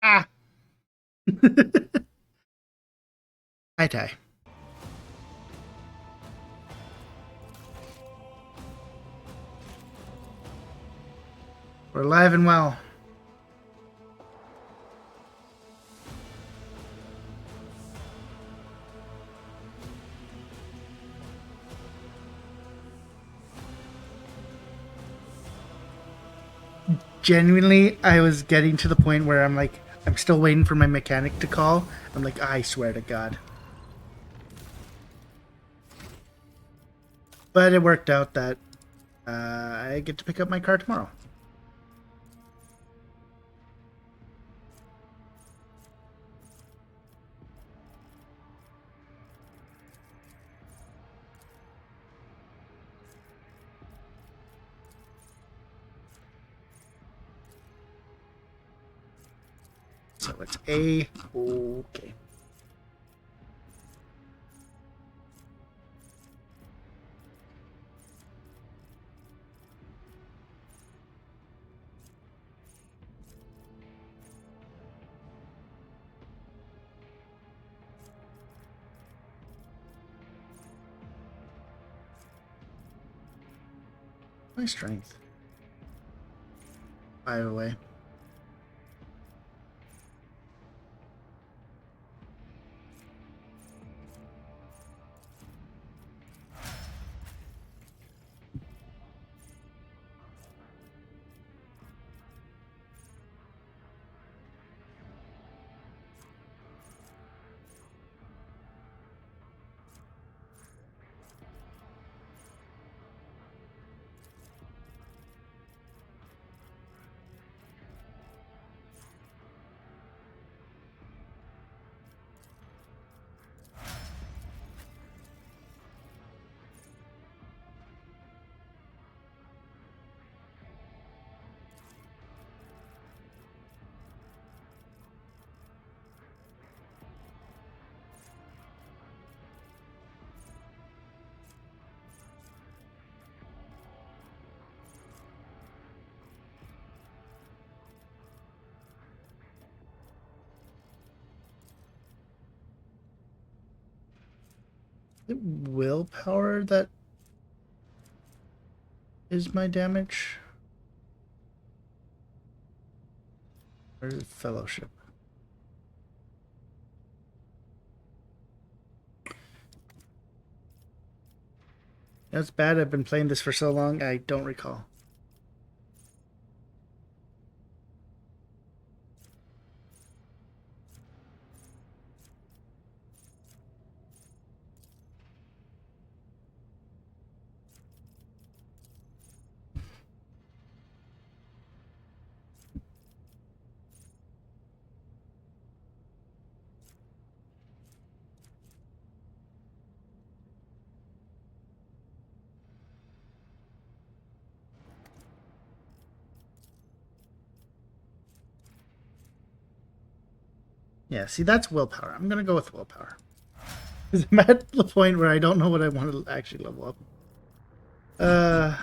Ah! I die. We're alive and well. Genuinely, I was getting to the point where I'm like, I'm still waiting for my mechanic to call. I'm like, I swear to God. But it worked out that I get to pick up my car tomorrow. So it's A. Okay. My strength. 5 away. Is it willpower that is my damage? Or is it fellowship? That's bad. I've been playing this for so long, I don't recall. Yeah, see, that's willpower. I'm gonna go with willpower. Because I'm at the point where I don't know what I want to actually level up. Uh,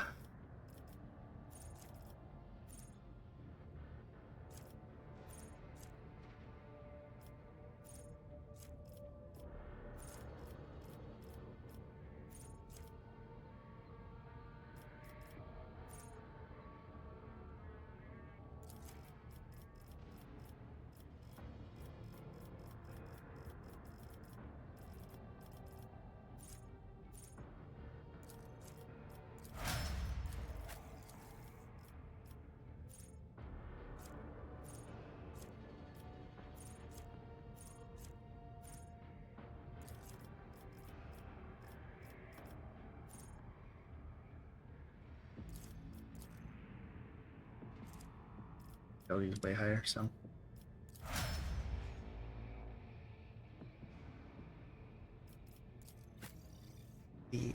Cody's way higher, so. The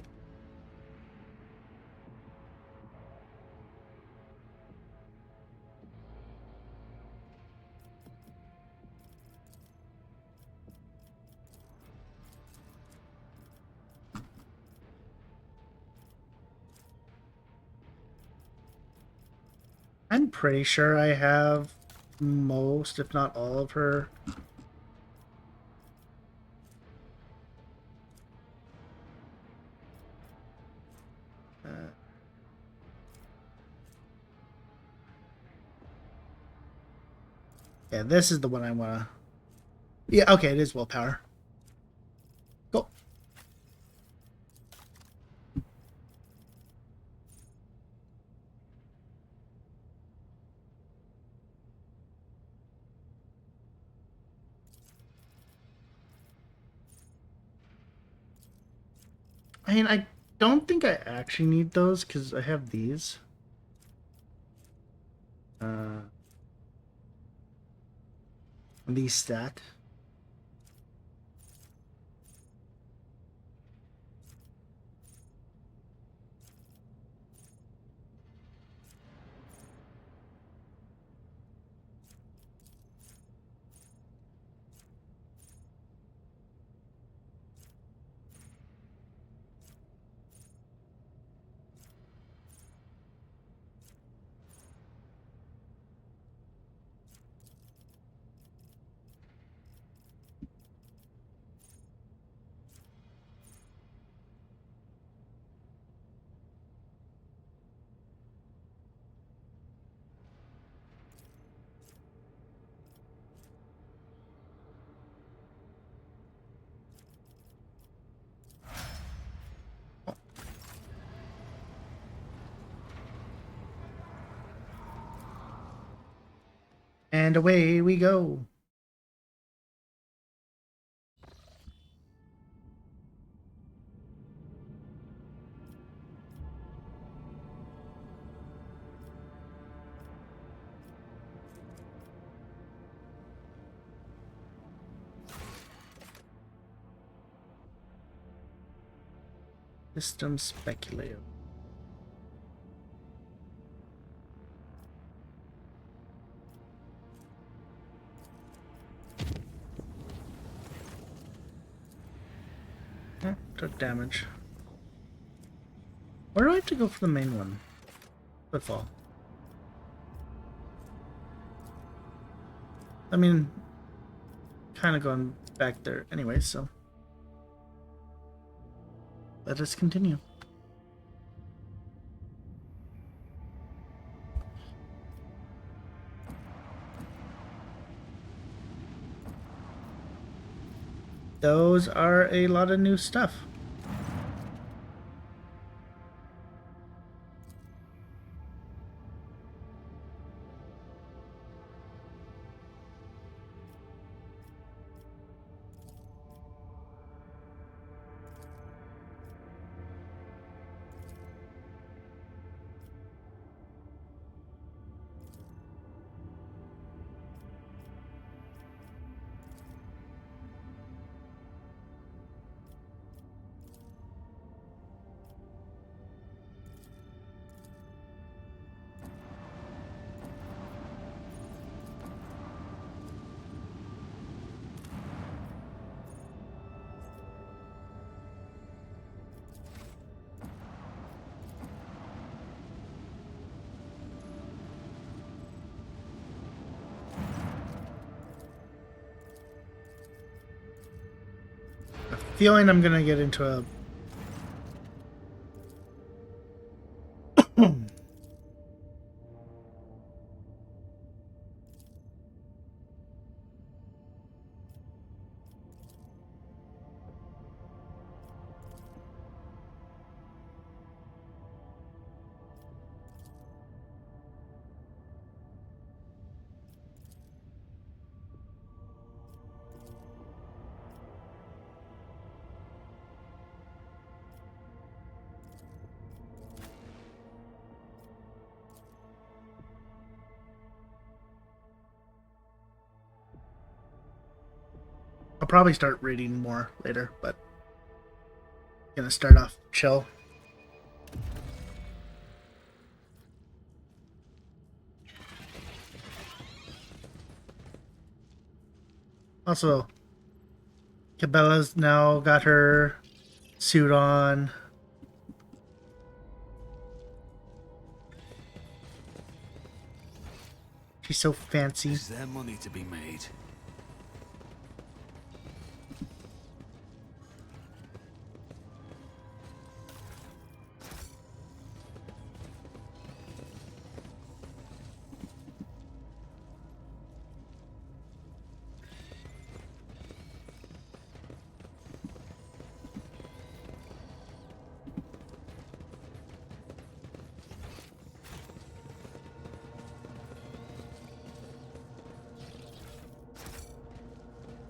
I'm pretty sure I have most, if not all, of her. Yeah, this is the one I want to... Yeah, okay, it is willpower. Go. I mean, I don't think I actually need those because I have these. These stack. And away we go. System speculative. Oh, took damage. Where do I have to go for the main one? Footfall. I mean, kind of going back there anyway, so let us continue. Those are a lot of new stuff. Feeling I'm gonna get into a I'll probably start reading more later, but gonna start off chill. Also, Cabela's now got her suit on. so fancy. Is there money to be made?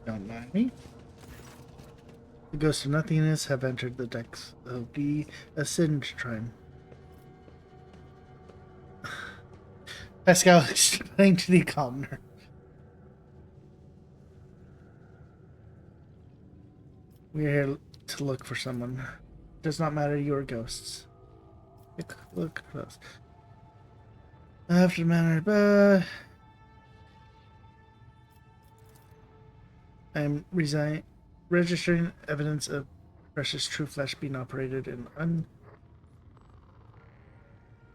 Don't mind me. The ghosts of nothingness have entered the decks of the Ascend Shrine. Pascal explaining to the commoner. We are here to look for someone. It does not matter, you are ghosts. Look close. After manner, I am registering evidence of precious true flesh being operated in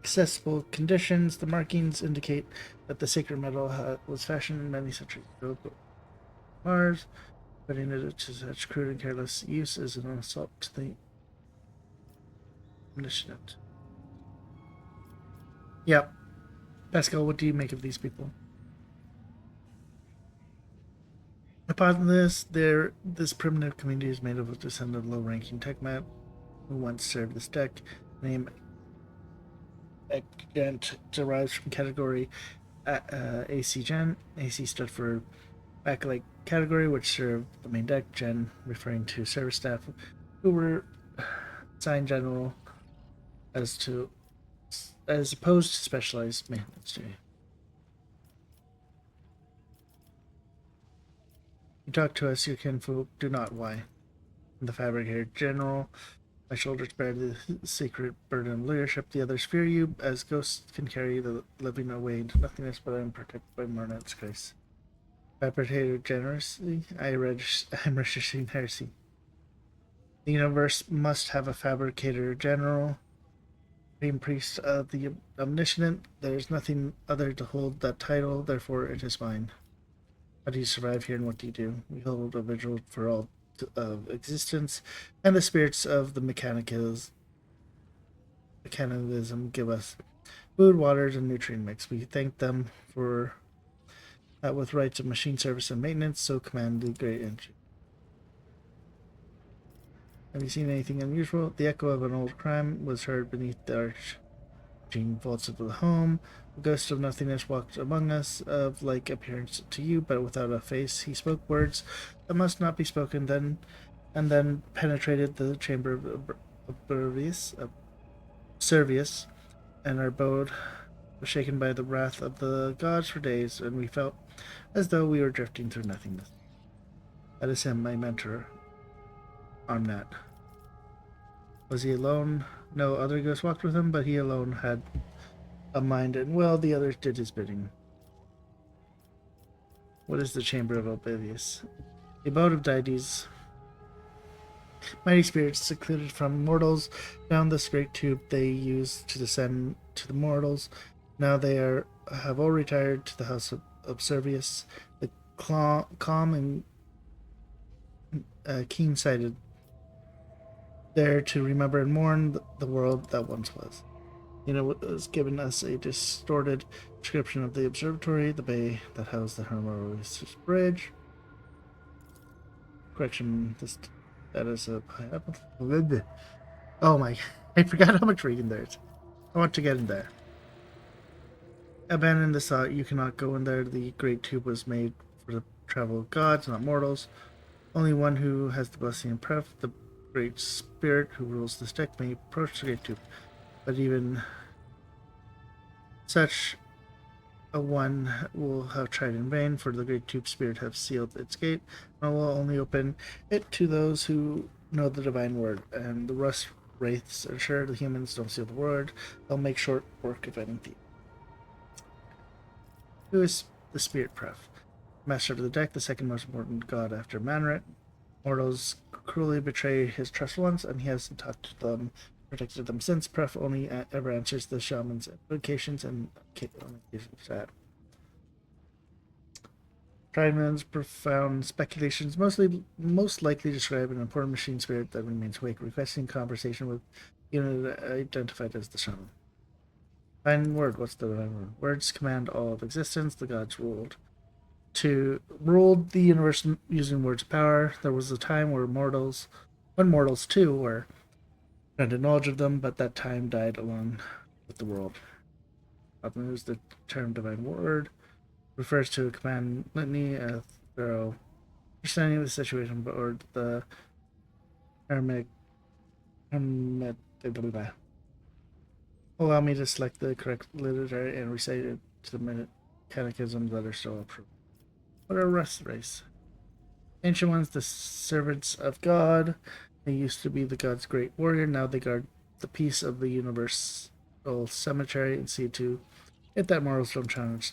inaccessible conditions. The markings indicate that the sacred metal was fashioned many centuries ago. Mars, putting it to such crude and careless use is an assault to the omniscient. Yep. Pascal, what do you make of these people? Upon this, this primitive community is made up of descendant low-ranking techmat who once served this deck. Name Gent derives from category AC Gen. AC stood for Acolyte category, which served the main deck. Gen referring to service staff who were assigned general as opposed to specialized maintenance duty. You talk to us, your kinfolk, do not. Why? The fabricator general. My shoulders bear the sacred burden of leadership. The others fear you, as ghosts can carry the living away into nothingness, but I am protected by Marnet's grace. Fabricator generously, I'm registering heresy. The universe must have a fabricator general. Supreme priest of the omniscient. There is nothing other to hold that title, therefore it is mine. How do you survive here, and what do you do? We hold a vigil for all of existence, and the spirits of the mechanism give us food, waters, and nutrient mix. We thank them for that with rights of machine service and maintenance, so command the great engine. Have you seen anything unusual? The echo of an old crime was heard beneath the arching vaults of the home. The ghost of nothingness walked among us, of like appearance to you, but without a face. He spoke words that must not be spoken, and then penetrated the chamber of Servius, and our abode was shaken by the wrath of the gods for days, and we felt as though we were drifting through nothingness. That is him, my mentor, Armnat. Was he alone? No other ghosts walked with him, but he alone had a mind and will. The others did his bidding. What is the Chamber of Oblivious? The abode of deities. Mighty spirits secluded from mortals down this great tube they used to descend to the mortals. Now they have all retired to the house of Servius. The calm and keen-sighted, there to remember and mourn the world that once was. It was given us a distorted description of the observatory, the bay that housed the Hermoris Bridge. Correction, that is a pineapple. Oh my, I forgot how much reading there is. I want to get in there. Abandon this thought, you cannot go in there. The great tube was made for the travel of gods, not mortals. Only one who has the blessing and pref, the great spirit who rules this deck, may approach the great tube. But even such a one will have tried in vain, for the great tube spirit have sealed its gate, and will only open it to those who know the divine word. And the rust wraiths are sure the humans don't seal the word. They'll make short work of anything. Who is the spirit pref? Master of the deck, the second most important god after Manret. Mortals cruelly betray his trust once, and he has talked to them, protected them since. Pref only ever answers the shaman's invocations and on occasion sad. Triman's profound speculations most likely describe an important machine spirit that remains awake, requesting conversation with unit identified as the shaman. Divine word, what's the divine word? Words command all of existence, the gods ruled the universe using words of power. There was a time when mortals too were granted knowledge of them, but that time died along with the world. Often used the term divine word refers to a command litany, a thorough understanding of the situation, or the hermetic. Allow me to select the correct literature and recite it to the catechisms that are still approved. What are Rust race? Ancient ones, the servants of God. They used to be the god's great warrior. Now they guard the peace of the universal cemetery and see to it that mortals don't challenge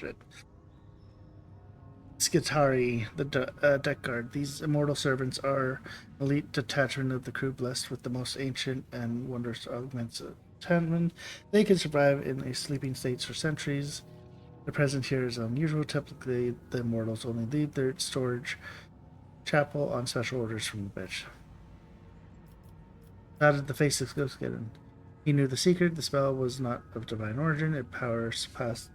it. Skitari, the deck guard. These immortal servants are elite detachment of the crew blessed with the most ancient and wondrous augments of enchantment. They can survive in a sleeping state for centuries. Their presence here is unusual. Typically, the immortals only leave their storage chapel on special orders from the bitch. Nodded the face of Ghostgeddon. He knew the secret. The spell was not of divine origin. Its power surpassed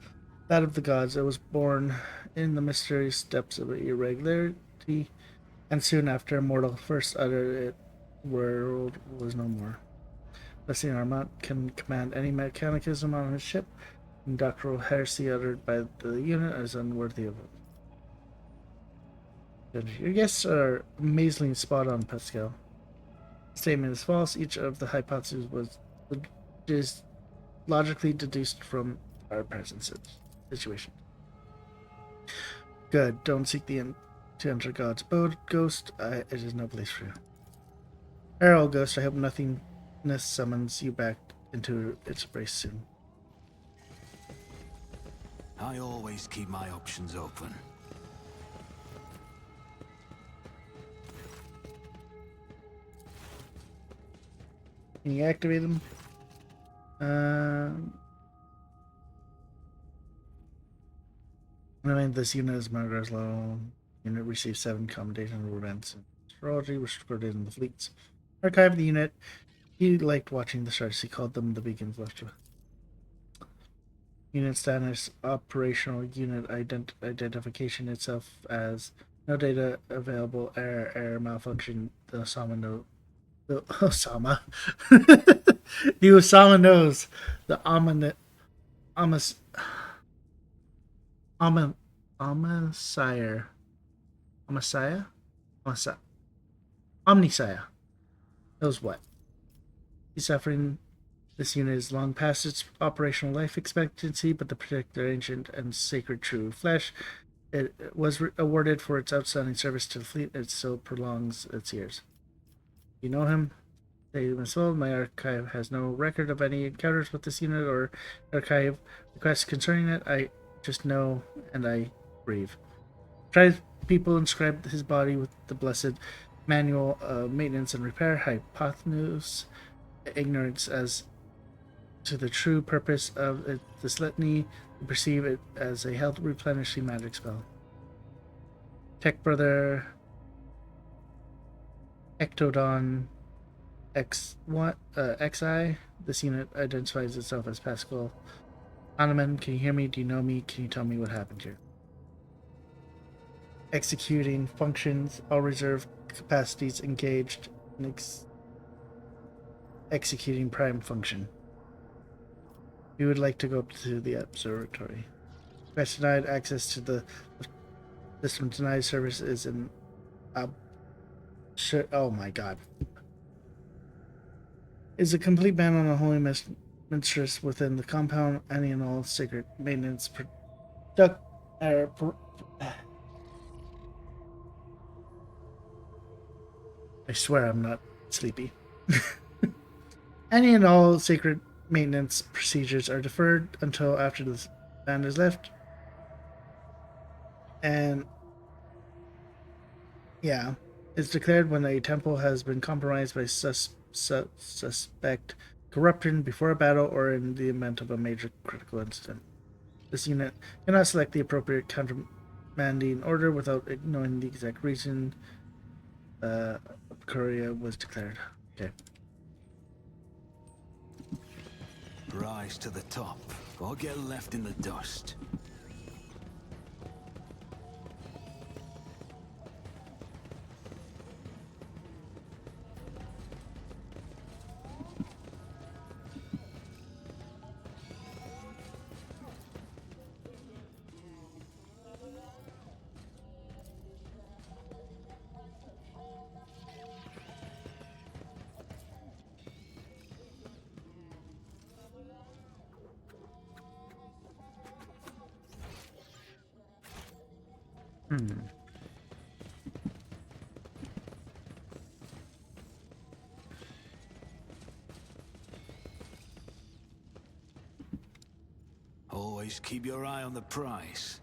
that of the gods. It was born in the mysterious depths of irregularity, and soon after mortal first uttered it, world was no more. Blessing Armont can command any mechanicism on his ship, and doctoral heresy uttered by the unit is unworthy of it. Your guesses are amazingly spot on, Pascal. The statement is false. Each of the hypotheses was logically deduced from our present situation. Good. Don't seek to enter God's abode, Ghost. It is no place for you. Farewell, Ghost. I hope nothingness summons you back into its embrace soon. I always keep my options open. Can you activate them? I mean, this unit is Margaret's low. Unit receives 7 commendation events in astrology, which recorded in the fleets. Archive of the unit. He liked watching the stars. He called them the beacons left. Unit status, operational unit identification itself as no data available, error, malfunction. The Osama the Osama. The Osama knows. The Omnisire knows what. He's suffering. This unit is long past its operational life expectancy, but to protect their ancient and sacred true flesh, it was awarded for its outstanding service to the fleet. It still prolongs its years. You know him? My archive has no record of any encounters with this unit or archive requests concerning it. I just know and I grieve. Tried people inscribed his body with the blessed manual of maintenance and repair. Hypotenuse, ignorance as to the true purpose of this litany, to perceive it as a health replenishing magic spell. Tech Brother Ectodon XI. This unit identifies itself as Pascal Hahnemann. Can you hear me? Do you know me? Can you tell me what happened here? Executing functions. All reserve capacities engaged in executing prime function. We would like to go up to the observatory. Request denied. Access to the system denied. Service is in. Oh my god. Is a complete ban on a holy mistress within the compound. Any and all sacred maintenance. I swear I'm not sleepy. Any and all sacred maintenance procedures are deferred until after the ban is left. And yeah, it's declared when a temple has been compromised by suspect corruption before a battle or in the event of a major critical incident. This unit cannot select the appropriate countermanding order without knowing the exact reason Korea was declared. Okay. Rise to the top, or get left in the dust. Always keep your eye on the prize.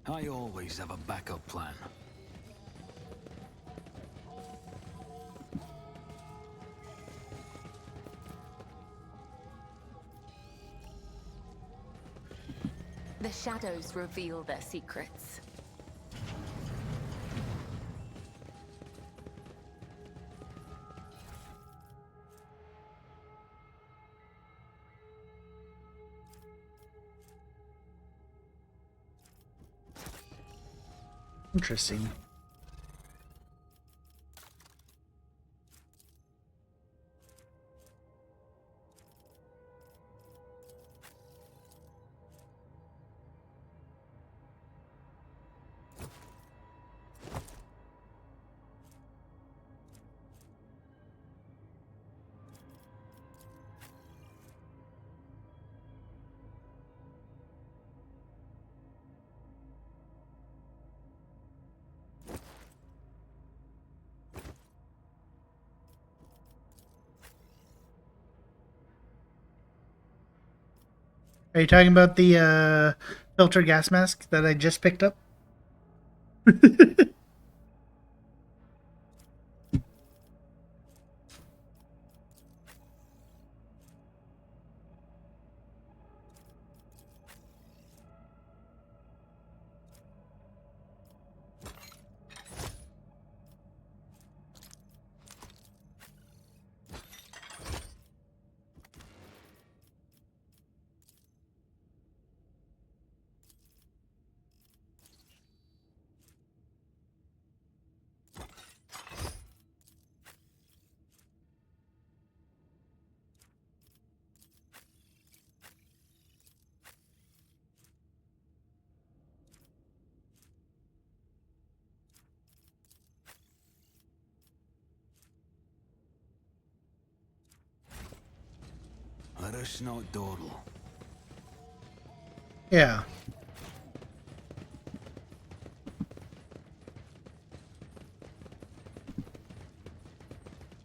I always have a backup plan. The shadows reveal their secrets. Interesting. Are you talking about the filter gas mask that I just picked up? Let us not dawdle. Yeah.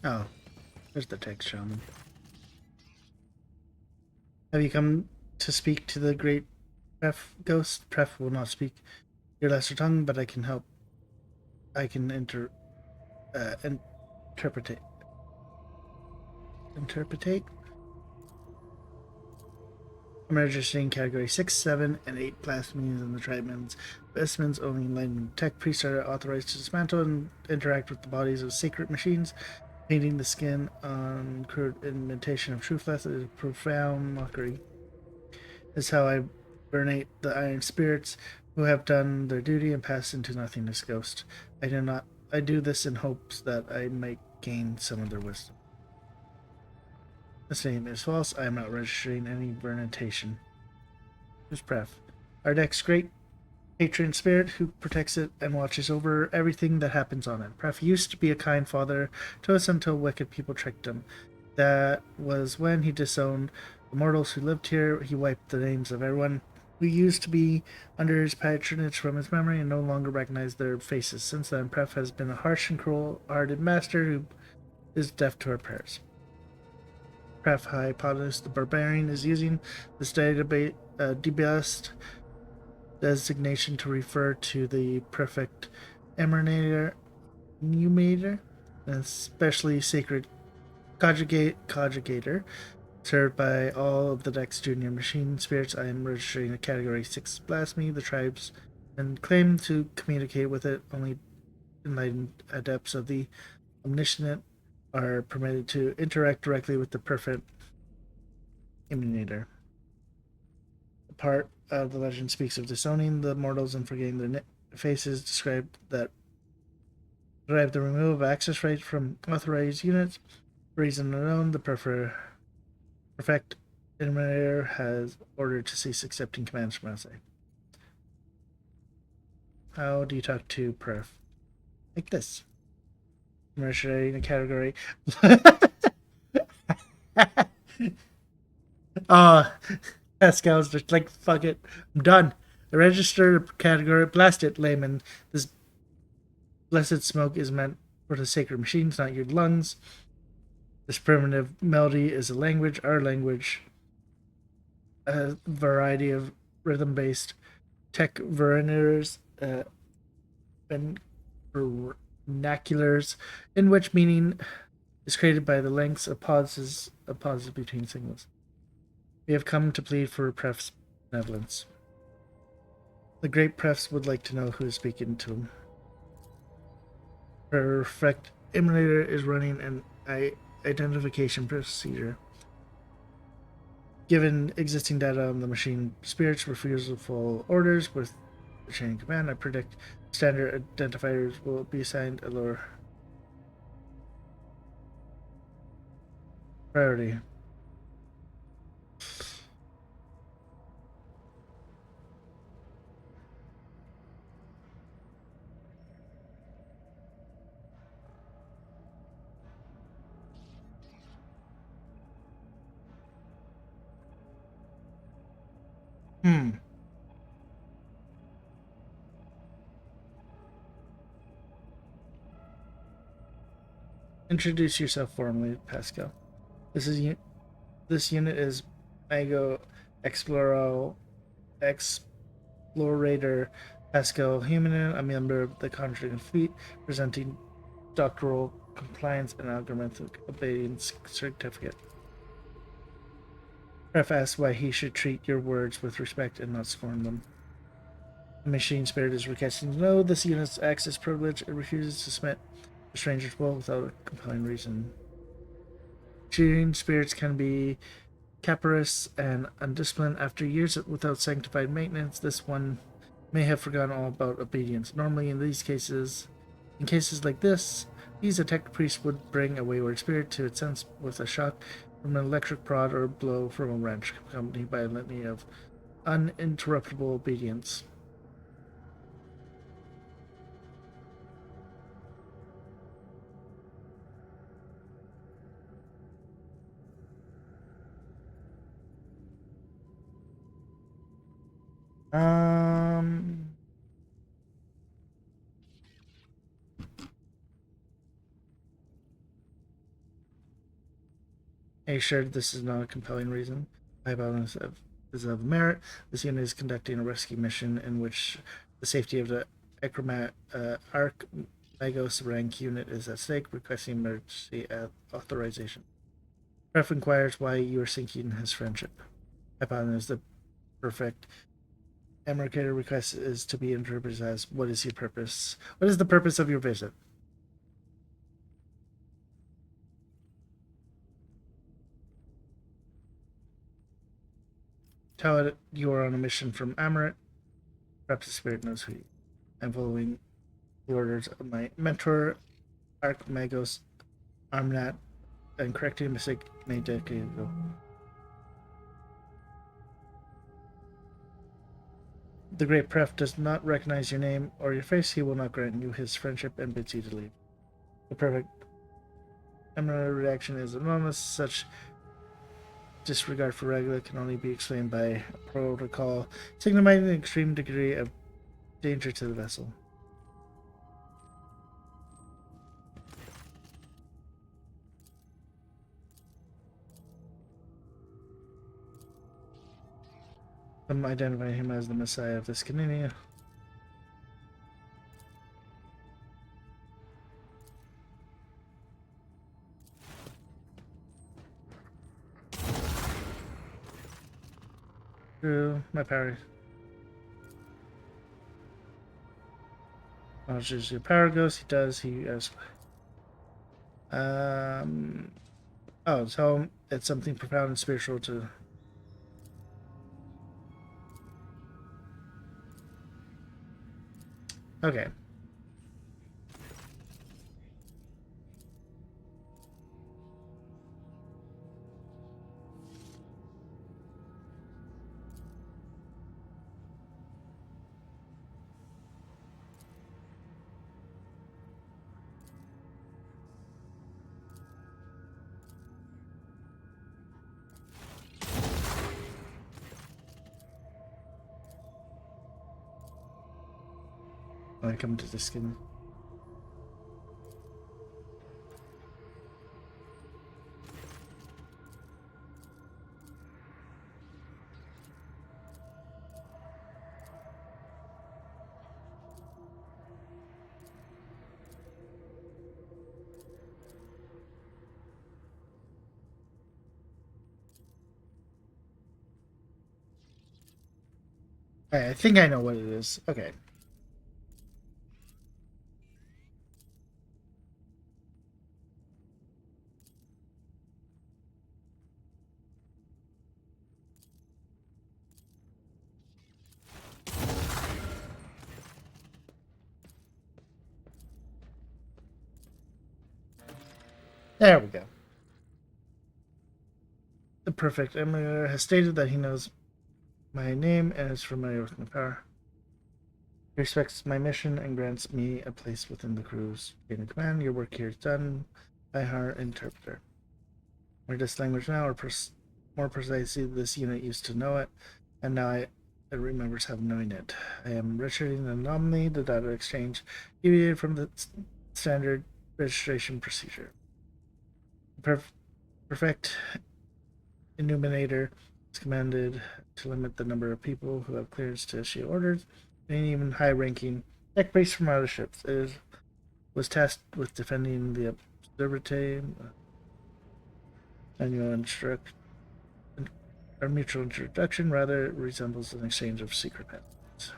Oh, there's the text shaman. Have you come to speak to the great Pref ghost? Pref will not speak your lesser tongue, but I can help. I can interpretate. Interpretate? I'm registering category 6, 7, and 8 blasphemies in the tribesmen's vestments. Only enlightened tech priests are authorized to dismantle and interact with the bodies of sacred machines. Painting the skin on crude imitation of true flesh is a profound mockery. This is how I burnate the iron spirits who have done their duty and pass into nothingness. Ghost. I do this in hopes that I might gain some of their wisdom. This name is false. I am not registering any burnitation. Who's Pref? Ardek's great patron spirit who protects it and watches over everything that happens on it. Pref used to be a kind father to us until wicked people tricked him. That was when he disowned the mortals who lived here. He wiped the names of everyone who used to be under his patronage from his memory and no longer recognized their faces. Since then, Pref has been a harsh and cruel-hearted master who is deaf to our prayers. Pref Hypotenuse the Barbarian is using this debased designation to refer to the perfect emanator, numator, an especially sacred conjugator served by all of the Dex Junior machine spirits. I am registering a Category 6 blasphemy. The tribes and claim to communicate with it. Only enlightened adepts of the omniscient are permitted to interact directly with the perfect emanator. The part of the legend speaks of disowning the mortals and forgetting their faces, described the removal of access rights from authorized units. For reason unknown, the perfect emanator has ordered to cease accepting commands from outside. How do you talk to Pref? Like this. Mercenary in a category. Pascal's just like, fuck it. I'm done. I registered a category. Blast it, layman. This blessed smoke is meant for the sacred machines, not your lungs. This primitive melody is a language, our language. A variety of rhythm-based tech vernaculars, vernaculars, in which meaning is created by the lengths of pauses between singles. We have come to plead for Pref's benevolence. The great Prefs would like to know who is speaking to him. Perfect Emanator is running an identification procedure. Given existing data on the machine spirits refuse to follow orders with the chain of command, I predict standard identifiers will be assigned a lower priority. Introduce yourself formally, Pascal. This unit is Mago Explorator Pascal Humanin, a member of the Conjuring Fleet, presenting doctoral compliance and algorithmic obedience certificate. Pref asks why he should treat your words with respect and not scorn them. The machine spirit is requesting to know this unit's access privilege. It refuses to submit to stranger's will without a compelling reason. Machine spirits can be capricious and undisciplined. After years without sanctified maintenance, this one may have forgotten all about obedience. Normally, in cases like this, these attacked priests would bring a wayward spirit to its sense with a shock from an electric prod or a blow from a wrench, accompanied by a litany of uninterruptible obedience. Are you sure this is not a compelling reason? Hypotenuse is of merit. This unit is conducting a rescue mission in which the safety of the Arc Magos rank unit is at stake, requesting emergency authorization. Pref inquires why you are seeking his friendship. Hypotenuse, the perfect Emericator request is to be interpreted as, what is your purpose? What is the purpose of your visit? Tell it you are on a mission from Amaret. Perhaps the spirit knows who you are. I'm following the orders of my mentor, Archmagos Armnat, and correcting a mistake made decades ago. The great Pref does not recognize your name or your face. He will not grant you his friendship and bids you to leave. The perfect Emerald reaction is anonymous. Such disregard for regula can only be explained by protocol, signifying an extreme degree of danger to the vessel. I'm identifying him as the Messiah of Viscania. True, my power. Oh, just your power goes. He does. He has. Oh, so it's something profound and spiritual to. Okay. When I come to the skin. Okay, I think I know what it is. Okay. There we go. The perfect emulator has stated that he knows my name and is familiar with my power. He respects my mission and grants me a place within the crew's chain of command. Your work here is done by our interpreter. Or this language now, or more precisely, this unit used to know it, and now it remembers how knowing it. I am registering an anomaly. The data exchange deviated from the standard registration procedure. Perfect Illuminator is commanded to limit the number of people who have clearance to issue orders, and even high-ranking tech base from other ships. Was tasked with defending the observatory. Annual our mutual introduction rather resembles an exchange of secret passports.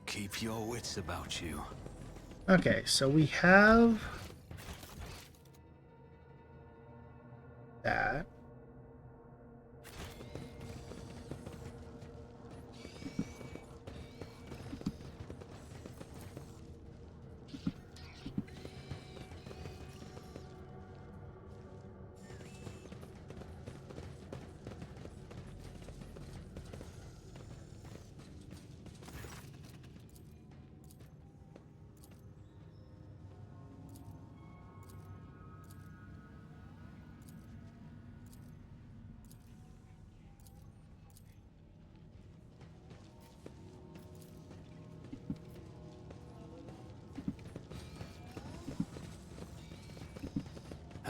Keep your wits about you. Okay, so we have that.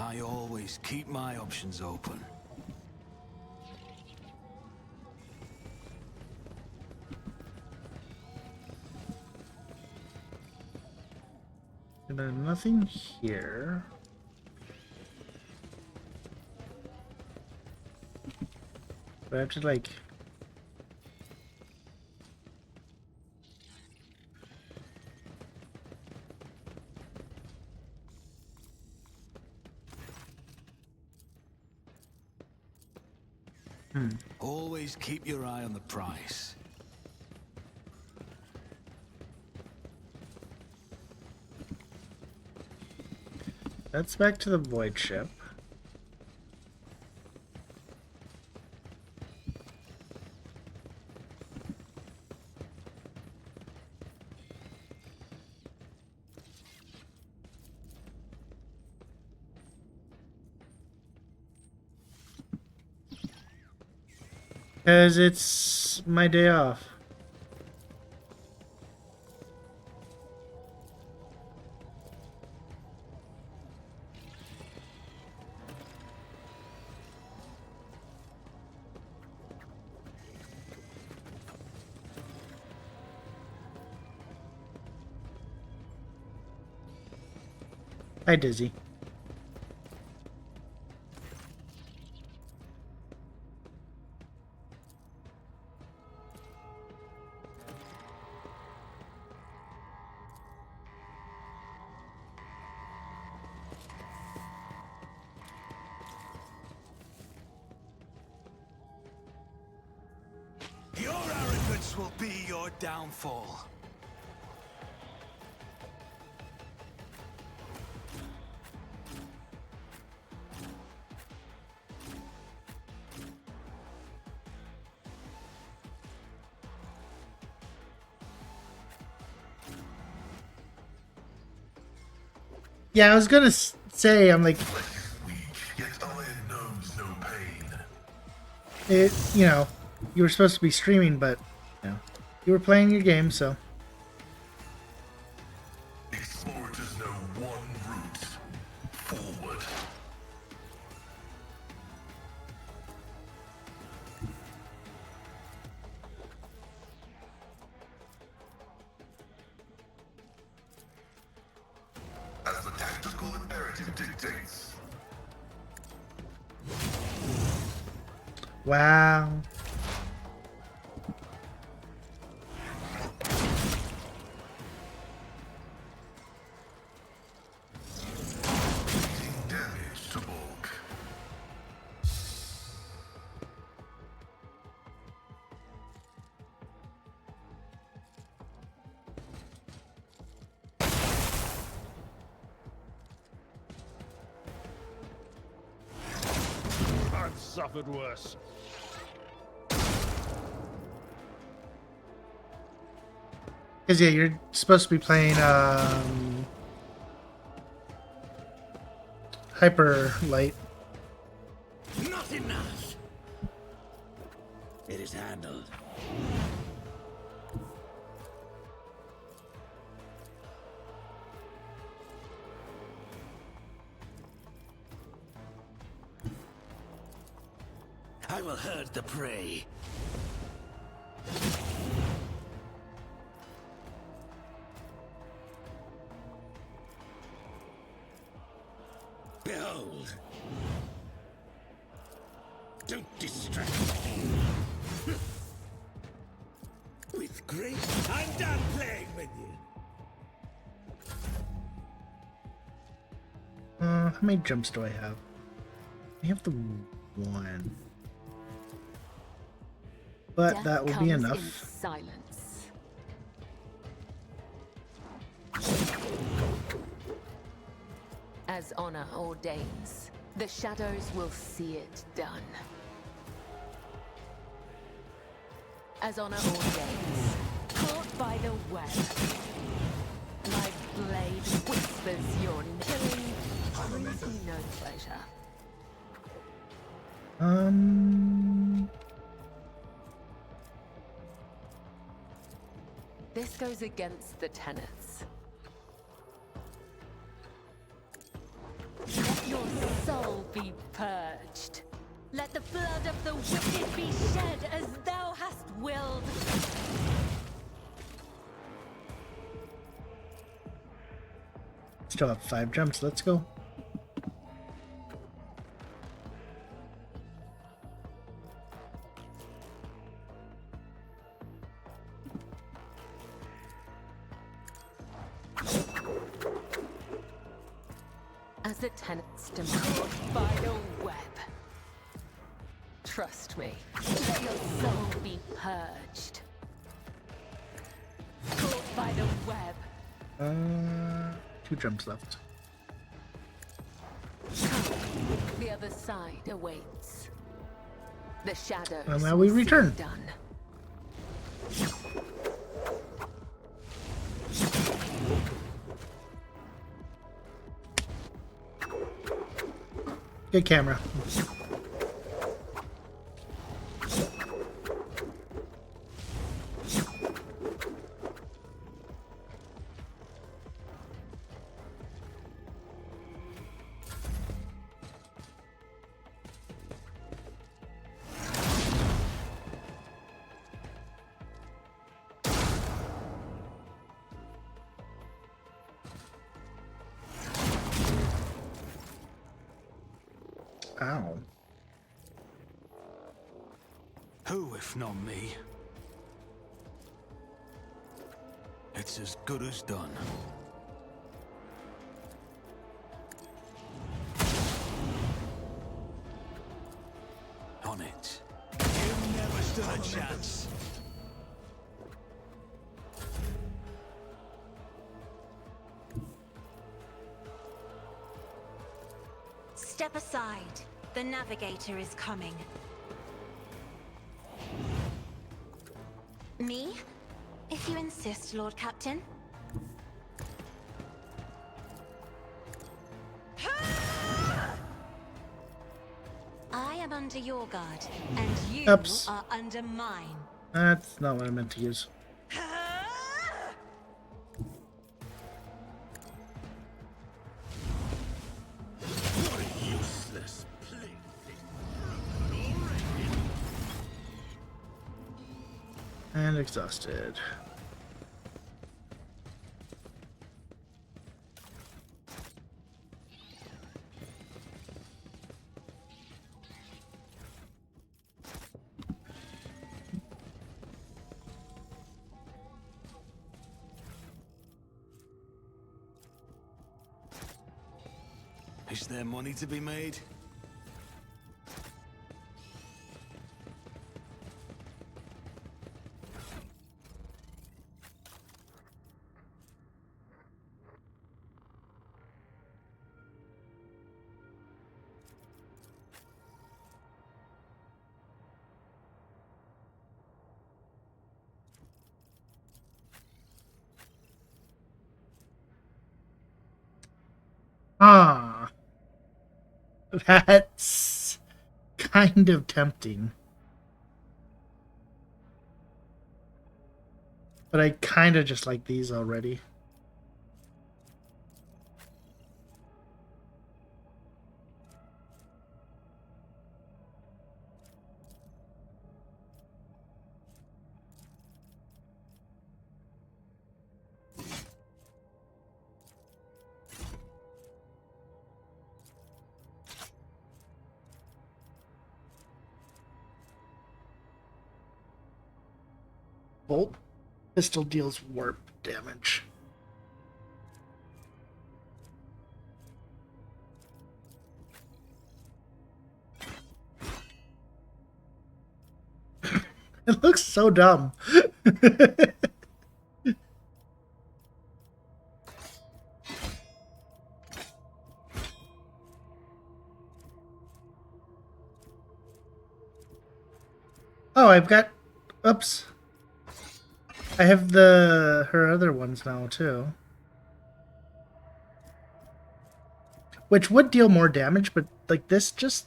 I always keep my options open. And there's nothing here. But I have to like Always keep your eye on the price. That's back to the void ship. Because it's my day off. Hi, Dizzy. Your arrogance will be your downfall. Yeah, I was gonna say, I'm like, it, you know, you were supposed to be streaming, but, you know, you were playing your game, so. Explorers know one route forward. As the tactical imperative dictates. Wow. Damage to bulk. I've suffered worse. Because, yeah, you're supposed to be playing, Hyper Light. Not enough. It is handled. I will herd the prey. Behold. Don't distract me. With grace, I'm done playing with you. How many jumps do I have? I have the one. But Death that will comes be in enough. silence. As honor ordains, the shadows will see it done. As honor ordains, caught by the web, my blade whispers your killing brings me no pleasure. This goes against the tenets. Let your soul be purged. Let the blood of the wicked be shed as thou hast willed. Still have 5 jumps. Let's go. As the tenets demand by the web. Trust me, let your soul be purged. Caught by the web. 2 jumps left. The other side awaits. The shadows. And now we will see return. it done. Good camera. Ow. Who, if not me? It's as good as done. On it. You never stood a chance. Step aside. The navigator is coming. Me? If you insist, Lord Captain. I am under your guard, and you Oops. are under mine. That's not what I meant to use. What a useless plaything. And exhausted. Is there money to be made? Ah. That's kind of tempting. But I kind of just like these already. Bolt pistol deals warp damage. It looks so dumb. Oh, I've got... Oops. I have her other ones now, too. Which would deal more damage, but, like, this just...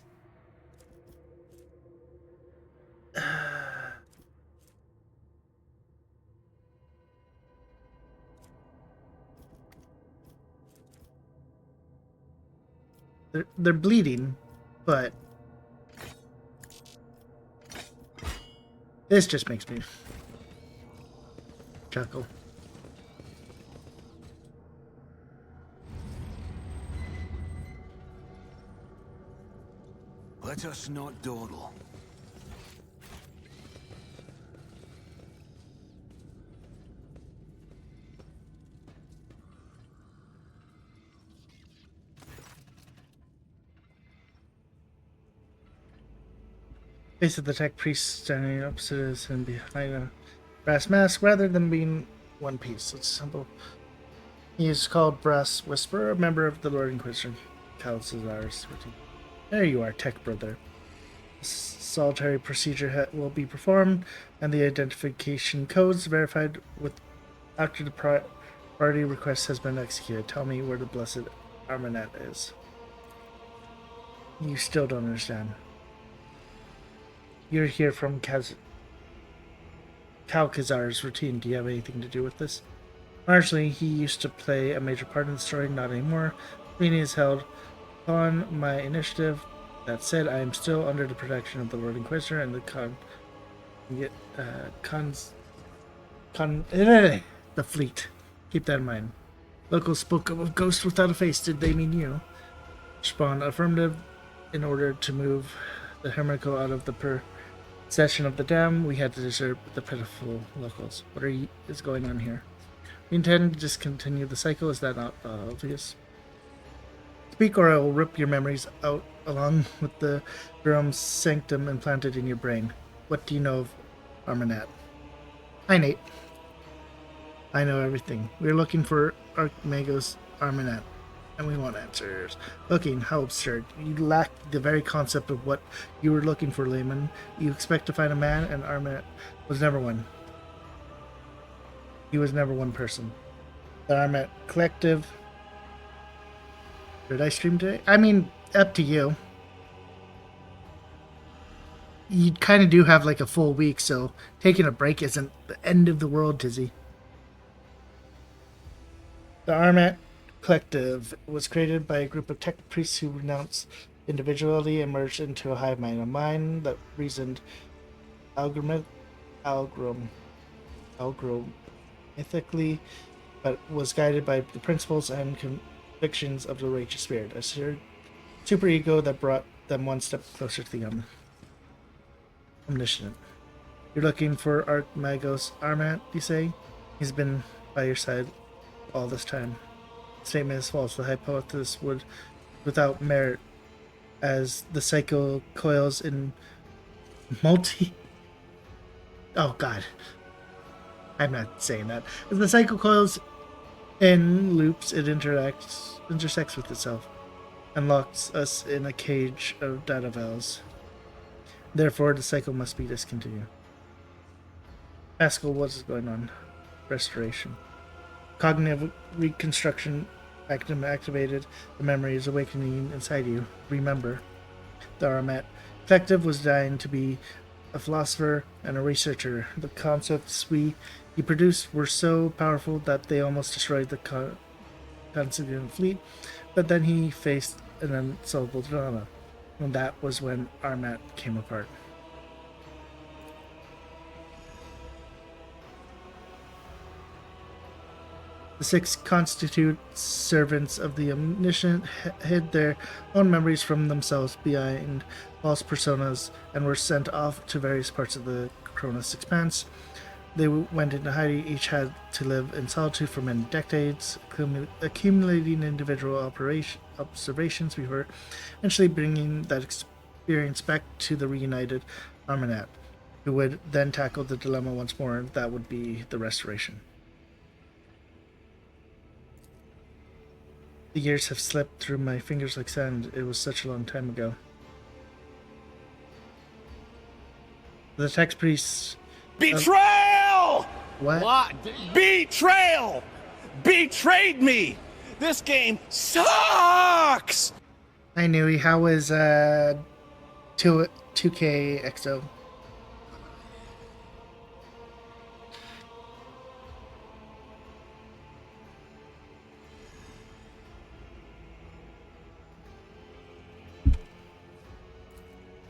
They're bleeding, but... This just makes me... chuckle. Let us not dawdle. Face of the tech priest standing opposite us and behind a brass mask rather than being one piece. It's simple. He is called Brass Whisperer, a member of the Lord Inquisitor, Cal Cesar's routine. There you are, Tech Brother. Solitary procedure will be performed, and the identification codes verified with after the priority request has been executed. Tell me where the blessed Armanet is. You still don't understand. You're here from Kalkazar's routine. Do you have anything to do with this? Largely, he used to play a major part in the story, not anymore. Meeting is held on my initiative. That said, I am still under the protection of the Lord Inquisitor and the the fleet. Keep that in mind. Locals spoke of a ghost without a face. Did they mean you? Respond affirmative. In order to move the Hermico out of the possession of the dam, we had to desert the pitiful locals. What is going on here? We intend to discontinue the cycle. Is that not obvious? Speak or I will rip your memories out along with the Verum Sanctum implanted in your brain. What do you know of Armanet? Hi, Nate. I know everything. We're looking for Archmagos Armanet, and we want answers. Looking? How absurd. You lack the very concept of what you were looking for, layman. You expect to find a man, and Armanet was never one. He was never one person. The Armanet Collective. Did I stream today? I mean, up to you. You kind of do have like a full week, so taking a break isn't the end of the world, Tizzy. The Armanet Collective was created by a group of tech priests who renounced individuality and merged into a hive mind, a mind that reasoned algorithmically, but was guided by the principles and convictions of the righteous spirit, a super ego that brought them one step closer to the omniscient. You're looking for Archmagos Armanet, you say? He's been by your side all this time. The statement is false. The hypothesis would, without merit, as the cycle coils in Oh God, I'm not saying that. As the cycle coils in loops, it intersects with itself, and locks us in a cage of data veils. Therefore, the cycle must be discontinued. Pascal, what is going on? Restoration. Cognitive reconstruction activated. The memory is awakening inside you. Remember, the Armanet Collective was dying to be a philosopher and a researcher. The concepts he produced were so powerful that they almost destroyed the Consiglian fleet, but then he faced an unsolvable dilemma, and that was when Armanet came apart. The six constitute servants of the Omniscient hid their own memories from themselves behind false personas and were sent off to various parts of the Cronus expanse. They went into hiding. Each had to live in solitude for many decades, accumulating individual observations before eventually bringing that experience back to the reunited Armanet, who would then tackle the dilemma once more. That would be the restoration. The years have slipped through my fingers like sand. It was such a long time ago. The text priests... Betrayal! What? Betrayal! Betrayed me! This game sucks! I knew he. How was 2K XO?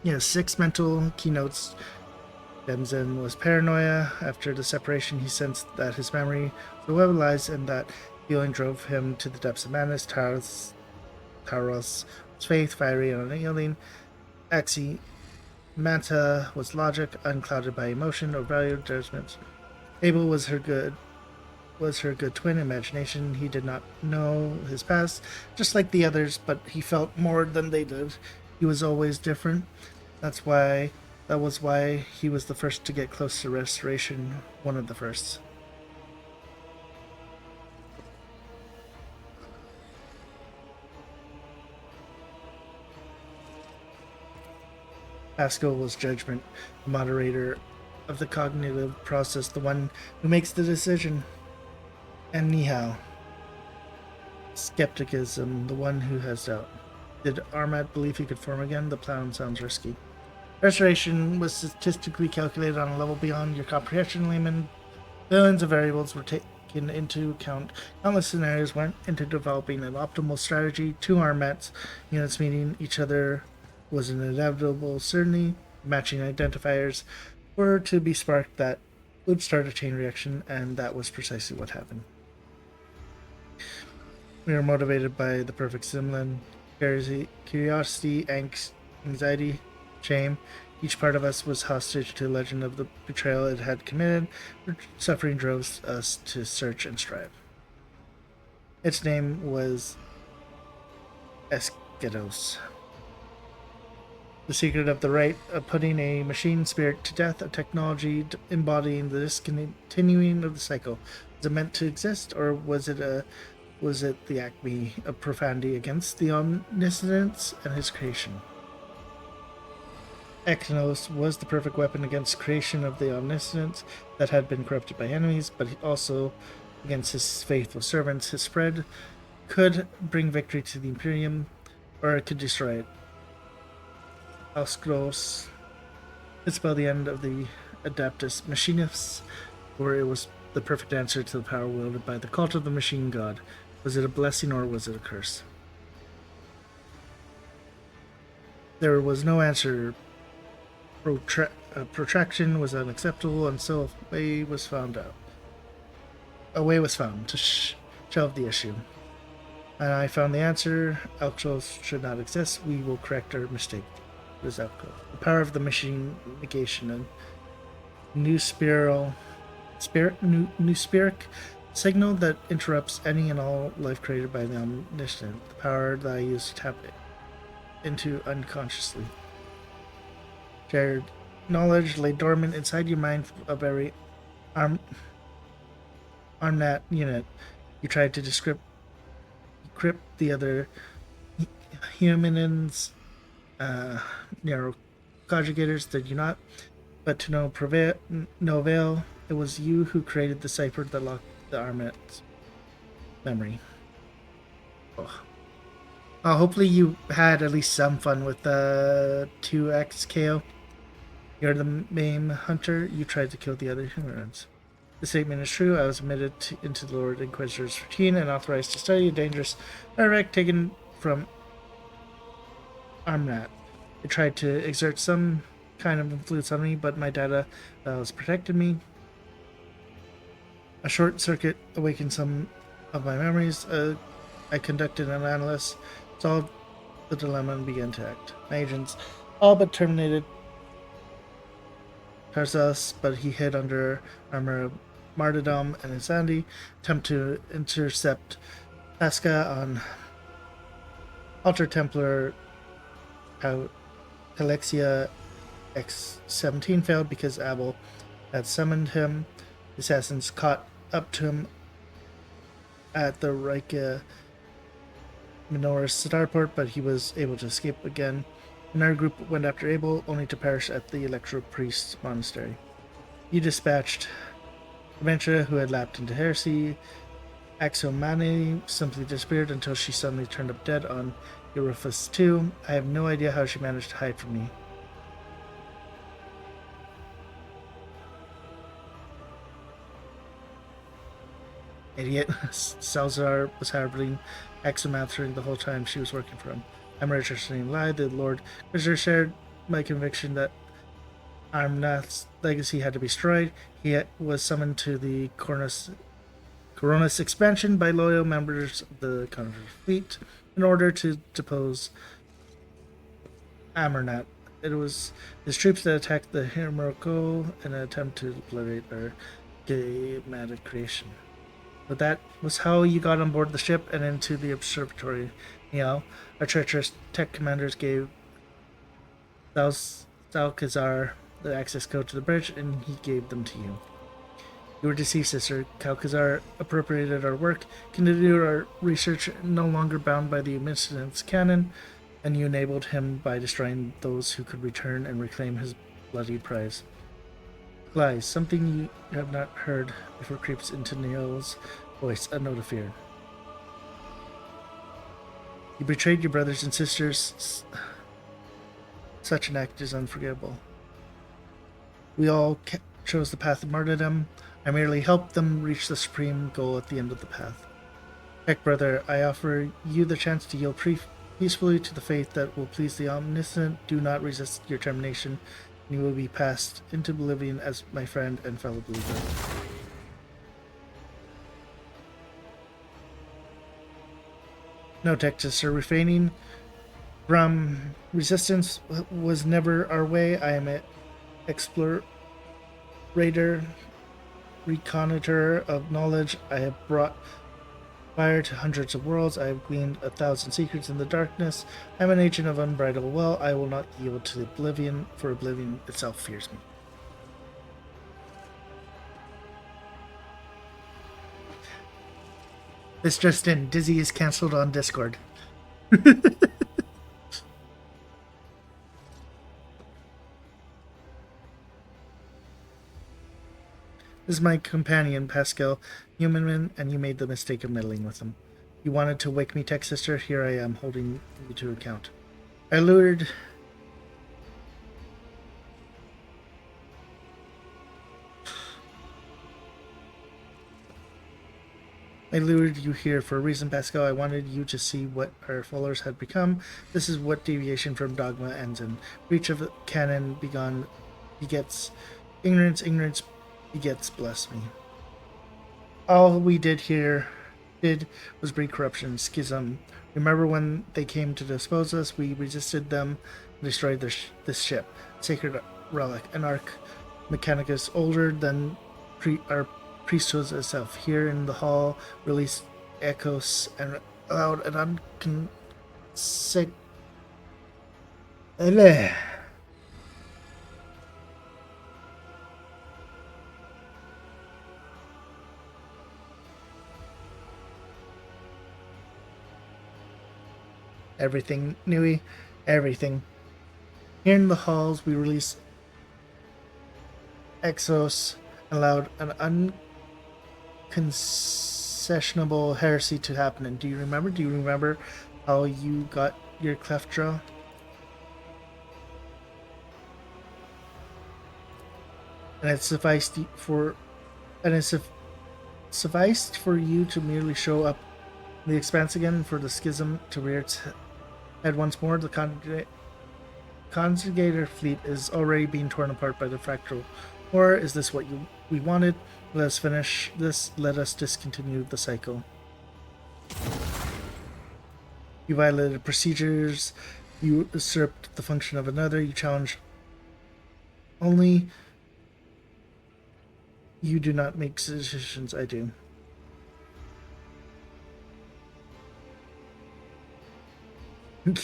Yes, 6 mental keynotes. Demzen was paranoia. After the separation, he sensed that his memory was weaponized and that feeling drove him to the depths of madness. Taros was faith, fiery and unyielding. Axi Manta was logic, unclouded by emotion or value judgments. Abel was her good twin, imagination. He did not know his past, just like the others, but he felt more than they did. He was always different. That was why he was the first to get close to restoration, one of the first. Pascal was judgment, the moderator of the cognitive process, the one who makes the decision. And Nihao, skepticism, the one who has doubt. Did Armat believe he could form again? The plan sounds risky. Restoration was statistically calculated on a level beyond your comprehension, layman. Billions of variables were taken into account. Countless scenarios went into developing an optimal strategy. Two Armats units meeting each other was an inevitable certainty. Matching identifiers were to be sparked that would start a chain reaction, and that was precisely what happened. We were motivated by the perfect similan, curiosity, angst, anxiety, shame. Each part of us was hostage to the legend of the betrayal it had committed. Suffering drove us to search and strive. Its name was Eschatos. The secret of the right of putting a machine spirit to death, a technology embodying the discontinuing of the cycle. Was it meant to exist, or was it the acme of profanity against the omniscience and his creation? Exynos was the perfect weapon against creation of the omniscience that had been corrupted by enemies, but also against his faithful servants. His spread could bring victory to the Imperium, or it could destroy it. Ausgros could spell the end of the Adeptus Machinus, or it was the perfect answer to the power wielded by the cult of the machine god. Was it a blessing or was it a curse? There was no answer. Protraction was unacceptable, and so a way was found to shelve the issue. And I found the answer. Alcros should not exist. We will correct our mistake. It was Alcros. The power of the machine negation and new spirit signal that interrupts any and all life created by the omniscient. The power that I use to tap into unconsciously. Shared knowledge lay dormant inside your mind of every Armat unit. You tried to decrypt the other humanins, narrow conjugators, did you not? But to no avail. It was you who created the cipher that locked the Armat's memory. Hopefully you had at least some fun with the 2X KO. You're the main hunter. You tried to kill the other humans. The statement is true. I was admitted into the Lord Inquisitor's routine and authorized to study a dangerous direct taken from Armat. I tried to exert some kind of influence on me, but my data was protected me. A short circuit awakened some of my memories. I conducted an analysis, solved the dilemma, and began to act. My agents all but terminated Tarsus, but he hid under armor of martyrdom and insanity. Attempt to intercept Pasca on Altar Templar Calexia X-17 failed because Abel had summoned him. The assassins caught up to him at the Rika Minoris starport, but he was able to escape again. Another group went after Abel, only to perish at the Electro Priest's monastery. You dispatched Dementia, who had lapped into heresy. Axomane simply disappeared until she suddenly turned up dead on Eurofus 2. I have no idea how she managed to hide from me. Idiot. Salazar was harboring Axomathering the whole time she was working for him. I'm registering a lie. The Lord Inquisitor shared my conviction that Armnath's legacy had to be destroyed. He was summoned to the Coronis expansion by loyal members of the Conjurer fleet in order to depose Amarnat. It was his troops that attacked the Hirmoko in an attempt to obliterate their gammatic creation. But that was how you got on board the ship and into the observatory. Our treacherous tech commanders gave Salcazar the access code to the bridge, and he gave them to you. You were deceived, sister. Calcazar appropriated our work, continued our research, no longer bound by the omniscience canon. and you enabled him by destroying those who could return and reclaim his bloody prize. Lies, something you have not heard before creeps into Neil's voice, a note of fear. You betrayed your brothers and sisters. Such an act is unforgivable. We all chose the path of martyrdom. I merely helped them reach the supreme goal at the end of the path. Heck, brother, I offer you the chance to yield peacefully to the faith that will please the Omniscient. Do not resist your termination, and you will be passed into oblivion as my friend and fellow believer. No, Texas, sir. Refraining from resistance was never our way. I am an explorator, reconnoiter of knowledge. I have brought fire to hundreds of worlds. I have gleaned 1,000 secrets in the darkness. I am an agent of unbridled will. I will not yield to oblivion, for oblivion itself fears me. This just in, Dizzy is cancelled on Discord. This is my companion, Pascal Humanman, and you made the mistake of meddling with him. You wanted to wake me, Tech Sister. Here I am, holding you to account. I lured you here for a reason, Pascal. I wanted you to see what our followers had become. This is what deviation from dogma ends in. Breach of canon begets ignorance. Ignorance begets blasphemy. All we did was breed corruption, schism. Remember when they came to dispose us? We resisted them and destroyed this ship. Sacred relic, an arc mechanicus older than our priesthood itself. Here in the hall, released echoes and allowed an everything, Nui, everything. Here in the halls, we released Exos, allowed an unconcessionable heresy to happen. And do you remember how you got your cleft draw? And it sufficed for you to merely show up in the expanse again for the schism to rear its head once more. The conjugator fleet is already being torn apart by the fractal horror. Is this what we wanted? Let us finish this. Let us discontinue the cycle. You violated procedures. You usurped the function of another. You challenged only. You do not make decisions. I do.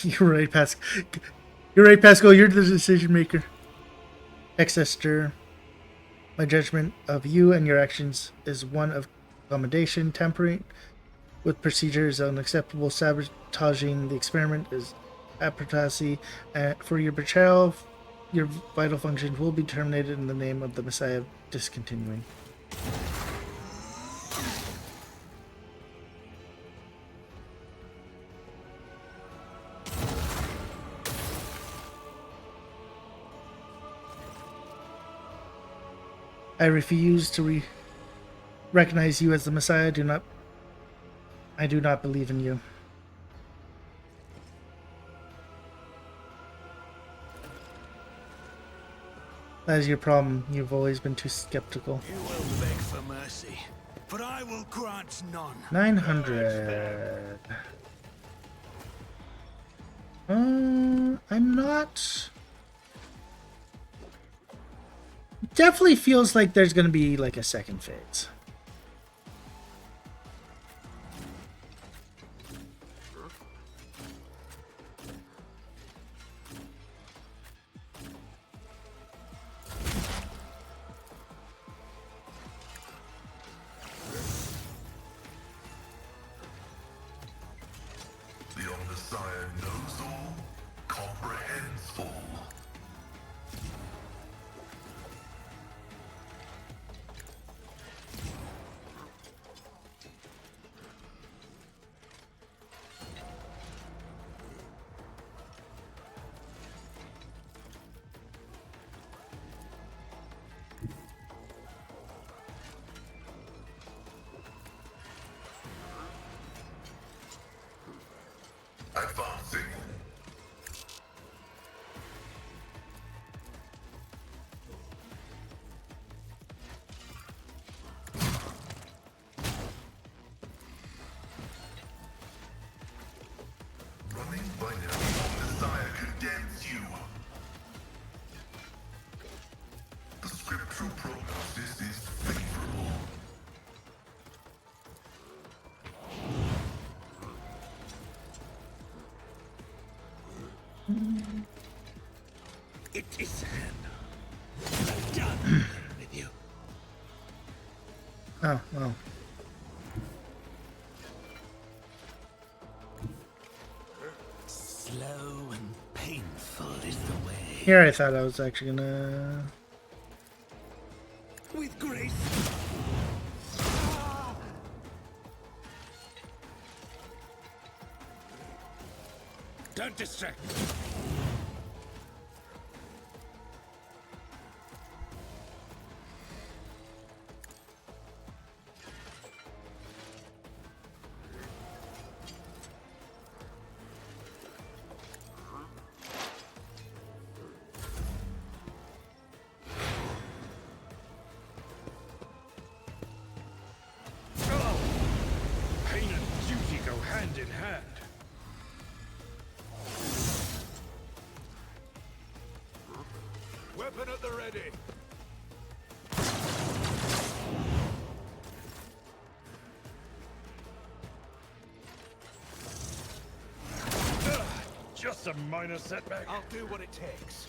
You're right, Pascal. You're the decision maker. Exester, my judgment of you and your actions is one of accommodation. Tampering with procedure is unacceptable. Sabotaging the experiment is apostasy. For your betrayal, your vital functions will be terminated in the name of the Messiah. Discontinuing. I refuse to recognize you as the Messiah. I do not believe in you. That is your problem. You've always been too skeptical. You will beg for mercy, but I will grant none. 900. I'm not. Definitely feels like there's going to be like a second phase. The Omnissiah knows all natural prognosis is favorable. It is Hannah. I'm done with you. Oh, well. Slow and painful is the way. Here I thought I was actually gonna... With grace. Don't distract me. Pain and duty go hand in hand. Weapon at the ready. Just a minor setback. I'll do what it takes.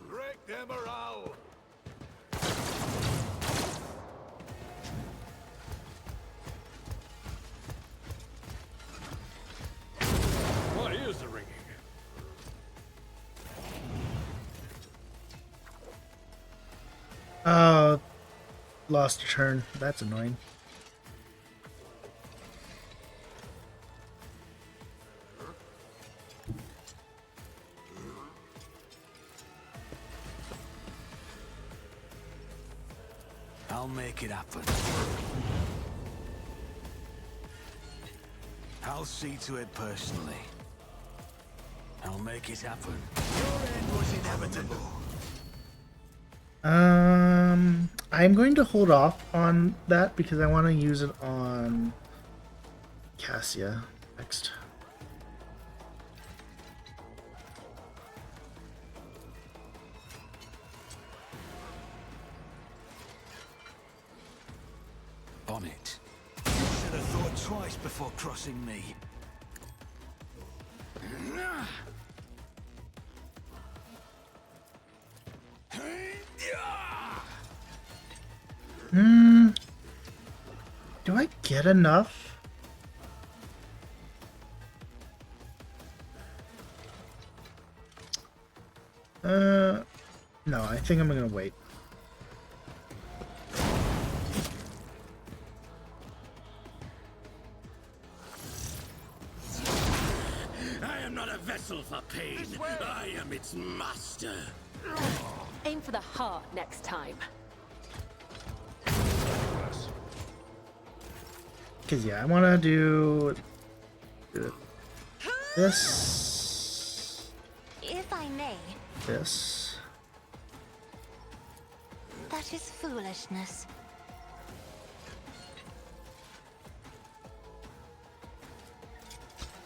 Break their morale. My ears are ringing. Oh, lost a turn. That's annoying. I'll make it happen. I'll see to it personally. I'll make it happen. Your end was inevitable. I'm going to hold off on that because I want to use it on Cassia next. On it. You should have thought twice before crossing me. Do I get enough? No, I think I'm gonna wait. I am not a vessel for pain. I am its master. Aim for the heart next time. Cause yeah, I want to do this, If I may, this. that is foolishness.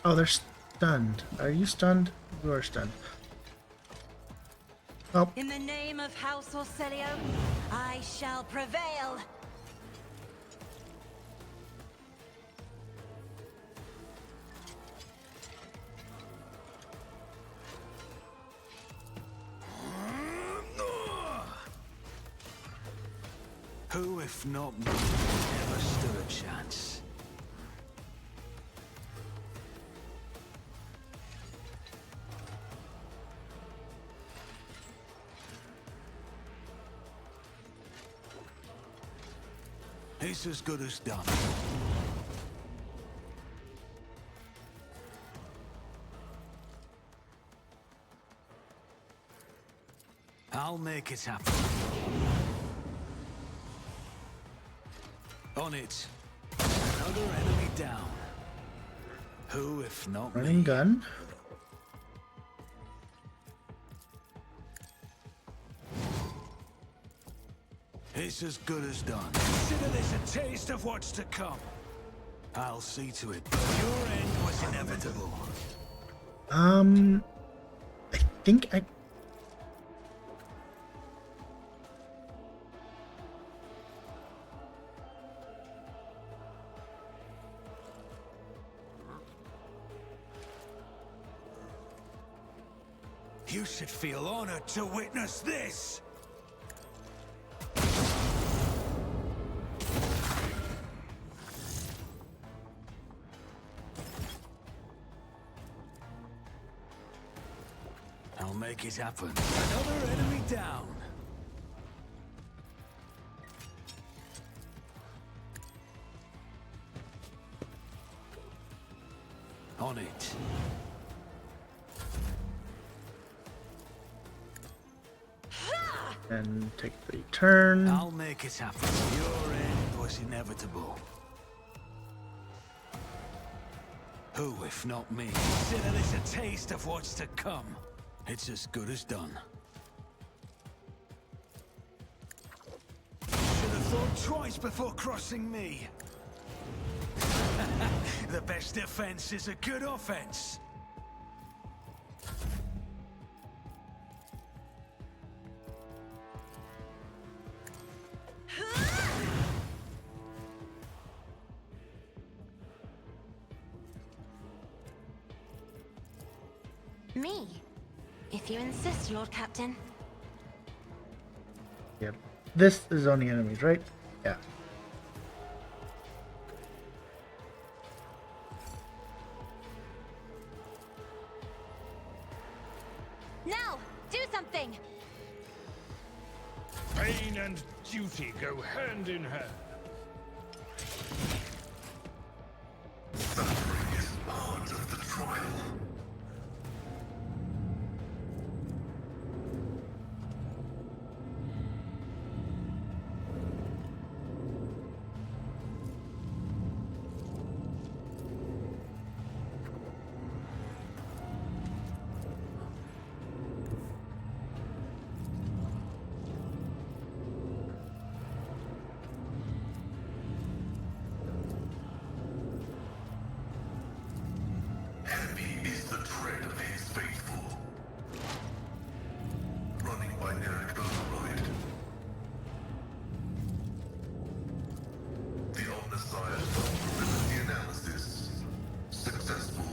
Oh, they're stunned. Are you stunned? You are stunned. Oh, In the name of House Orcelio, I shall prevail. Who, if not me, ever stood a chance? It's as good as done. I'll make it happen. On it. Another enemy down. Who, if not running me? gun. It's as good as done. Consider this a taste of what's to come. I'll see to it. Your end was inevitable. I think I You should feel honored to witness this! I'll make it happen. Another enemy down. On it. And take the turn. I'll make it happen. Your end was inevitable. Who, if not me? Consider this a taste of what's to come. It's as good as done. Should have thought twice before crossing me. The best defense is a good offense. Me? If you insist, Lord Captain. Yep. This is only enemies, right? Yeah. Now, do something! Pain and duty go hand in hand. Suffering is part of the trial. Heavy is the tread of his faithful. Running binaric override. The Omnissiah vulnerability analysis. Successful.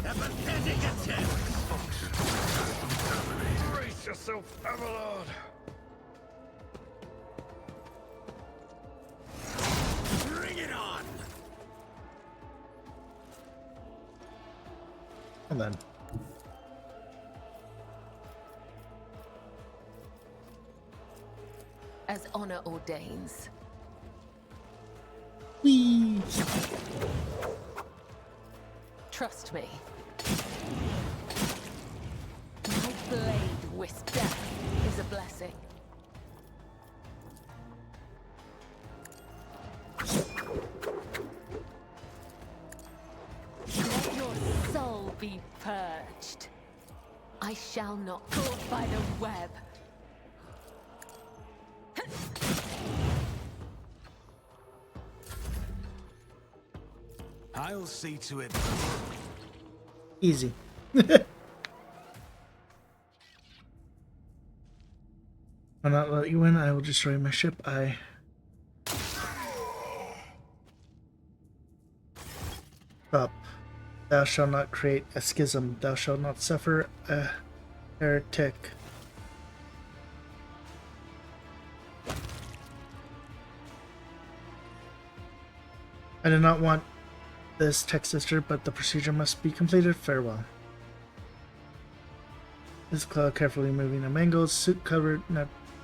A pathetic attempt! Function system terminated. Brace yourself, Avalon! Bring it on! Hold on. As honor ordains. Whee! Trust me. My blade with death is a blessing. Let your soul be purged. I shall not caught by the web. I'll see to it. Easy. I'll not let you in. I will destroy my ship. Stop. Thou shalt not create a schism. Thou shalt not suffer a heretic. I do not want this, Tech Sister, but the procedure must be completed. Farewell. This cloud carefully moving a mangled, suit covered,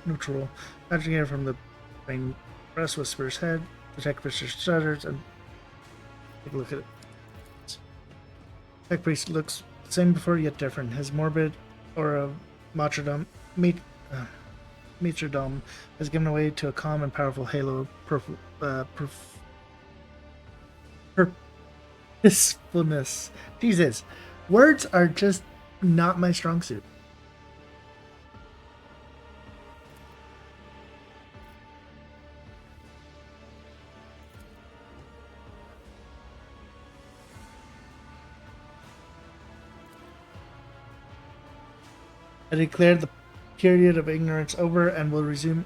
neutral, dodging air from the brain breast whispers head. The Tech Priest stutters and take a look at it. Tech Priest looks the same before, yet different. His morbid aura of matrodom has given way to a calm and powerful halo of purposefulness. Jesus, words are just not my strong suit. I declare the period of ignorance over and will resume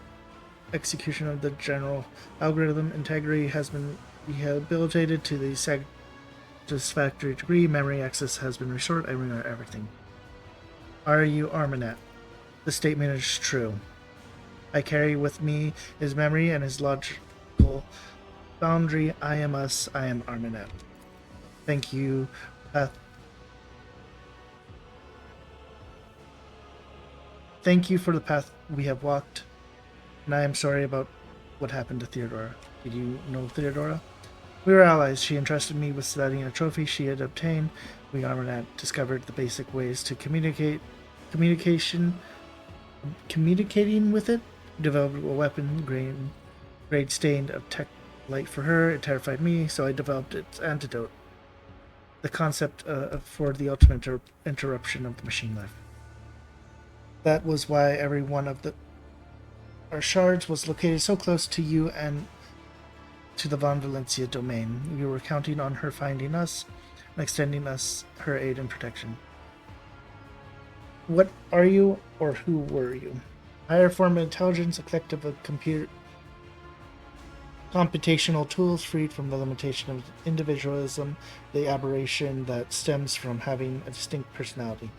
execution of the general algorithm. Integrity has been rehabilitated to the satisfactory degree. Memory access has been restored. I remember everything. Are you Armanet? The statement is true. I carry with me his memory and his logical boundary. I am us. I am Armanet. Thank you, Path. Thank you for the path we have walked, and I am sorry about what happened to Theodora. Did you know Theodora? We were allies. She entrusted me with studying a trophy she had obtained. We Armanet discovered the basic ways to communicating with it. We developed a weapon grade stained of tech light for her. It terrified me, so I developed its antidote. The concept for the ultimate interruption of the machine life. That was why every one of our shards was located so close to you and to the Von Valencia domain. We were counting on her finding us and extending us her aid and protection. What are you, or who were you? Higher form of intelligence, a collective of computational tools freed from the limitation of individualism, the aberration that stems from having a distinct personality.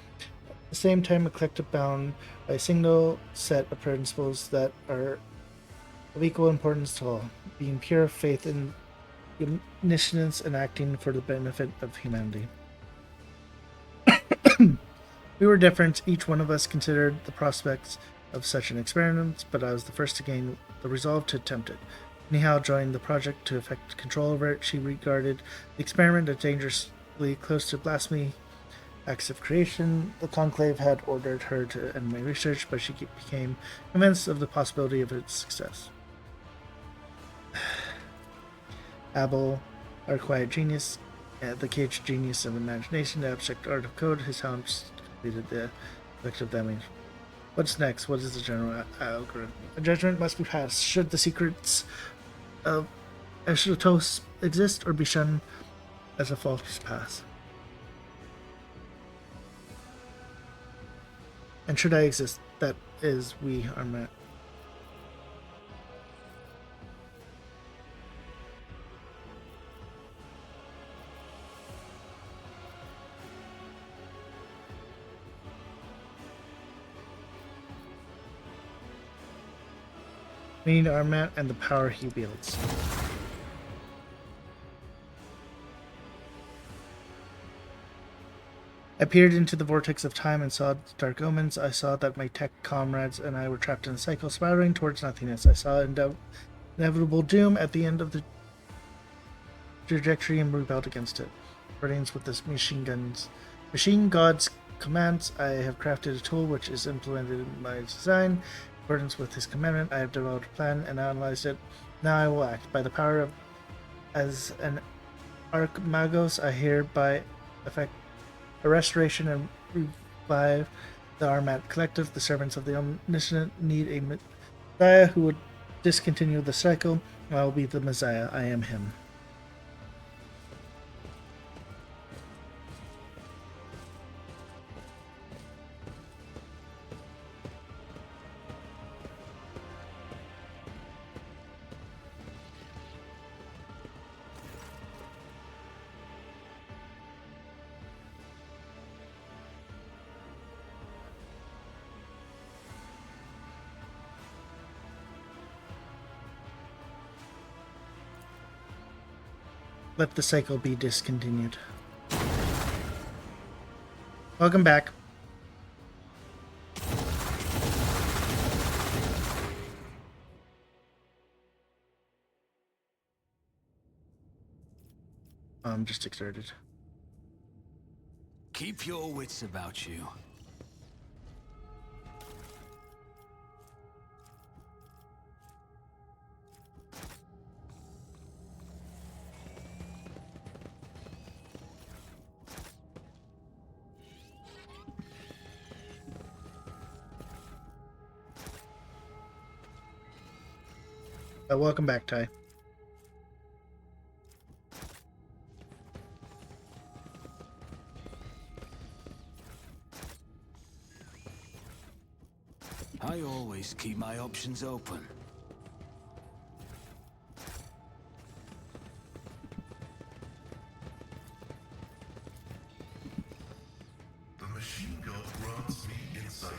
At the same time, a collective bound by a single set of principles that are of equal importance to all, being pure faith in omniscience and acting for the benefit of humanity. We were different. Each one of us considered the prospects of such an experiment, but I was the first to gain the resolve to attempt it. Nihal joined the project to effect control over it. She regarded the experiment as dangerously close to blasphemy, acts of creation. The Conclave had ordered her to end my research, but she became convinced of the possibility of its success. Abel, our quiet genius, the caged genius of imagination, the abstract art of code, his hounds completed the collective damage. What's next? What is the general algorithm? A judgment must be passed. Should the secrets of Eschatos exist or be shunned as a false path? And should I exist? That is, we are met. We need Armanet and the power he wields. I peered into the vortex of time and saw dark omens. I saw that my tech comrades and I were trapped in a cycle spiraling towards nothingness. I saw inevitable doom at the end of the trajectory and rebelled against it. According with this machine god's commands, I have crafted a tool which is implemented in my design. In accordance with his commandment, I have developed a plan and analyzed it. Now I will act. By the power of as an Archmagos, I hereby effect a restoration and revive the Armanet Collective. The servants of the Omniscient need a Messiah who would discontinue the cycle. I will be the Messiah. I am him. Let the cycle be discontinued. Welcome back. I'm just exerted. Keep your wits about you. Welcome back, Ty. I always keep my options open. machine gun grants me insight.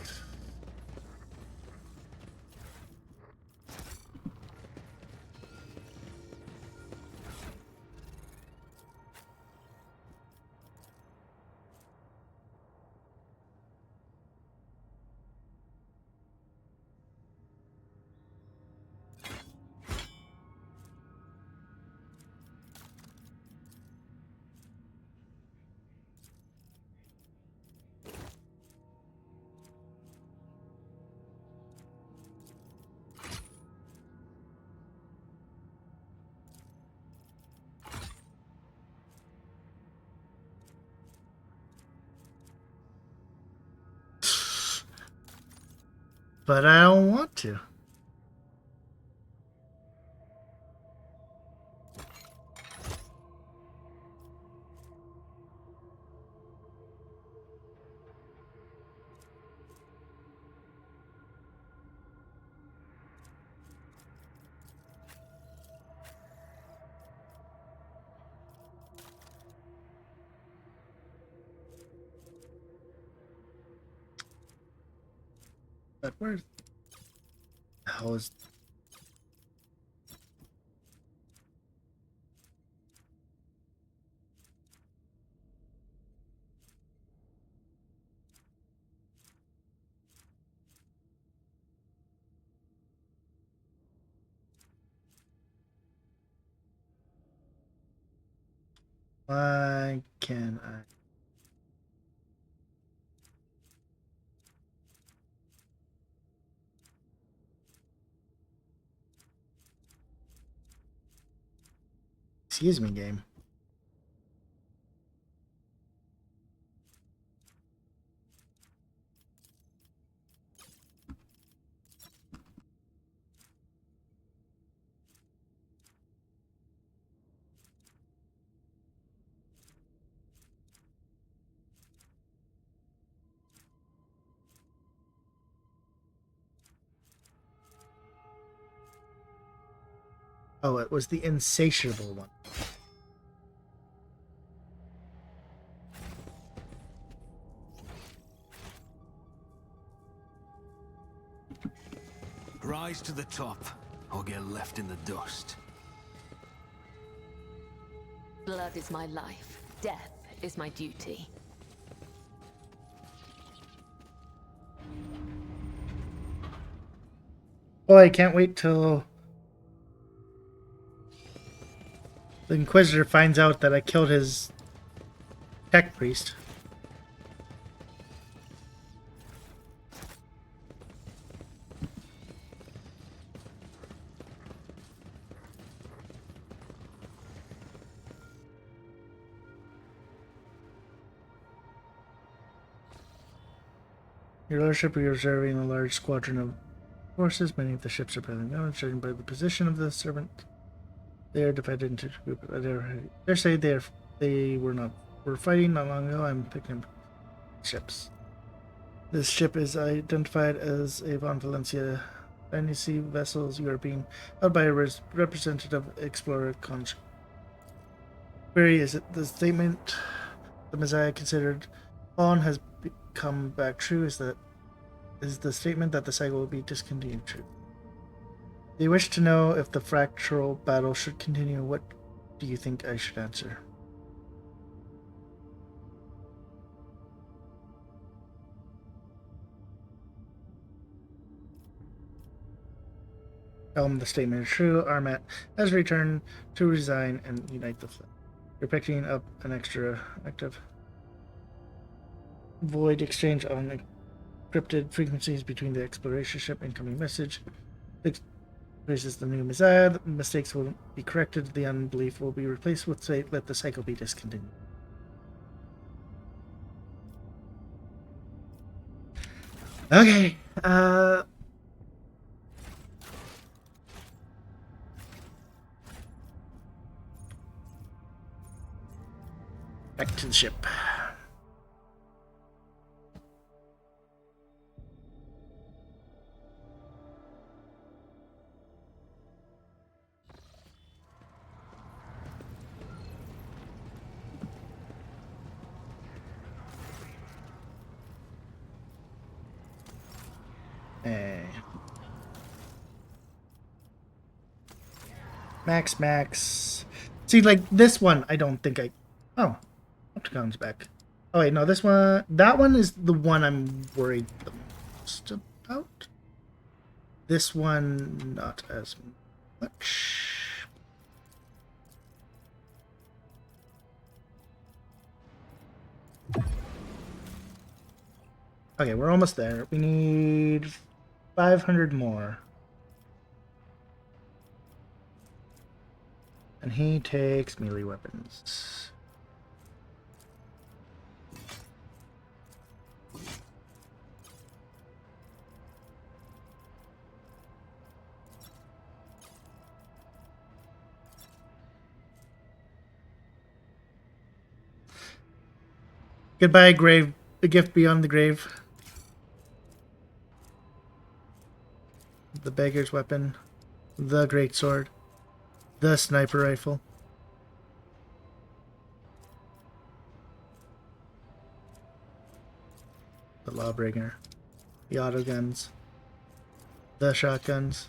But I don't want to. But where the hell is... Why can I? Excuse me, game. Oh, it was the insatiable one. Rise to the top, or get left in the dust. Blood is my life. Death is my duty. Oh, I can't wait till the Inquisitor finds out that I killed his tech priest. Your Lordship, we are observing a large squadron of forces. Many of the ships are badly damaged, judging by the position of the servant. They are divided into groups. I dare say they were fighting not long ago. I'm picking up ships. This ship is identified as a Von Valencia Dynasty vessels. You are being held by a representative explorer. Query: is it the statement the Messiah considered fallen has come back true? Is the statement that the cycle will be discontinued true? They wish to know if the fractal battle should continue. What do you think I should answer? The statement is true. Armat has returned to resign and unite the fleet. You're picking up an extra active void exchange on encrypted frequencies between the exploration ship. Incoming message. Raises the new Messiah. The mistakes will be corrected. The unbelief will be replaced with say, let the cycle be discontinued. Okay. Back to the ship. Max. See, like, this one, I don't think I... Oh, Opticon's back. Oh, wait, no, this one... That one is the one I'm worried the most about. This one, not as much. Okay, we're almost there. We need 500 more. And he takes melee weapons. Goodbye, grave. The gift beyond the grave. The beggar's weapon. The greatsword. The sniper rifle. The lawbringer. The autoguns. The shotguns.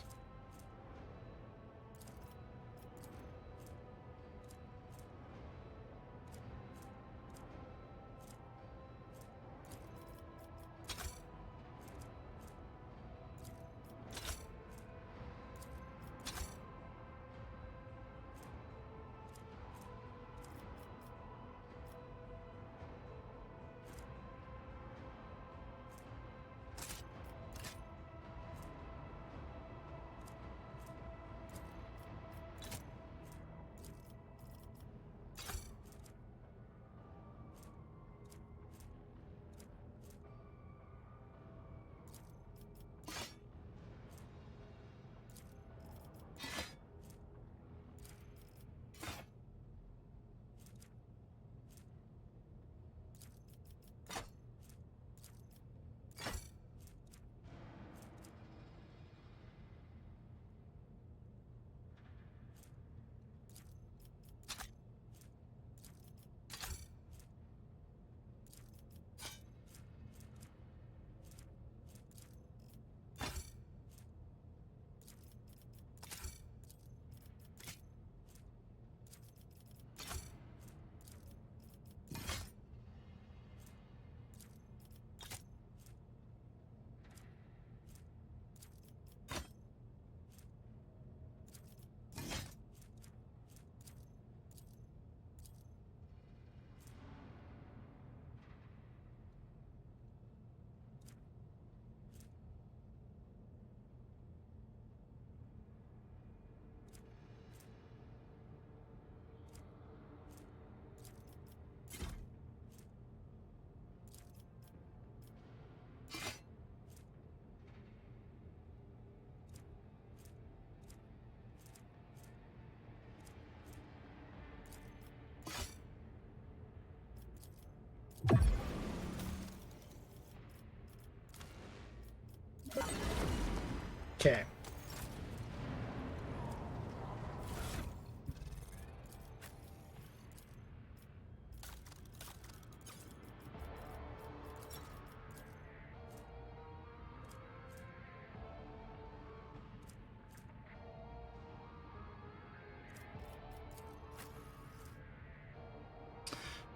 Okay.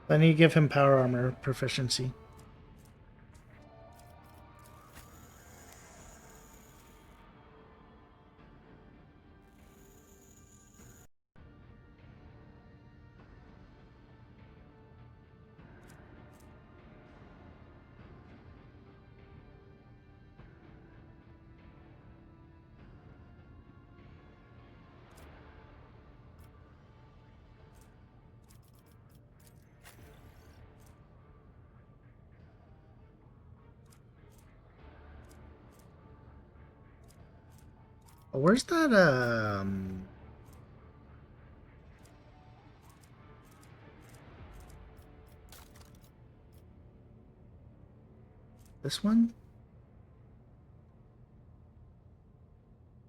I need to give him power armor proficiency. Where's that, this one?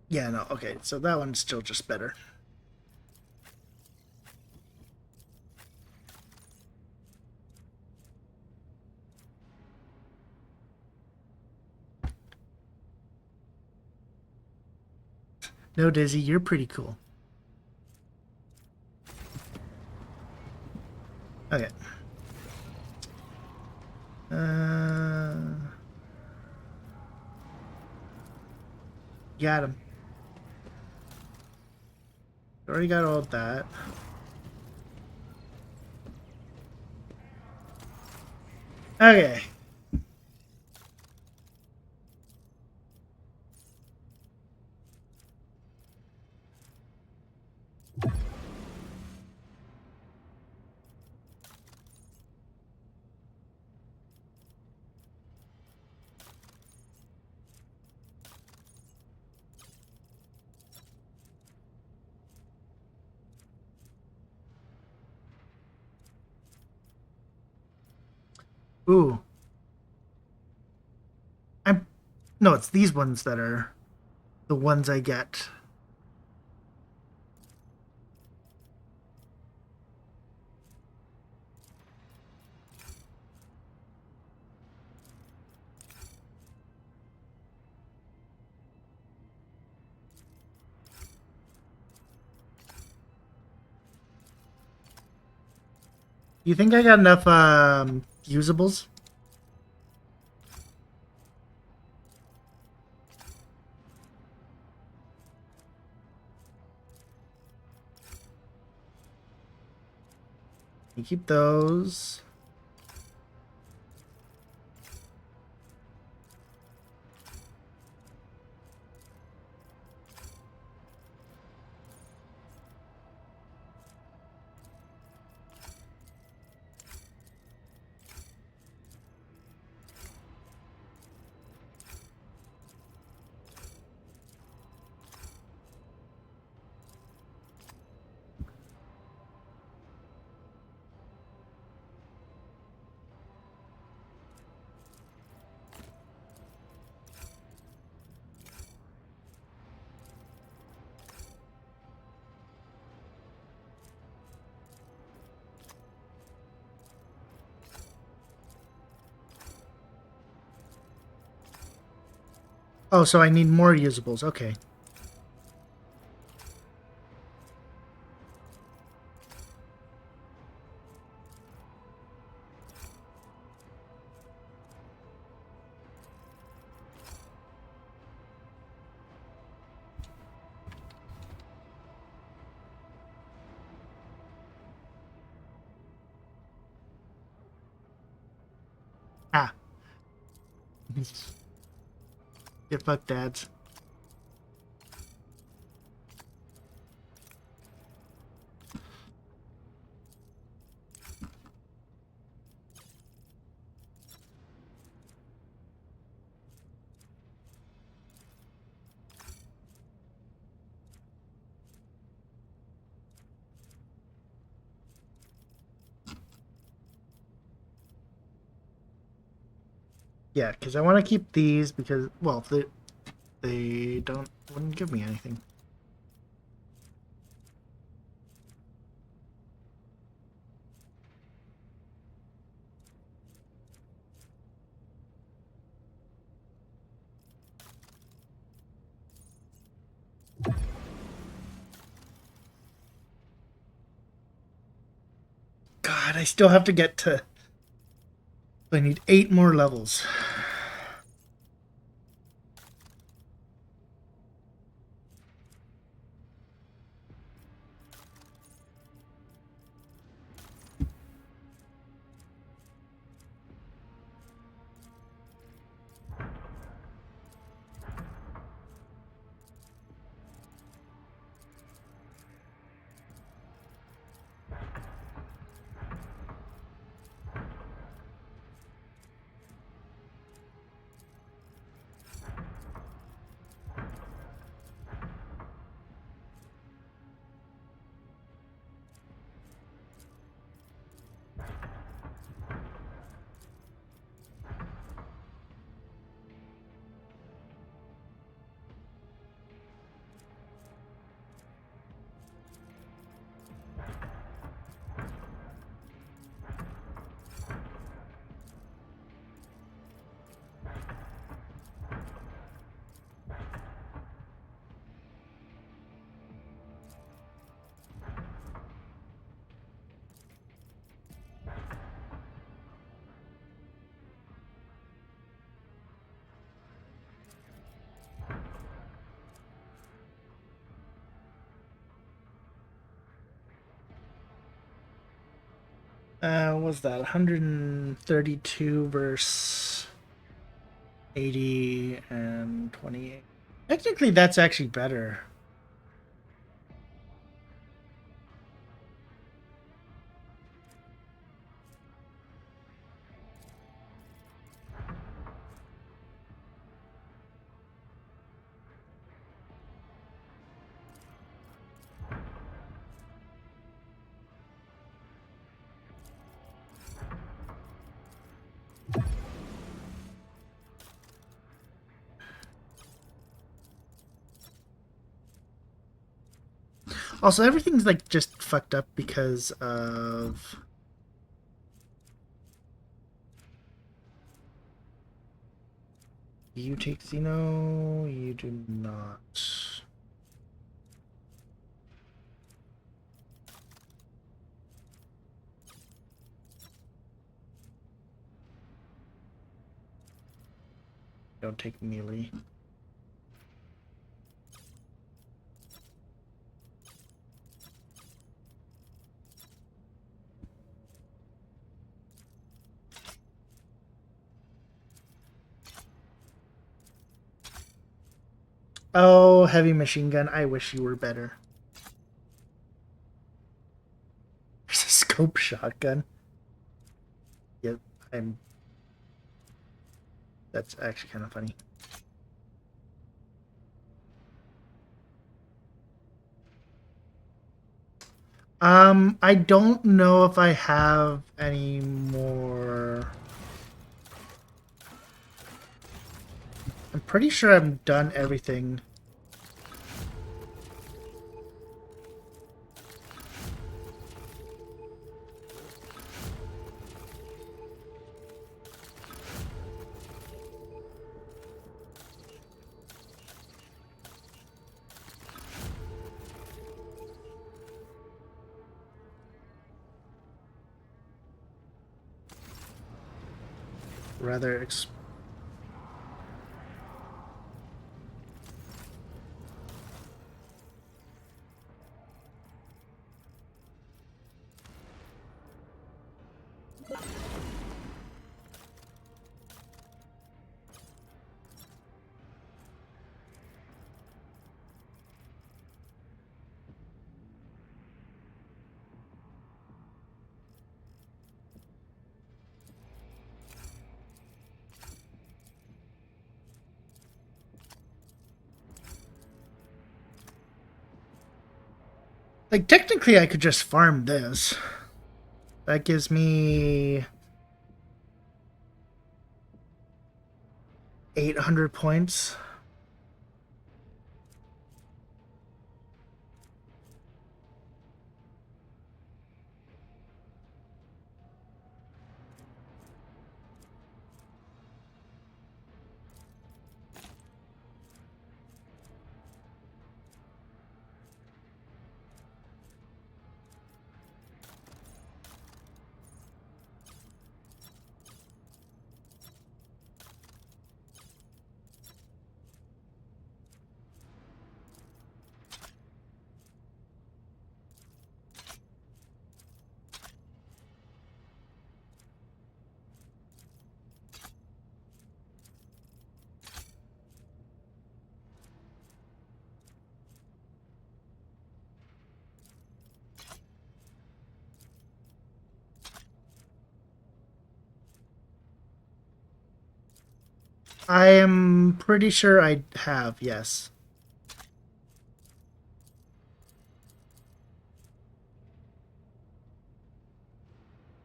Yeah, no, okay, so that one's still just better. No, Dizzy, you're pretty cool. Got him. Already got all of that. Okay. Ooh. No, it's these ones that are the ones I get. You think I got enough usables? You keep those. Oh, so I need more usables. Okay. Ah. Get fucked, dads. Yeah, because I want to keep these because, well, they wouldn't give me anything. God, I still have to get to. I need 8 more levels. Was that 132 versus 80 and 28? Technically, that's actually better. Also, everything's like just fucked up because of you take Xeno, you do not. Don't take melee. Oh, heavy machine gun. I wish you were better. There's a scope shotgun. Yep, I'm. That's actually kind of funny. I don't know if I have any more. I'm pretty sure I've done everything. Rather like technically I could just farm this. That gives me 800 points. I am pretty sure I have, yes.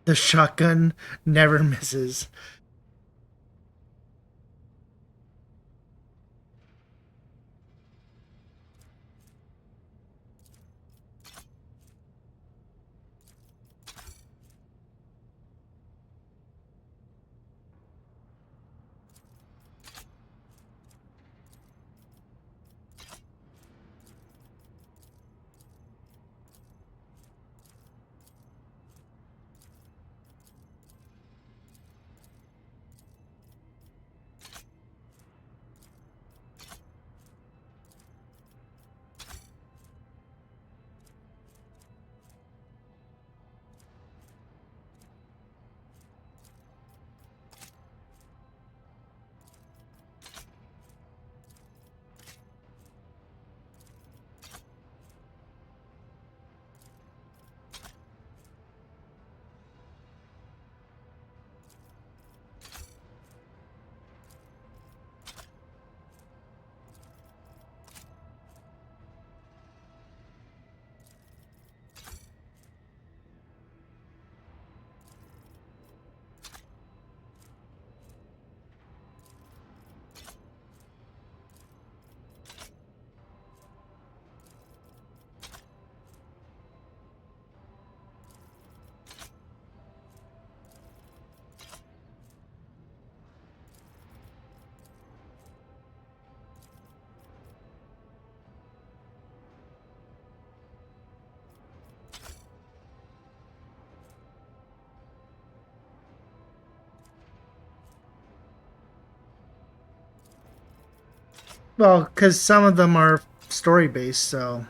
The shotgun never misses. Well, because some of them are story based, so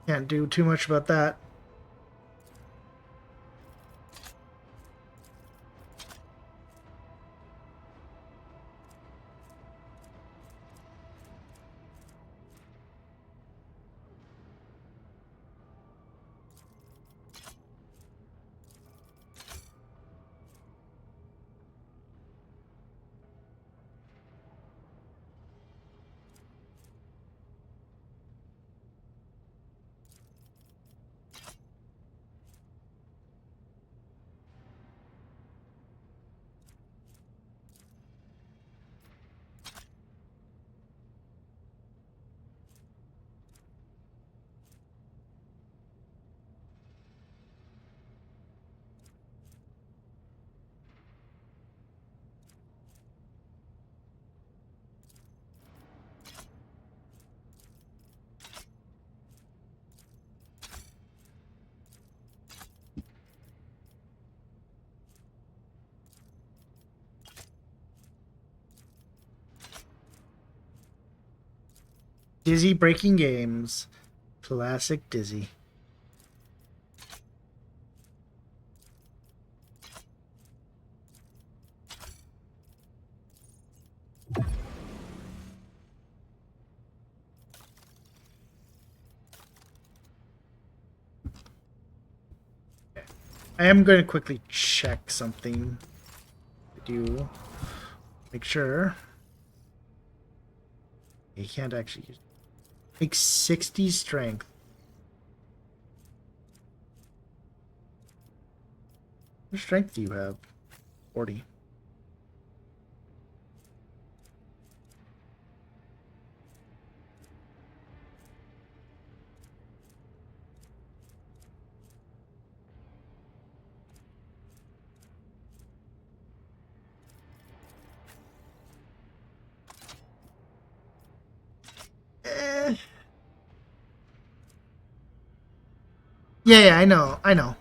can't do too much about that. Dizzy breaking games. Classic Dizzy. I am going to quickly check something. Do make sure. You can't actually use. Like 60 strength. What strength do you have? 40. Yeah, I know. I know.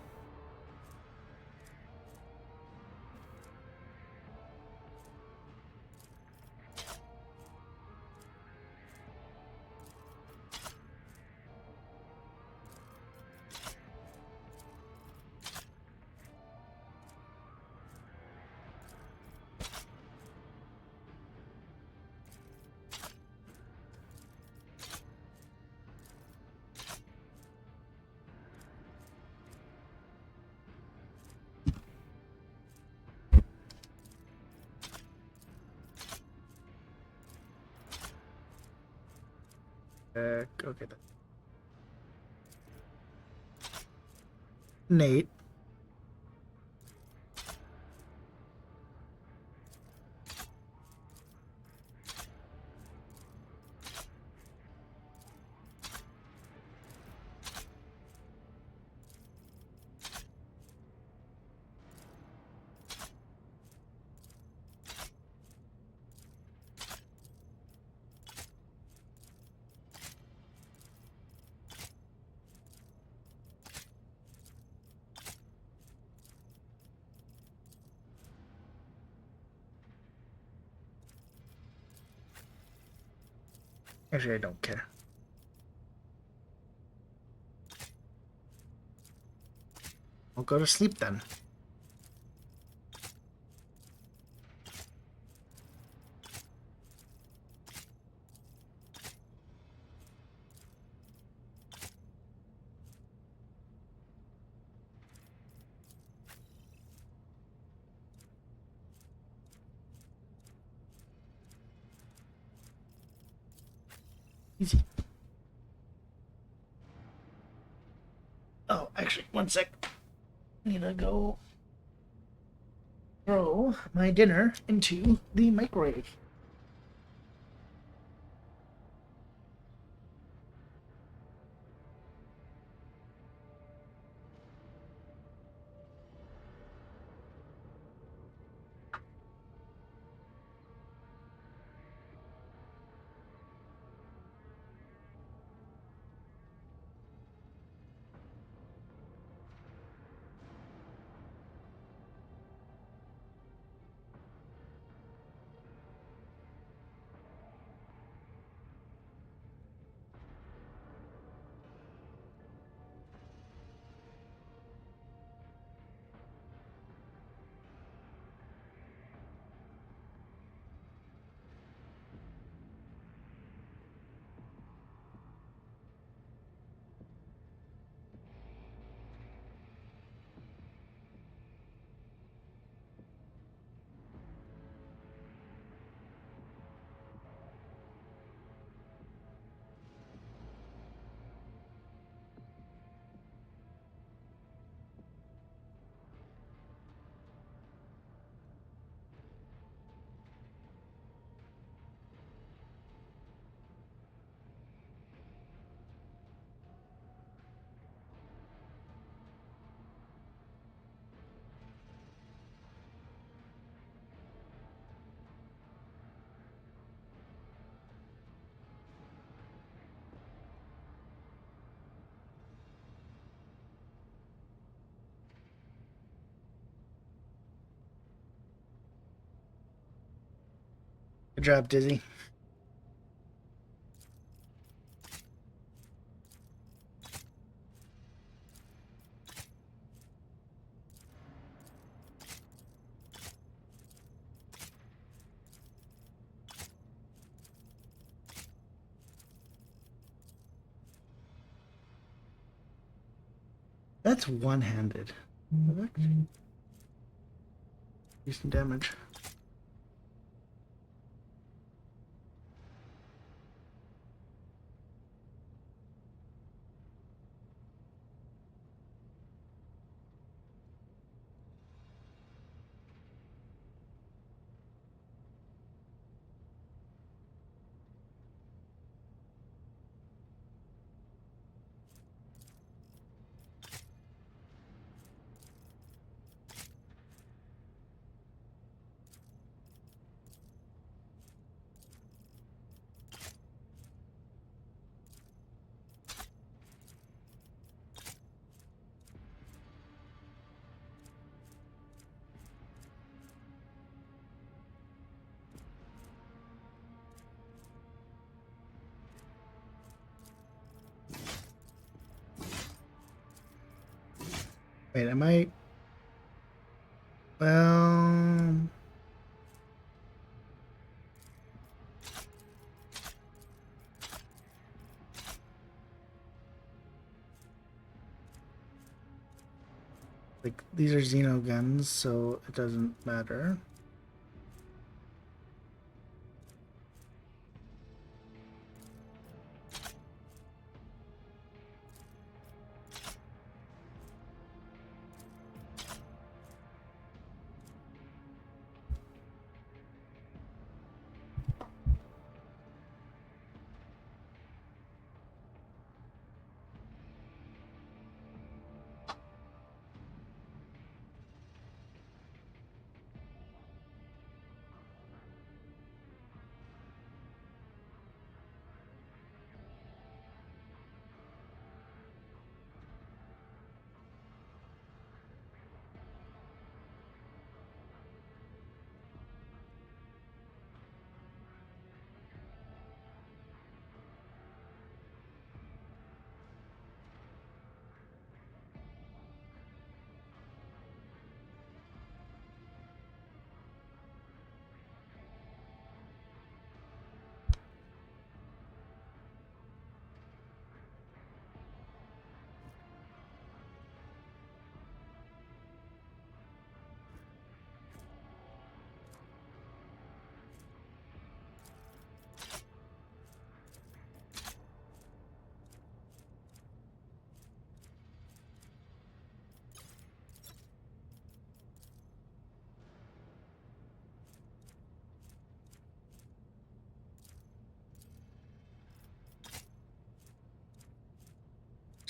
Okay. Nate. Actually, I don't care. I'll go to sleep then. Easy. Oh, actually, one sec. I need to go throw my dinner into the microwave. Good job, Dizzy. That's one-handed. Decent damage. Wait, am I? Well, like these are Xeno guns, so it doesn't matter.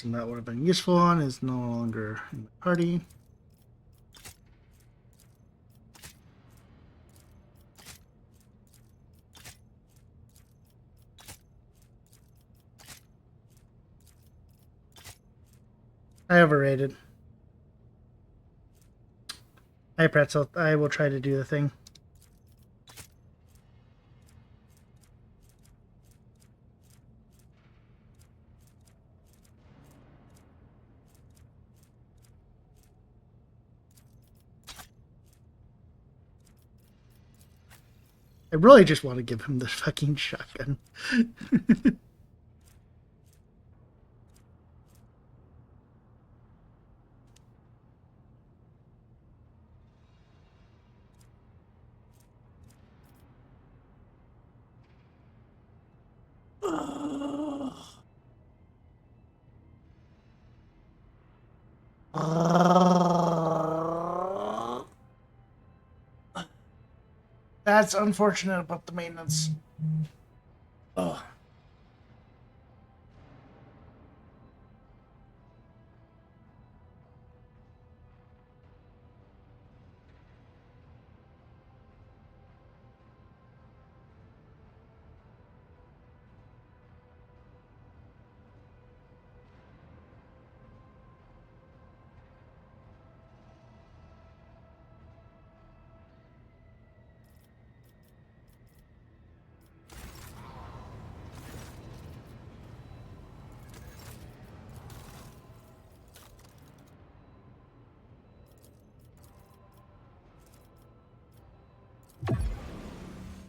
And that would have been useful on is no longer in the party. I overrated. Hi, Pretzel. I will try to do the thing. I really just want to give him the fucking shotgun. That's unfortunate about the maintenance. Oh.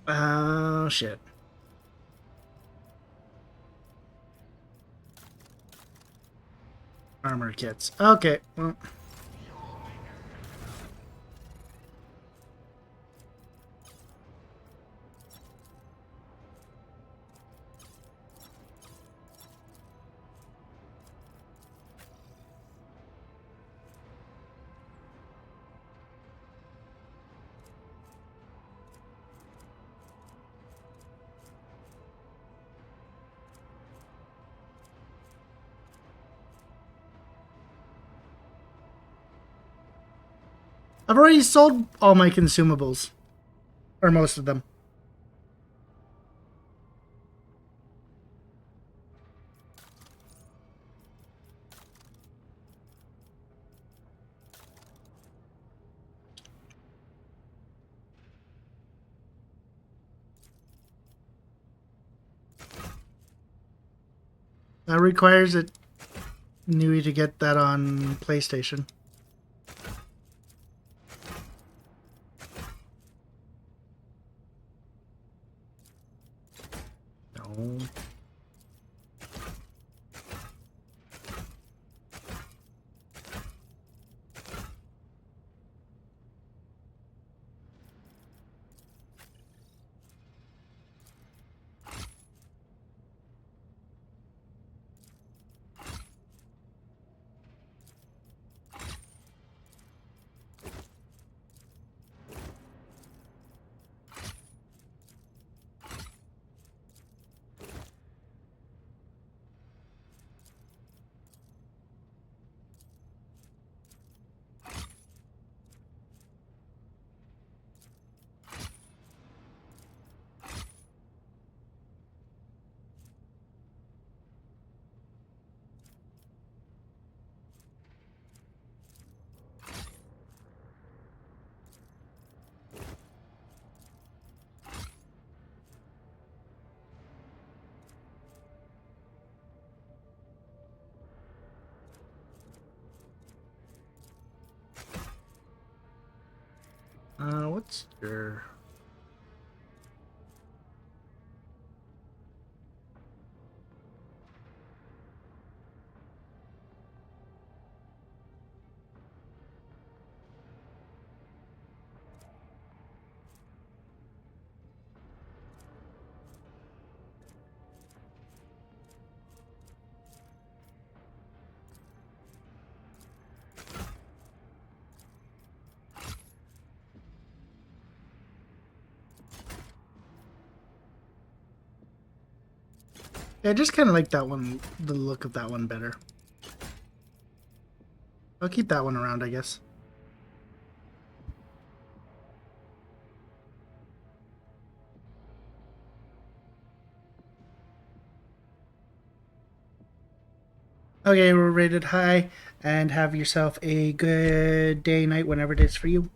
Oh, shit. Armor kits. Okay, well. I've already sold all my consumables. Or most of them. That requires it Nui to get that on PlayStation. No. What's your... Yeah, I just kind of like that one, the look of that one better. I'll keep that one around, I guess. Okay, we're rated high, and have yourself a good day, night, whenever it is for you.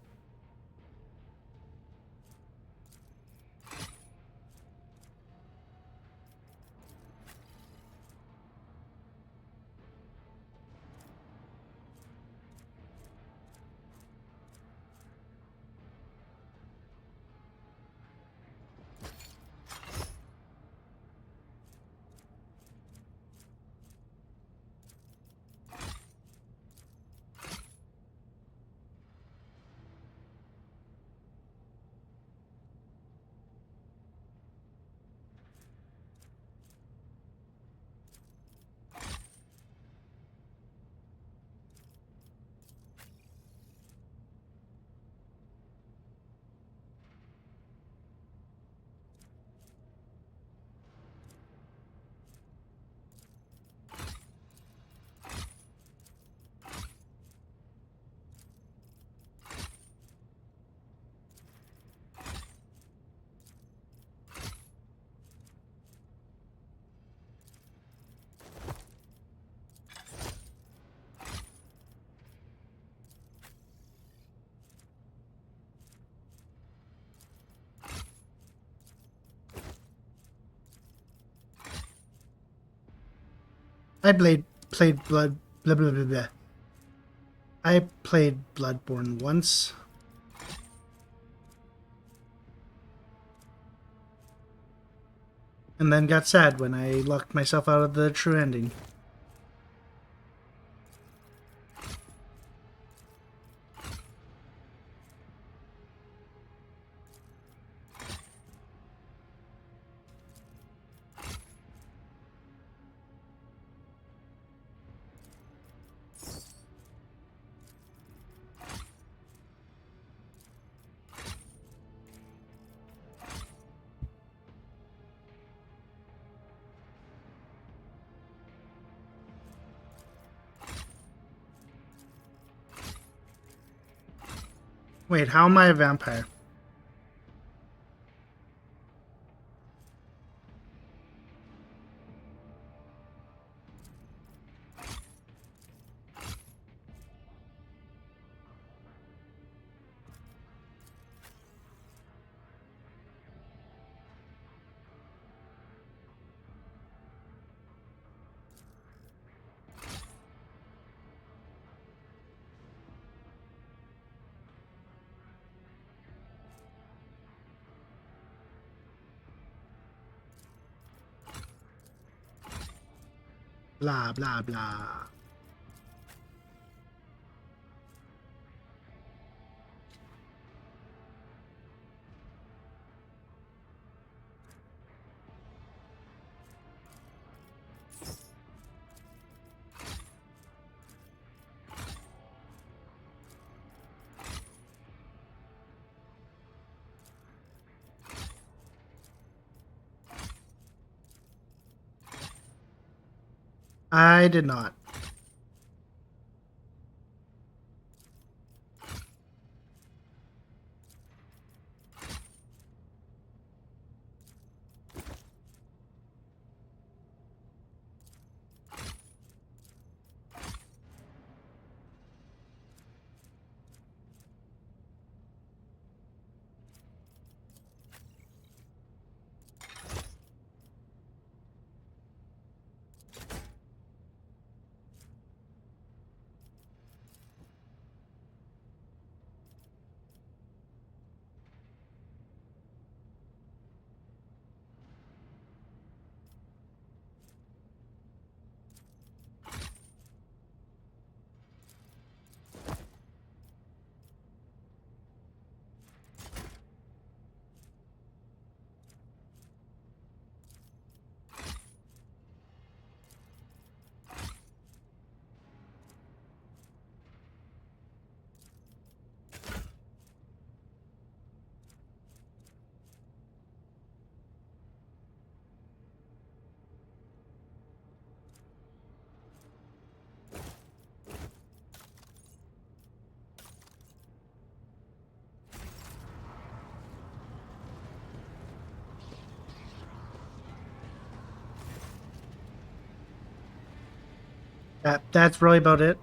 I played Blood... blah blah blah blah. I played Bloodborne once. And then got sad when I locked myself out of the true ending. Wait, how am I a vampire? Blah, blah, blah. I did not. That's really about it.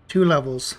Two levels.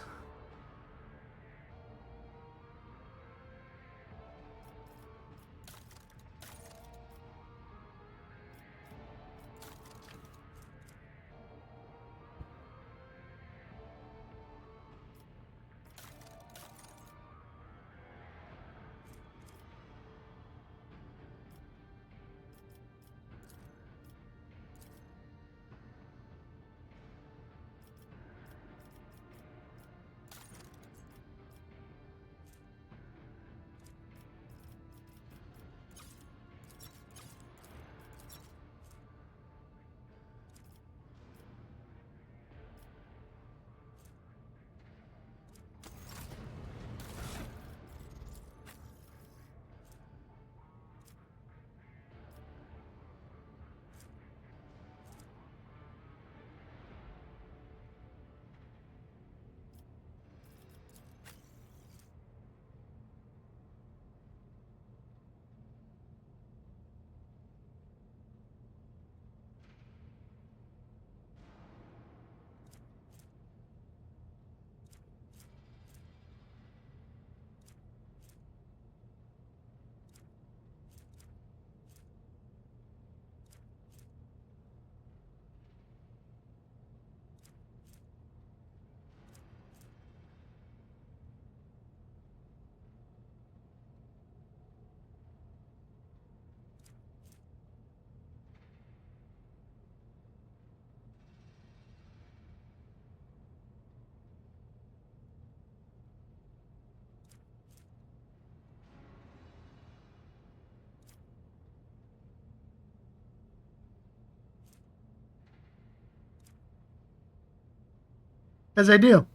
As I do.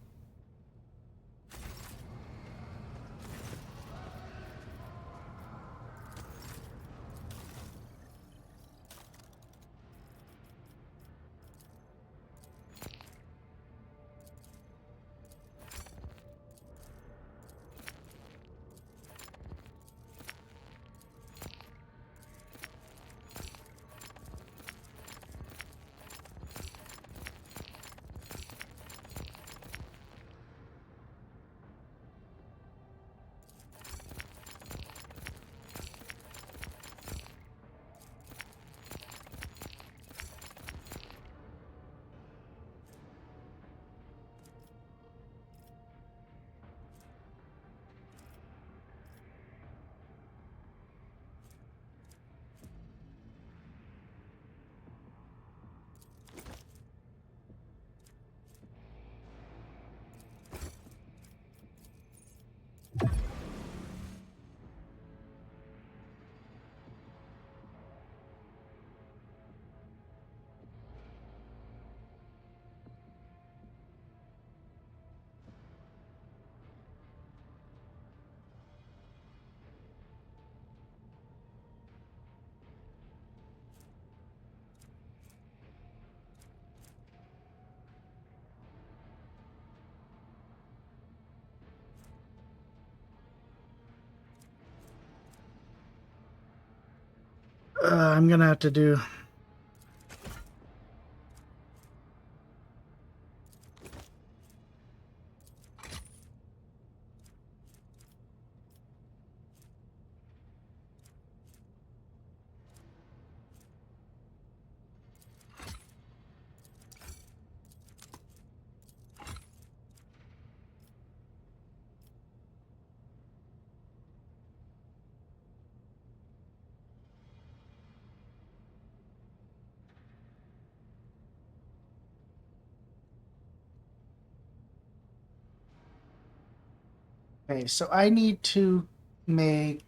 I'm gonna have to do. Okay, so I need to make.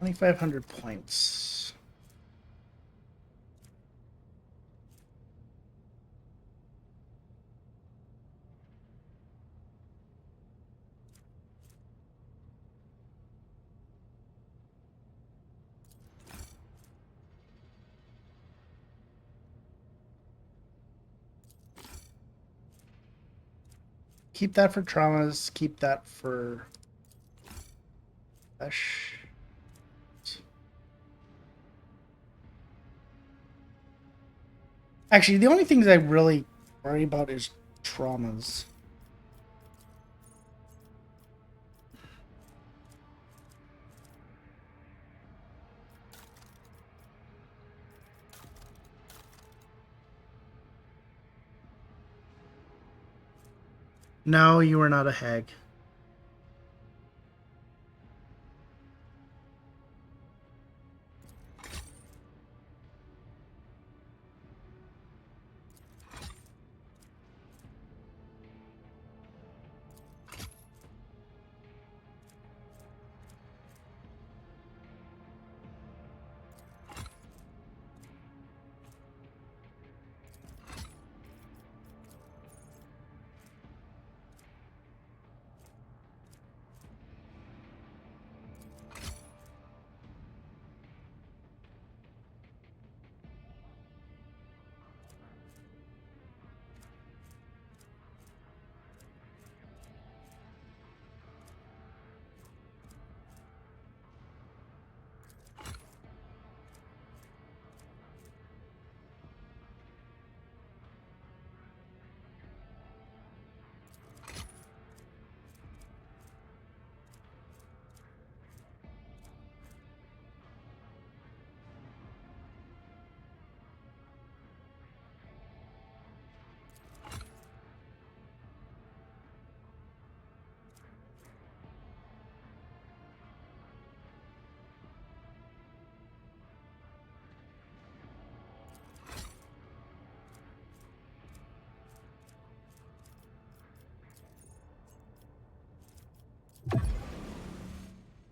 $2,500 points. Keep that for traumas. Keep that for. Actually, the only things I really worry about is traumas. No, you are not a hag.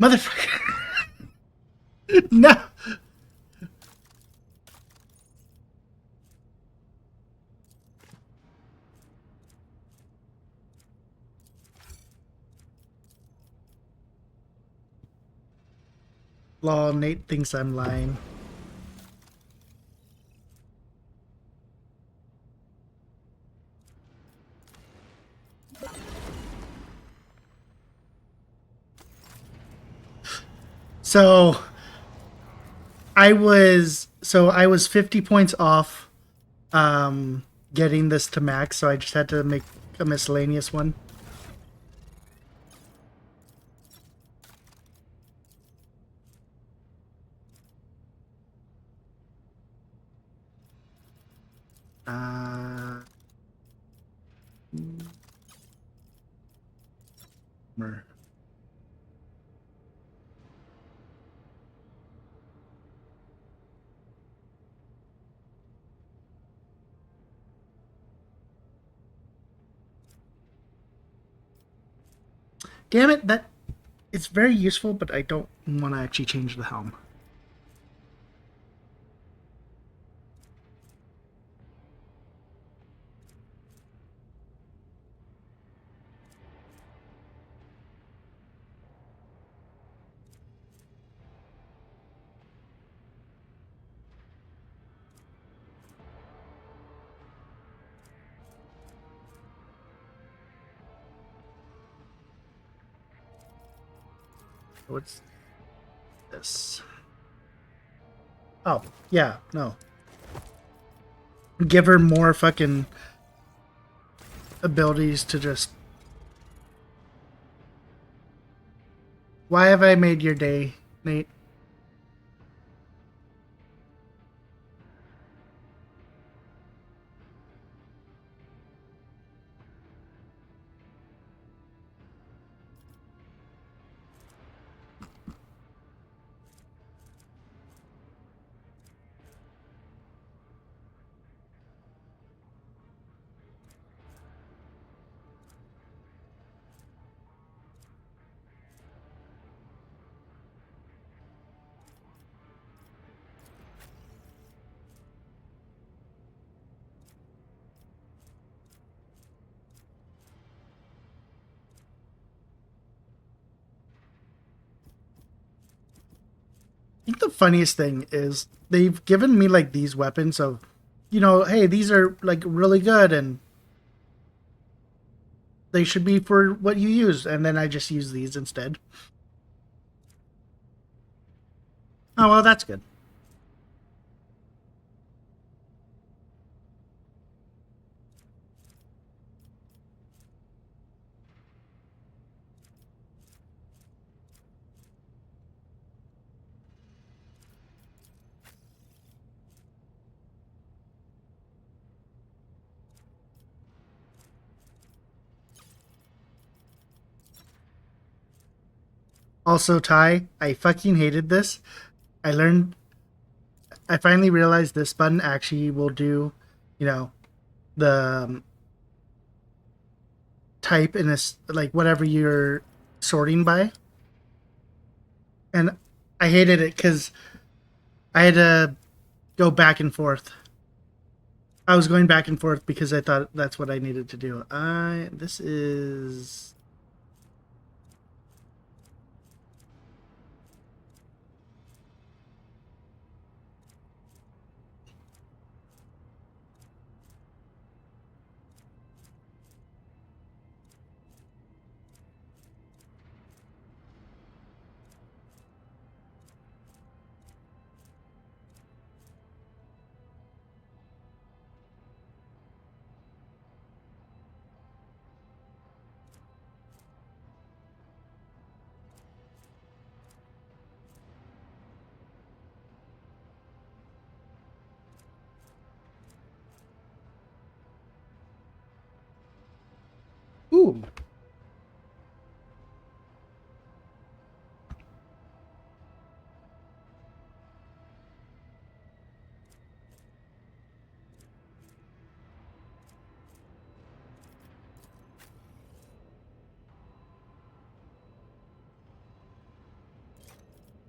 Motherfucker. No. Lol, Nate thinks I'm lying. So I was 50 points off getting this to max, so I just had to make a miscellaneous one. Mer- Damn it, that it's very useful, but I don't want to actually change the helm. What's this? Oh, yeah, no. Give her more fucking abilities to just... Why have I made your day, Nate? I think the funniest thing is they've given me like these weapons of, you know, hey, these are like really good and they should be for what you use, and then I just use these instead. Oh, well, that's good. Also, Ty, I fucking hated this. I finally realized this button actually will do, you know, the type in this, like whatever you're sorting by. And I hated it because I had to go back and forth. I was going back and forth because I thought that's what I needed to do. This is... Ooh.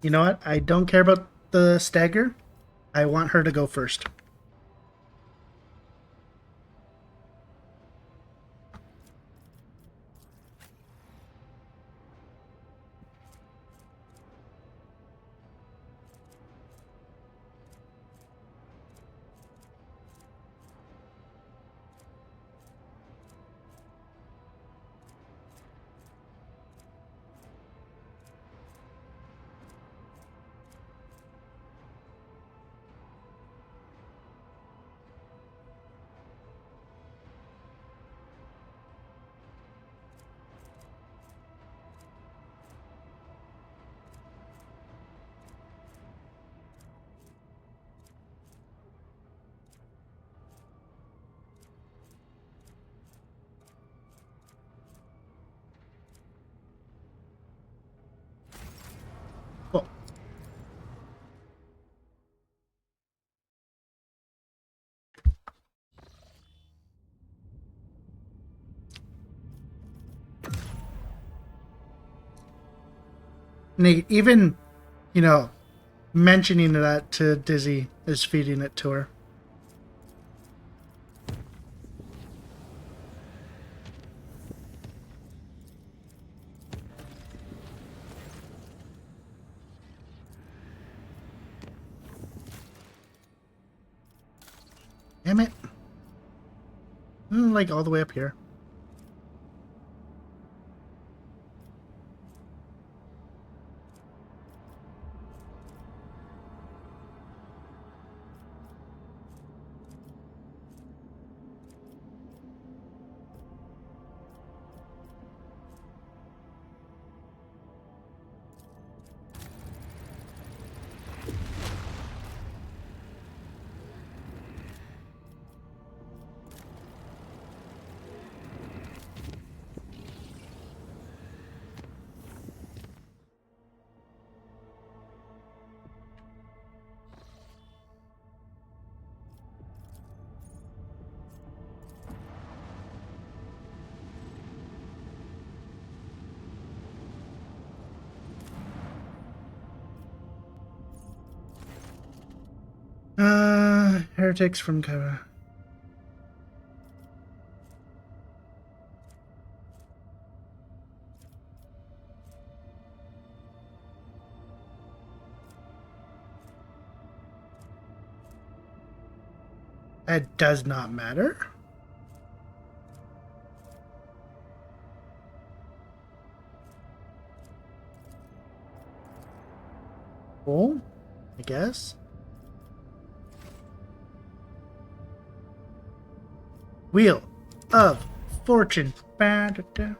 You know what? I don't care about the stagger, I want her to go first. Oh. Nate, even, mentioning that to Dizzy is feeding it to her. Damn it. Like all the way up here. Heretics from cover. It does not matter. Well, I guess. Wheel of Fortune. Ba-da-da.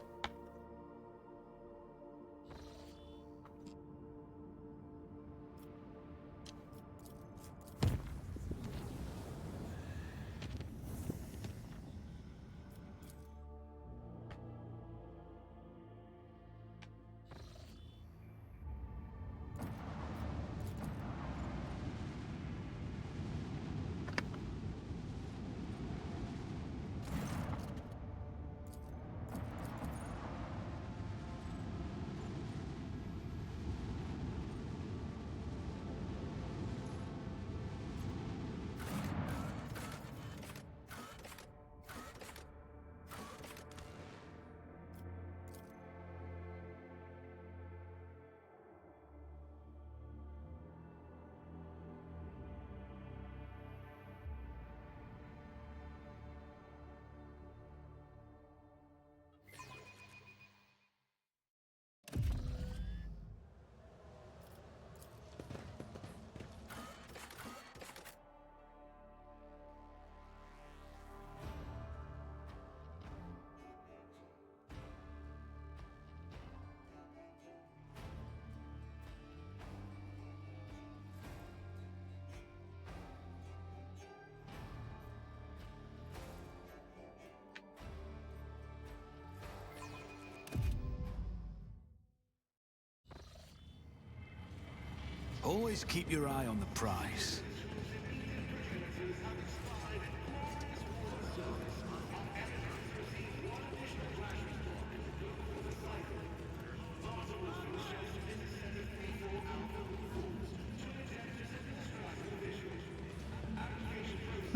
Always keep your eye on the prize.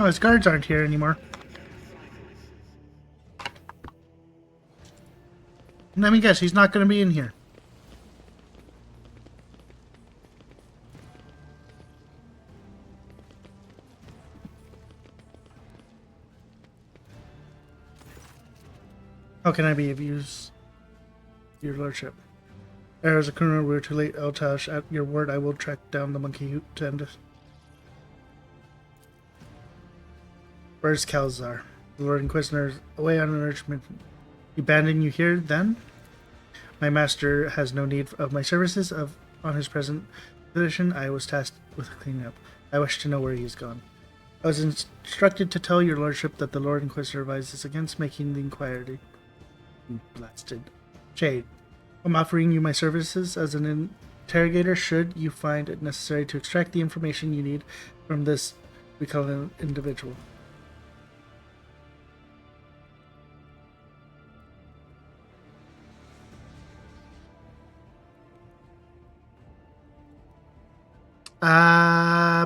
Oh, his guards aren't here anymore. Let me guess, he's not going to be in here. How can I be of use, your lordship? As a criminal, we're too late, Eltash. At your word, I will track down the monkey who to end it. Where's Kalzar? The Lord Inquisitor is away on an urgent. He abandoned you here, then? My master has no need of my services. On his present position, I was tasked with cleaning up. I wish to know where he is gone. I was instructed to tell your lordship that the Lord Inquisitor advises against making the inquiry. Blasted. Jade, I'm offering you my services as an interrogator should you find it necessary to extract the information you need from this, we call an individual.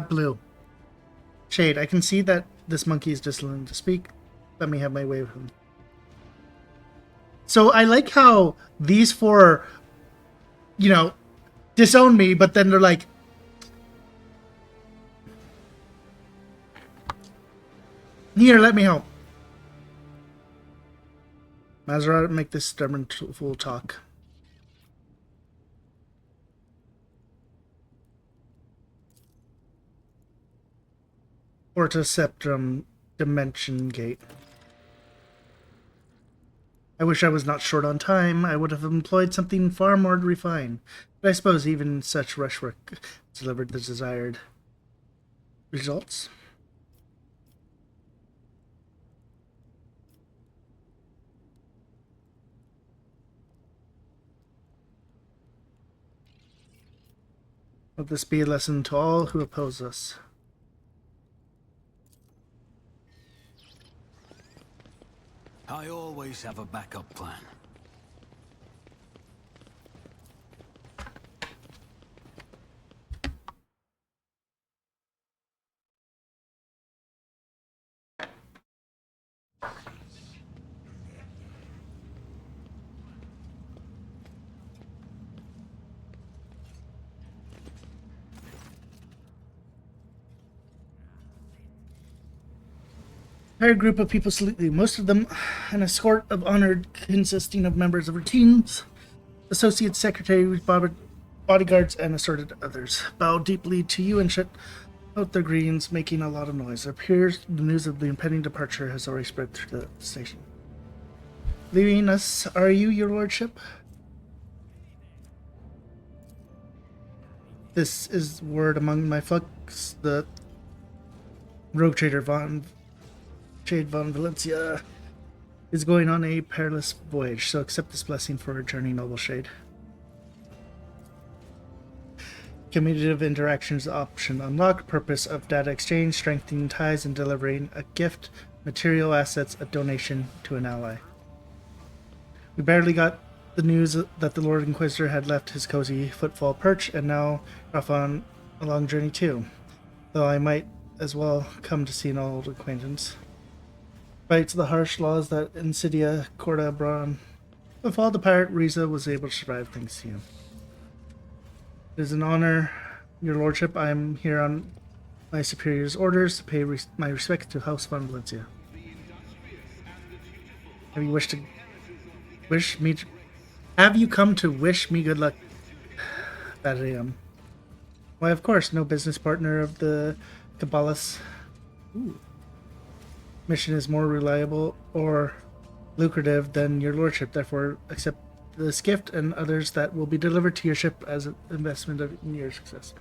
Blue. Shade, I can see that this monkey is just willing to speak. Let me have my way with him. So I like how these four, disown me, but then they're like, here, let me help. Mazerat, make this stubborn fool talk. Orta Septrum Dimension Gate. I wish I was not short on time. I would have employed something far more refined. But I suppose even such rush work delivered the desired results. Let this be a lesson to all who oppose us. I always have a backup plan. Entire group of people salute you, most of them an escort of honored consisting of members of her teams, associate secretaries, bodyguards, and assorted others. Bow deeply to you and shut out their greetings, making a lot of noise. It appears the news of the impending departure has already spread through the station. Leaving us, are you, your lordship? This is word among my flux. The rogue trader Jade von Valencia is going on a perilous voyage, so accept this blessing for her journey, noble Shade. Commutative interactions option unlocked. Purpose of data exchange, strengthening ties and delivering a gift, material assets, a donation to an ally. We barely got the news that the Lord Inquisitor had left his cozy footfall perch and now off on a long journey too, though I might as well come to see an old acquaintance. Despite the harsh laws that Insidia Corda brought on, with all the pirate, Riza was able to survive thanks to you. It is an honor, your lordship. I am here on my superior's orders to pay my respects to House von Valencia. Have you come to wish me good luck? That I am. Why, of course, no business partner of the Cabales. Mission is more reliable or lucrative than your lordship, therefore accept this gift and others that will be delivered to your ship as an investment in your success.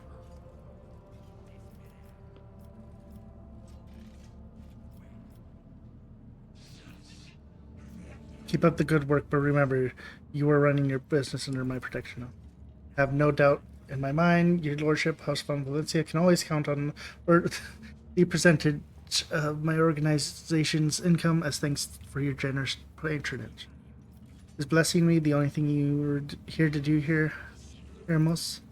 Keep up the good work, but remember, you are running your business under my protection. Have no doubt in my mind, your lordship, House von Valencia, can always count on the percentage of my organization's income as thanks for your generous patronage. Is blessing me the only thing you were here to do here, Ramos?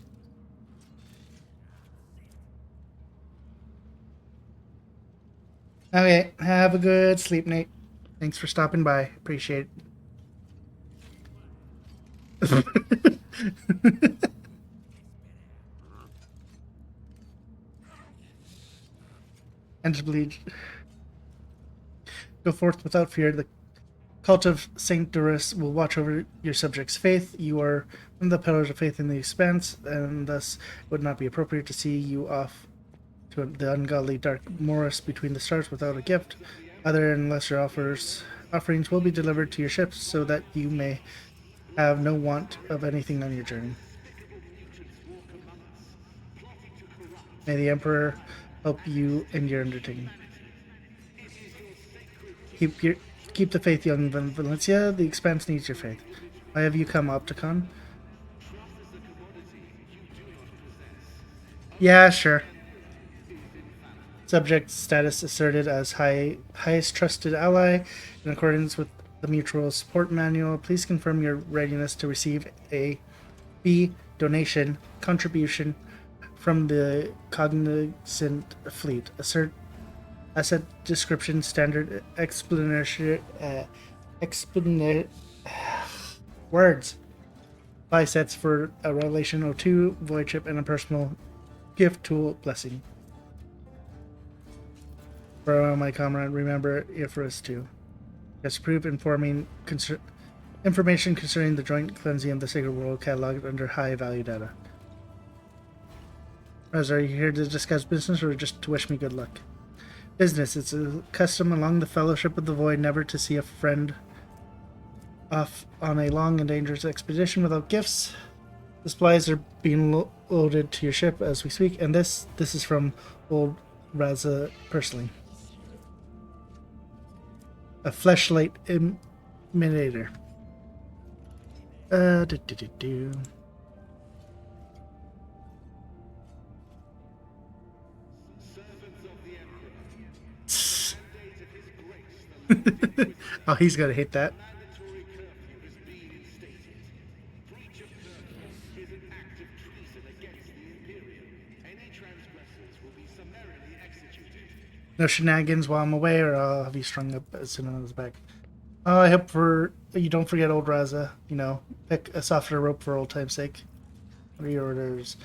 Okay, have a good sleep, Nate. Thanks for stopping by. Appreciate it. And to bleed. Go forth without fear. The cult of Saint Durus will watch over your subjects' faith. You are one of the pillars of faith in the expanse, and thus it would not be appropriate to see you off to the ungodly dark morass between the stars without a gift. Other and lesser offerings will be delivered to your ships so that you may have no want of anything on your journey. May the Emperor help you in your undertaking. Keep the faith, young Valencia. The Expanse needs your faith. Why have you come, Opticon? Yeah, sure. Subject status asserted as highest trusted ally in accordance with the Mutual Support Manual. Please confirm your readiness to receive a B donation contribution from the Cognizant Fleet. Asset description standard explanation words. 5 sets for a Revelation 02 void chip and a personal gift tool blessing. For my comrade, remember Ifris too. Just proof information concerning the joint cleansing of the Sacred World cataloged under high value data. Raz, are you here to discuss business or just to wish me good luck? Business. It's a custom among the Fellowship of the Void never to see a friend off on a long and dangerous expedition without gifts. The supplies are being loaded to your ship as we speak, and this is from old Raza personally. A fleshlight imitator. Oh, he's gonna hate that. No shenanigans while I'm away, or I'll have you strung up as soon as I was back. I hope you don't forget old Raza. You know, pick a softer rope for old time's sake. What are your orders?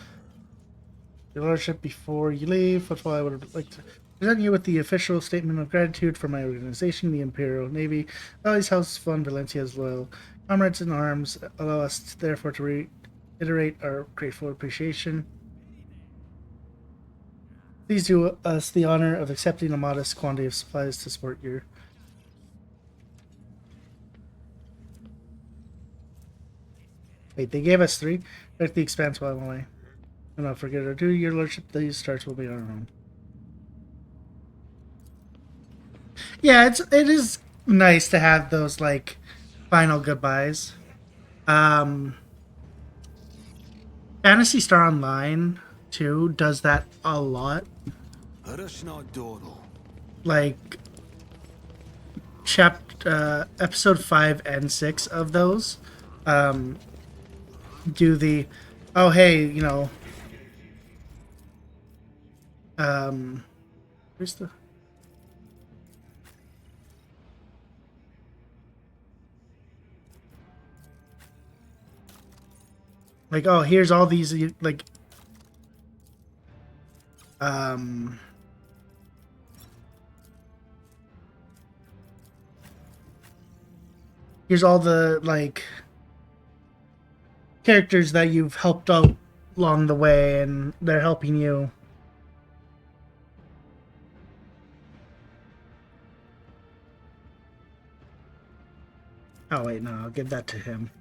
Your Lordship, before you leave, first of all, I would like to present you with the official statement of gratitude for my organization, the Imperial Navy. Always House von Valencia's loyal comrades in arms. Allow us, therefore, to reiterate our grateful appreciation. Please do us the honor of accepting a modest quantity of supplies to support your... Wait, they gave us 3? Check the Expanse while I'm away. Do not forget or do, your Lordship, these starts will be on our own. Yeah, it is nice to have those, like, final goodbyes. Phantasy Star Online, too, does that a lot. Like, episode 5 and 6 of those, do the, oh, hey, you know, where's the... Like, oh, here's all these, like, here's all the, like, characters that you've helped out along the way, and they're helping you. Oh, wait, no, I'll give that to him.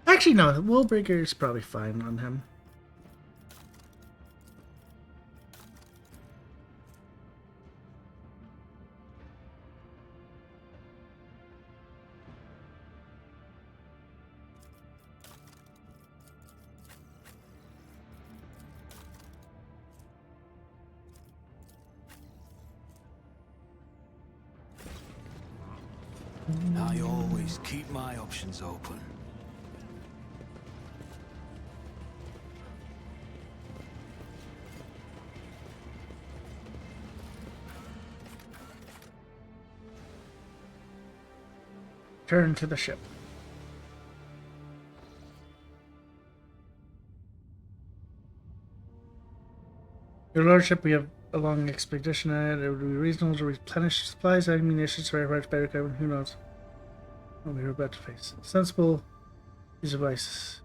Actually, no, Willbreaker is probably fine on him. I always keep my options open. Turn to the ship. Your Lordship, we have a long expedition ahead. It would be reasonable to replenish supplies, ammunition, spare parts, better equipment. Who knows what we are about to face? Sensible use of devices.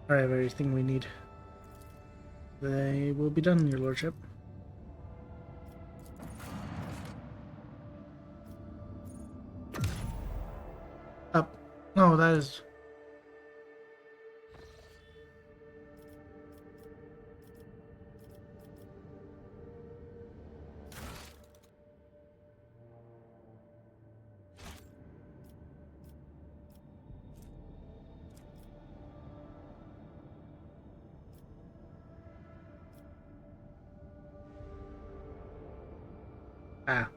I have everything we need. They will be done, Your Lordship. Up. No, that is... Ah.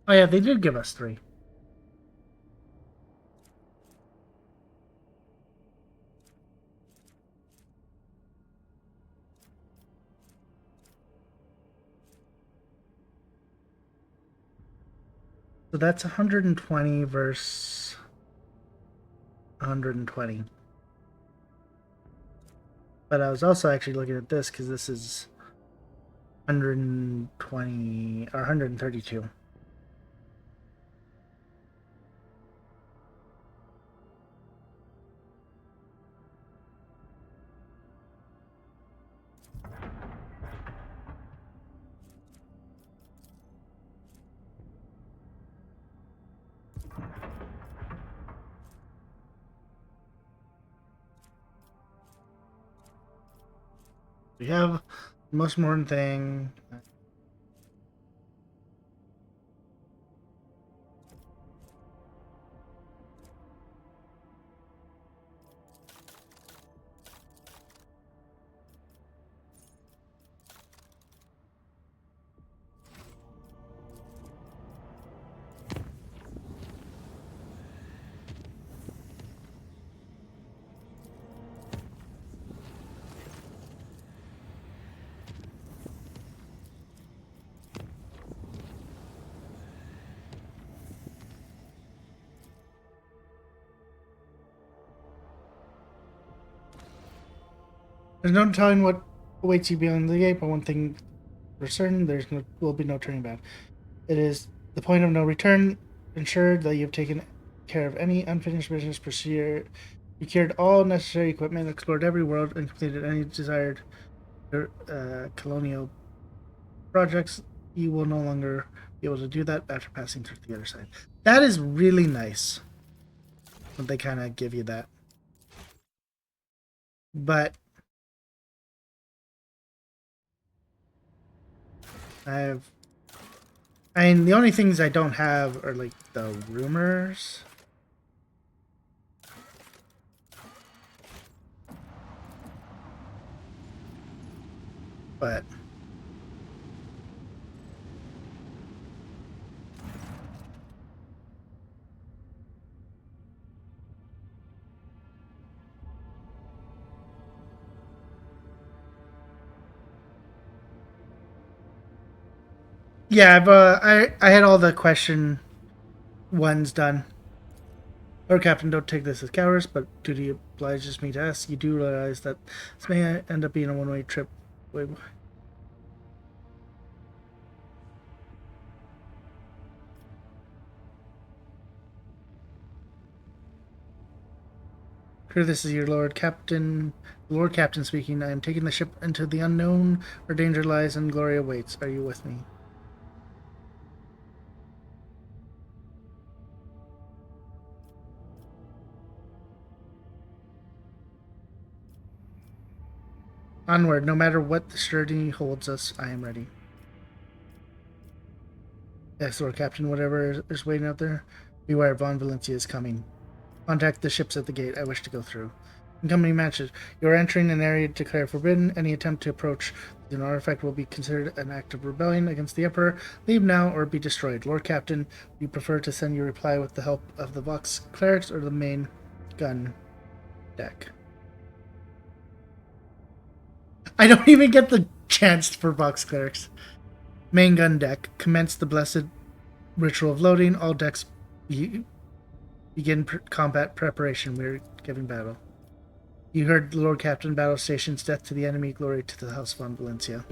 Oh yeah, they did give us 3. So that's 120 versus 120. But I was also actually looking at this because this is 120 or 132. We have the most important thing. There's no telling what awaits you beyond the gate, but one thing for certain, will be no turning back. It is the point of no return, ensured that you have taken care of any unfinished business, procured all necessary equipment, explored every world, and completed any desired colonial projects. You will no longer be able to do that after passing through the other side. That is really nice when they kind of give you that. But I mean, the only things I don't have are like the rumors. But yeah, I had all the question ones done. Lord Captain, don't take this as cowardice, but duty obliges me to ask. You do realize that this may end up being a one-way trip. Wait. Crew, this is your Lord Captain. Lord Captain speaking. I am taking the ship into the unknown, where danger lies and glory awaits. Are you with me? Onward, no matter what the journey holds us, I am ready. Yes, Lord Captain, whatever is waiting out there, beware, Von Valencia is coming. Contact the ships at the gate. I wish to go through. Incoming matches. You're entering an area declared forbidden. Any attempt to approach an artifact will be considered an act of rebellion against the Emperor. Leave now or be destroyed. Lord Captain, you prefer to send your reply with the help of the Vox clerics or the main gun deck? I don't even get the chance for Vox clerics. Main gun deck. Commence the blessed ritual of loading. All decks begin combat preparation. We're giving battle. You heard the Lord Captain. Battle stations. Death to the enemy. Glory to the House von Valencia.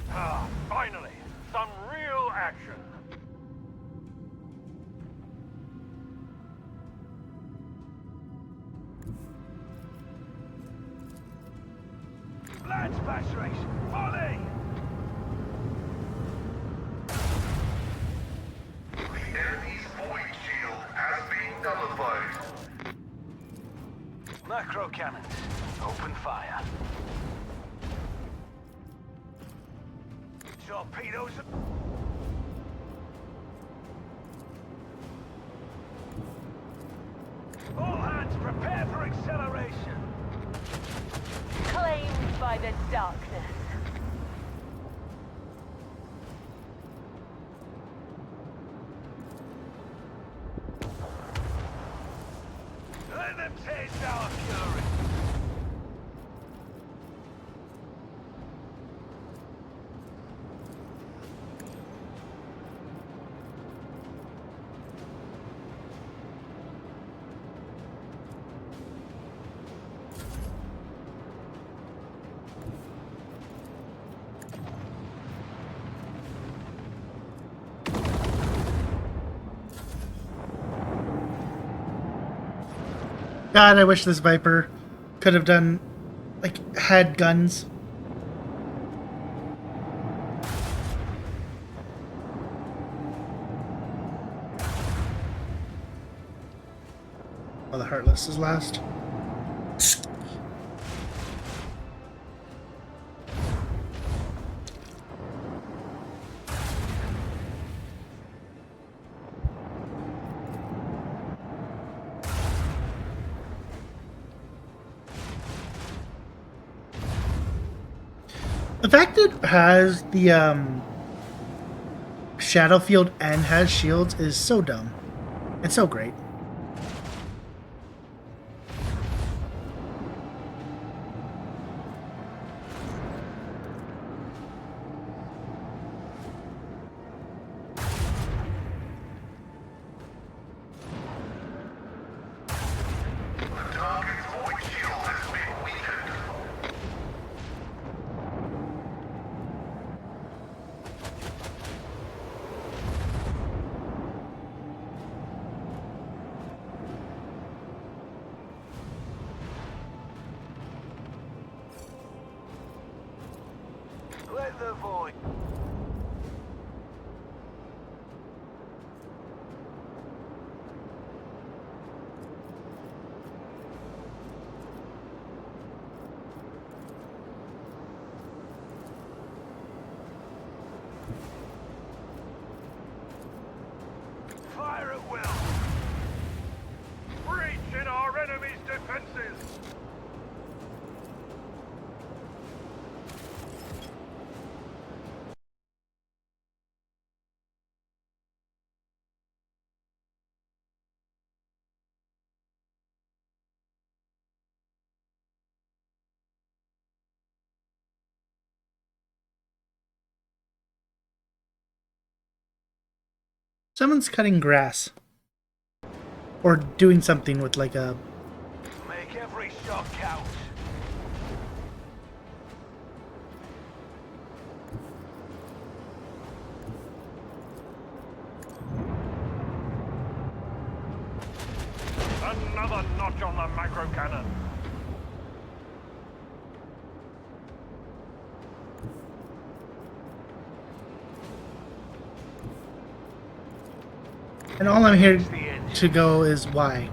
Ah, finally! Some real action! Blood splash race! Volley! The enemy's void shield has been nullified. Macro cannons. Open fire. Torpedoes. All hands prepare for acceleration. Claimed by the darkness. Let them taste our fury. God, I wish this Viper could have done, like, had guns. Oh, the Heartless is last. The fact it has the shadow field and has shields is so dumb. It's so great. The target's void shield has been weakened. Let the void. Fire at will. Breach in our enemy's defenses! Someone's cutting grass. Or doing something with, like, a... Make every shot count. Another notch on the macro cannon. And all I'm here to go is why.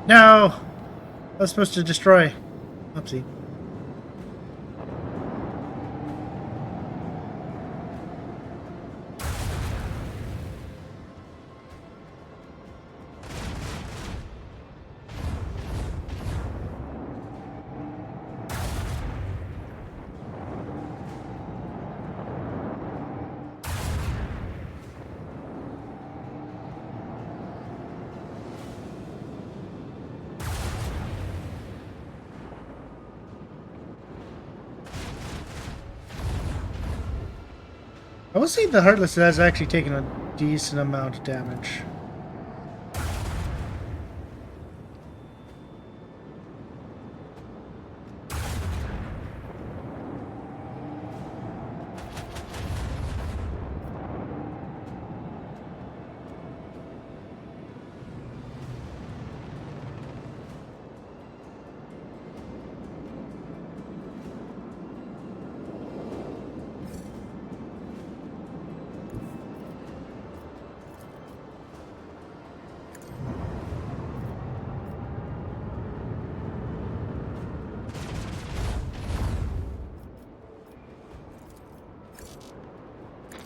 No! I was supposed to destroy. Oopsie. I will say the Heartless has actually taken a decent amount of damage.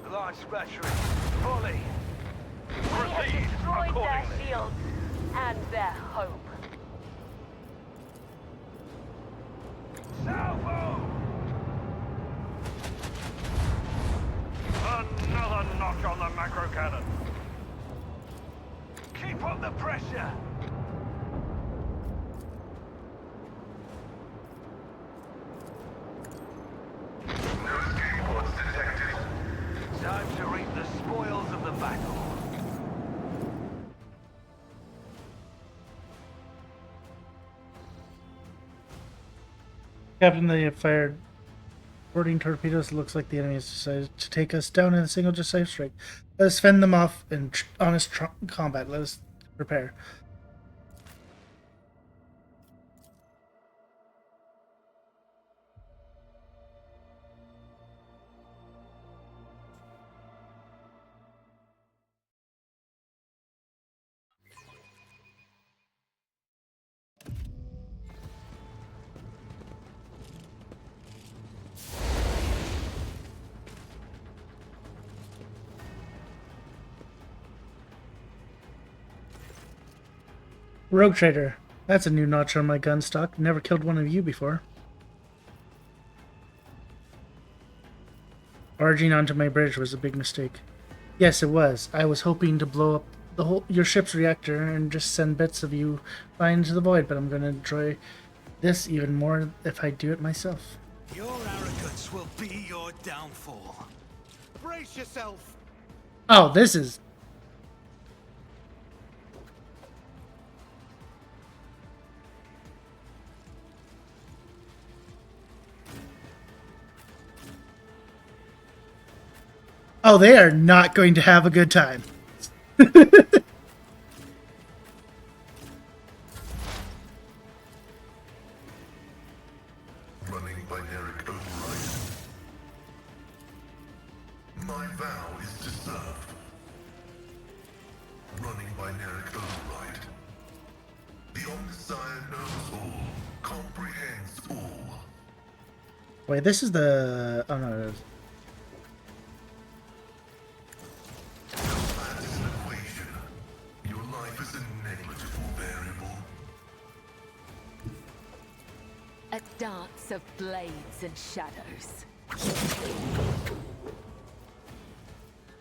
Launch battery, fully. We have destroyed their shields and their hope. Salvo! Another knock on the macro cannon. Keep up the pressure. No escape pods detected. Time to reap the spoils of the battle. Captain, they have fired boarding torpedoes. It looks like the enemy has decided to take us down in a single decisive strike. Let us fend them off in honest combat. Let us prepare. Rogue Trader. That's a new notch on my gun stock. Never killed one of you before. Barging onto my bridge was a big mistake. Yes, it was. I was hoping to blow up your ship's reactor and just send bits of you flying into the void, but I'm going to enjoy this even more if I do it myself. Your arrogance will be your downfall. Brace yourself. Oh, this is... Oh, they are not going to have a good time. Running binaric override. My vow is to serve. Running binaric override. The Omnissiah knows all, comprehends all. Wait, this is the... Oh, no, it is. That is an equation. Your life is a negligible variable. A dance of blades and shadows.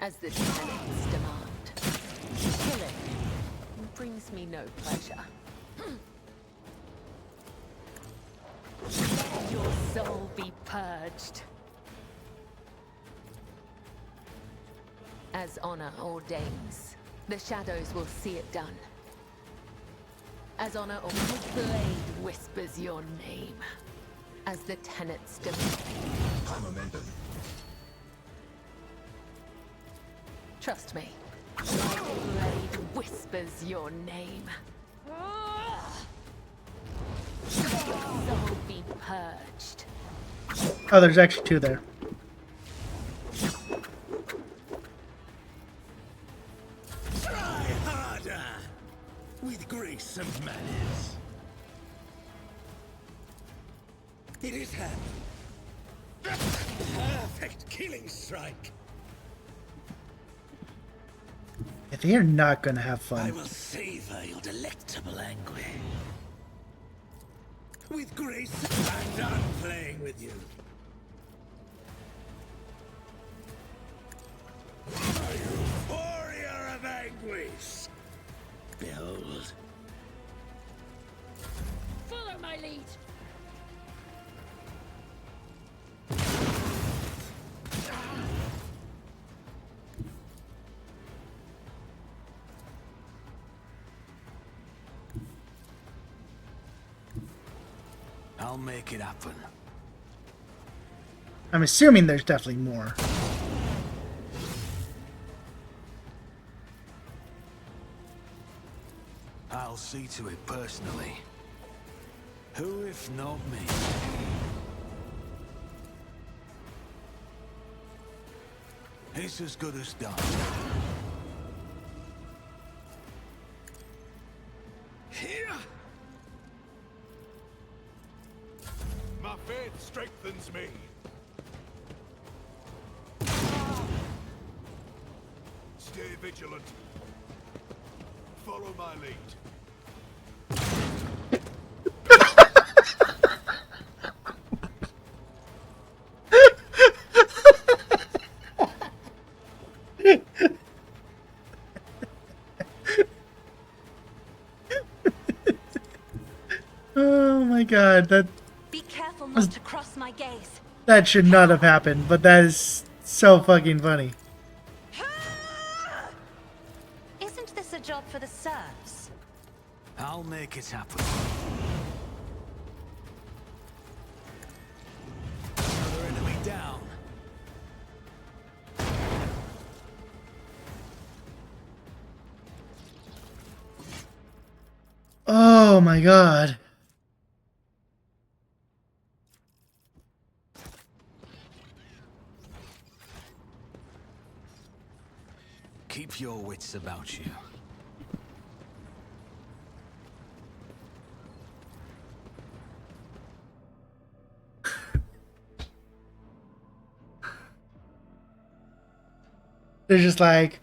As the tenets demand. Killing brings me no pleasure. Let your soul be purged. As honor ordains, the shadows will see it done. As honor or my blade whispers your name. As the tenets demand. Momentum. Trust me. My blade whispers your name. Your soul be purged. Oh, there's actually two there. Try harder. With grace and malice. Perfect killing strike. Yeah, they are not gonna have I fun. will savor your delectable anguish. With grace, I'm done playing with you. A warrior of anguish. Behold. Follow my lead. I'll make it happen. I'm assuming there's definitely more. I'll see to it personally. Who if not me? It's as good as done. Here. My faith strengthens me. Stay vigilant. Follow my lead. Oh my god, Be careful not to cross my gaze. that should not have happened, but that is so fucking funny. Isn't this a job for the serfs? I'll make it happen. Another enemy down. Oh my god. Keep your wits about you. They're just like,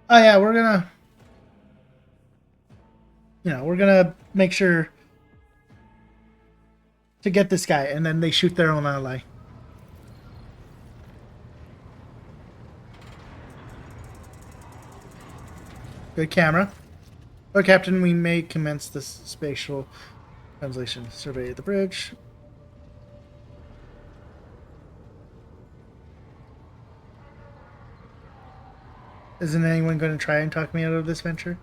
oh yeah, we're gonna make sure to get this guy, and then they shoot their own ally. Good camera. Lord Captain, we may commence this spatial translation. Survey the bridge. Isn't anyone going to try and talk me out of this venture?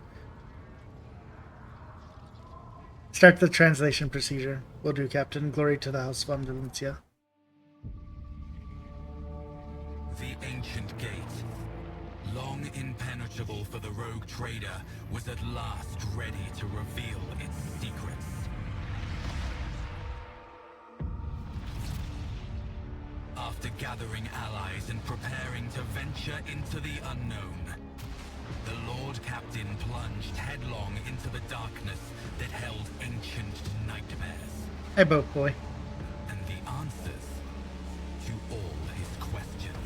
Start the translation procedure. Will do, Captain. Glory to the House of Ambulencia. The ancient gate, long impenetrable for the rogue trader, was at last ready to reveal its secrets. After gathering allies and preparing to venture into the unknown, the Lord Captain plunged headlong into the darkness that held ancient nightmares. Hey, boat boy. And the answers to all his questions.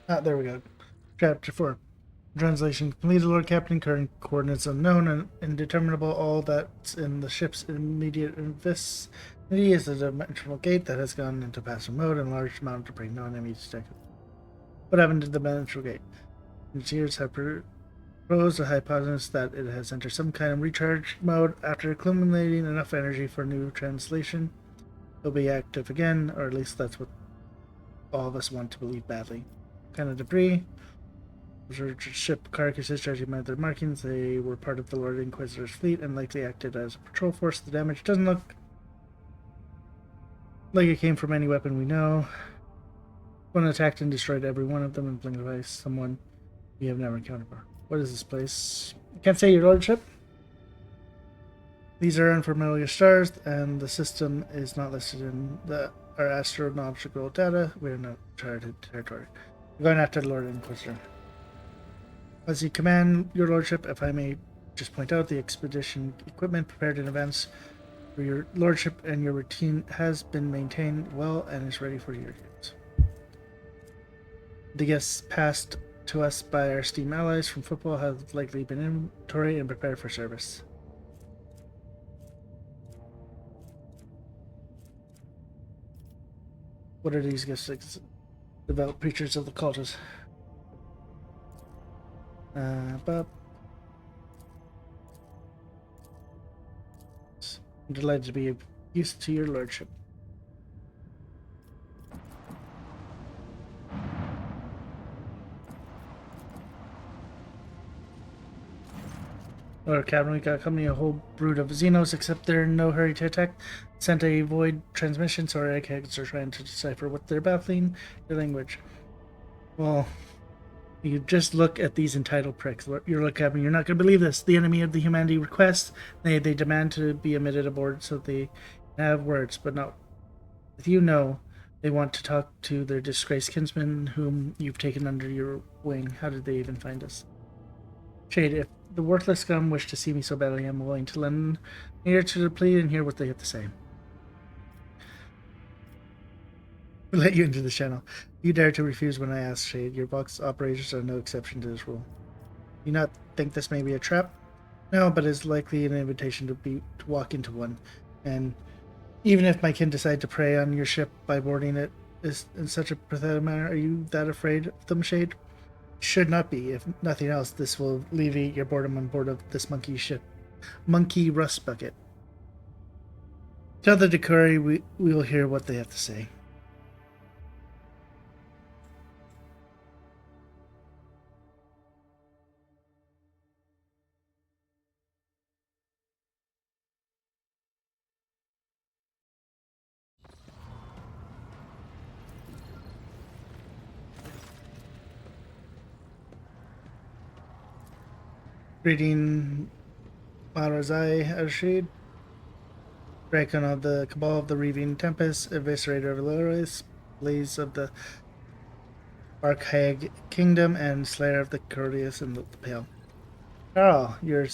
Ah, there we go. Chapter 4. Translation completed. Lord Captain, current coordinates unknown and indeterminable. All that's in the ship's immediate vicinity is a dimensional gate that has gone into passive mode and large amount of brain. No enemies detected. What happened to the dimensional gate? Engineers have proposed a hypothesis that it has entered some kind of recharge mode. After accumulating enough energy for new translation, it'll be active again, or at least that's what all of us want to believe badly. Kind of debris. Ship carcasses judging by their markings. They were part of the Lord Inquisitor's fleet and likely acted as a patrol force. The damage doesn't look like it came from any weapon we know. One attacked and destroyed every one of them in blink of eyes. Someone we have never encountered before. What is this place? Can't say, your lordship. These are unfamiliar stars, and the system is not listed in the our astronautical data. We're in uncharted territory. We're going after the Lord Inquisitor. As you command, your lordship, if I may just point out, the expedition equipment prepared in advance for your lordship and your routine has been maintained well and is ready for your use. The gifts passed to us by our esteemed allies from football have likely been inventoried and prepared for service. What are these gifts? Devout preachers of the cultus. But I'm delighted to be of use to your lordship. Lord Captain, we got company a whole brood of Xenos, except they're in no hurry to attack. Sent a void transmission, so our eggheads are trying to decipher what they're battling, their language. Well, you just look at these entitled pricks. You're Lord Captain, you're not going to believe this. The enemy of the humanity requests, they demand to be admitted aboard so they have words, but not with you. No, they want to talk to their disgraced kinsman whom you've taken under your wing. How did they even find us? Shade, if the worthless scum wish to see me so badly, I'm willing to lend an ear to the plea and hear what they have to say. We'll let you into the channel. You dare to refuse when I ask, Shade. Your box operators are no exception to this rule. You not think this may be a trap? No, but it's likely an invitation to walk into one. And even if my kin decide to prey on your ship by boarding it in such a pathetic manner, are you that afraid of them, Shade? Should not be. If nothing else, this will alleviate your boredom on board of this monkey rust bucket. Tell the Dakari we will hear what they have to say. Greeting Marazai Arshid, Dracon of the Cabal of the Reaving Tempest, Eviscerator of Loris, Blaze of the Archag Kingdom, and Slayer of the Courteous and the Pale. Carl, your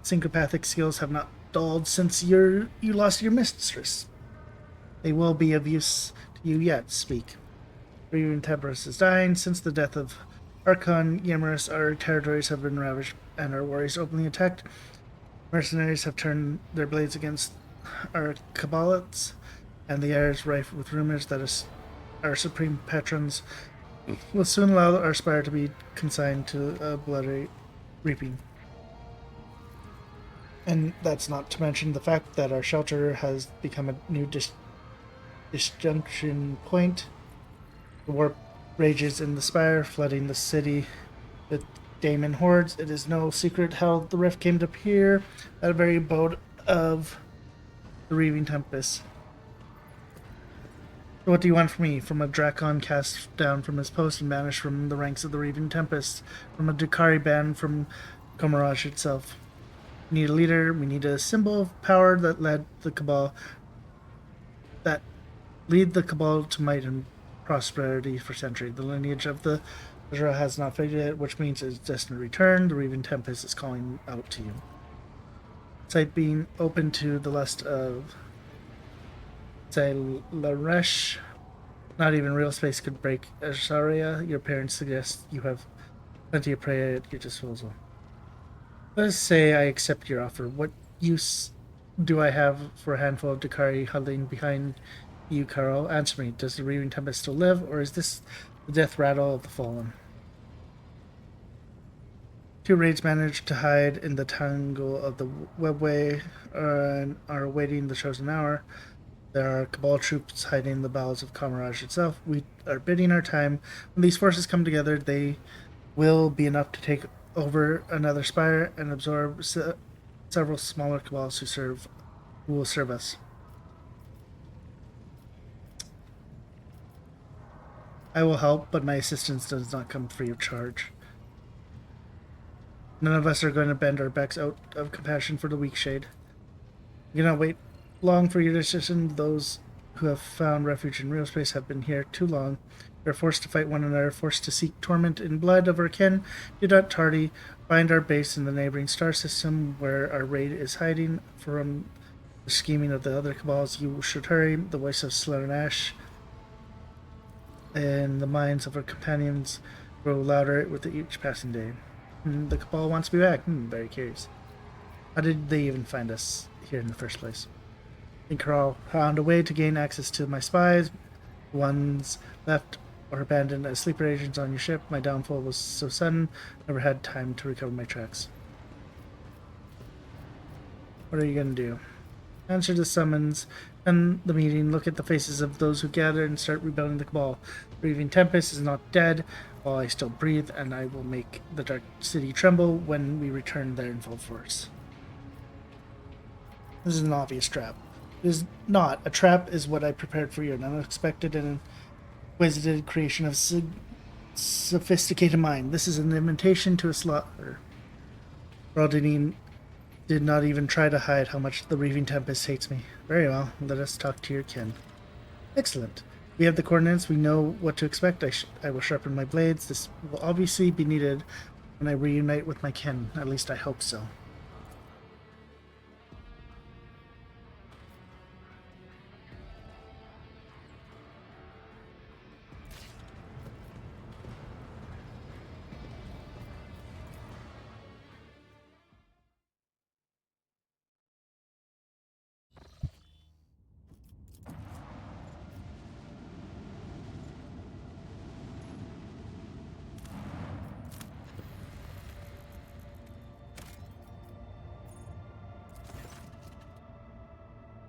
syncopathic skills have not dulled since you lost your mistress. They will be of use to you yet. Speak. Reaving Tempest is dying. Since the death of Archon Yammerus, our territories have been ravaged and our warriors openly attacked. Mercenaries have turned their blades against our Cabalists, and the air is rife with rumors that our supreme patrons will soon allow our spire to be consigned to a bloody reaping. And that's not to mention the fact that our shelter has become a new disjunction point. The war rages in the spire, flooding the city with Daemon hordes. It is no secret how the rift came to appear at the very abode of the Reaving Tempest. So what do you want from me? From a Dracon cast down from his post and banished from the ranks of the Reaving Tempest? From a Dakari banned from Comirage itself? We need a leader. We need a symbol of power that led the Cabal, that lead the Cabal to might and prosperity for centuries. The lineage of the Azura has not faded yet, which means it's destined to return. The Reaving Tempest is calling out to you. Sight being open to the lust of, say, Laresh. Not even real space could break Azaria. Your parents suggest you have plenty of prey at your disposal. Let us say I accept your offer. What use do I have for a handful of Dakari huddling behind you, Carl? Answer me. Does the Reaving Tempest still live, or is this the death rattle of the fallen? Two raids managed to hide in the tangle of the webway and are awaiting the chosen hour. There are Cabal troops hiding in the bowels of Comirage itself. We are biding our time. When these forces come together, they will be enough to take over another spire and absorb several smaller Cabals who will serve us. I will help, but my assistance does not come free of charge. None of us are going to bend our backs out of compassion for the weak, Shade. You cannot wait long for your decision. Those who have found refuge in real space have been here too long. We are forced to fight one another, forced to seek torment in blood of our kin. Do not tardy. Find our base in the neighboring star system where our raid is hiding from the scheming of the other cabals. You should hurry. The voice of Slaanesh and the minds of our companions grow louder with each passing day. The cabal wants me back. Very curious. How did they even find us here in the first place? Inkaral found a way to gain access to my spies, ones left or abandoned as sleeper agents on your ship. My downfall was so sudden, never had time to recover my tracks. What are you going to do? Answer the summons, end the meeting, look at the faces of those who gather, and start rebuilding the cabal. Breathing Tempest is not dead while I still breathe, and I will make the Dark City tremble when we return there in full force. This is an obvious trap. It is not. A trap is what I prepared for you, an unexpected and inquisitive creation of sophisticated mind. This is an invitation to a slaughter. Raldini did not even try to hide how much the Breathing Tempest hates me. Very well, let us talk to your kin. Excellent. We have the coordinates, we know what to expect. I will sharpen my blades. This will obviously be needed when I reunite with my kin. At least I hope so.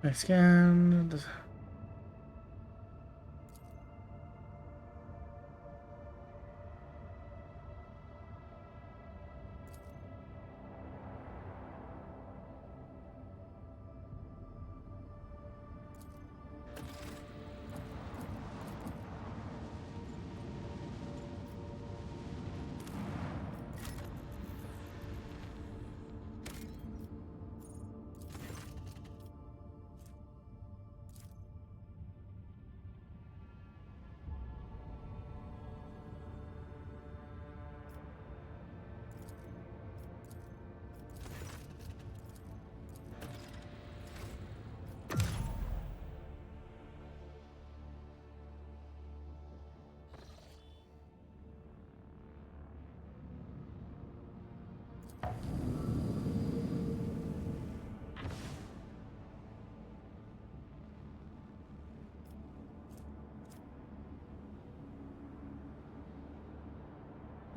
I scan the...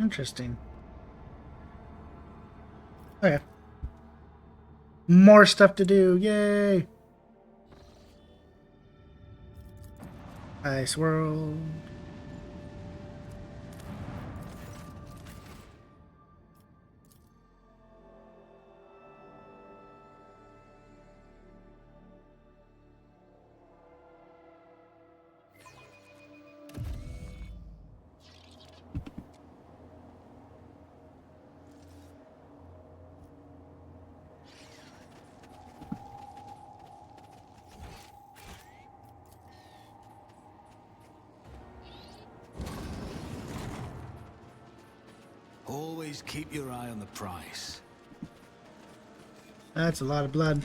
Interesting. Okay. More stuff to do. Yay! Ice World. Always keep your eye on the price. That's a lot of blood.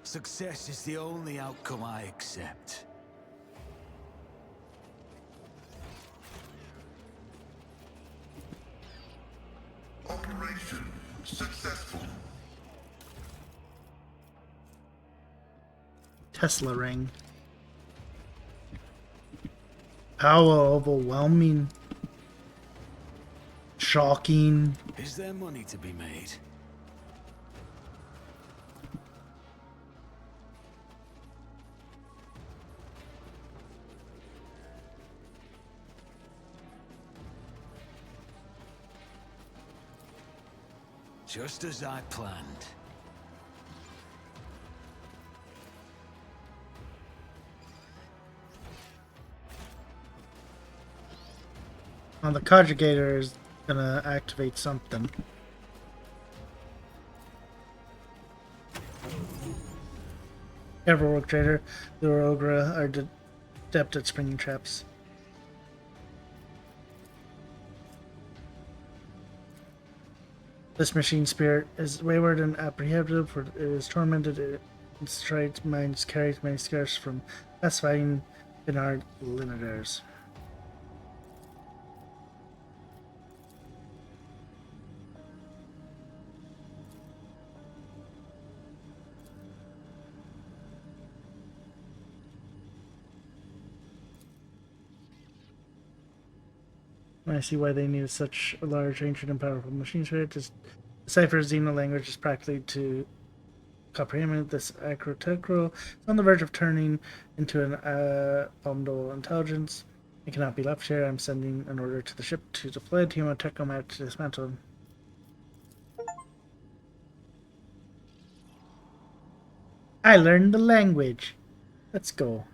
Success is the only outcome I accept. Operation successful. Tesla ring. Power overwhelming. Shocking. Is there money to be made? Just as I planned. Well, the conjugator is gonna activate something. Careful, Rogue Trader. The Rogra are adept at springing traps. This machine spirit is wayward and apprehensive, for it is tormented. Its trite minds carries many scars from pacifying Bernard Linaders. I see why they needed such a large, ancient, and powerful machine spirit. To decipher Xeno language is practically to comprehend this acrotecral. It's on the verge of turning into an abominable intelligence. It cannot be left here. I'm sending an order to the ship to deploy a team of Technomat to dismantle him. I learned the language. Let's go.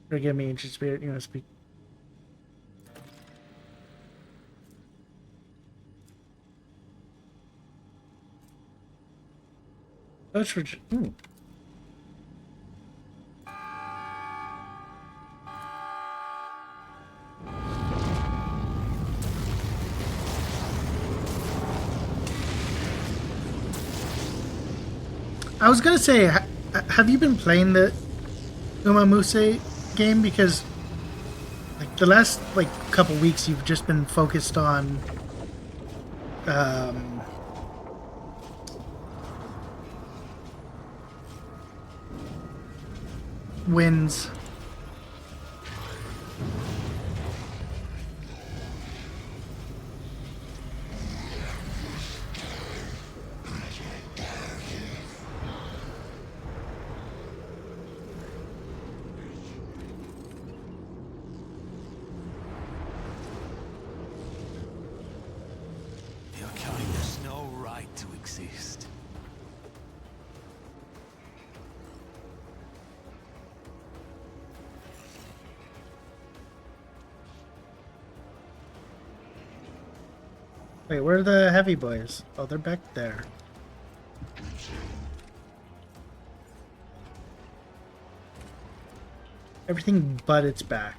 Forgive me, ancient spirit, you must speak. Search for. Ooh. I was gonna say, have you been playing the Umamuse game? Because like the last couple weeks you've just been focused on wins. Your kind has no right to exist. Wait, where are the heavy boys? Oh, they're back there. Everything but its back.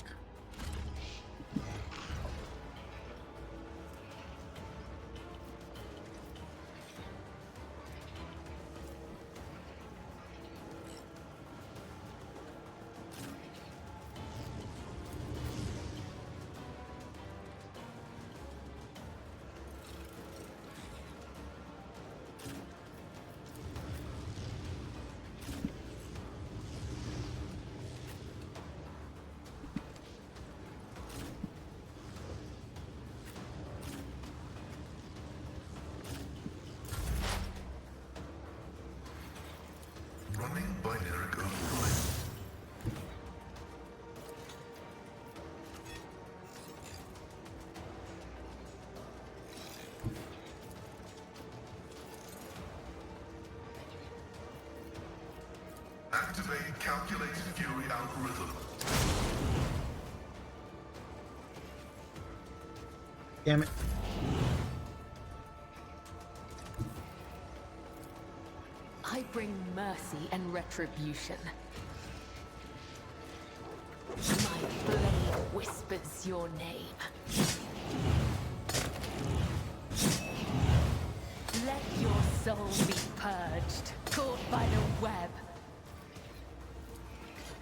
Running binary override. Activate calculated fury algorithm. Damn it. I bring mercy and retribution. My blade whispers your name. Let your soul be purged, caught by the web.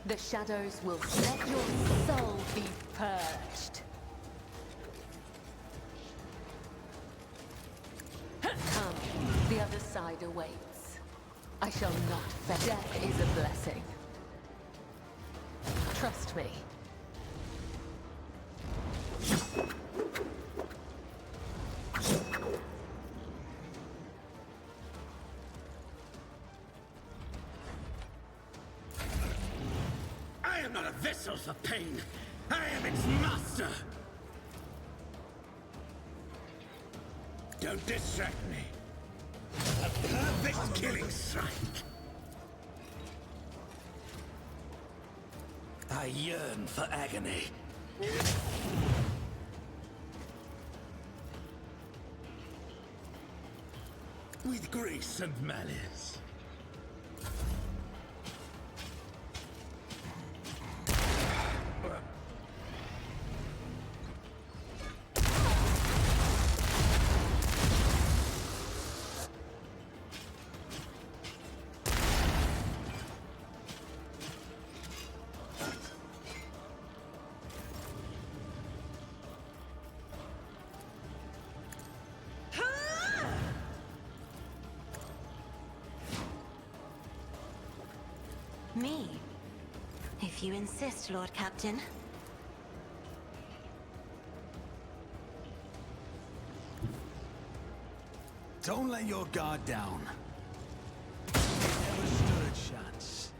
The shadows will let your soul be purged. Come, the other side awaits. I shall not fail. Death is a blessing. Trust me. I am not a vessel for pain. I am its master. Don't distract me. A perfect killing strike. I yearn for agony. with grace and malice. Me? If you insist, Lord Captain. Don't let your guard down. Never stood a chance.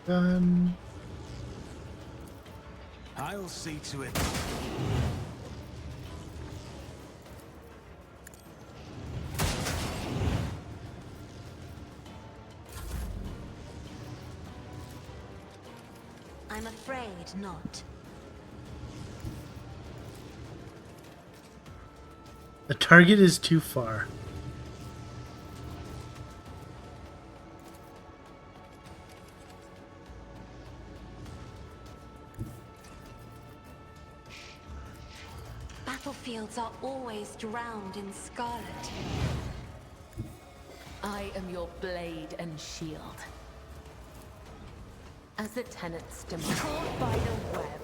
Done. I'll see to it. I'm afraid not. The target is too far. Battlefields are always drowned in scarlet. I am your blade and shield. As the tenants demand, caught by the web.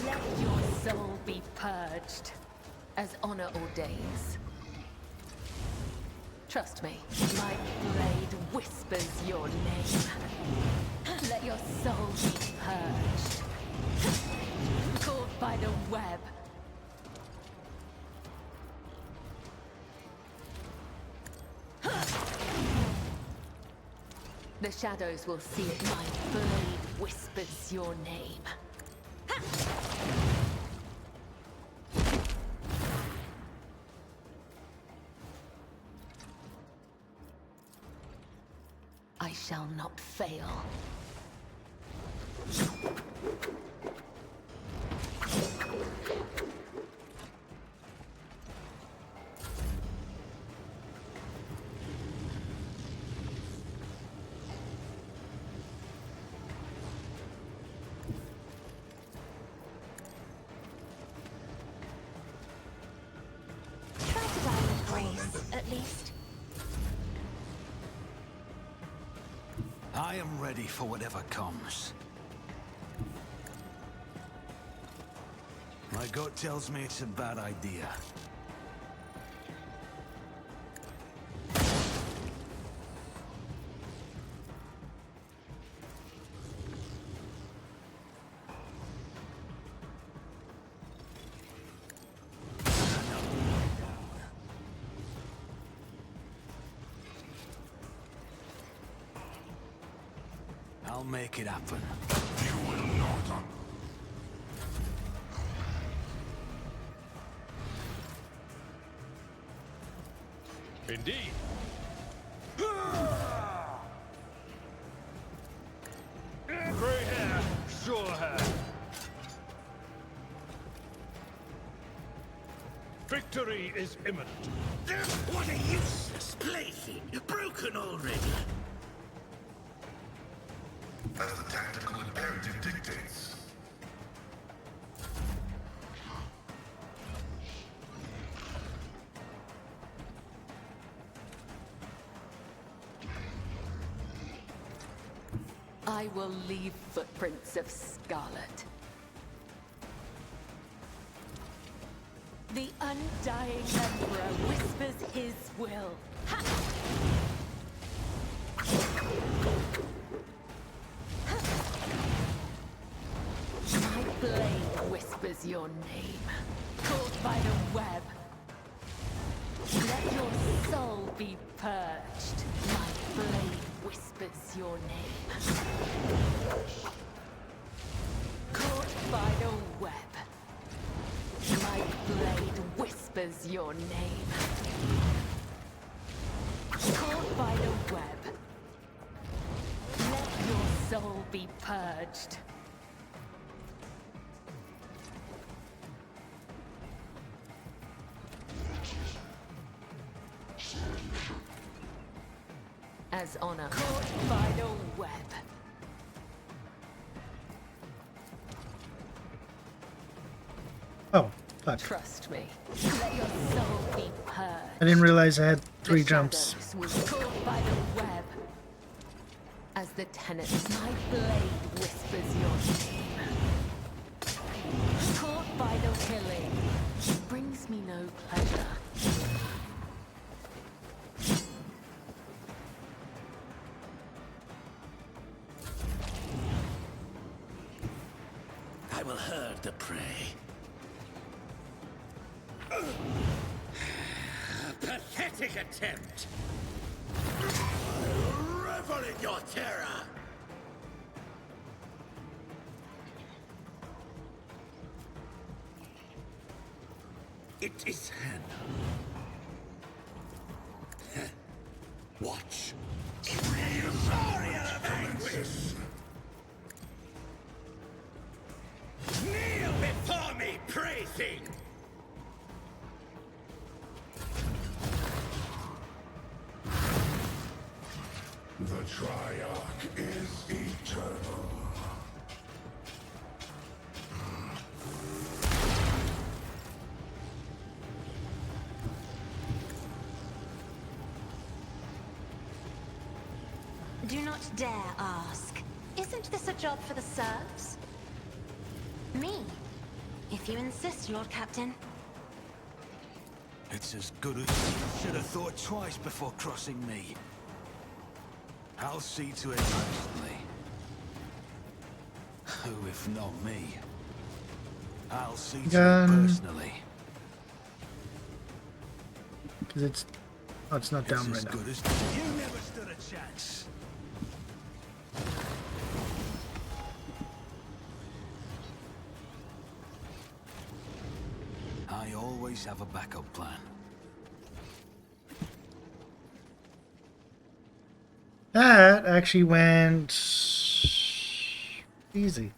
Let your soul be purged, as honor ordains. Trust me, my blade whispers your name. Let your soul be purged. Caught by the web. The shadows will see it. My blade whispers your name. I shall not fail. At least. I am ready for whatever comes. My gut tells me it's a bad idea. I'll make it happen. You will not. Indeed. Grey hair, sure hair. Victory is imminent. What a useless plaything! Broken already! As the tactical imperative dictates. I will leave footprints of scarlet. The undying Emperor whispers his will. Ha! My blade whispers your name. Caught by the web. Let your soul be purged. My blade whispers your name. Caught by the web. My blade whispers your name. Caught by the web. Let your soul be purged. as honor caught by the web. Oh, fuck. Trust me. Let your soul be purged. I didn't realize I had 3 The jumps. shadows was caught by the web. As the tenets, my blade whispers your name. Caught by the killing brings me no pleasure. I will herd the prey. A pathetic attempt. I revel in your terror. It is Hannah. Watch. Saurian of anguish. Kneel before me, prey thing. The Triarch is eternal. Do not dare ask. Isn't this a job for the serfs? Me. If you insist, Lord Captain. It's as good as... Should have thought twice before crossing me. I'll see to it personally. Who, if not me? I'll see to it personally. Because it's... Oh, it's not down It's right as now. good as... You never stood a chance. I always have a backup plan. That actually went easy.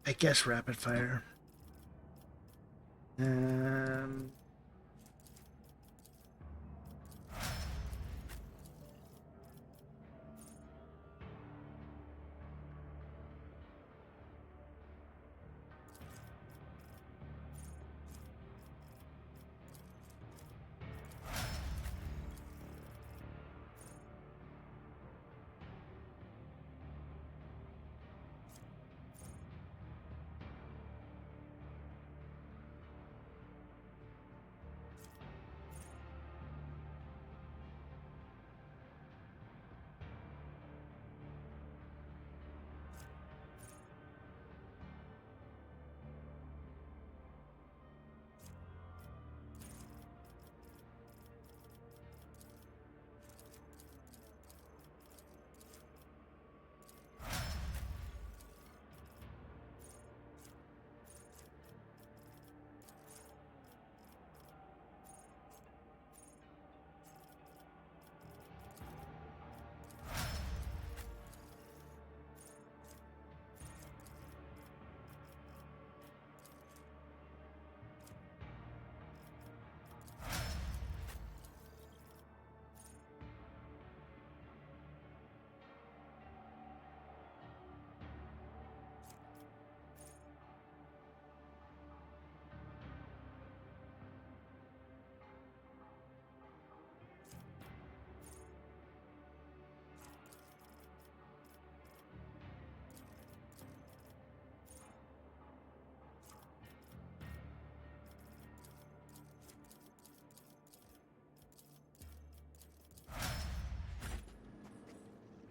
I guess rapid fire.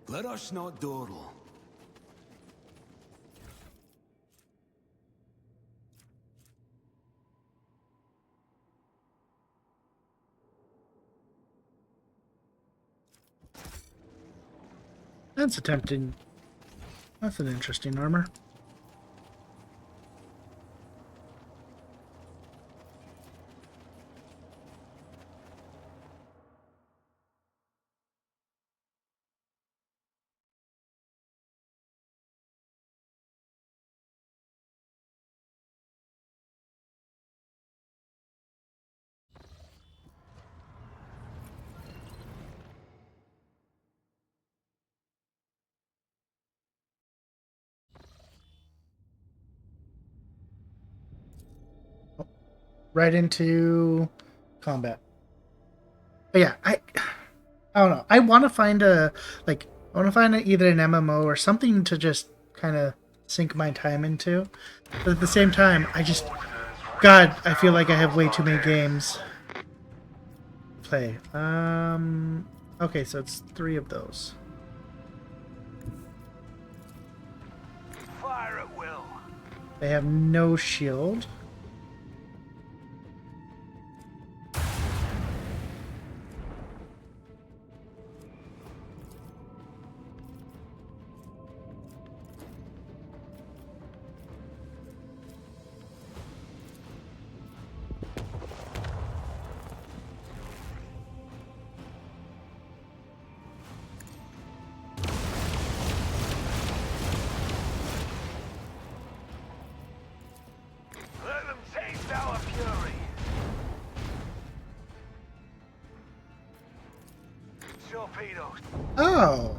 Let us not dawdle. That's attempting. That's an interesting armor. right into combat. But yeah, I don't know. I want to find either an MMO or something to just kind of sink my time into. But at the same time, God, I feel like I have way too many games to play. Okay, so it's 3 of those. Fire at will. They have no shield. Let them taste our fury. Torpedoes. Oh.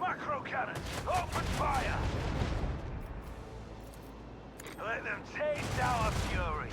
Macro cannons, open fire! Let them taste our fury.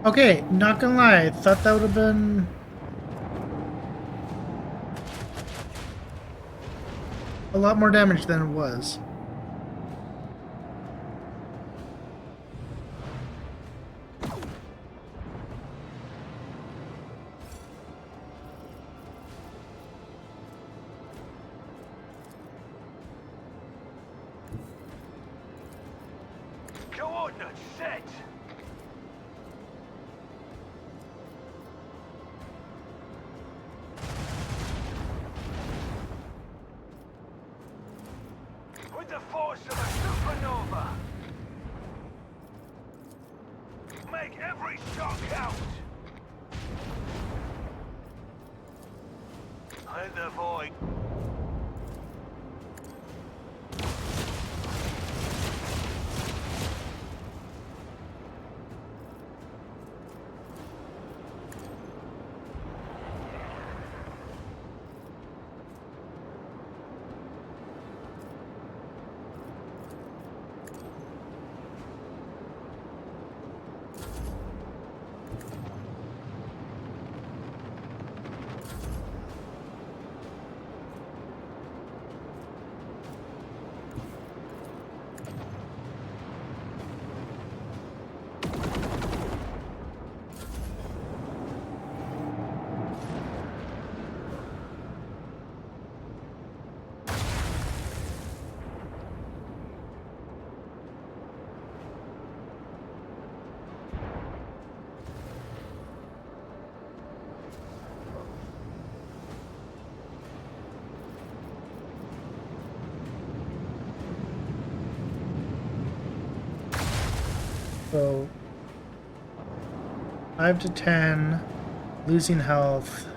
Okay, not gonna lie, I thought that would have been a lot more damage than it was. Coordinates set. With the force of a supernova. Make every shot count. Let the void. So 5 to 10, losing health.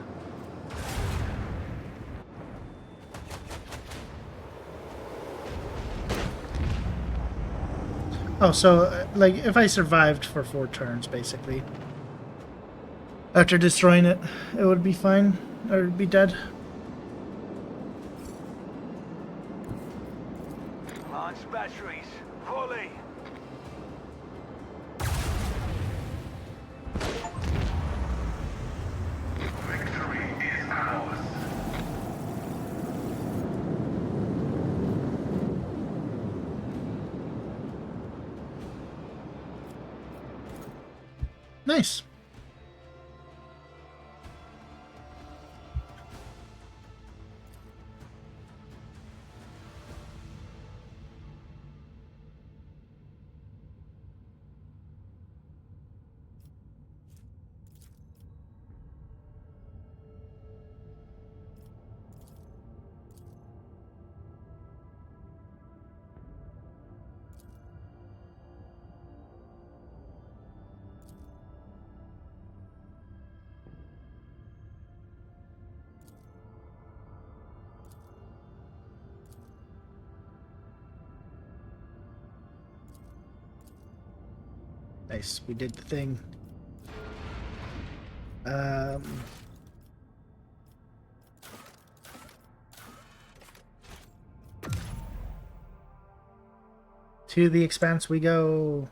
Oh, so like if I survived for 4 turns, basically, after destroying it, it would be fine, or it'd be dead. Launch batteries, fully. Victory is ours. Nice. Nice. We did the thing. To the Expanse we go.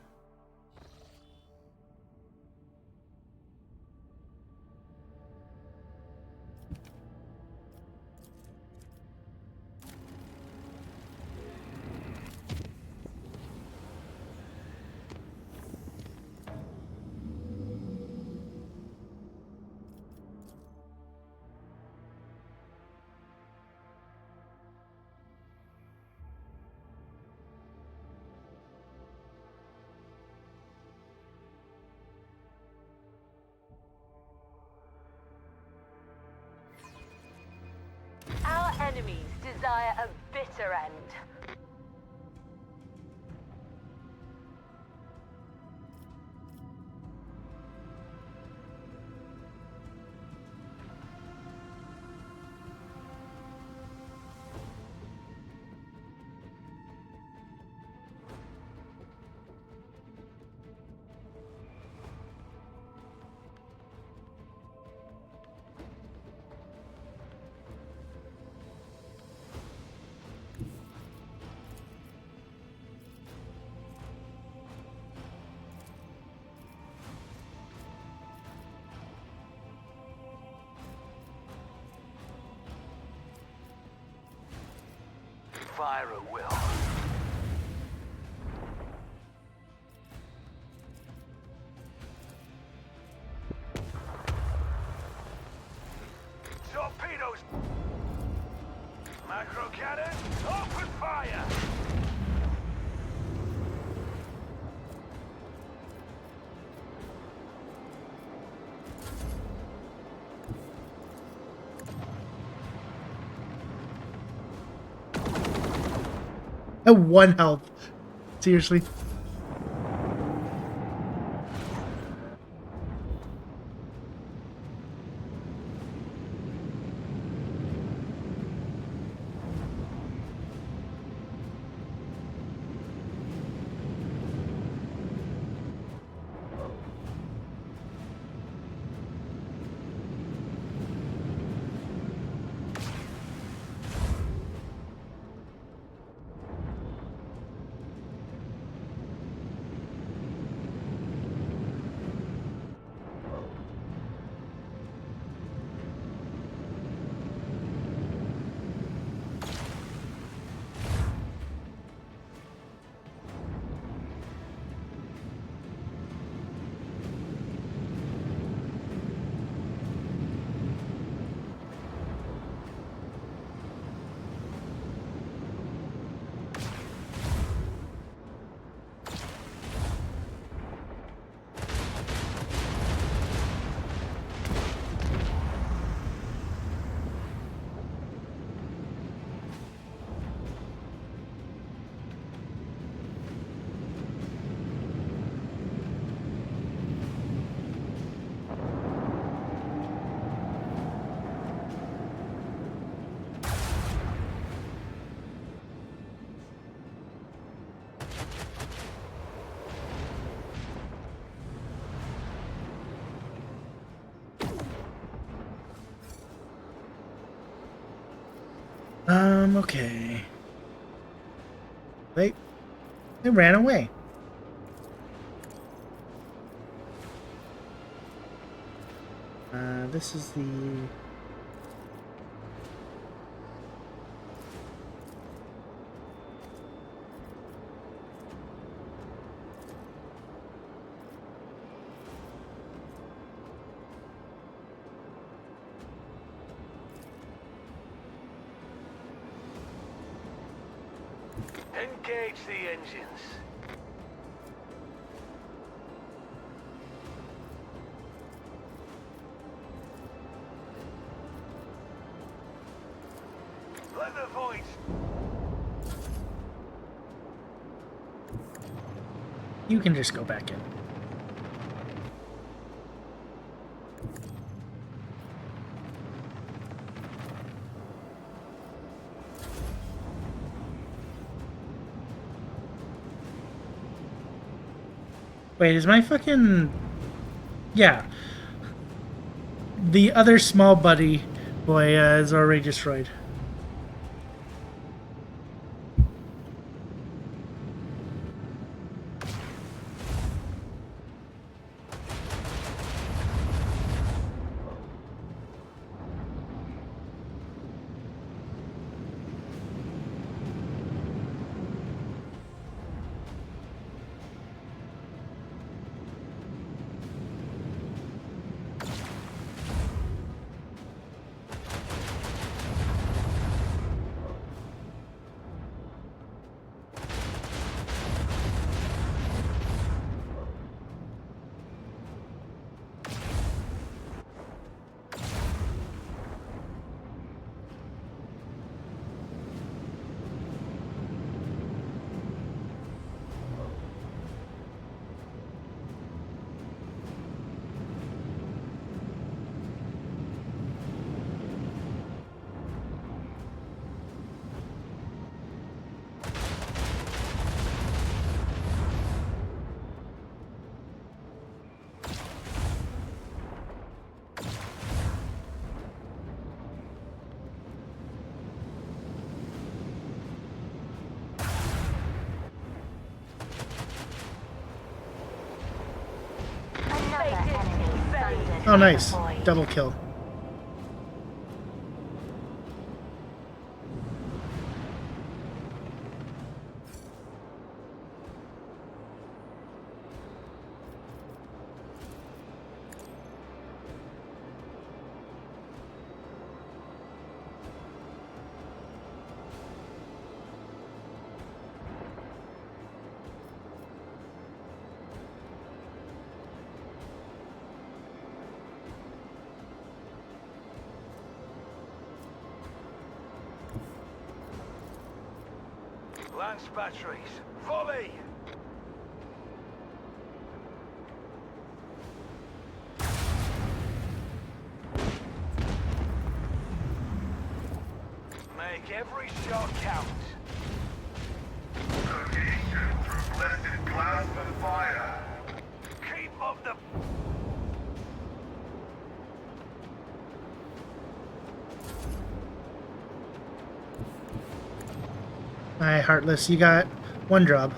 Our enemies desire a bitter end. Fire at will. Torpedoes! Macro cannon, open fire! Oh, 1 health. Seriously. Okay. They ran away. This is the... Engage the engines. Let the voids. You can just go back in. Wait, is my fucking... Yeah. The other small buddy boy is already destroyed. Oh, nice. Double kill. Lance batteries. Volley! Make every shot count. Location through blessed blast of fire. Keep up the... Alright, Heartless, you got one job.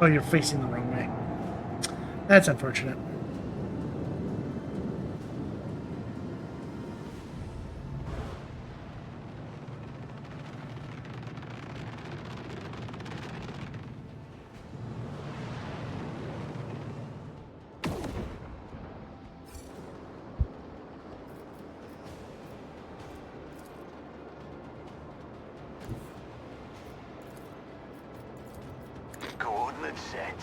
Oh, you're facing the wrong way. That's unfortunate. Coordinates set.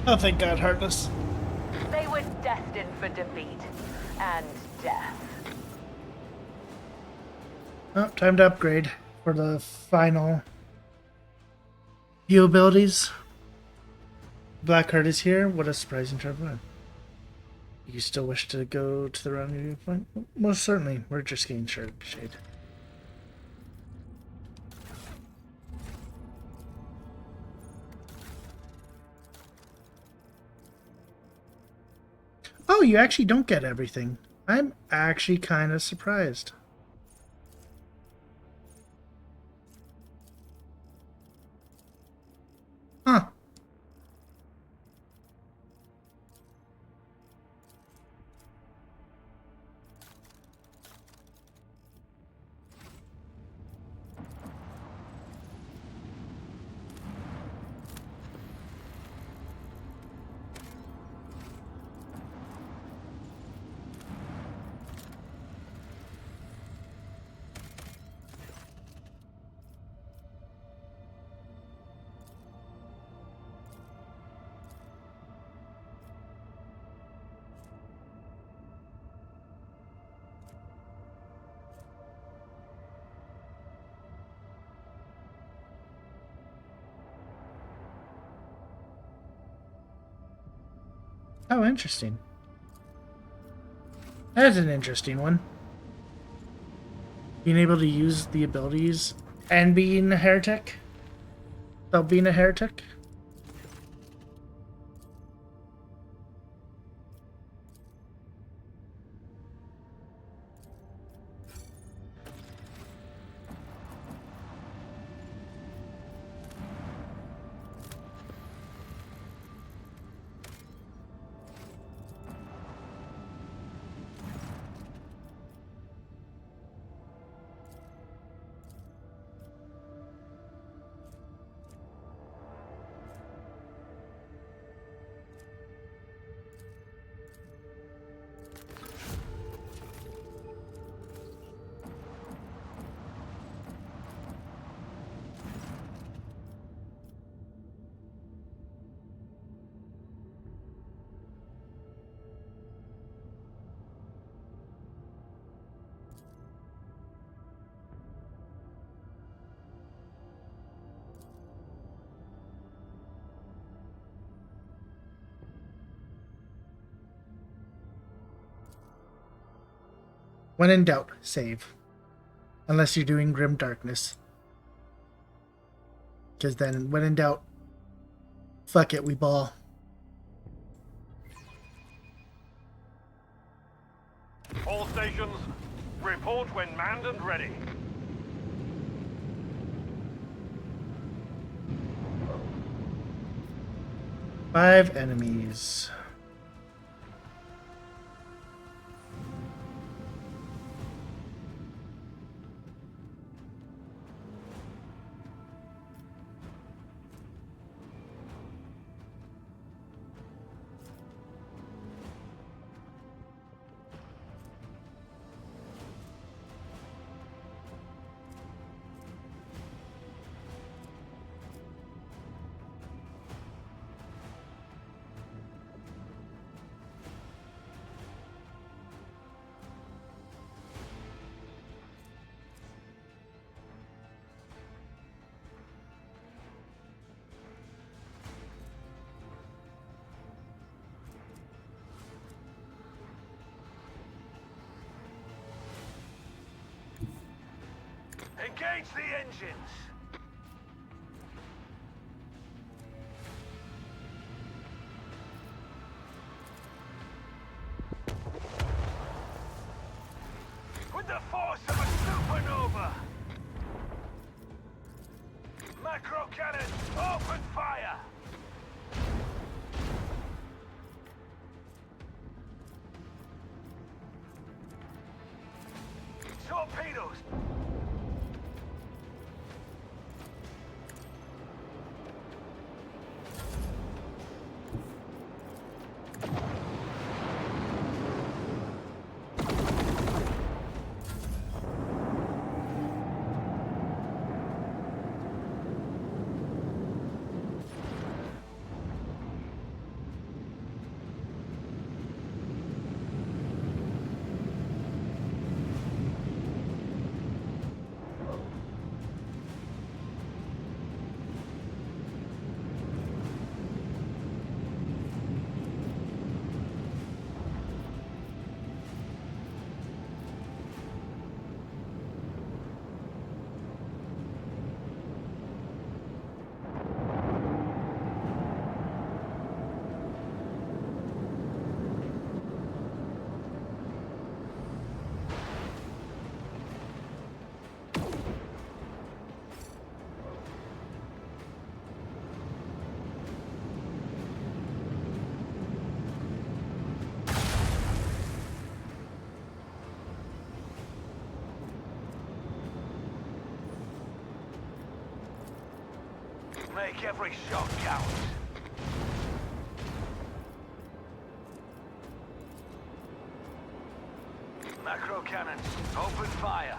Oh, thank God, Heartless. They were destined for defeat and death. Oh, time to upgrade for the final few abilities. Blackheart is here. What a surprising turn. You still wish to go to the rendezvous point? Most certainly. We're just getting shade. Oh, you actually don't get everything. I'm actually kind of surprised. Huh. Oh, interesting. That's an interesting one. Being able to use the abilities and being a heretic? Without being a heretic? When in doubt, save. Unless you're doing Grim Darkness. Because then, when in doubt, fuck it, we ball. All stations, report when manned and ready. Five enemies. Engage the engines! With the force of a supernova! Macro cannon, open fire! Torpedoes! make every shot count. Macro cannons, open fire.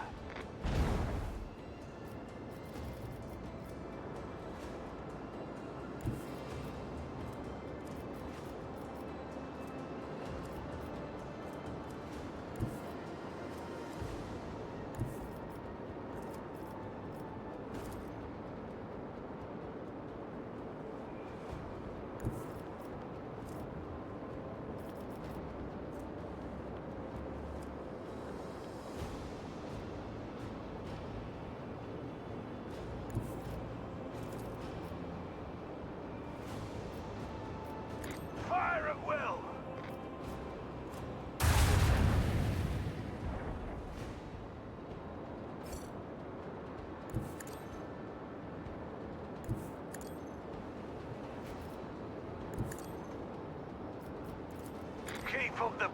Fire at will! Keep up the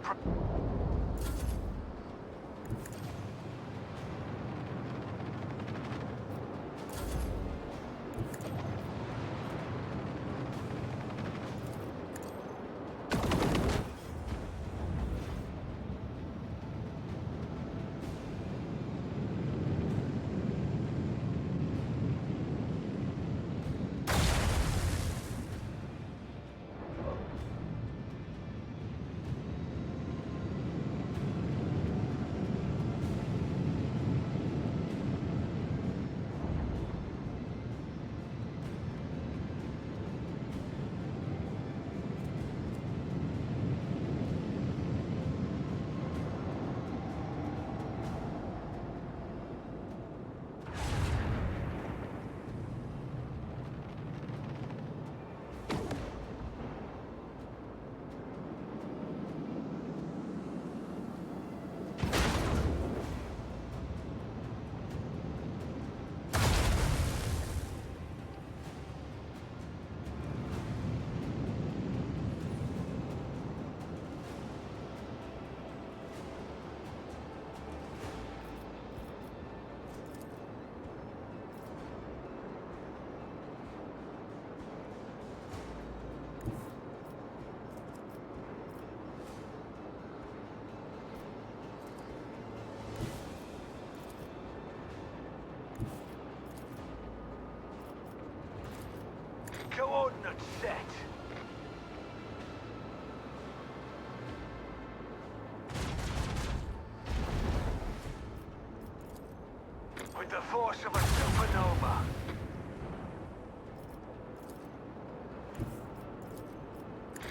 coordinates set. With the force of a supernova.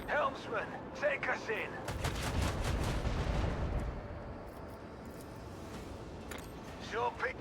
Helmsman, take us in. Sure pick.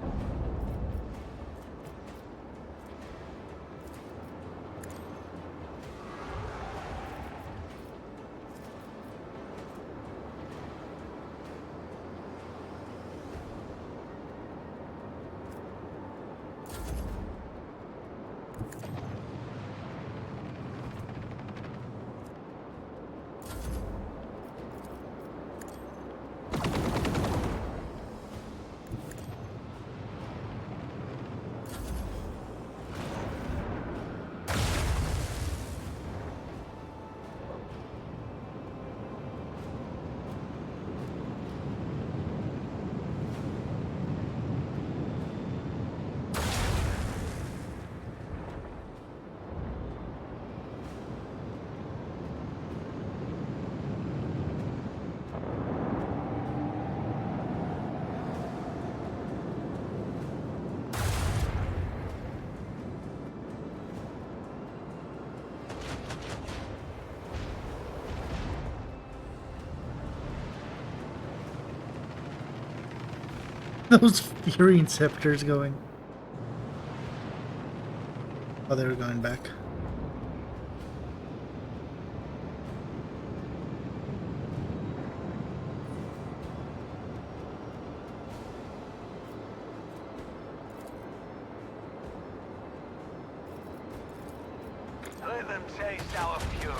Those Fury Inceptors going. Oh, they were going back. Let them taste our fury.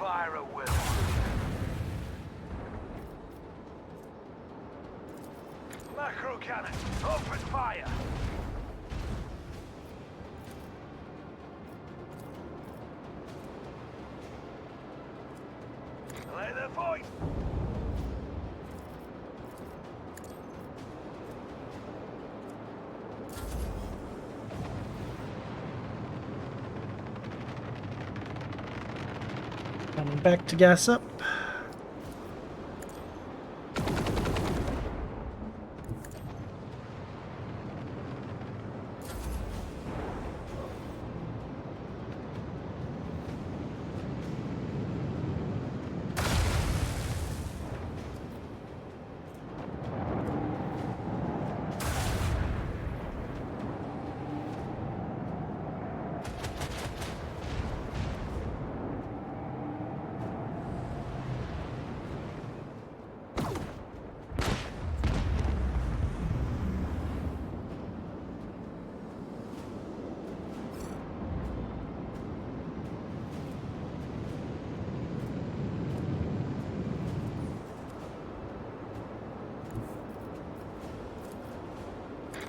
Fire at will. Macro cannon, open fire. Lay the void. Coming back to gas up.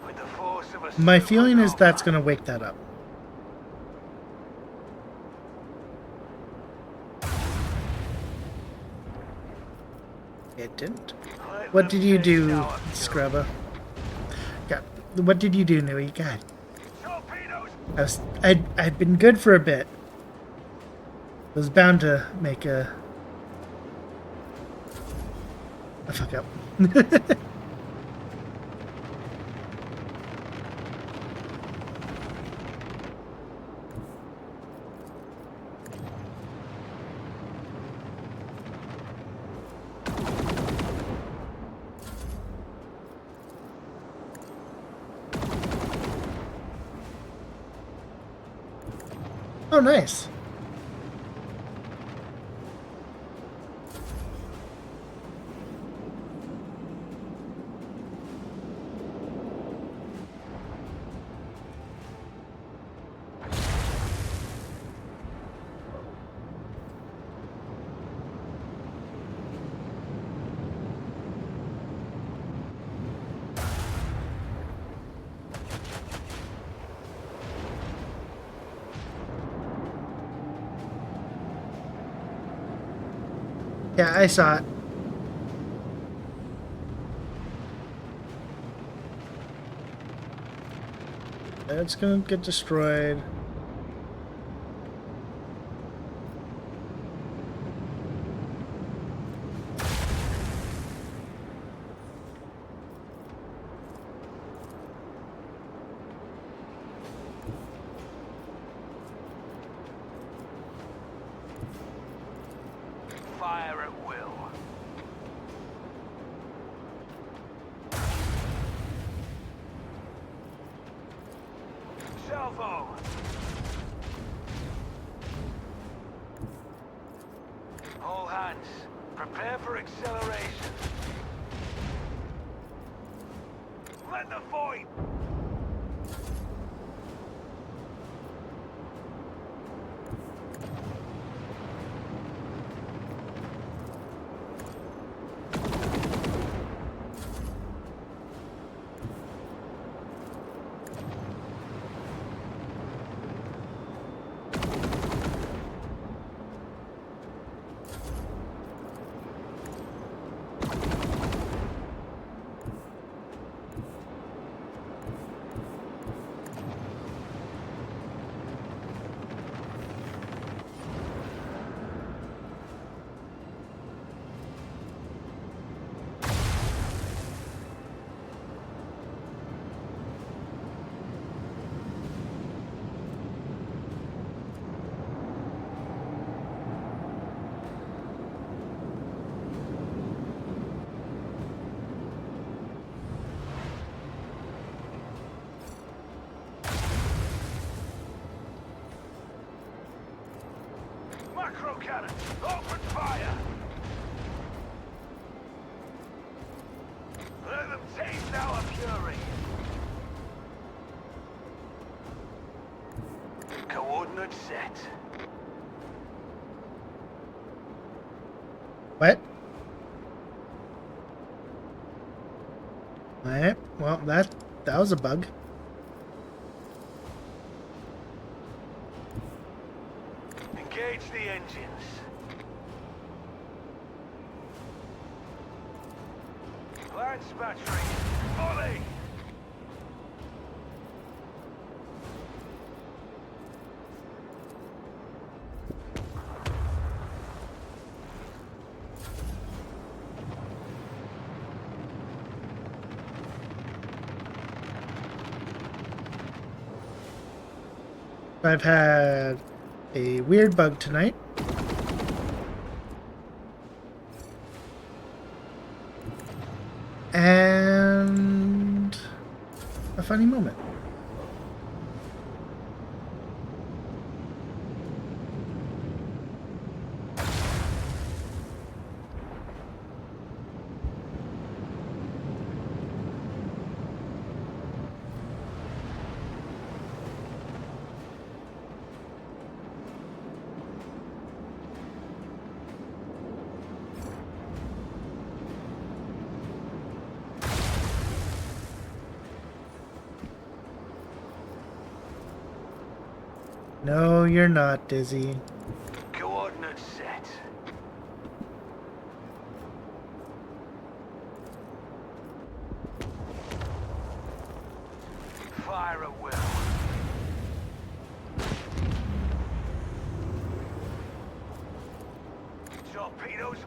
With the force of a My feeling is supernova. that's going to wake that up. It didn't. Let What them did you taste do, our fury. Scrubba? God, what did you do, Nui? God, Torpedoes. I'd been good for a bit. Was bound to make a fuck up. Oh, nice. Yeah, I saw it. It's gonna get destroyed. Fire at will. Salvo. All hands, prepare for acceleration. Let the void. Macro cannon, open fire! Let them taste our fury! Coordinates set. What? Alright, well, that was a bug. Engage the engines. Lance battery. Volley! I've had a weird bug tonight. And a funny moment. No, you're not, Dizzy. Coordinates set. Fire at will. Torpedoes.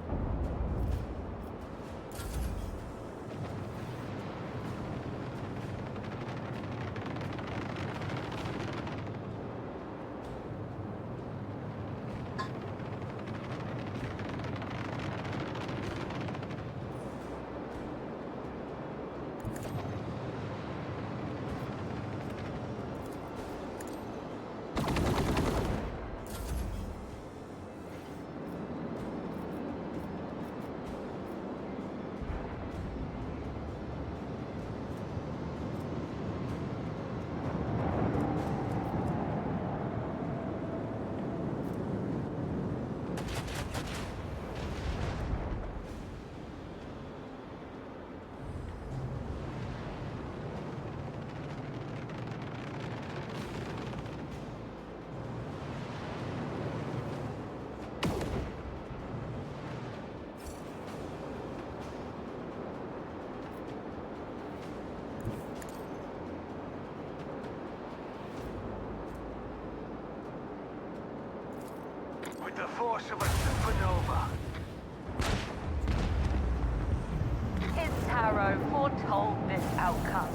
With the force of a supernova. His tarot foretold this outcome.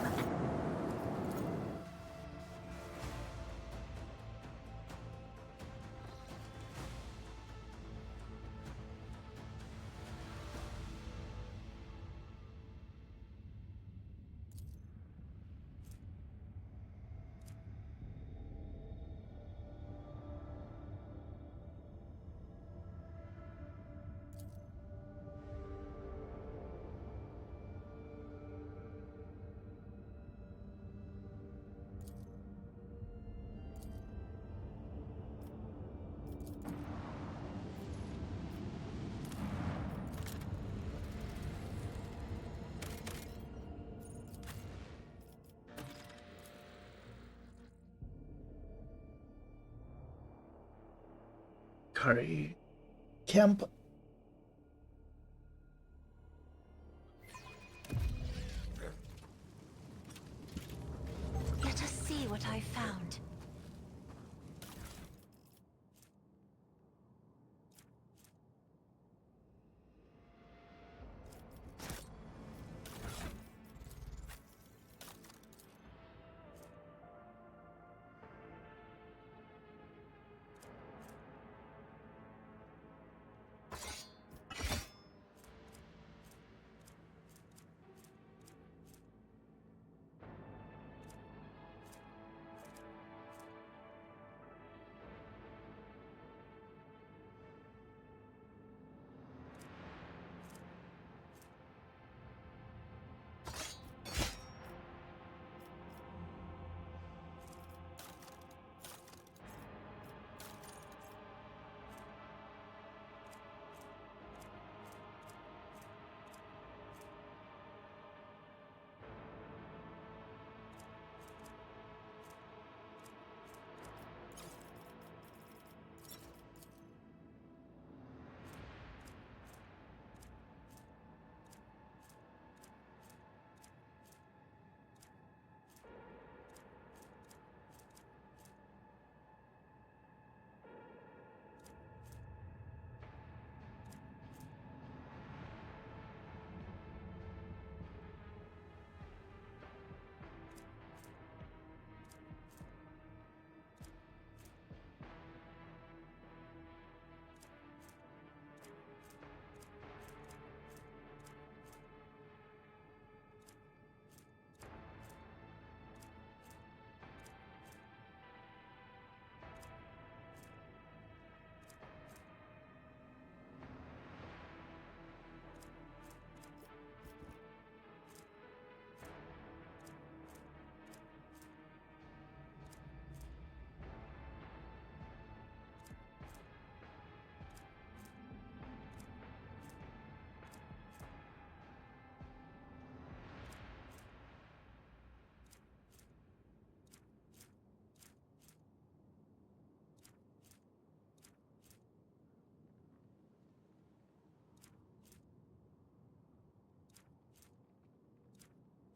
Curry Camp. Let us see what I found.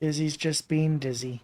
Dizzy's just being dizzy.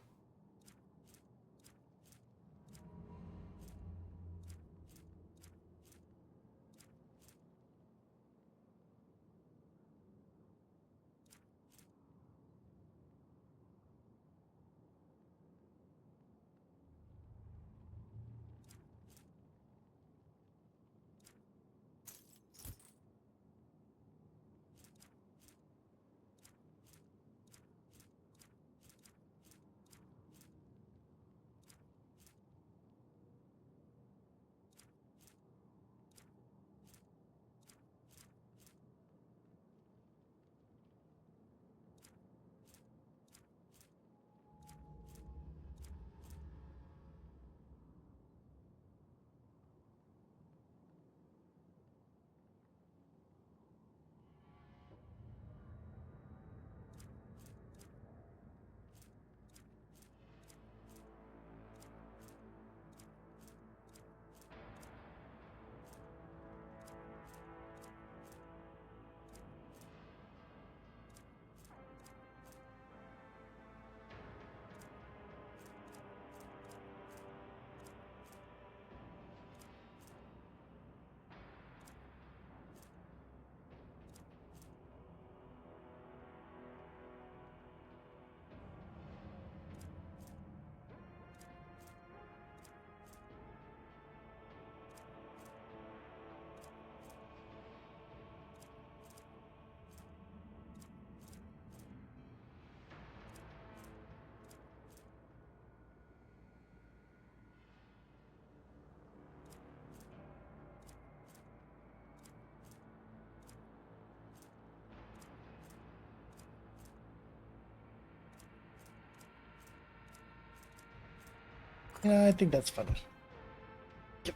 Yeah, I think that's funny. Yep.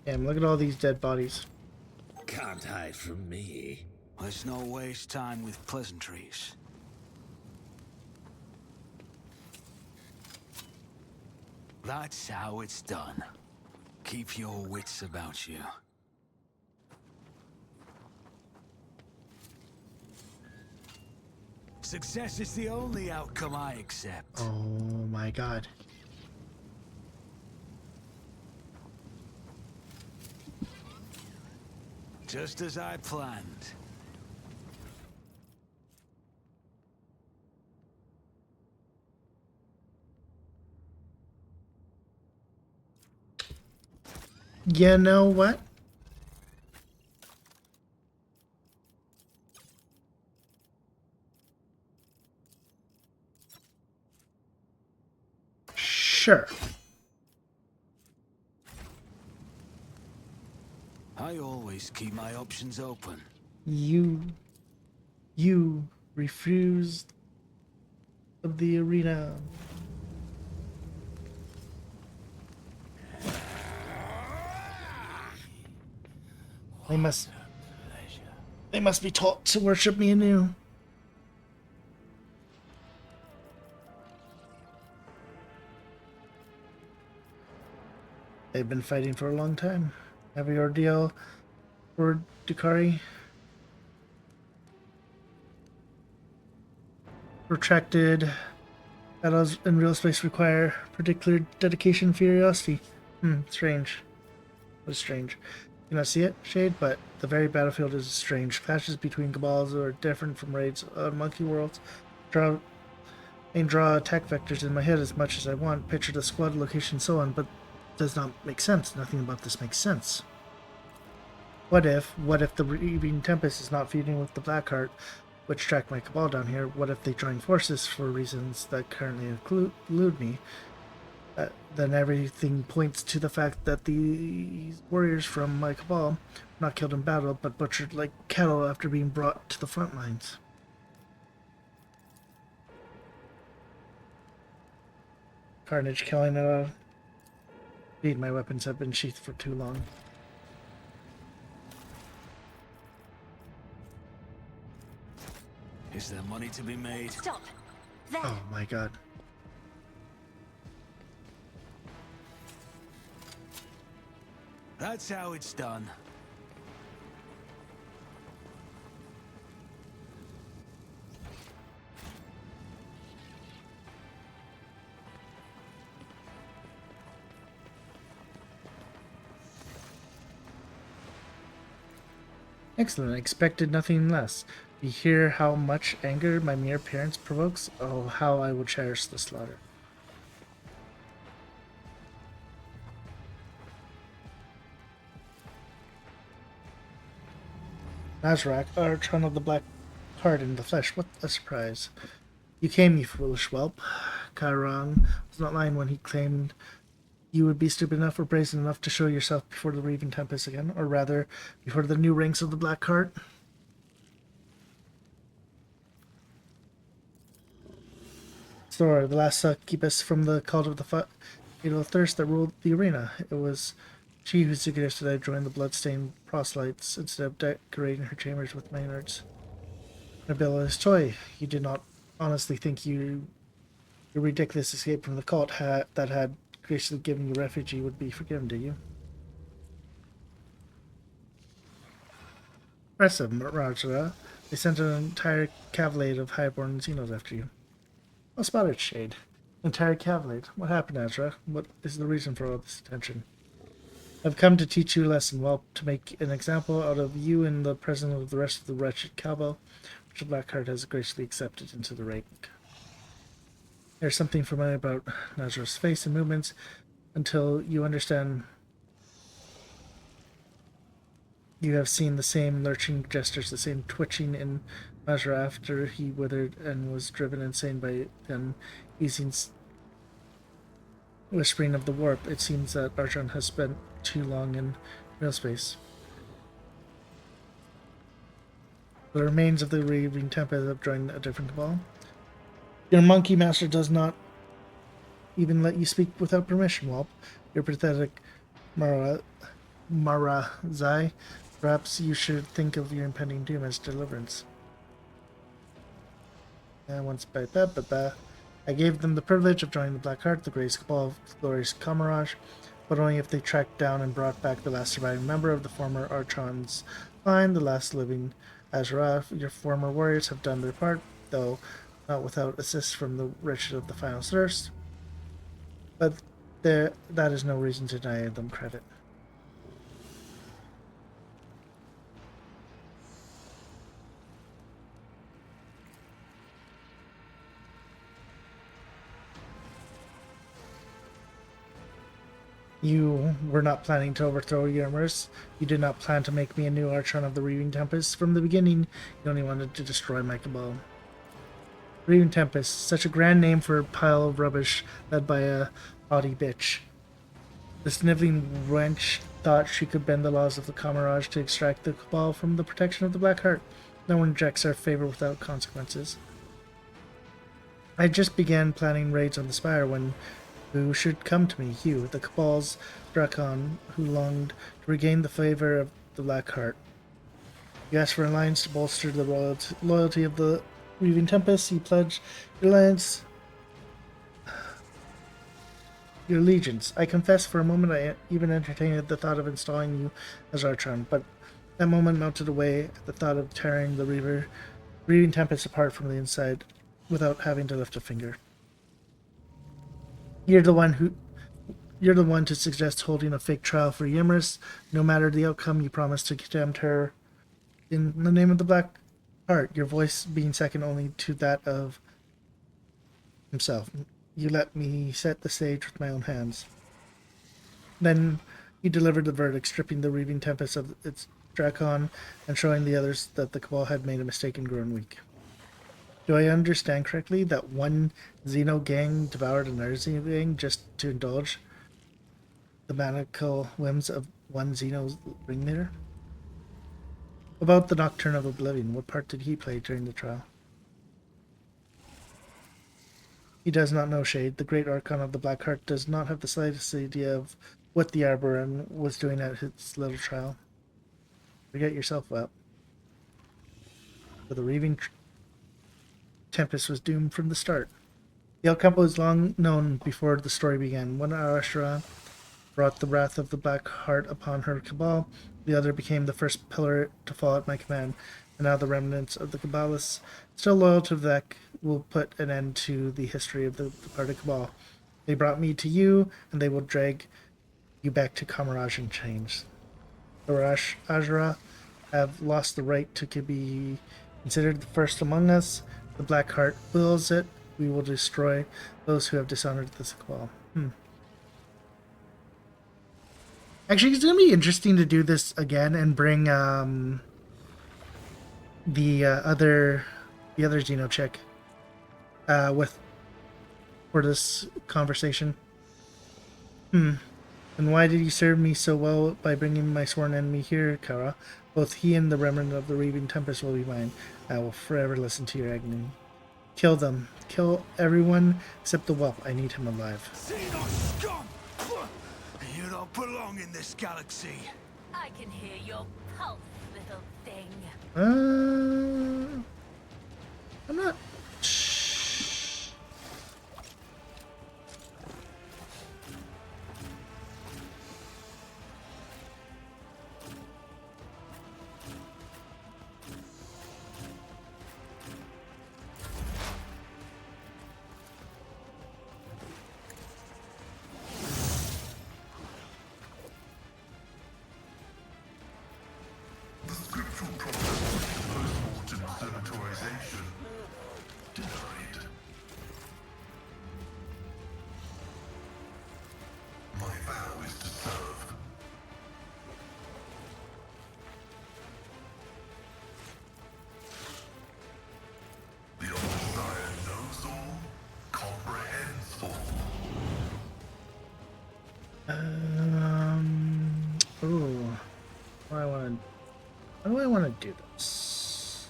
Damn, look at all these dead bodies. Can't hide from me. Let's not waste time with pleasantries. That's how it's done. Keep your wits about you. Success is the only outcome I accept. Oh my god. Just as I planned. You know what? Sure. I always keep my options open. You refused of the arena. They must be taught to worship me anew. They've been fighting for a long time. Heavy ordeal for Drukhari. Protracted battles in real space require particular dedication and curiosity. Strange. What is strange? You cannot see it, Shade, but the very battlefield is strange. Clashes between cabals are different from raids on monkey worlds. Draw I can draw attack vectors in my head as much as I want, picture the squad location, so on, but it does not make sense. Nothing about this makes sense. What if the Reaving Tempest is not feuding with the Blackheart, which tracked my Cabal down here? What if they join forces for reasons that currently elude me? Then everything points to the fact that these warriors from my Cabal were not killed in battle, but butchered like cattle after being brought to the front lines. Carnage killing it all. Indeed, my weapons have been sheathed for too long. Is there money to be made? Stop! There! Oh my god. That's how it's done. Excellent. I expected nothing less. You hear how much anger my mere appearance provokes? Oh, how I will cherish the slaughter. Nazrak, Archon of the Black Heart in the flesh. What a surprise. You came, you foolish whelp. Chiron was not lying when he claimed you would be stupid enough or brazen enough to show yourself before the Reaving Tempest again, or rather, before the new ranks of the Black Heart. Thor, the last succubus from the cult of the fatal thirst that ruled the arena. It was she who suggested I join the bloodstained proselytes instead of decorating her chambers with Maynard's. Nabila's toy. You did not honestly think your ridiculous escape from the cult that had graciously given you refuge would be forgiven, did you? Impressive, Rajara. They sent an entire cavalcade of highborn Xenos after you. Well spotted, Shade. Entire cavalcade. What happened, Azra? What is the reason for all this attention? I've come to teach you a lesson, well, to make an example out of you in the presence of the rest of the wretched cabal, which the Blackheart has graciously accepted into the rank. There's something familiar about Nazra's face and movements until you understand. You have seen the same lurching gestures, the same twitching in Nazra after he withered and was driven insane by them using whispering of the warp. It seems that Archon has spent too long in real space. The remains of the Reaving Tempest have joined a different cabal. Your monkey master does not even let you speak without permission, Whelp. Your pathetic Marazai. Perhaps you should think of your impending doom as deliverance. And once I gave them the privilege of joining the Black Heart, the greatest cabal of glorious Camarage, but only if they tracked down and brought back the last surviving member of the former Archon's line, the last living Azra. Your former warriors have done their part, though not without assist from the wretched of the final thirst. But that is no reason to deny them credit. You were not planning to overthrow Ymrus. You did not plan to make me a new Archon of the Reaving Tempest. From the beginning, you only wanted to destroy my cabal. Reaving Tempest, such a grand name for a pile of rubbish led by a haughty bitch. The sniveling wench thought she could bend the laws of the Camarage to extract the cabal from the protection of the Black Heart. No one rejects our favor without consequences. I just began planning raids on the Spire when who should come to me? You, the Cabal's Drakon, who longed to regain the favor of the Black Heart. You asked for an alliance to bolster the loyalty of the Reaving Tempest. You pledged your alliance, your allegiance. I confess, for a moment I even entertained the thought of installing you as Archon, but that moment melted away at the thought of tearing the Reaving Tempest apart from the inside without having to lift a finger. You're the one to suggest holding a fake trial for Ymrus. No matter the outcome, you promise to condemn her in the name of the Black Heart, your voice being second only to that of himself. You let me set the stage with my own hands. Then he delivered the verdict, stripping the Reaving Tempest of its Drakon and showing the others that the Cabal had made a mistake and grown weak. Do I understand correctly that one Xeno gang devoured another Xeno gang just to indulge the maniacal whims of one Xeno's ringleader? About the Nocturne of Oblivion, what part did he play during the trial? He does not know, Shade. The great Archon of the Black Heart does not have the slightest idea of what the Arboran was doing at his little trial. Forget yourself up. For the Reaving Tempest was doomed from the start. The outcome was long known before the story began. One Ashura brought the wrath of the Black Heart upon her Cabal. The other became the first pillar to fall at my command. And now the remnants of the Cabalists, still loyal to Vec, will put an end to the history of the departed Cabal. They brought me to you, and they will drag you back to Kamaraj in chains. The Ashura have lost the right to be considered the first among us. The Black Heart wills it. We will destroy those who have dishonored the Cabal. Actually, it's going to be interesting to do this again and bring the other Xeno chick for this conversation. And why did you serve me so well by bringing my sworn enemy here, Kara? Both he and the remnant of the Reaving Tempest will be mine. I will forever listen to your agony. Kill them. Kill everyone except the whelp. I need him alive. Xenos scum! You don't belong in this galaxy. I can hear your pulse, little thing. I'm not... The scriptural prophecy of post-mortem sanitorization denied. My vow is to serve. The All-Desire knows all, comprehends all. Ooh. How do I want to do this?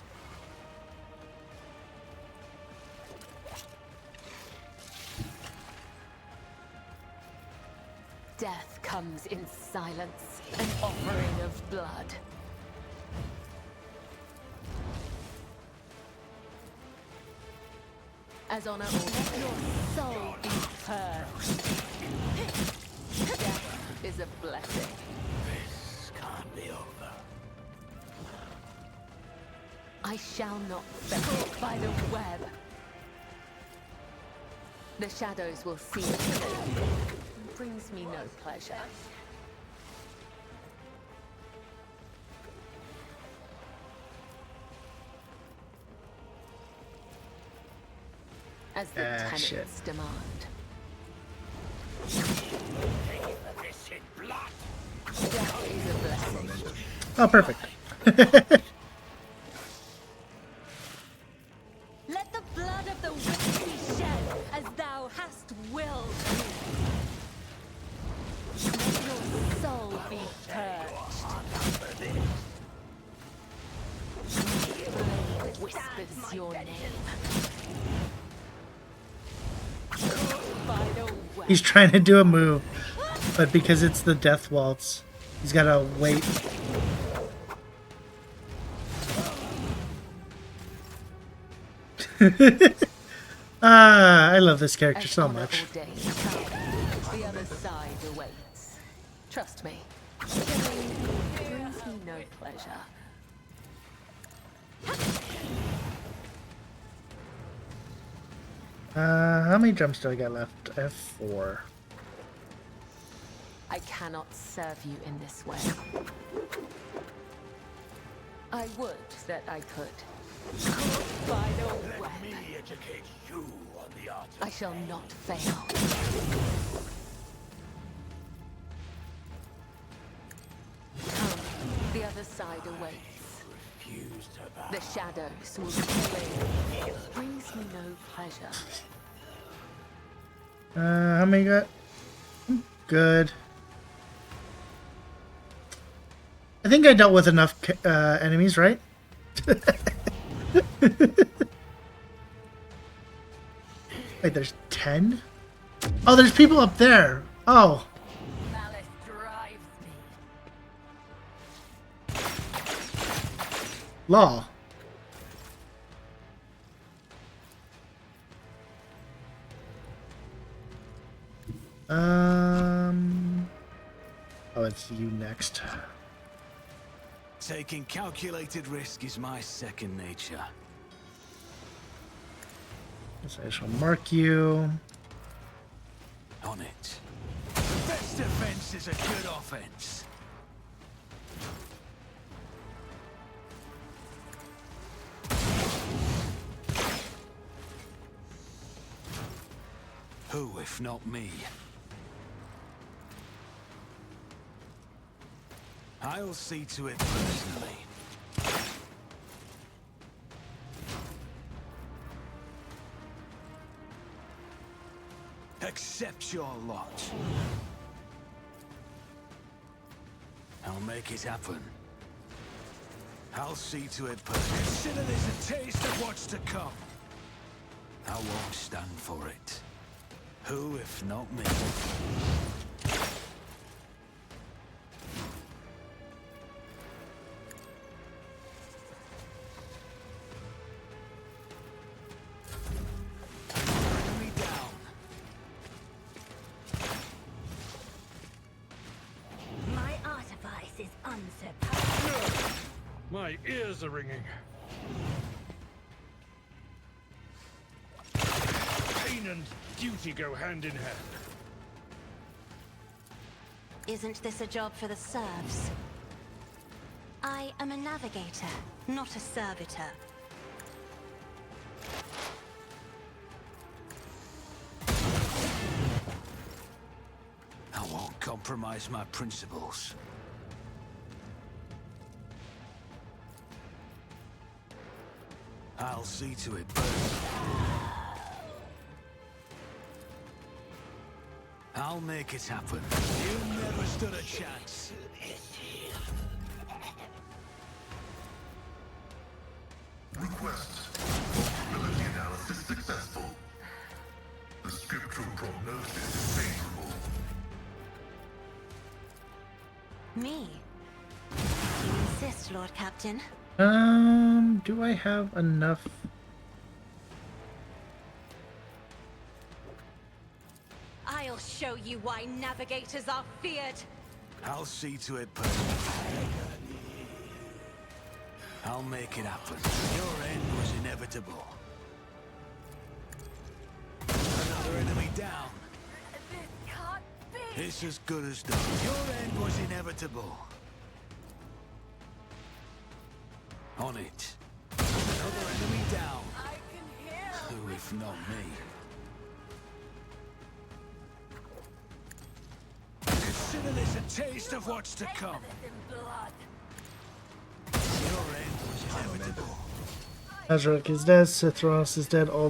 Death comes in silence, an offering of blood. As honor or let your soul be purged. Death is a blessing. This can't be over. I shall not fail by the web. The shadows will see it. It brings me no pleasure. As the tenants shit. demand. This in blood. Death is a blessing. Oh, perfect. Let the blood of the wicked be shed as thou hast willed. Let your soul be purged. Blade whispers your name. By the way. He's trying to do a move, but because it's the Death Waltz, he's got to wait. I love this character so much. The other side awaits. Trust me. Killing brings me no pleasure. How many jumps do I got left? I have 4. I cannot serve you in this way. I would that I could. Final Let weapon. me educate you on the art I shall not fail. Come, the other side awaits. refuse to bow. The shadows will kill. It brings me no pleasure. How many got? Good. I think I dealt with enough enemies, right? Wait, there's 10? Oh, there's people up there. Oh. Malice drives me. Law. Oh, it's you next. Taking calculated risk is my second nature. So I shall mark you. On it. The best defense is a good offense. Who, if not me? I'll see to it personally. Accept your lot. I'll make it happen. I'll see to it personally. Consider this a taste of what's to come. I won't stand for it. Who, if not me? Enemy down. My artifice is unsurpassed. My ears are ringing. Pain and duty go hand in hand. Isn't this a job for the serfs? I am a navigator, not a servitor. I won't compromise my principles. I'll see to it personally. I'll make it happen. You never stood a chance. Request. Vulnerability analysis successful. The scriptural prognosis is favorable. Me? You insist, Lord Captain? Do I have enough? I'll show you why navigators are feared. I'll see to it personally. I'll make it happen. Your end was inevitable. Another enemy down. This can't be. It's as good as done. Your end was inevitable. On it. Another enemy down. I can hear. Who, if not me? Consider this a taste of what's to come. This in blood. Your end was inevitable. Azrak is dead, Cithros is dead, all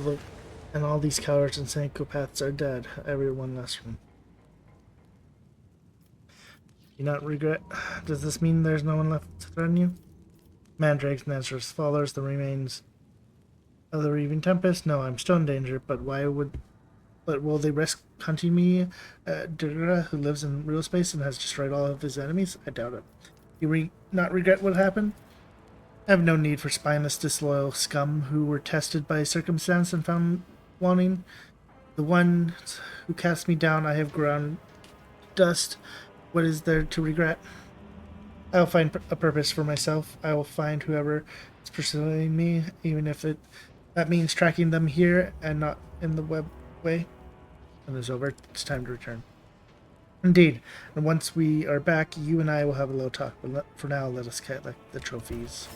these cowards and psychopaths are dead. Everyone less one. You not regret? Does this mean there's no one left to threaten you? Mandrakes, Nazareth followers, the remains of the Reaving Tempest? No, I'm still in danger, but will they risk hunting me? Durga, who lives in real space and has destroyed all of his enemies? I doubt it. You not regret what happened? I have no need for spineless, disloyal scum who were tested by circumstance and found wanting. The ones who cast me down I have ground dust. What is there to regret? I will find a purpose for myself. I will find whoever is pursuing me, even if that means tracking them here and not in the web way. When it's over, it's time to return. Indeed, and once we are back, you and I will have a little talk, but for now, let us collect the trophies.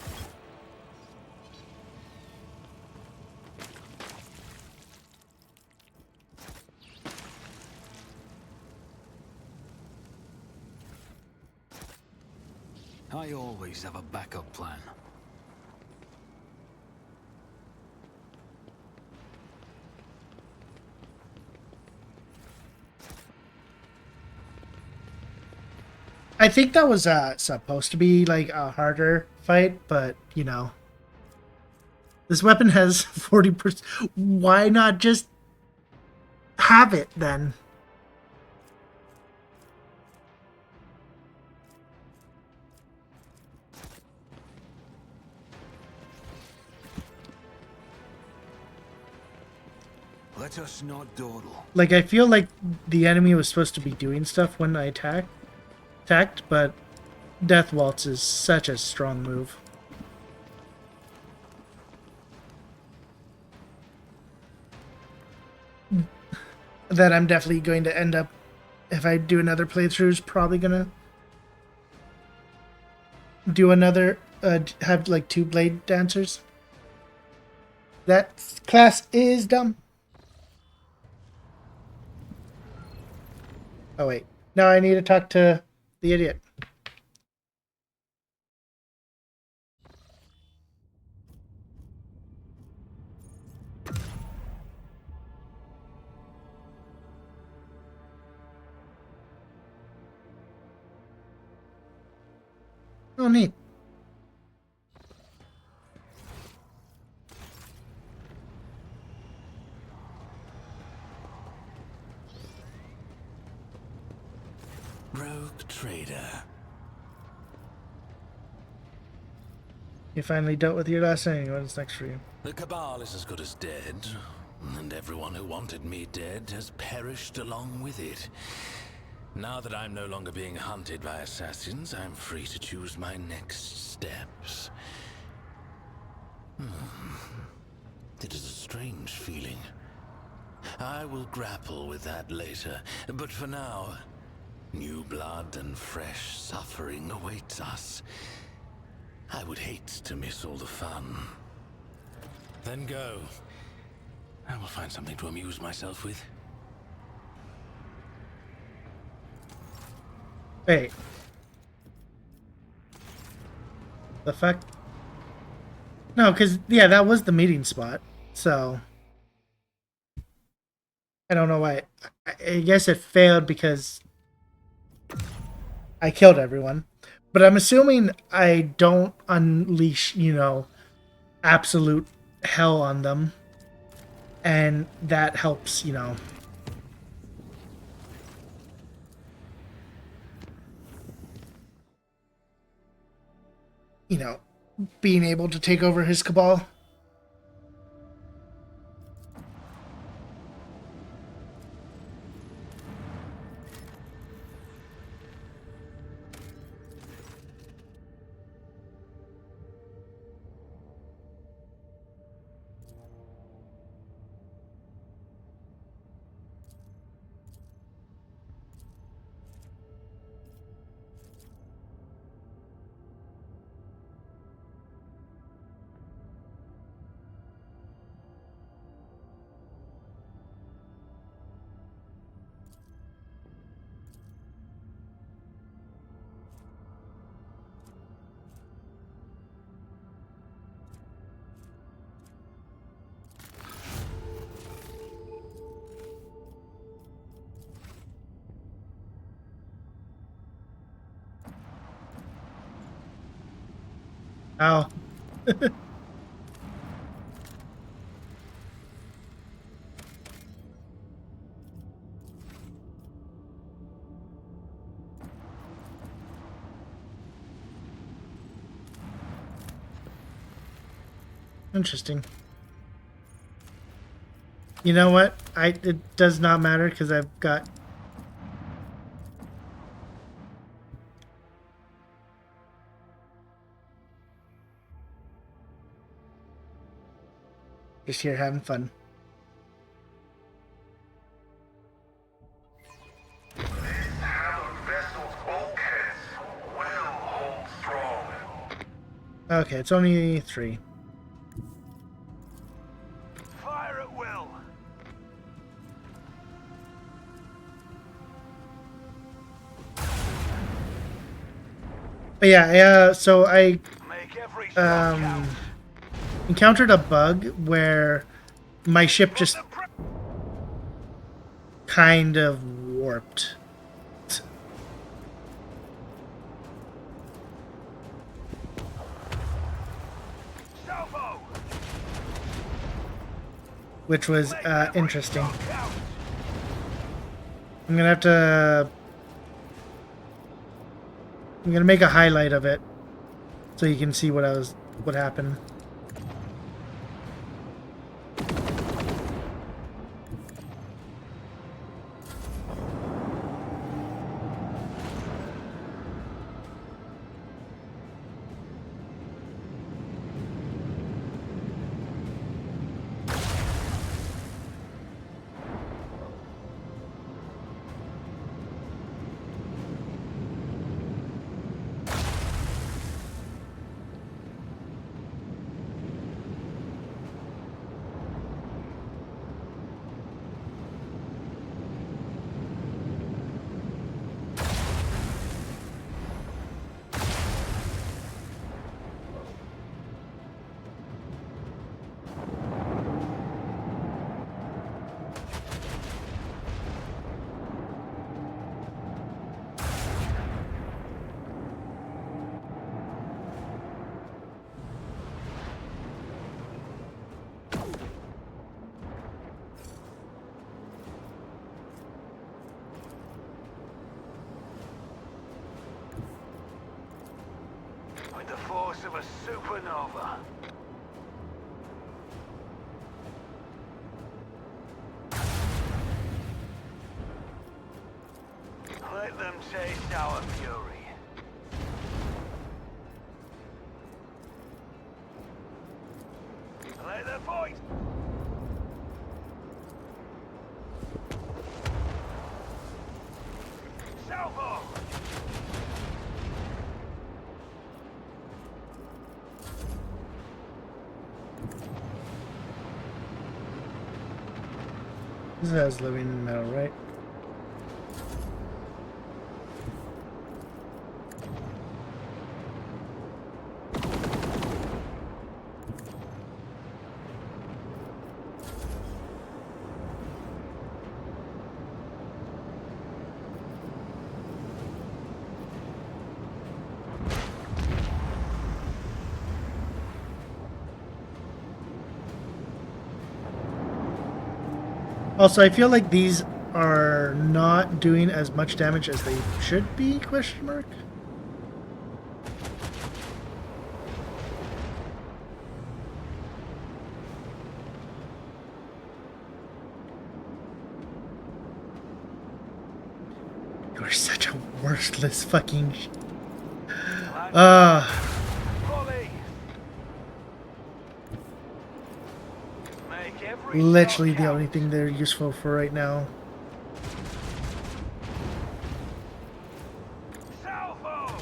I always have a backup plan. I think that was supposed to be like a harder fight, but you know, this weapon has 40%. Why not just have it then? Let us not dawdle. Like, I feel like the enemy was supposed to be doing stuff when I attacked, but Death Waltz is such a strong move. That I'm definitely going to end up, if I do another playthrough, is probably gonna do another, have like 2 blade dancers. That class is dumb. Oh wait, now I need to talk to the idiot. Oh, neat. Rogue trader. You finally dealt with your last enemy. What's next for you? The Cabal is as good as dead, and everyone who wanted me dead has perished along with it. Now that I'm no longer being hunted by assassins, I'm free to choose my next steps. It is a strange feeling. I will grapple with that later, but for now, new blood and fresh suffering awaits us. I would hate to miss all the fun. Then go. I will find something to amuse myself with. Wait. The fuck? No, because, yeah, that was the meeting spot. So, I don't know why. I guess it failed because I killed everyone. But I'm assuming I don't unleash, you know, absolute hell on them. And that helps, you know. You know, being able to take over his cabal. Ow. Interesting. You know what? It does not matter because I've got... Just here having fun. This hallowed vessel's bulkheads will hold strong. Okay, it's only 3. Fire at will. But yeah, so I Make every shot count. encountered a bug where my ship just kind of warped. Salvo. Which was Make every interesting. shot count. I'm gonna make a highlight of it so you can see what happened. With the force of a supernova. Let them taste our fury. Let the voice. Salvo. This has living metal, right? Also, I feel like these are not doing as much damage as they should be, question mark? You're such a worthless fucking... Literally the only thing they're useful for right now. Salvo.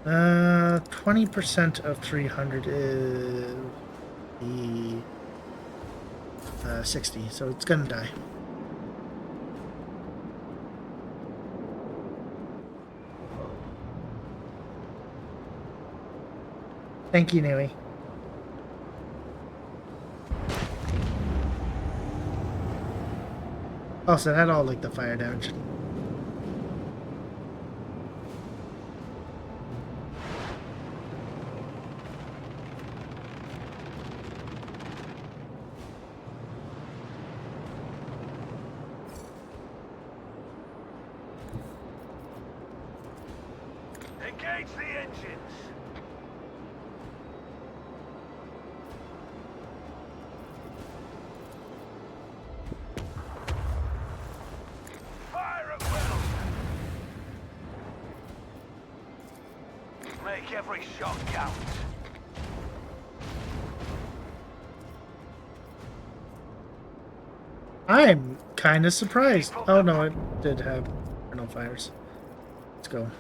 Uh, 20% of 300 is the 60, so it's gonna die. Thank you, Nui. Also, it had all like the fire damage. Engage the engines. Fire at will. Make every shot count. I'm kind of surprised. Oh no, it did have no fires. Let's go.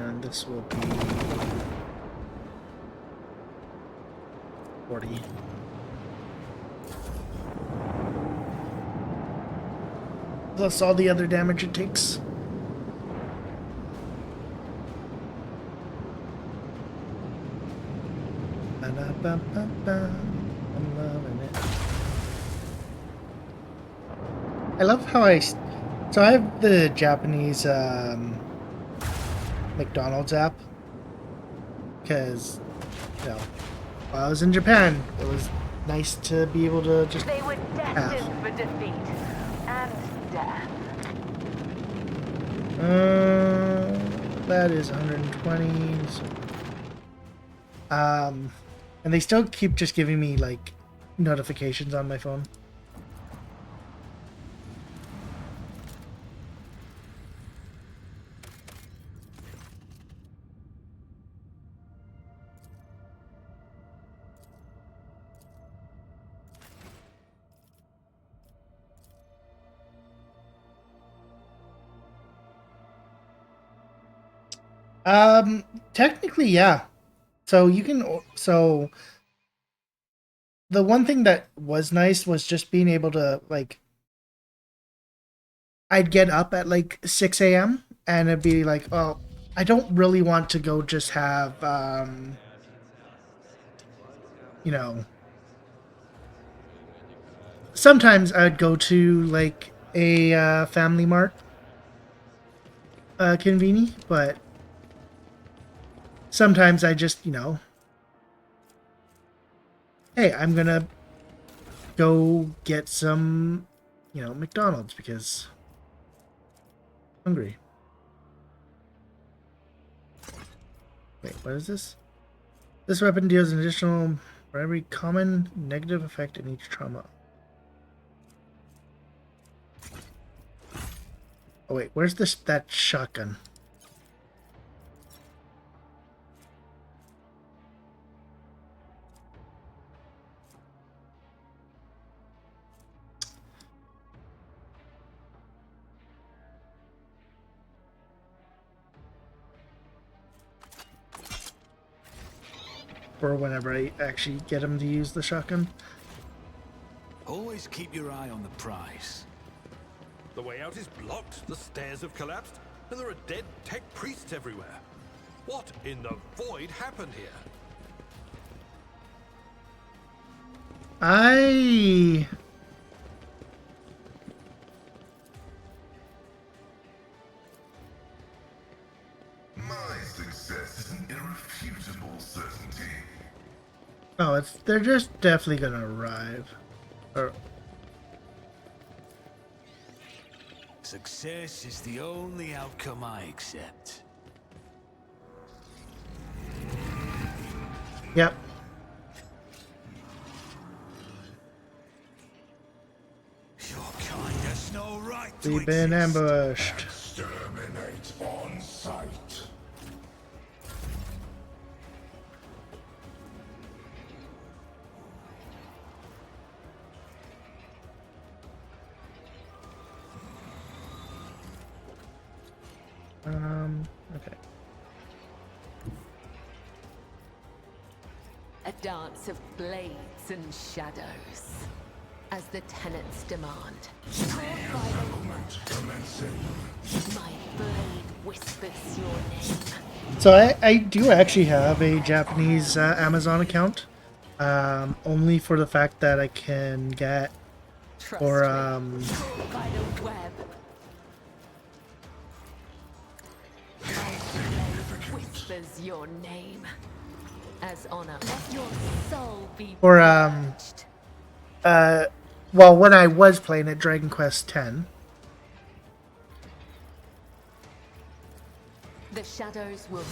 And this will be 40. Plus all the other damage it takes. Ba-da-ba-ba-ba. I'm loving it. I love how so I have the Japanese McDonald's app because, you know, while I was in Japan, it was nice to be able to just They were destined for defeat and death. That is 120. So, and they still keep just giving me like notifications on my phone. Technically, yeah. So you can, so the one thing that was nice was just being able to, like, I'd get up at like 6 a.m. and it'd be like, oh, I don't really want to go just have, you know, sometimes I'd go to like a Family Mart conveni, but sometimes I just, you know, hey, I'm gonna go get some, you know, McDonald's because I'm hungry. Wait, what is this? This weapon deals an additional for every common negative effect in each trauma. Oh wait, where's that shotgun? Or whenever I actually get him to use the shotgun. Always keep your eye on the prize. The way out is blocked, the stairs have collapsed, and there are dead tech priests everywhere. What in the void happened here? My success is an irrefutable certainty. Oh, they're just definitely gonna arrive. Or Success is the only outcome I accept. yep. Your kind has no right to We've been exist. ambushed. Exterminate on sight. Okay. A dance of blades and shadows, as the tenets demand. Moment commencing. My blade whispers your name. So I do actually have a Japanese Amazon account, only for the fact that I can get, Trust or me. By the web. My blade whispers your name. As honor, let your soul be or purged. well, when I was playing at Dragon Quest X. The shadows will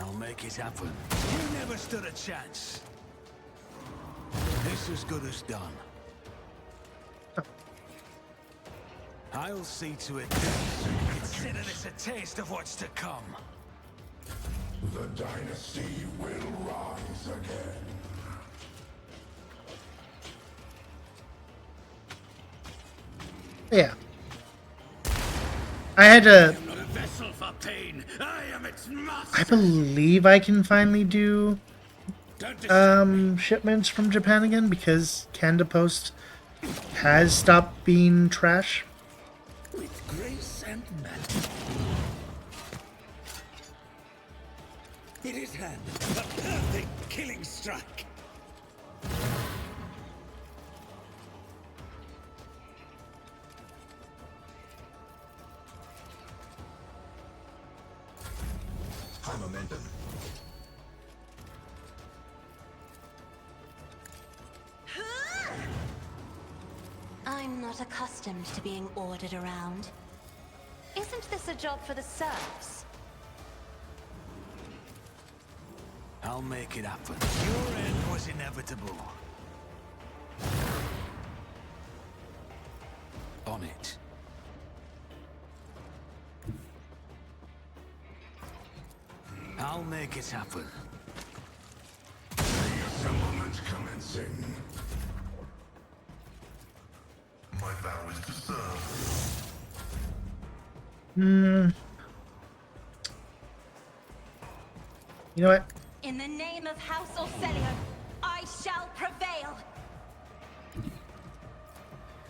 I'll make it happen. You never stood a chance. This as good as done. I'll see to it. Consider this a taste of what's to come. The dynasty will rise again. Yeah. I had to. I'm not a vessel for pain. I am its master. I believe I can finally do Don't disturb me. shipments from Japan again because Canada Post has stopped being trash. With grace and majesty. In his hand, a perfect killing strike. High momentum. I'm not accustomed to being ordered around. Isn't this a job for the serfs? I'll make it happen. Your end was inevitable. On it. I'll make it happen. Reassemblement commencing. My vow is to serve. You know what? In the name of House Orselion, I shall prevail.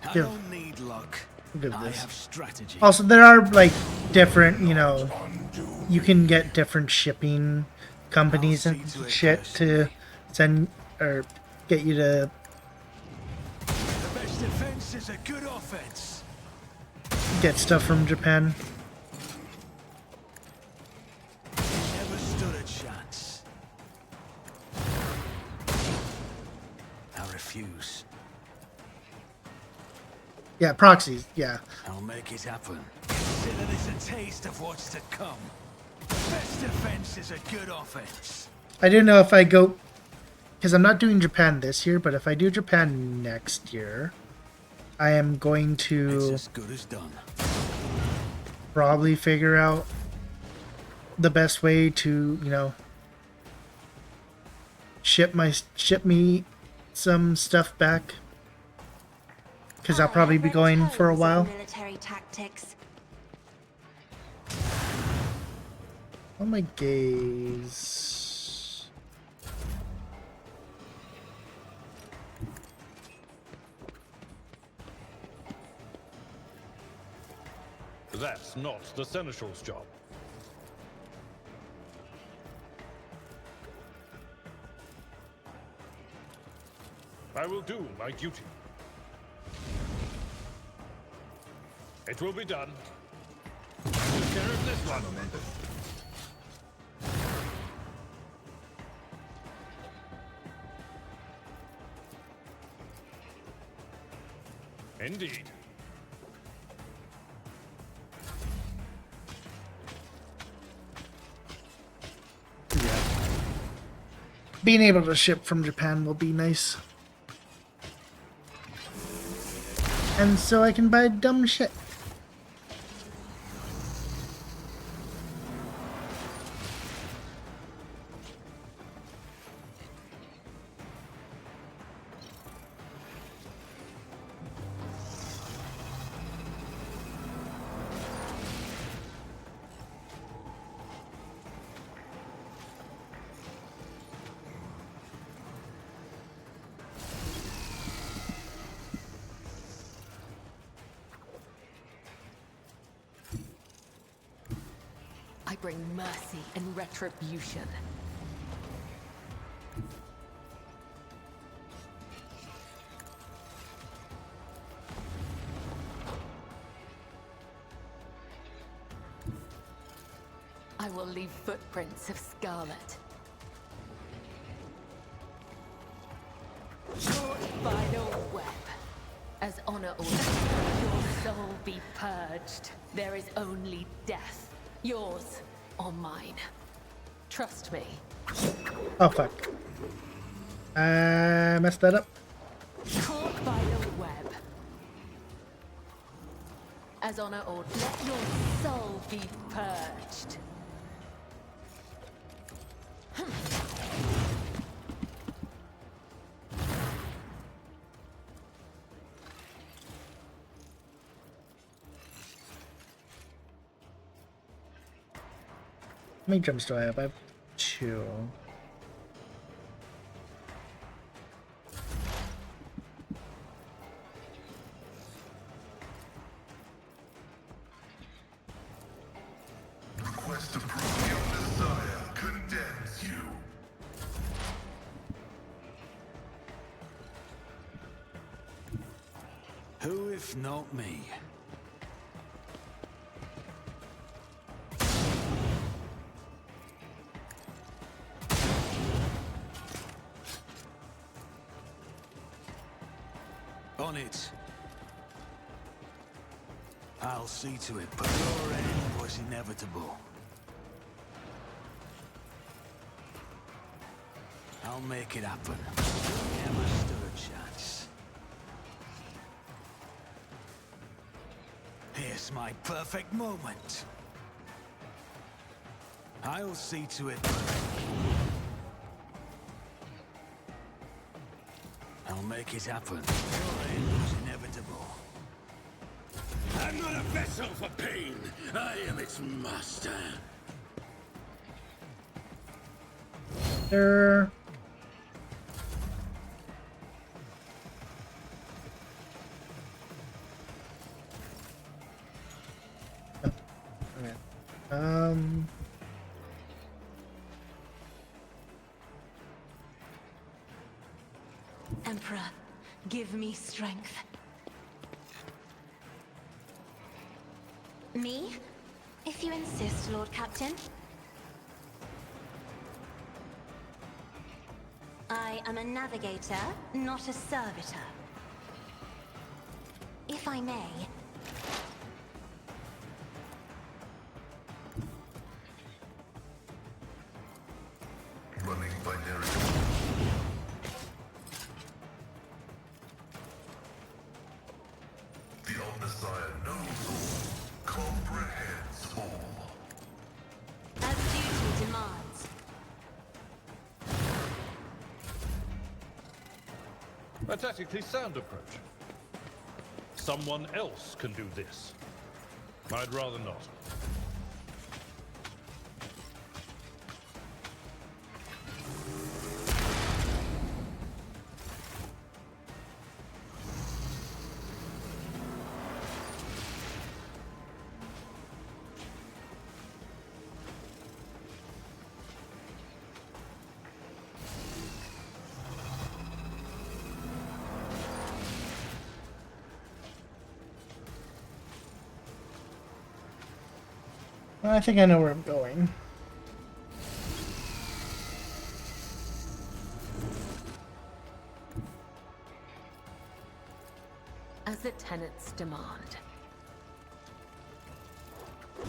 I Yeah. don't need luck. Good I this. have strategy. Also, there are like different, you know, you can get different shipping companies and shit to send or get you to. The best defense is a good offense. Get stuff from Japan. Never stood a chance. I refuse. Yeah, proxies. Yeah. I'll make it happen. Consider this a taste of what's to come. Best defense is a good offense. I don't know if I go, because I'm not doing Japan this year, but if I do Japan next year, I am going It's to as good as done. probably figure out the best way to, you know, ship me some stuff back. Because I'll probably be going for a while. Military tactics. Oh my gaze. That's not the Seneschal's job. I will do my duty. It will be done. Take care of this one. Indeed. Being able to ship from Japan will be nice. And so I can buy dumb shit. I bring mercy and retribution. I will leave footprints of scarlet. Your final web. As honor orders, your soul be purged. There is only death. Yours or mine. Trust me. Oh fuck. I messed that up. Caught by the web. As honor or let your soul be purged. How many jumps do I have? I have 2. Request to prove your Messiah condemns you. Who if not me? On it. I'll see to it, but your end was inevitable. I'll make it happen. Never stood a chance. Here's my perfect moment. I'll see to it. I'll make it happen. Your end was inevitable. I'm not a vessel for pain. I am its master. There. Emperor, give me strength. Me? If you insist, Lord Captain. I am a navigator, not a servitor. If I may. Running binary. The Omnissiah knows all, comprehends all. As duty demands. A tactically sound approach. Someone else can do this. I'd rather not. I think I know where I'm going. As the tenants demand.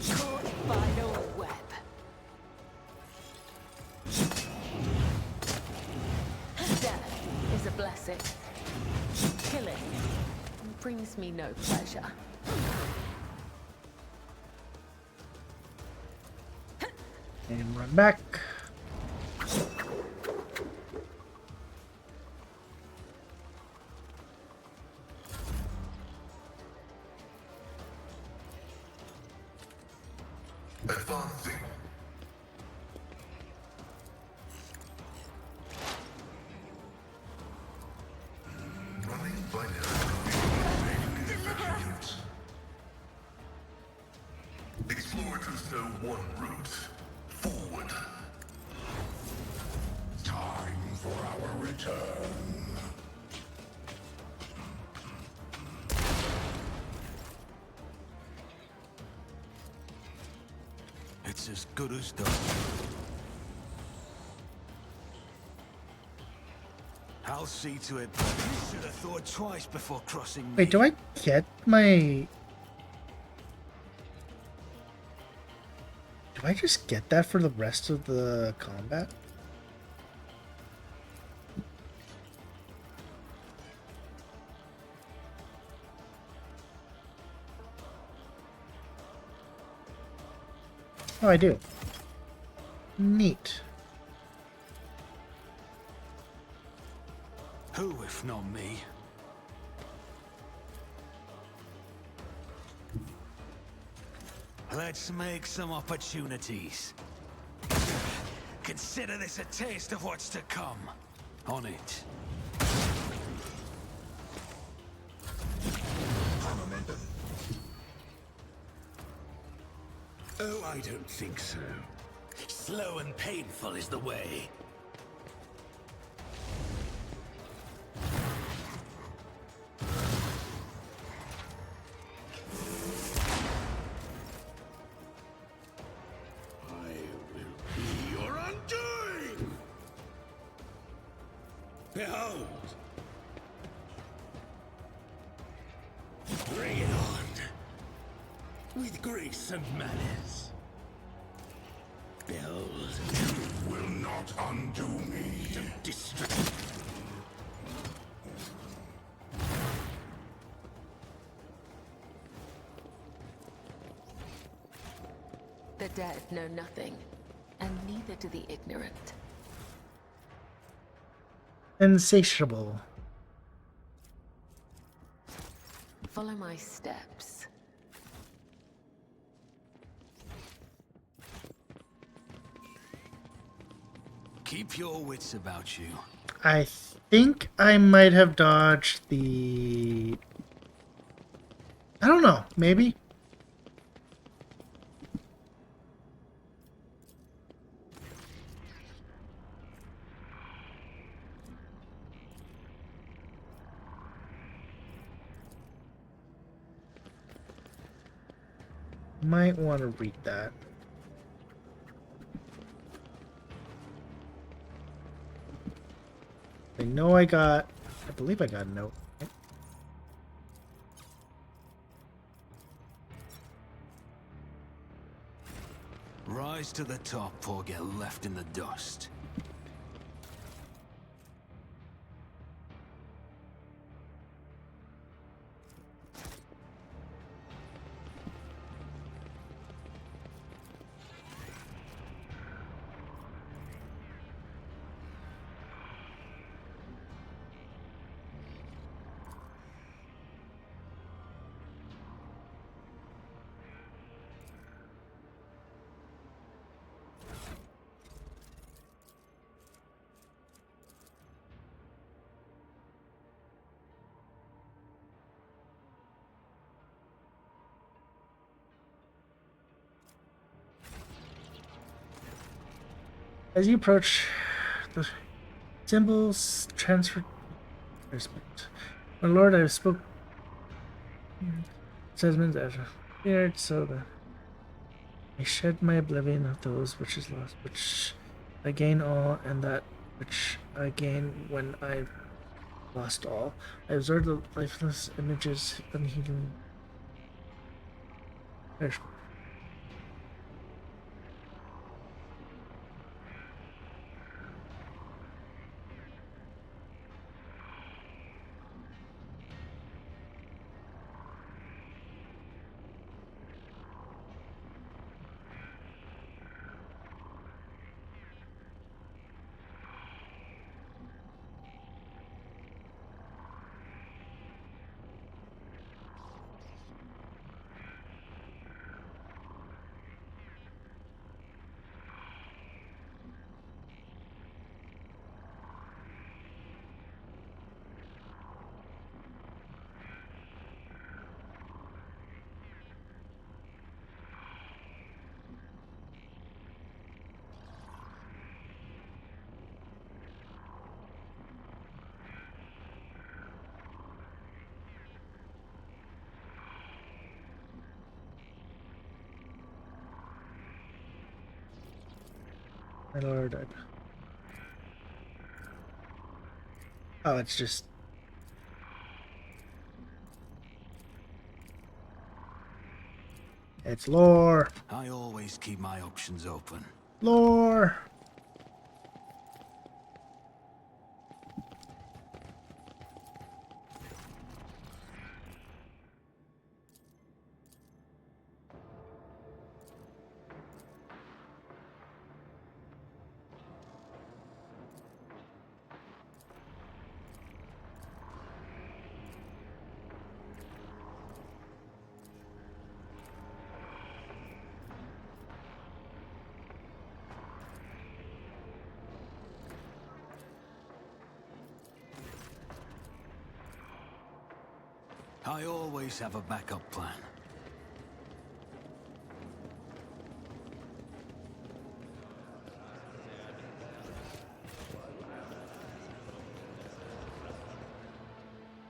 Caught by the web. Death is a blessing. Killing brings me no pleasure. And run back. Advancing. Running binary. Explorers know one route. Forward. Time for our return. It's as good as done. I'll see to it, but you should have thought twice before crossing me. Wait, do I get my... Do Do I just get that for the rest of the combat? Oh, I do. Neat. Who, if not me? Let's make some opportunities. Consider this a taste of what's to come. On it. Oh, I don't think so. Slow and painful is the way. I will be your undoing! Behold! Bring it on! With grace and manners. Behold. You will not undo me. Don't distract. The dead know nothing, and neither do the ignorant. Insatiable. Follow my steps. Keep your wits about you. I think I might have dodged the... I don't know. Maybe? Might want to read that. I know I believe I got a note. Rise to the top or get left in the dust. As you approach, the symbols transfer. My lord, I have spoke. Sediments as a spirit, so that I shed my oblivion of those which is lost, which I gain all, and that which I gain when I lost all. I observe the lifeless images unheeding. My lord. Oh, it's just... It's lore. I always keep my options open. Lore. I always have a backup plan.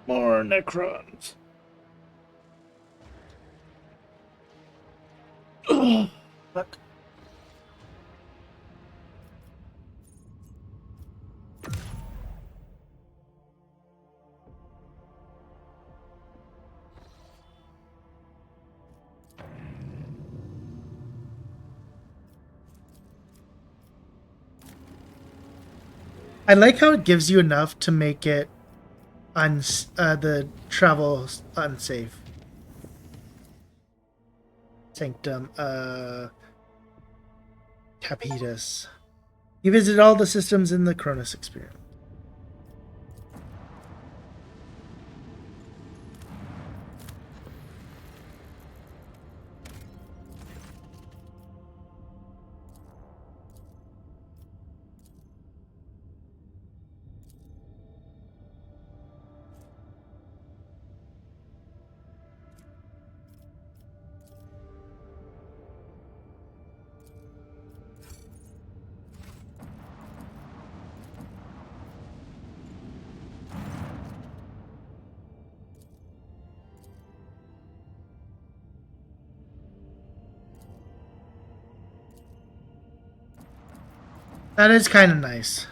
More Necrons. Fuck. I like how it gives you enough to make it the travel unsafe. Sanctum, Capitas. You visit all the systems in the Cronus experiment. That is kind of nice.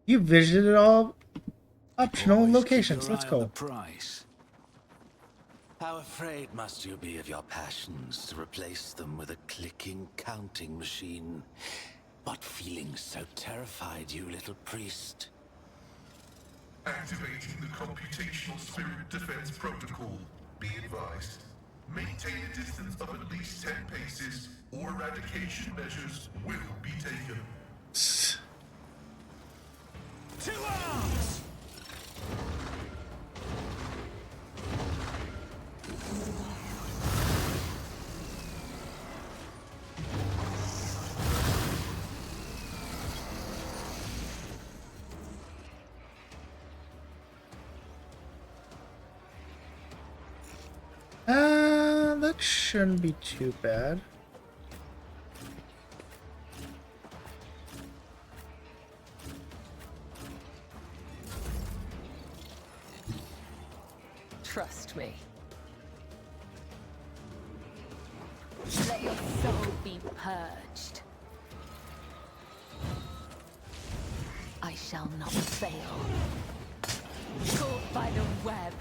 You visited all optional Always keep locations. your Let's eye on go. the prize. How afraid must you be of your passions to replace them with a clicking counting machine? What feelings so terrified you, little priest? Activating the computational spirit defense protocol. Be advised. Maintain a distance of at least 10 paces, or eradication measures will be taken. To arms! That shouldn't be too bad. Trust me. Let your soul be purged. I shall not fail. Caught by the web.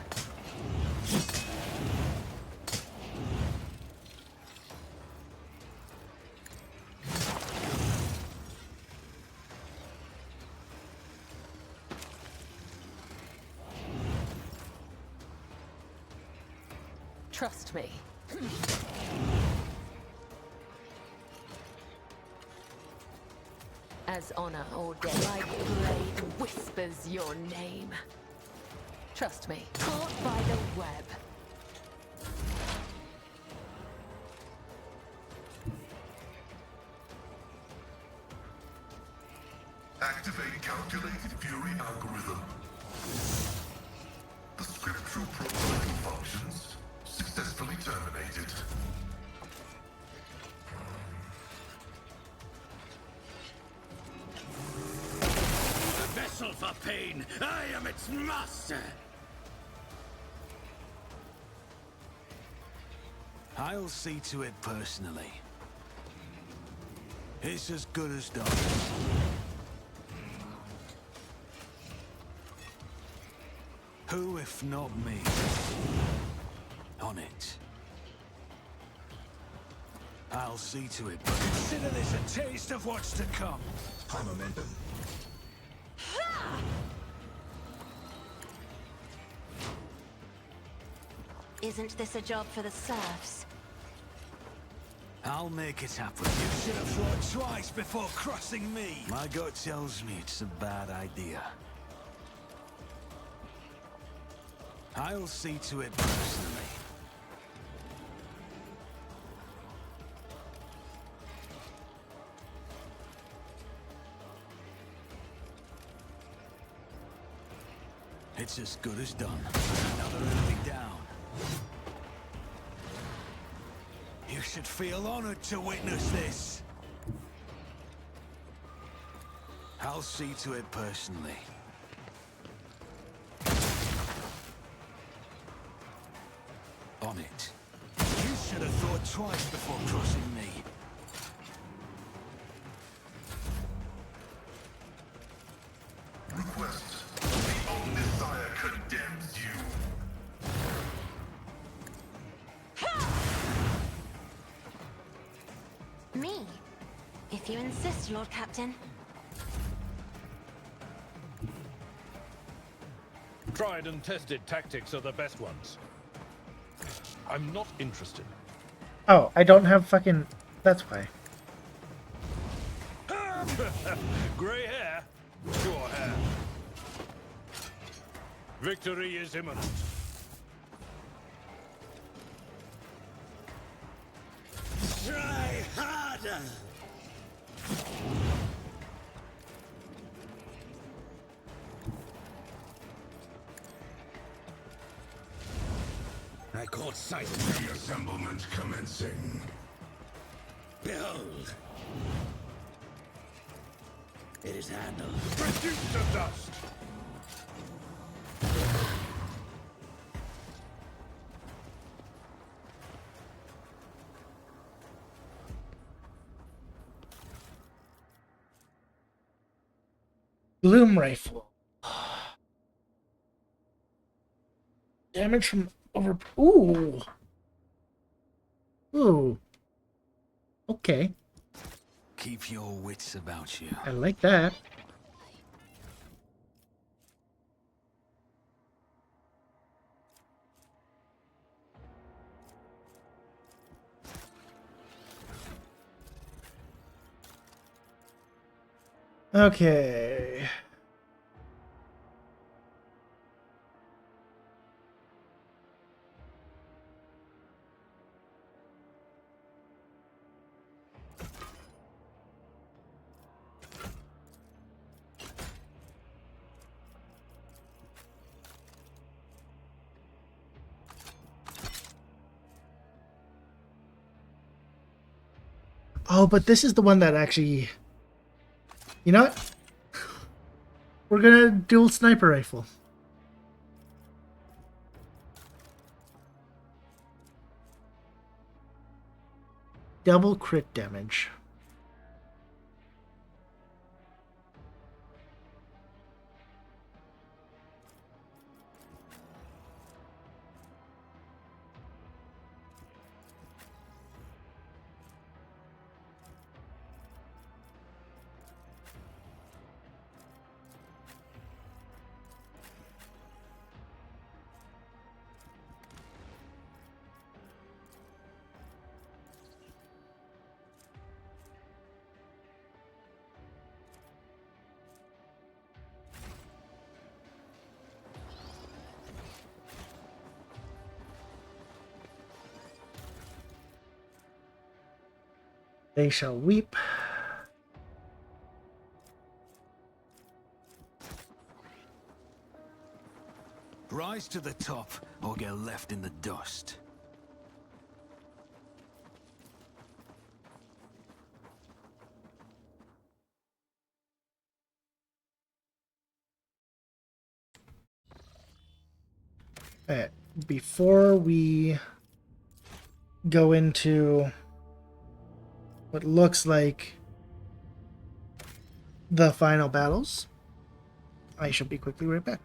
Trust me. As honor or death, my blade whispers your name. Trust me. Caught by the web. Activate calculated fury algorithm. The scriptural prototyping functions successfully terminated. pain. I am its master. I'll see to it personally. It's as good as done. Who, if not me? On it. I'll see to it, but consider this a taste of what's to come. High momentum. Isn't this a job for the serfs? I'll make it happen. You should have thought twice before crossing me. My gut tells me it's a bad idea. I'll see to it personally. It's as good as done. Another enemy down. You should feel honored to witness this. I'll see to it personally. On it. You should have thought twice before crossing me. Request. The old Messiah condemns you. Me? If you insist, Lord Captain. Tried and tested tactics are the best ones. I'm not interested. Oh, I don't have fucking... That's why. Grey hair? Sure hair. Victory is imminent. Try harder. I caught sight of them. Reassemblement commencing. Behold. It is handled. Reduce to dust! Gloom rifle. Damage from over... Ooh. Ooh. Okay. Keep your wits about you. I like that. Okay. Oh, but this is the one that actually... You know what? We're gonna dual sniper rifle. Double crit damage. They shall weep. Rise to the top or get left in the dust. Okay, before we go into what looks like the final battles, I shall be quickly right back.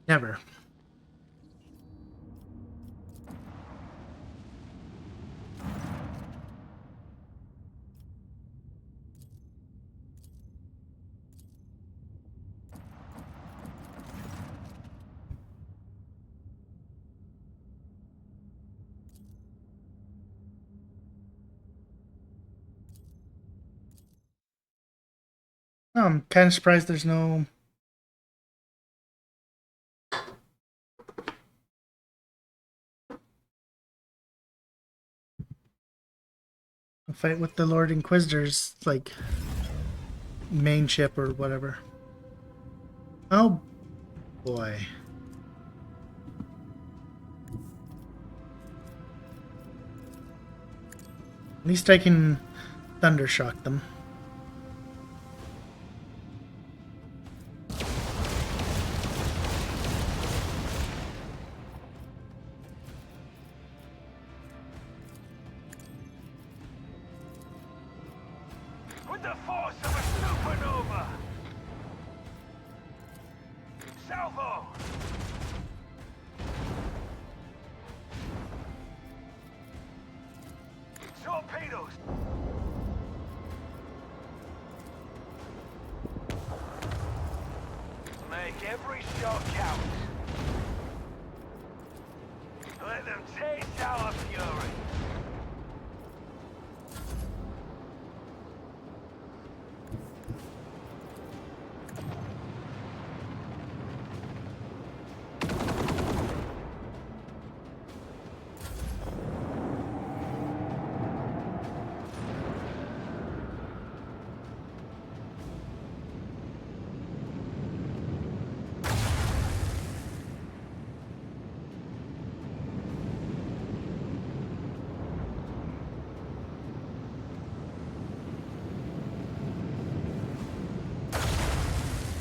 Never. I'm kind of surprised there's no fight with the Lord Inquisitor's, like, main ship or whatever. Oh, boy. At least I can Thundershock them. With the force of a supernova! Salvo! Torpedoes! Make every shot count. Let them taste our fury.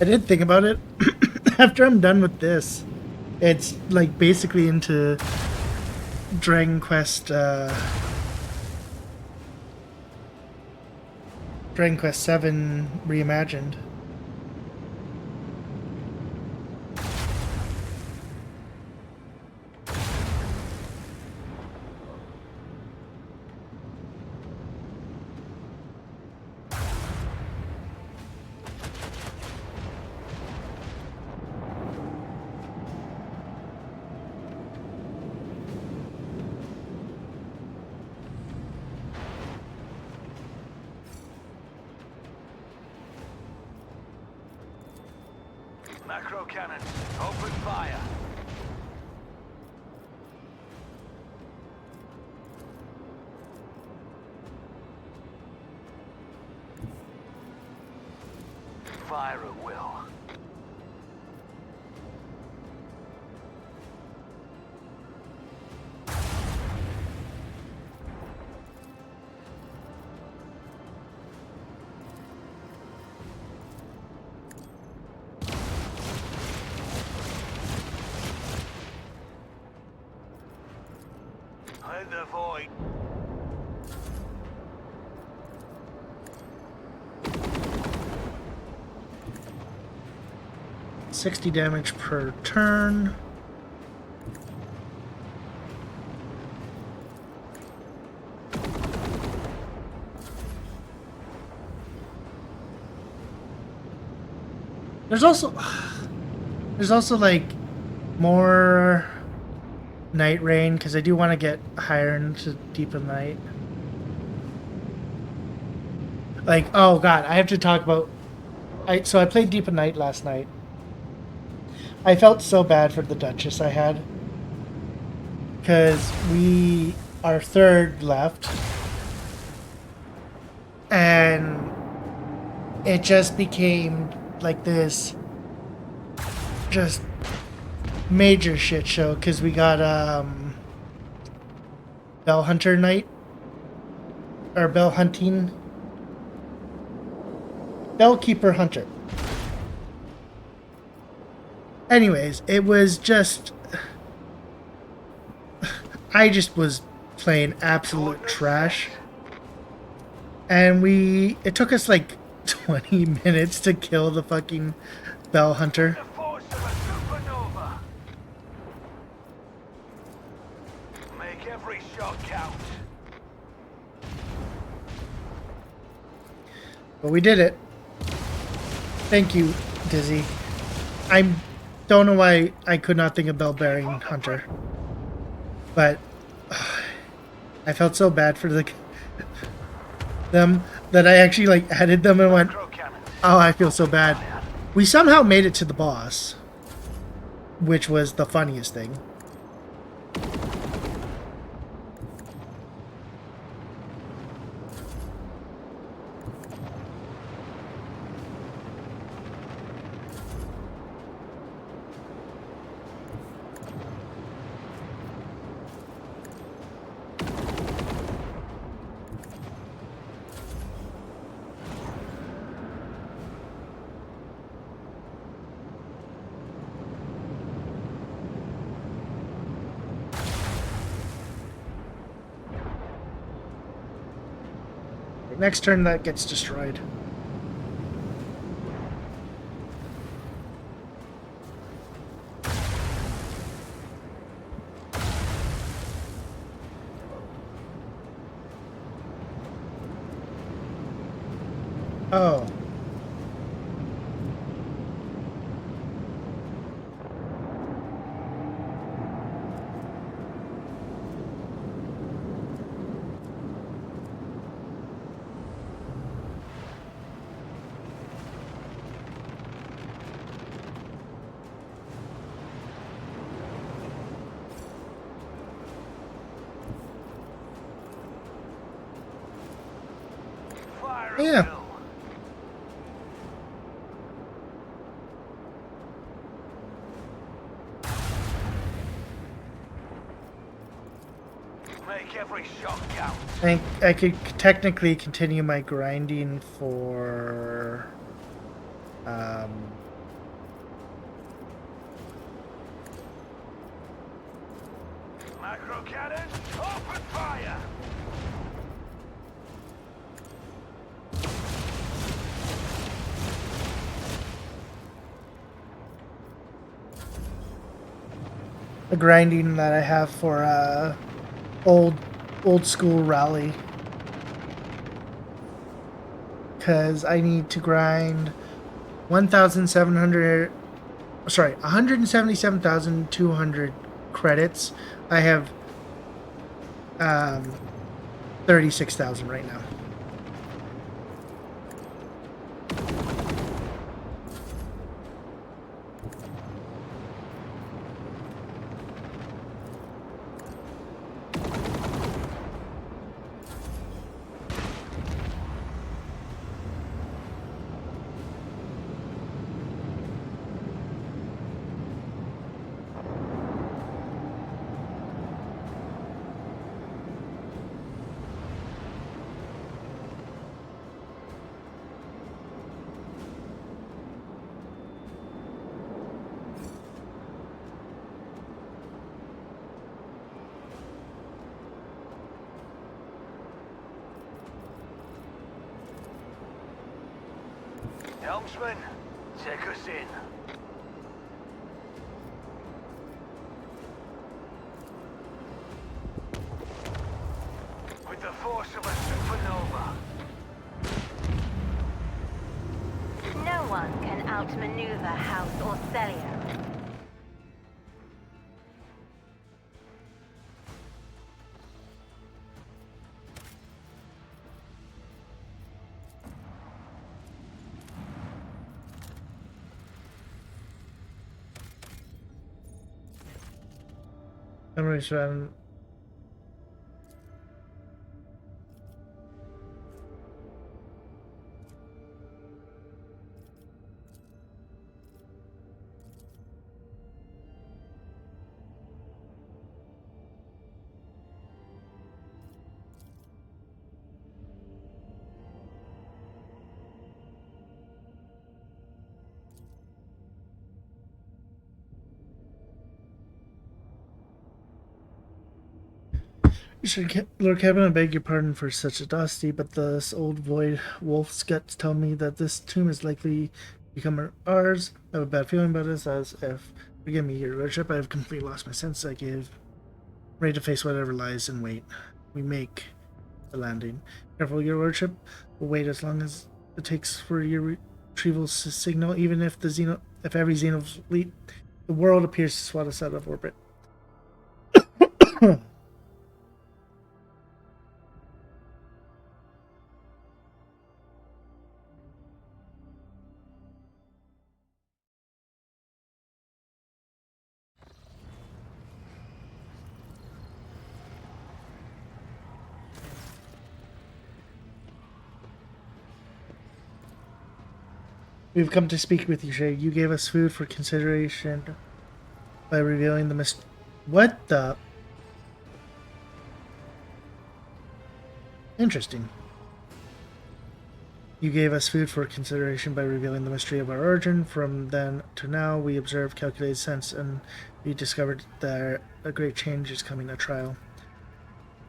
I did think about it. After I'm done with this, it's like basically into Dragon Quest 7 reimagined. Macro cannons, open fire. Fire at will. In the void. 60 damage per turn. There's also like more Night Rain because I do want to get higher into Deep of Night. Like, oh god, I have to talk about. So I played Deep of Night last night. I felt so bad for the Duchess I had because our third left, and it just became like this just major shit show because we got Bell Hunter Night or Bell Hunting Bellkeeper Hunter. Anyways, it was just I just was playing absolute trash, and it took us like 20 minutes to kill the fucking Bell Hunter. The force of a supernova. Make every shot count. But we did it. Thank you, Dizzy. I don't know why I could not think of Bell Bearing Hunter, but I felt so bad for them that I actually like added them and went, oh, I feel so bad. We somehow made it to the boss, which was the funniest thing. Next turn that gets destroyed. Oh. Yeah. Make every shot count. I could technically continue my grinding for cannons, open fire! The grinding that I have for old school rally, because I need to grind 177,200 credits. I have 36,000 right now. Helmsman, take us in. With the force of a supernova. No one can outmaneuver House Orcelio. Anyways, Lord Captain, I beg your pardon for such audacity, but this old void wolf's guts tell me that this tomb is likely become ours. I have a bad feeling about this, as if, forgive me, your lordship, I have completely lost my sense. I give ready to face whatever lies in wait. We make the landing. Careful, your lordship. We'll wait as long as it takes for your retrieval signal, even if if every Xeno fleet the world appears to swat us out of orbit. We've come to speak with you, Shay. You gave us food for consideration by revealing the What the? Interesting. You gave us food for consideration by revealing the mystery of our origin. From then to now, we observed calculated sense, and we discovered that a great change is coming, a trial.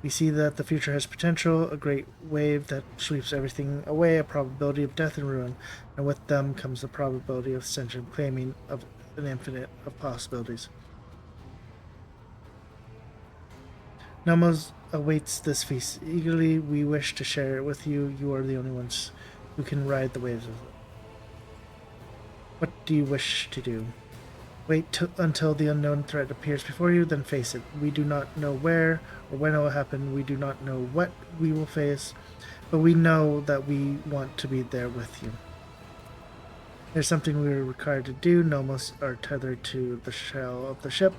We see that the future has potential, a great wave that sweeps everything away, a probability of death and ruin, and with them comes the probability of ascension, claiming of an infinite of possibilities. Nomos awaits this feast. Eagerly, we wish to share it with you. You are the only ones who can ride the waves of it. What do you wish to do? Wait until the unknown threat appears before you, then face it. We do not know where or when it will happen. We do not know what we will face, but we know that we want to be there with you. There's something we are required to do. Nomos are tethered to the shell of the ship.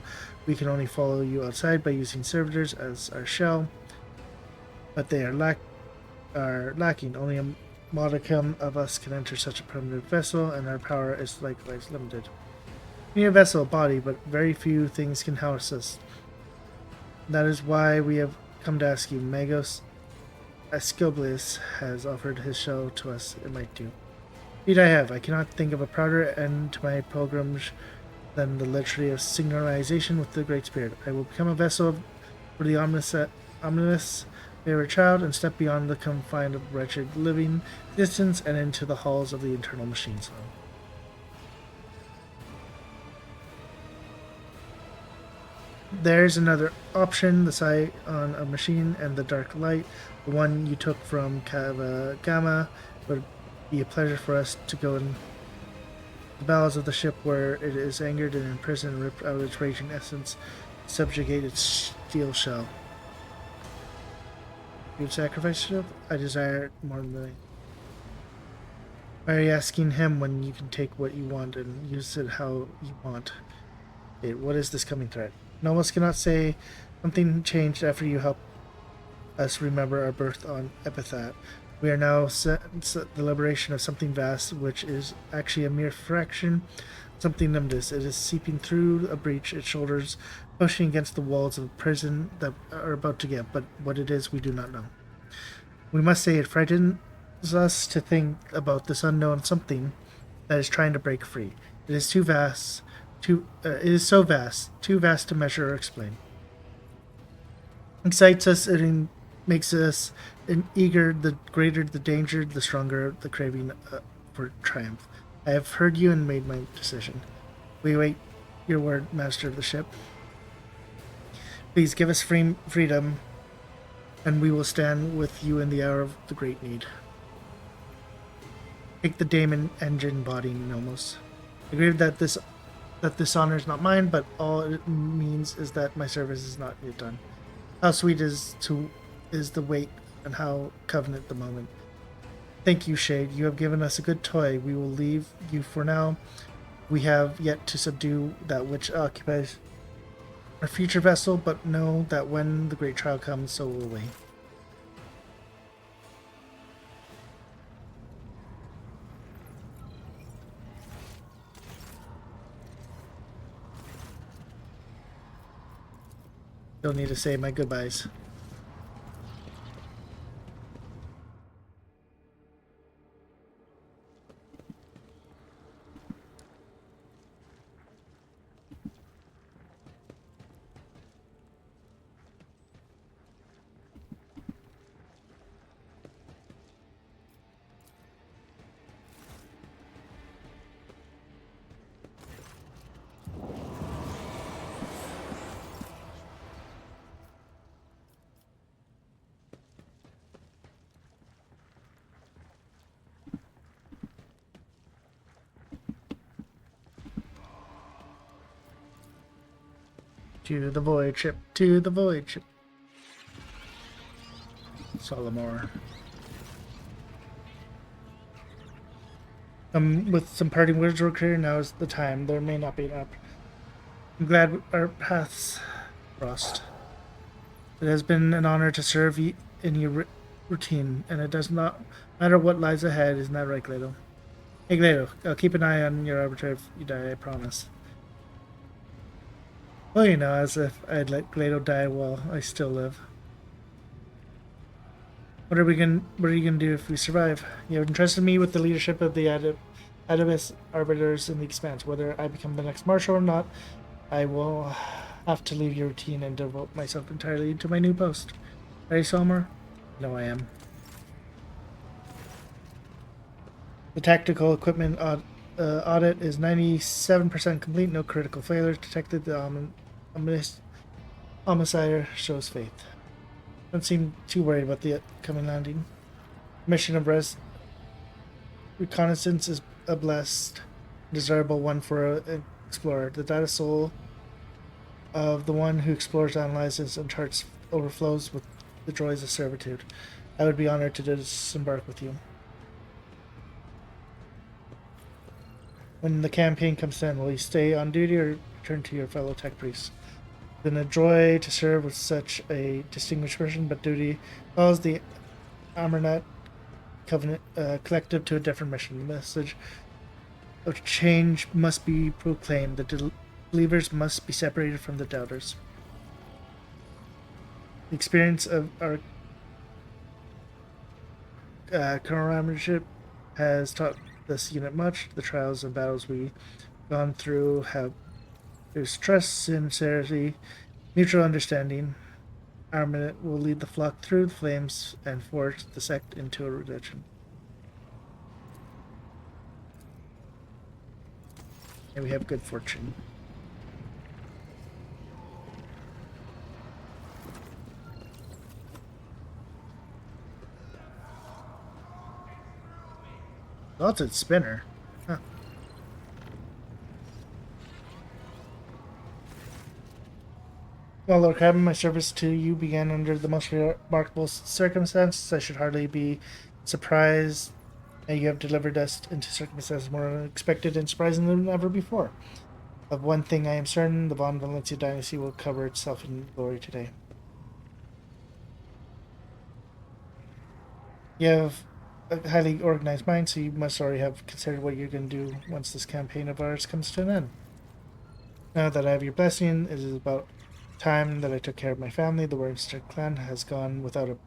We can only follow you outside by using servitors as our shell, but they are lacking. Only a modicum of us can enter such a primitive vessel, and our power is likewise limited. We need a vessel, a body, but very few things can house us. That is why we have come to ask you. Magos Asclepius has offered his shell to us. It might do. Indeed I have. I cannot think of a prouder end to my pilgrimage than the literature of synchronization with the Great Spirit. I will become a vessel for the ominous favorite child and step beyond the confine of wretched living distance and into the halls of the internal machine zone. There's another option, the sight on a machine and the dark light. The one you took from Kava Gamma would be a pleasure for us to go in the bowels of the ship where it is angered and imprisoned, rip out its raging essence, subjugate its steel shell. You'd sacrifice it? I desire it more than anything. Why are you asking him when you can take what you want and use it how you want? What is this coming threat? Nomos cannot say something changed after you helped us remember our birth on Epithat. We are now the liberation of something vast, which is actually a mere fraction, something limitless. It is seeping through a breach, its shoulders pushing against the walls of a prison that are about to get, but what it is we do not know. We must say it frightens us to think about this unknown something that is trying to break free. It is too vast. It is so vast, too vast to measure or explain. It excites us and makes us eager. The greater the danger, the stronger the craving for triumph. I have heard you and made my decision. We await your word, master of the ship. Please give us freedom, and we will stand with you in the hour of the great need. Take the daemon engine body, Nomos. I agree that this honor is not mine, but all it means is that my service is not yet done. How sweet is the wait, and how covenant the moment. Thank you, Shade. You have given us a good toy. We will leave you for now. We have yet to subdue that which occupies our future vessel, but know that when the great trial comes, so will we. Don't need to say my goodbyes. To the void ship, to the void ship. Solomor. With some parting words real clear, now is the time. There may not be enough. I'm glad our paths crossed. It has been an honor to serve you in your routine, and it does not matter what lies ahead. Isn't that right, Glado? Hey, Glado, I'll keep an eye on your arbiter if you die, I promise. Well, you know, as if I'd let Glado die while I still live. What are you gonna do if we survive? You have entrusted me with the leadership of the Adibus Arbiters in the Expanse. Whether I become the next Marshal or not, I will have to leave your routine and devote myself entirely to my new post. Ready, Solomor? No, I am. The tactical equipment audit is 97% complete. No critical failures detected. The homicide shows faith. Don't seem too worried about the upcoming landing. Mission of reconnaissance is a blessed, desirable one for an explorer. The data soul of the one who explores, analyzes, and charts overflows with the joys of servitude. I would be honored to disembark with you. When the campaign comes to end, will you stay on duty or return to your fellow tech priests? It's been a joy to serve with such a distinguished person, but duty calls the Amarnet Covenant Collective to a different mission. The message of change must be proclaimed. The believers must be separated from the doubters. The experience of our comradeship has taught this unit much. The trials and battles we've gone through have there's trust, sincerity, mutual understanding. armament will lead the flock through the flames and forge the sect into a religion. And we have good fortune. Salted spinner. Huh. Well, Lord Crabbe, my service to you began under the most remarkable circumstances. I should hardly be surprised that you have delivered us into circumstances more unexpected and surprising than ever before. Of one thing I am certain, the Von Valencia dynasty will cover itself in glory today. You have a highly organized mind, so you must already have considered what you're going to do once this campaign of ours comes to an end. Now that I have your blessing, it is about time that I took care of my family. The Wormster clan has gone without a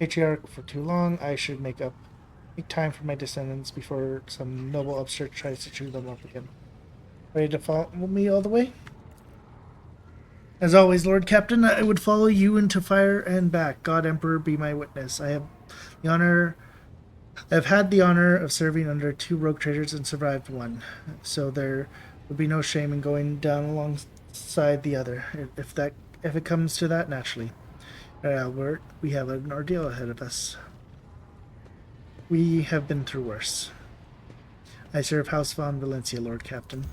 patriarch for too long. I should make time for my descendants before some noble upstart tries to chew them up again. Ready to follow me all the way? As always, Lord Captain, I would follow you into fire and back. God Emperor, be my witness. I have had the honor of serving under 2 rogue traders and survived one, so there would be no shame in going down alongside the other, if it comes to that, naturally. Albert, we have an ordeal ahead of us. We have been through worse. I serve House Von Valencia, Lord Captain.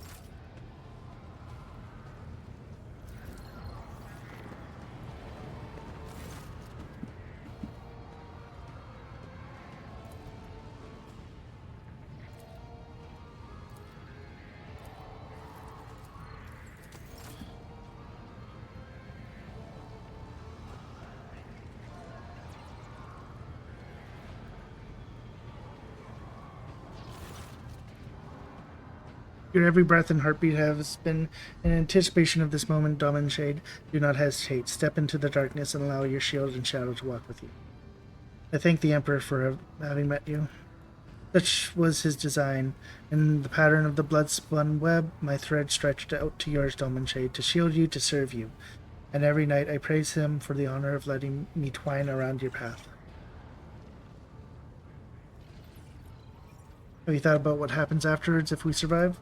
Your every breath and heartbeat has been in anticipation of this moment, Dawn Shade. Do not hesitate. Step into the darkness and allow your shield and shadow to walk with you. I thank the Emperor for having met you. Such was his design. In the pattern of the blood-spun web, my thread stretched out to yours, Dawn Shade, to shield you, to serve you. And every night I praise him for the honor of letting me twine around your path. Have you thought about what happens afterwards if we survive?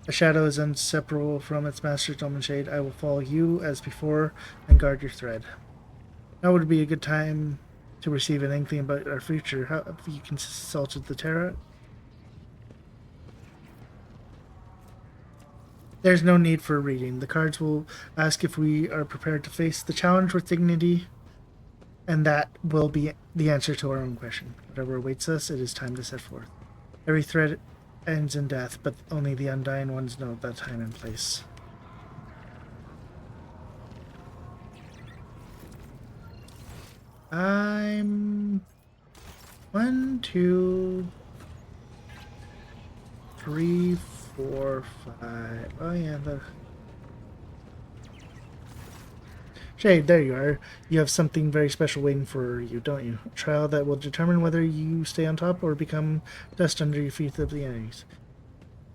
A shadow is inseparable from its master, Dawn Shade. I will follow you as before and guard your thread. Now would be a good time to receive an inkling about our future. How have you consulted the Terra? There's no need for reading. The cards will ask if we are prepared to face the challenge with dignity, and that will be the answer to our own question. Whatever awaits us, it is time to set forth. Every thread ends in death, but only the undying ones know that time and place. I'm 1, 2, 3, 4, 5. Oh yeah, the Shade, there you are. You have something very special waiting for you, don't you? A trial that will determine whether you stay on top or become dust under your feet of the enemies.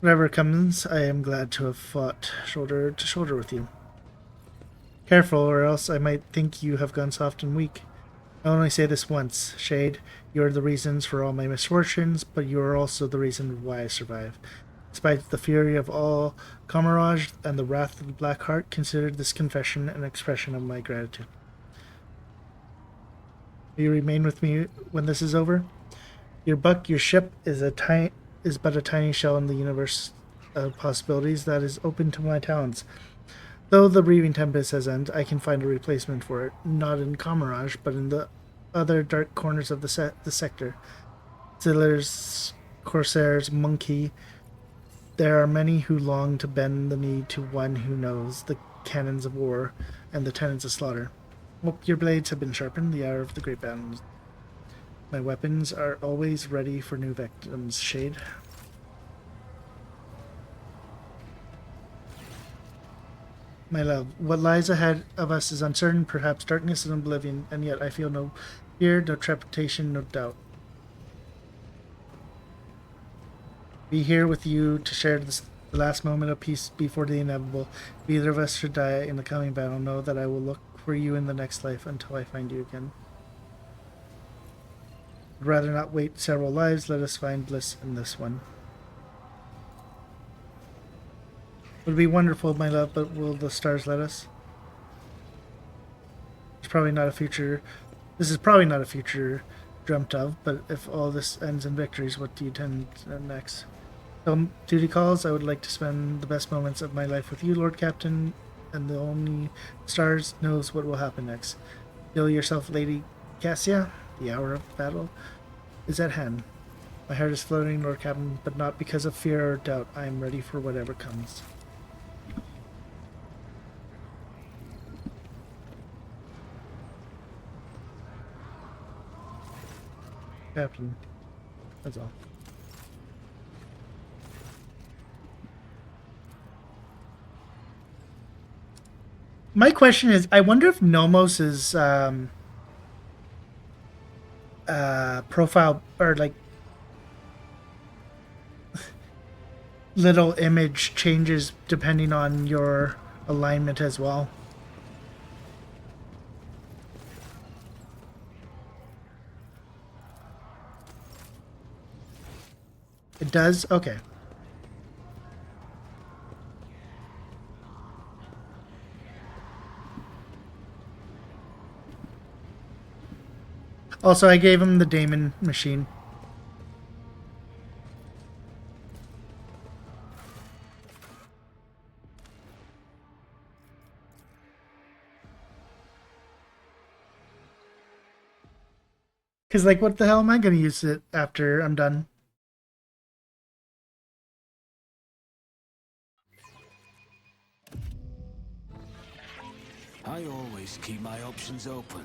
Whatever comes, I am glad to have fought shoulder to shoulder with you. Careful, or else I might think you have gone soft and weak. I only say this once, Shade. You are the reasons for all my misfortunes, but you are also the reason why I survive. Despite the fury of all Camarage and the wrath of the Black Heart, consider this confession an expression of my gratitude. Will you remain with me when this is over? Your ship is but a tiny shell in the universe of possibilities that is open to my talents. Though the Breathing Tempest has ended, I can find a replacement for it, not in Camarage, but in the other dark corners of the sector. Sailors, Corsairs, Monkey. There are many who long to bend the knee to one who knows the cannons of war and the tenets of slaughter. Hope your blades have been sharpened, the hour of the great battles. My weapons are always ready for new victims, Shade. My love, what lies ahead of us is uncertain, perhaps darkness and oblivion, and yet I feel no fear, no trepidation, no doubt. Be here with you to share the last moment of peace before the inevitable. If either of us should die in the coming battle, know that I will look for you in the next life until I find you again. I'd rather not wait several lives. Let us find bliss in this one. Would be wonderful, my love, but will the stars let us? It's probably not a future. This is probably not a future dreamt of, but if all this ends in victories, what do you intend next? Till duty calls, I would like to spend the best moments of my life with you, Lord Captain, and the only stars knows what will happen next. Feel yourself, Lady Cassia. The hour of battle is at hand. My heart is floating, Lord Captain, but not because of fear or doubt. I am ready for whatever comes. Captain. That's all. My question is, I wonder if Nomos's profile or like little image changes depending on your alignment as well. It does? Okay. Also, I gave him the Daemon machine. Because, like, what the hell am I going to use it after I'm done? I always keep my options open.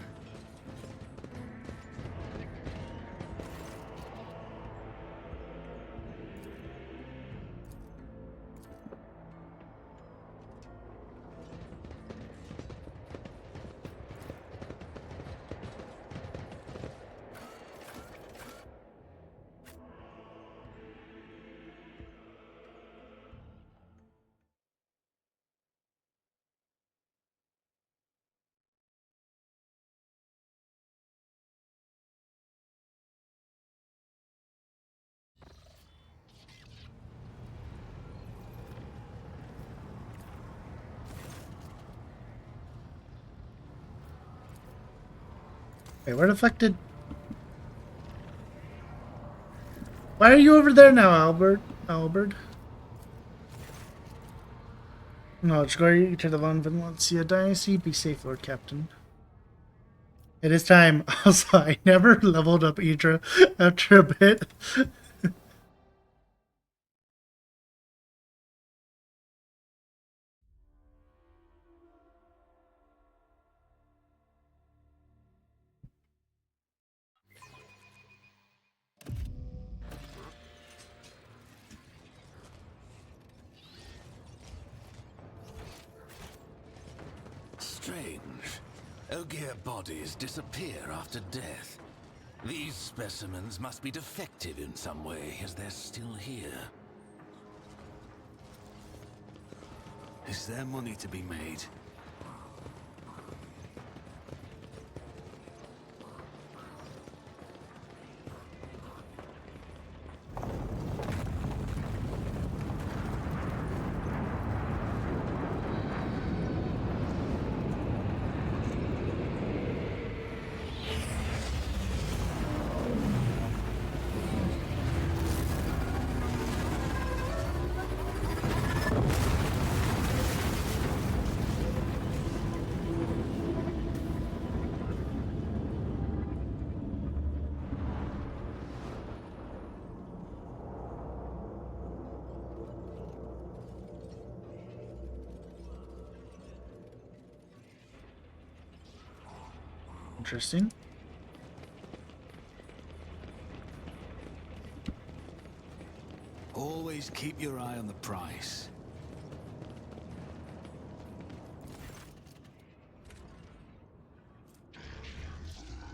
Wait, where the fuck did... Why are you over there now, Albert? No, it's going to the Von Valencia Dynasty. Be safe, Lord Captain. It is time. Also, I never leveled up Idra after a bit. Strange. Ogier bodies disappear after death. These specimens must be defective in some way, as they're still here. Is there money to be made? Interesting. Always keep your eye on the price.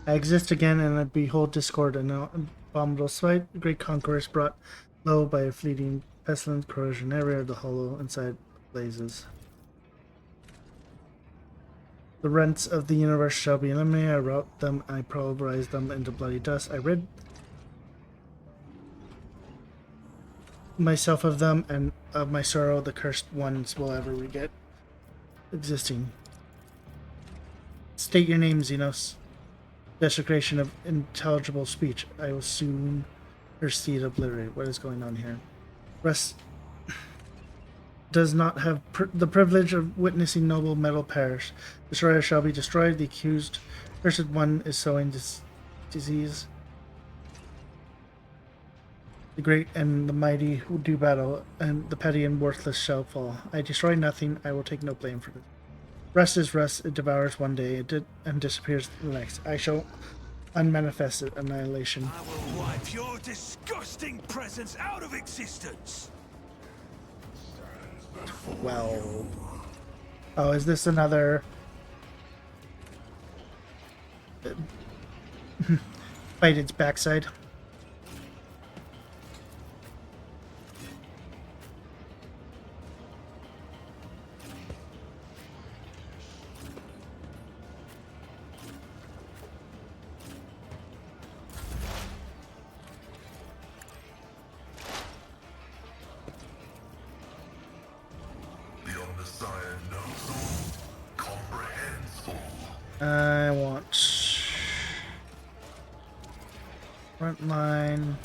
I exist again, and I behold discord and abominable spite. Great conquerors brought low by a fleeting pestilence, corrosion, area of the hollow inside blazes. The rents of the universe shall be eliminated. I wrote them, I pulverized them into bloody dust. I rid myself of them, and of my sorrow the cursed ones will ever regret existing. State your name, Xenos. Desecration of intelligible speech. I will soon see it obliterate. What is going on here? Russ does not have the privilege of witnessing noble metal perish. Destroyer shall be destroyed. The accused cursed one is sowing disease. The great and the mighty will do battle, and the petty and worthless shall fall. I destroy nothing. I will take no blame for this. Rust is rust. It devours one day and disappears the next. I shall unmanifest it. Annihilation. I will wipe your disgusting presence out of existence. Well. Oh, is this another... Bite its backside? The Omnissiah knows all, comprehends all. I want front line.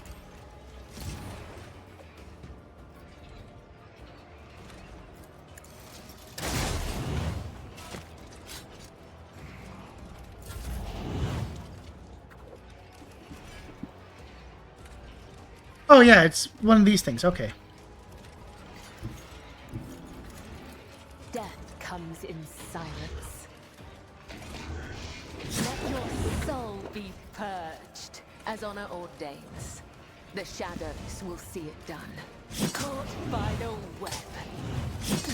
Oh yeah, it's one of these things. Okay. Death comes in silence. Let your soul be purged, as honor ordains. The shadows will see it done. Caught by the web.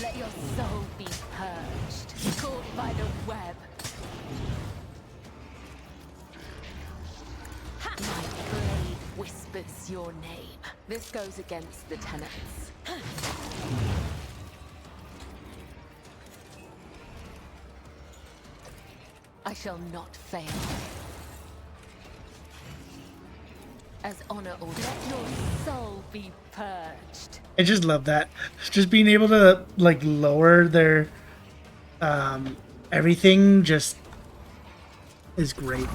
Let your soul be purged, caught by the web. My blade whispers your name. This goes against the tenets. I shall not fail. As honor ordains, let your soul be purged. I just love that. Just being able to like lower their everything just is great.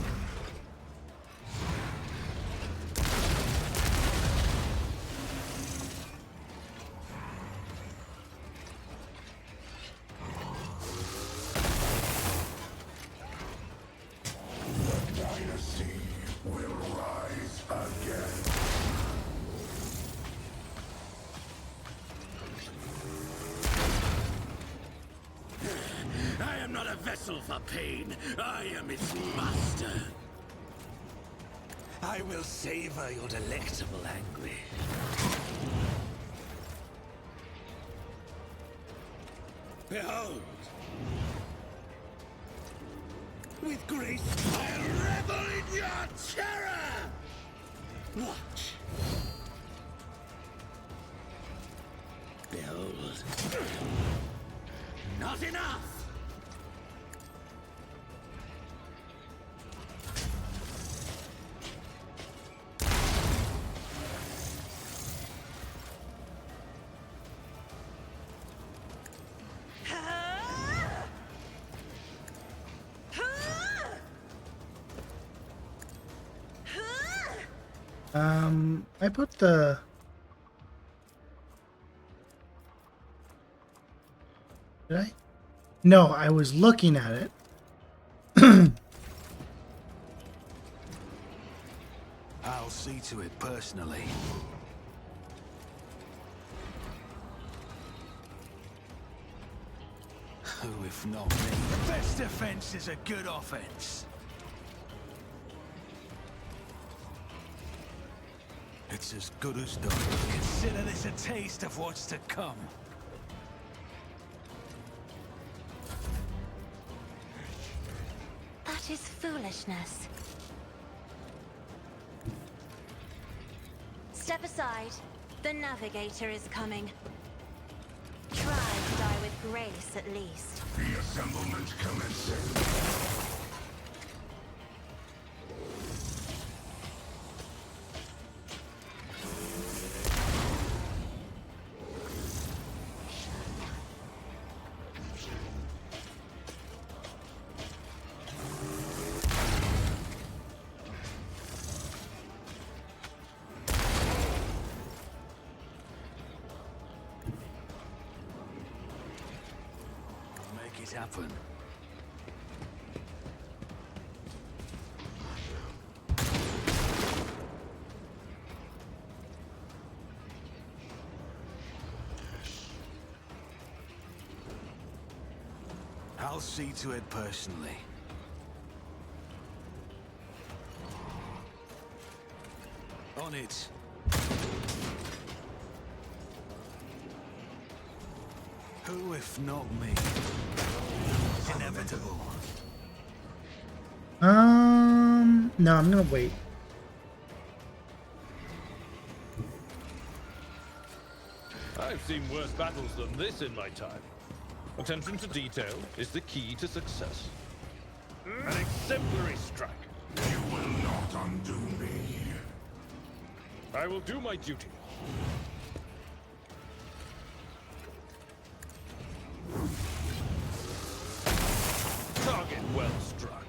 I am not a vessel for pain. I am its master. I will savor your delectable anguish. Behold! With grace, I'll revel in your terror! Watch. Behold. Not enough! I put the... Did I? No, I was looking at it. I'll see to it personally. Who, if not me? The best defense is a good offense. It's as good as done. Consider this a taste of what's to come. That is foolishness. Step aside. The Navigator is coming. Try to die with grace, at least. Reassemblement commencing. Make it happen. I'll see to it personally. On it. Who if not me? Inevitable. No, I'm gonna wait. I've seen worse battles than this in my time. Attention to detail is the key to success. An exemplary strike. You will not undo me. I will do my duty. Target well struck.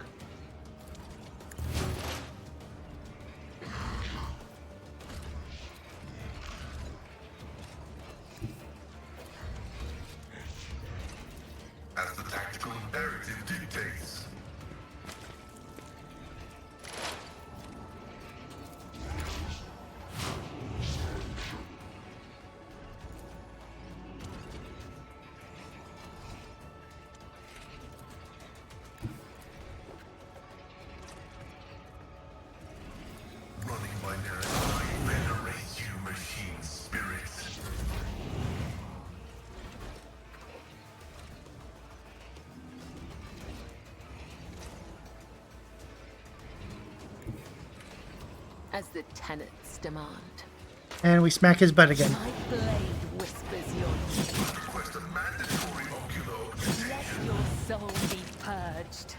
As the tactical imperative dictates. Running my narrative, I venerate you, machine spirits. As the tenets demand. And we smack his butt again. My blade whispers your name. Request a mandatory ocular augmentation. Let your soul be purged.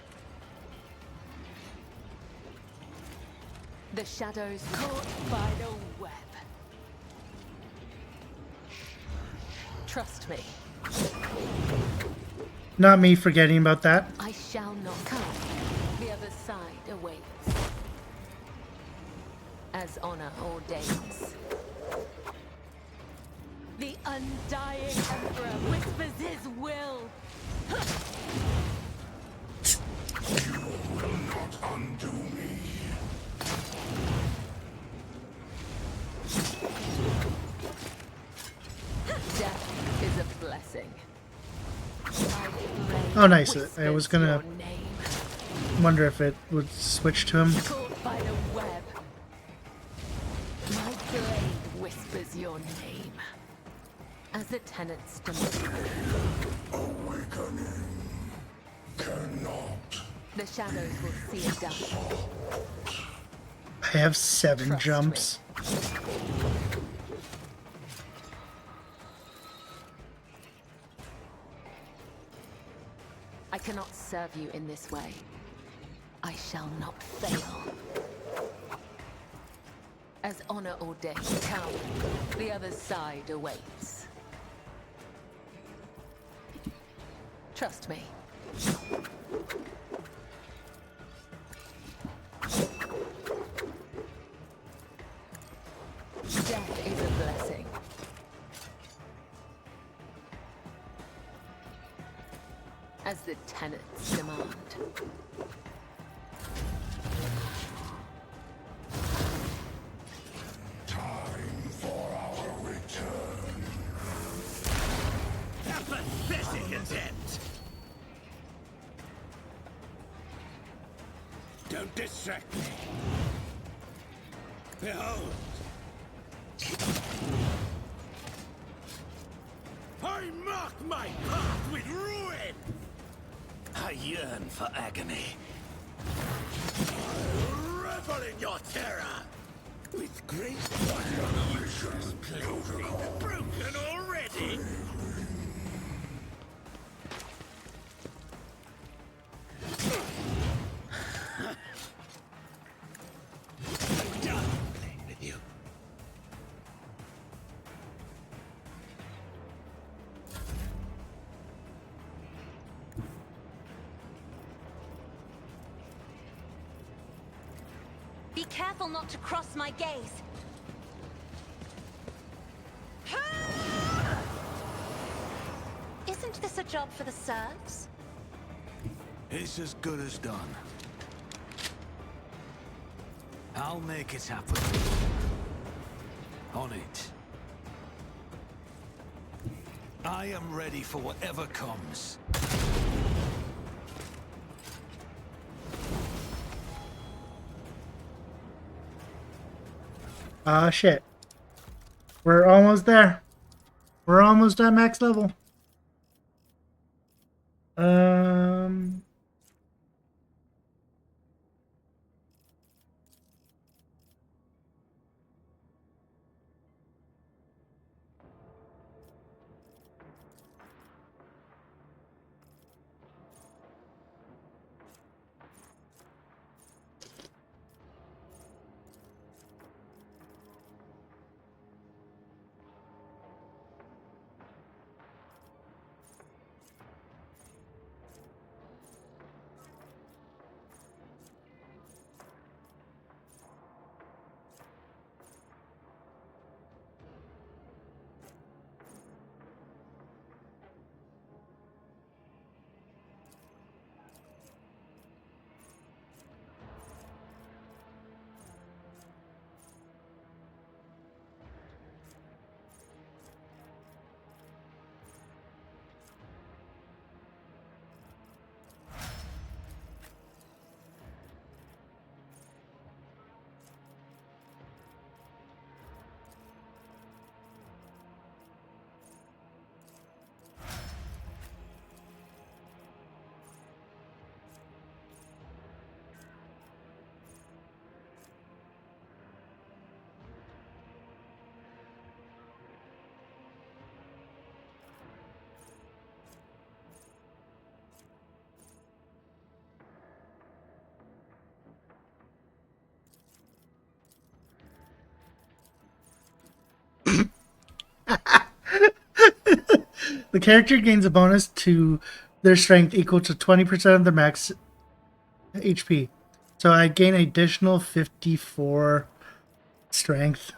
The shadows caught by the web. Trust me, Not me forgetting about that. I shall not come. The other side awaits. As honor ordains. The undying Emperor whispers his will. You will not undo me. Death is a blessing. Oh, nice. I was Whispers gonna your name. wonder if it would switch to him. Caught by the web. My blade whispers your name. As the tenets demand. Awakening cannot. The shadows will see it done. I have 7 Trust jumps. I cannot serve you in this way. I shall not fail. As honor ordains, come. The other side awaits. Trust me. Death is a blessing. As the tenets demand. Time for our return. A pathetic attempt! Don't distract me. Behold! I mark my path with ruin! I yearn for agony. I'll revel in your terror! With great wonder, plaything broken already! careful not to cross my gaze. Isn't this a job for the serfs? It's as good as done. I'll make it happen. On it. I am ready for whatever comes. Ah, shit. We're almost there. We're almost at max level. The character gains a bonus to their strength equal to 20% of their max HP. So I gain additional 54 strength.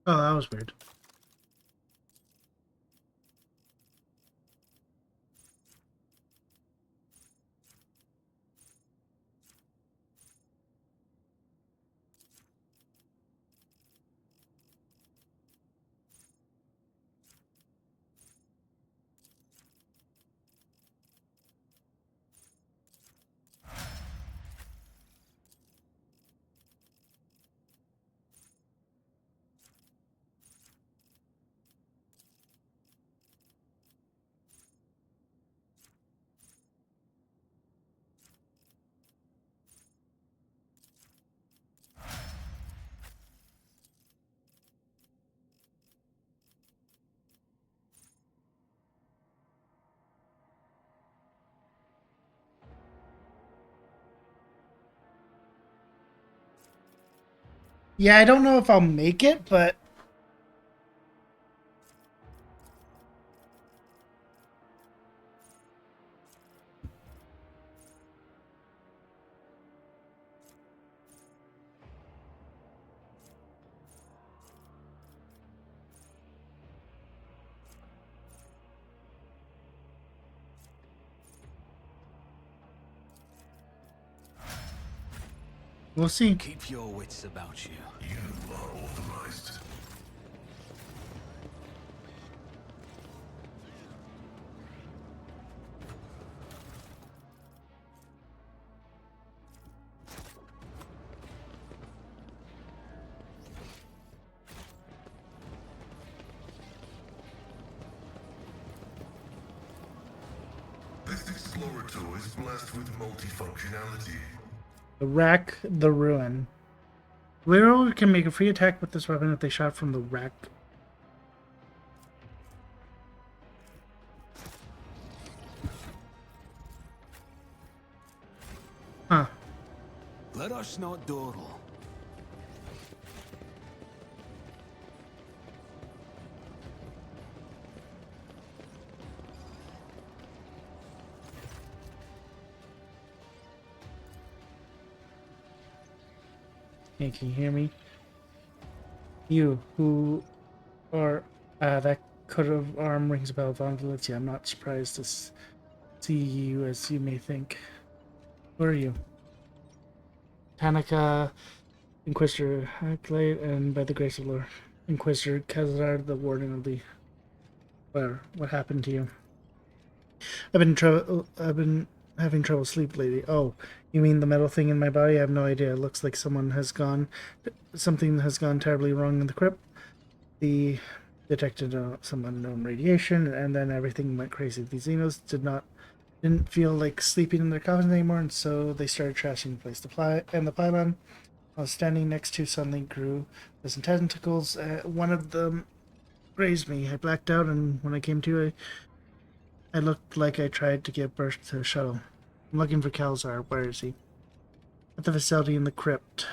Oh, that was weird. Yeah, I don't know if I'll make it, but we'll see. Keep your wits about you. You are authorized. This exploratory Naruto is blessed with multifunctionality. The Rack the Ruin. Literal can make a free attack with this weapon if they shot from the rack. Huh. Let us not dawdle. Hey, can you hear me? You, who are, that coat of arm rings a bell, Von Valencia. I'm not surprised to see you as you may think. Who are you? Tanaka, Inquisitor Haklate, and by the grace of Lord, Inquisitor Kazar, the Warden of the... What happened to you? I've been having trouble sleep lately. Oh, you mean the metal thing in my body? I have no idea. It looks like something has gone terribly wrong in the crypt. They detected some unknown radiation, and then everything went crazy. The Xenos didn't feel like sleeping in their coffins anymore, and so they started trashing the place. The pylon I was standing next to suddenly grew with some tentacles. One of them grazed me. I blacked out, and when I came to, I looked like I tried to give birth to a shuttle. I'm looking for Khalzar. Where is he? At the facility in the crypt.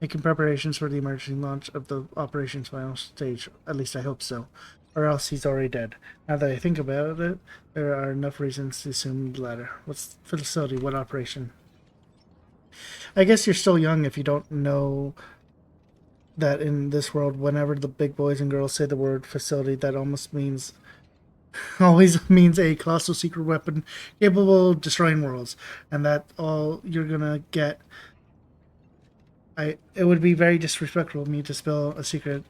Making preparations for the emergency launch of the operation's final stage. At least I hope so. Or else he's already dead. Now that I think about it, there are enough reasons to assume the latter. What's the facility? What operation? I guess you're still young if you don't know that in this world, whenever the big boys and girls say the word facility, that always means a colossal secret weapon capable of destroying worlds, and that all you're gonna get. It would be very disrespectful of me to spill a secret,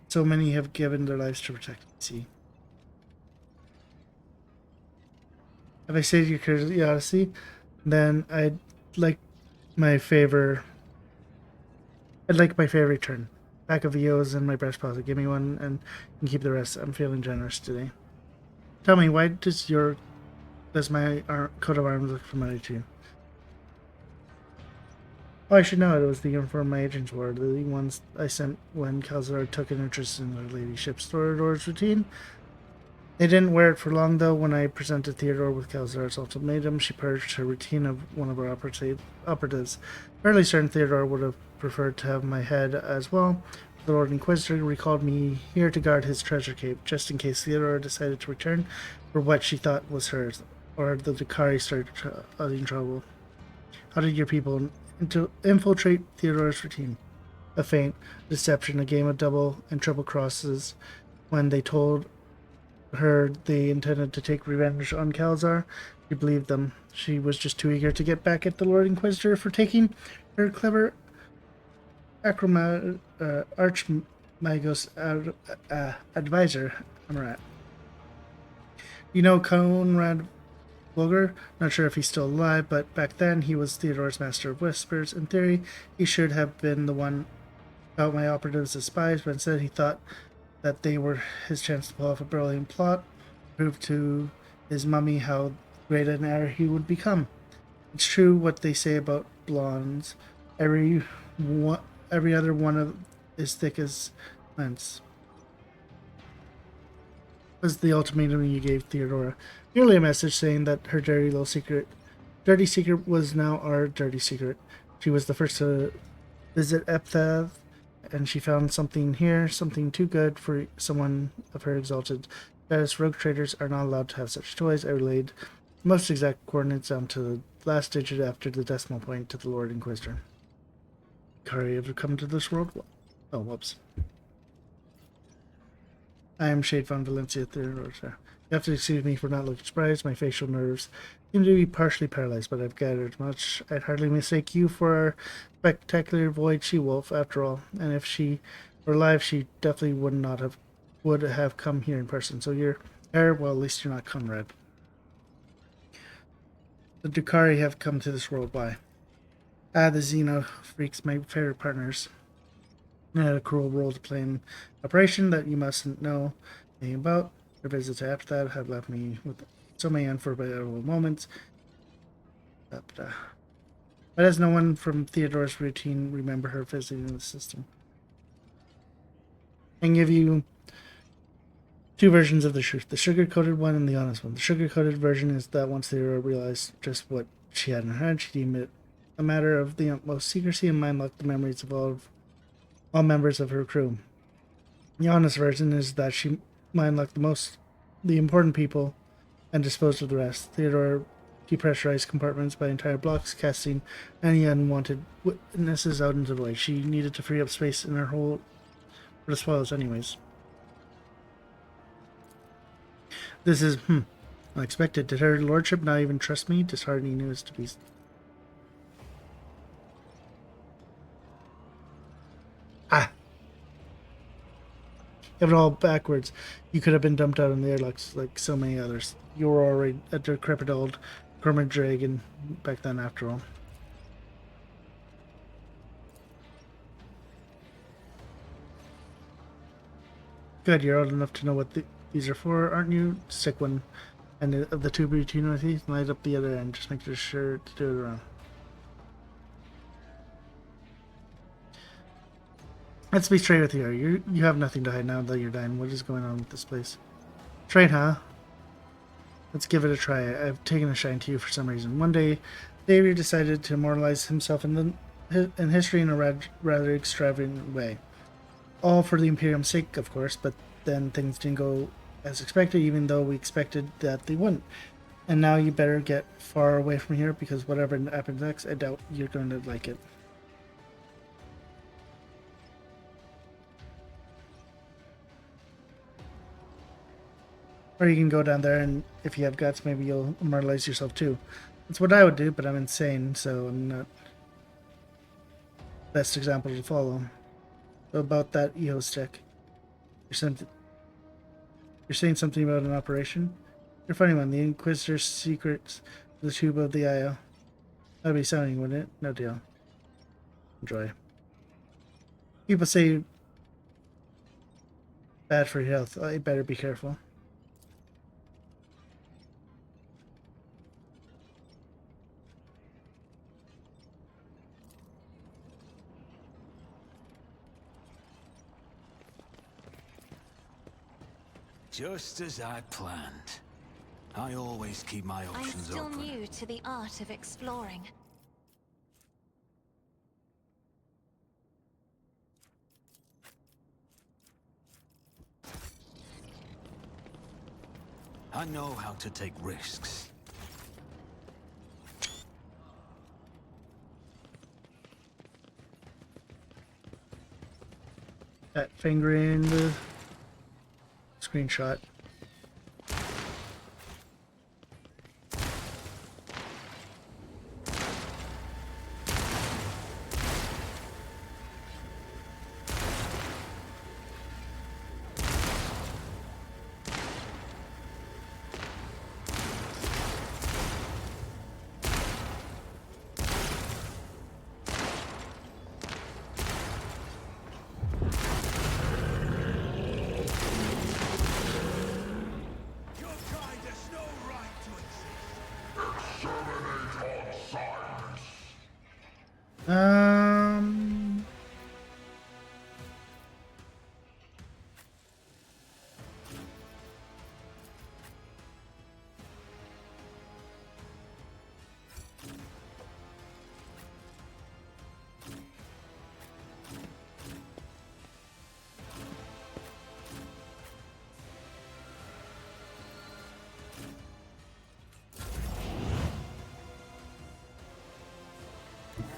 so many have given their lives to protect. See, if I say your curiosity, then I'd like my favorite turn. Pack of EOs in my breast pocket. Give me one and you can keep the rest. I'm feeling generous today. Tell me, why does my coat of arms look familiar to you? Oh, I should know it. It was the uniform my agents wore. The ones I sent when Khalzar took an interest in their ladyship Storador's routine. They didn't wear it for long, though. When I presented Theodore with Khalzar's ultimatum, she purged her routine of one of our operatives. Fairly certain Theodore would have preferred to have my head as well. The Lord Inquisitor recalled me here to guard his treasure cape, just in case Theodore decided to return for what she thought was hers, or the Drukhari started causing trouble. How did your people infiltrate Theodore's routine? A feint, deception, a game of double and triple crosses. When they told her they intended to take revenge on Khalzar, she believed them. She was just too eager to get back at the Lord Inquisitor for taking her clever Archmagos advisor. Amarat. You know Conrad Vogler? Not sure if he's still alive, but back then he was Theodore's master of whispers. In theory, he should have been the one about my operatives as spies, but instead he thought that they were his chance to pull off a brilliant plot, prove to his mummy how great an heir he would become. It's true what they say about blondes. Every other one of as thick as lens. Was the ultimatum you gave Theodora. Merely a message saying that her dirty secret was now our dirty secret. She was the first to visit Epthath, and she found something here, something too good for someone of her exalted status. Rogue traders are not allowed to have such toys. I relayed most exact coordinates down to the last digit after the decimal point to the Lord Inquisitor. Kari ever come to this world? Oh, whoops. I am Shade Von Valencia Theodore. You have to excuse me for not looking surprised. My facial nerves seem to be partially paralyzed, but I've gathered much. I'd hardly mistake you for our spectacular Void She-Wolf, after all. And if she were alive, she definitely would have come here in person. So you're there. Well, at least you're not Conrad. The Drukhari have come to this world. Why? The Xeno freaks, my favorite partners. I had a cruel role to play in an operation that you mustn't know anything about. Her visits after that had left me with so many unforgettable moments. But does no one from Theodore's routine remember her visiting the system? I can give you two versions of the truth, the sugar-coated one and the honest one. The sugar-coated version is that once Theodora realized just what she had in her head, she deemed it a matter of the utmost secrecy and mind-locked the memories of all members of her crew. The honest version is that she mind-locked the important people and disposed of the rest. Theodora depressurized compartments by entire blocks, casting any unwanted witnesses out into the light. She needed to free up space in her hold for the spoils anyways. This is, unexpected. Did her lordship not even trust me? Disheartening news to be... You have it all backwards. You could have been dumped out in the airlocks like so many others. You were already a decrepit old Kermit dragon back then, after all. Good, you're old enough to know what these are for, aren't you? Stick one end of the tube between my teeth and light up the other end. Just make sure to do it around. Let's be straight with you. You have nothing to hide now that you're dying. What is going on with this place? Straight, huh? Let's give it a try. I've taken a shine to you for some reason. One day, Xavier decided to immortalize himself in history in a rather extravagant way. All for the Imperium's sake, of course, but then things didn't go as expected, even though we expected that they wouldn't. And now you better get far away from here, because whatever happens next, I doubt you're going to like it. Or you can go down there, and if you have guts, maybe you'll immortalize yourself too. That's what I would do, but I'm insane, so I'm not the best example to follow. So about that EOS tech. You're saying something about an operation? You're a funny one. The Inquisitor's secrets, the tube of the IO. That'd be sounding, wouldn't it? No deal. Enjoy. People say bad for your health. I better be careful. Just as I planned. I always keep my I'm options still open. new to the art of exploring. I know how to take risks. That finger in the screenshot.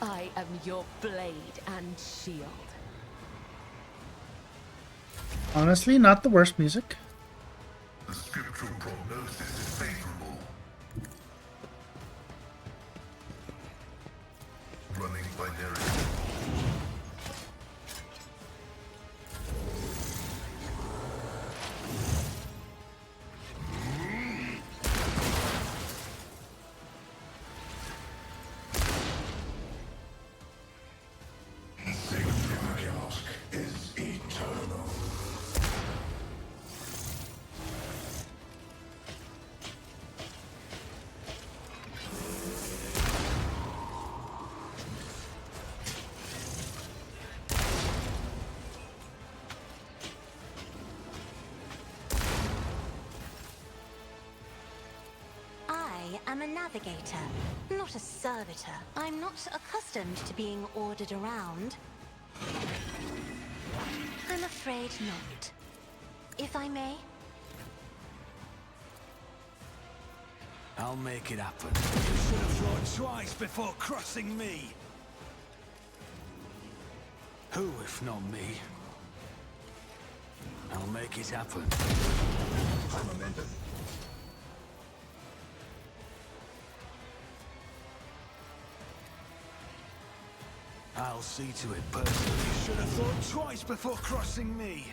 I am your blade and shield. Honestly, not the worst music. The scriptural prognosis is favorable. Running by narrative. am a navigator, not a servitor. I'm not accustomed to being ordered around. I'm afraid not. If I may? I'll make it happen. You should have thought twice before crossing me. Who, if not me? I'll make it happen. Momentum. I'll see to it personally. You should have thought twice before crossing me.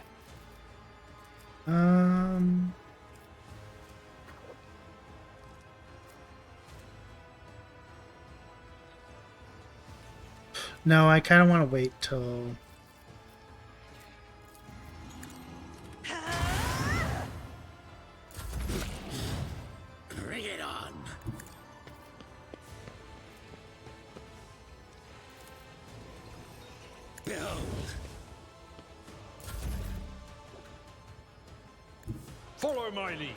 No, I kind of want to wait till... Bring it on. Behold. Follow my lead.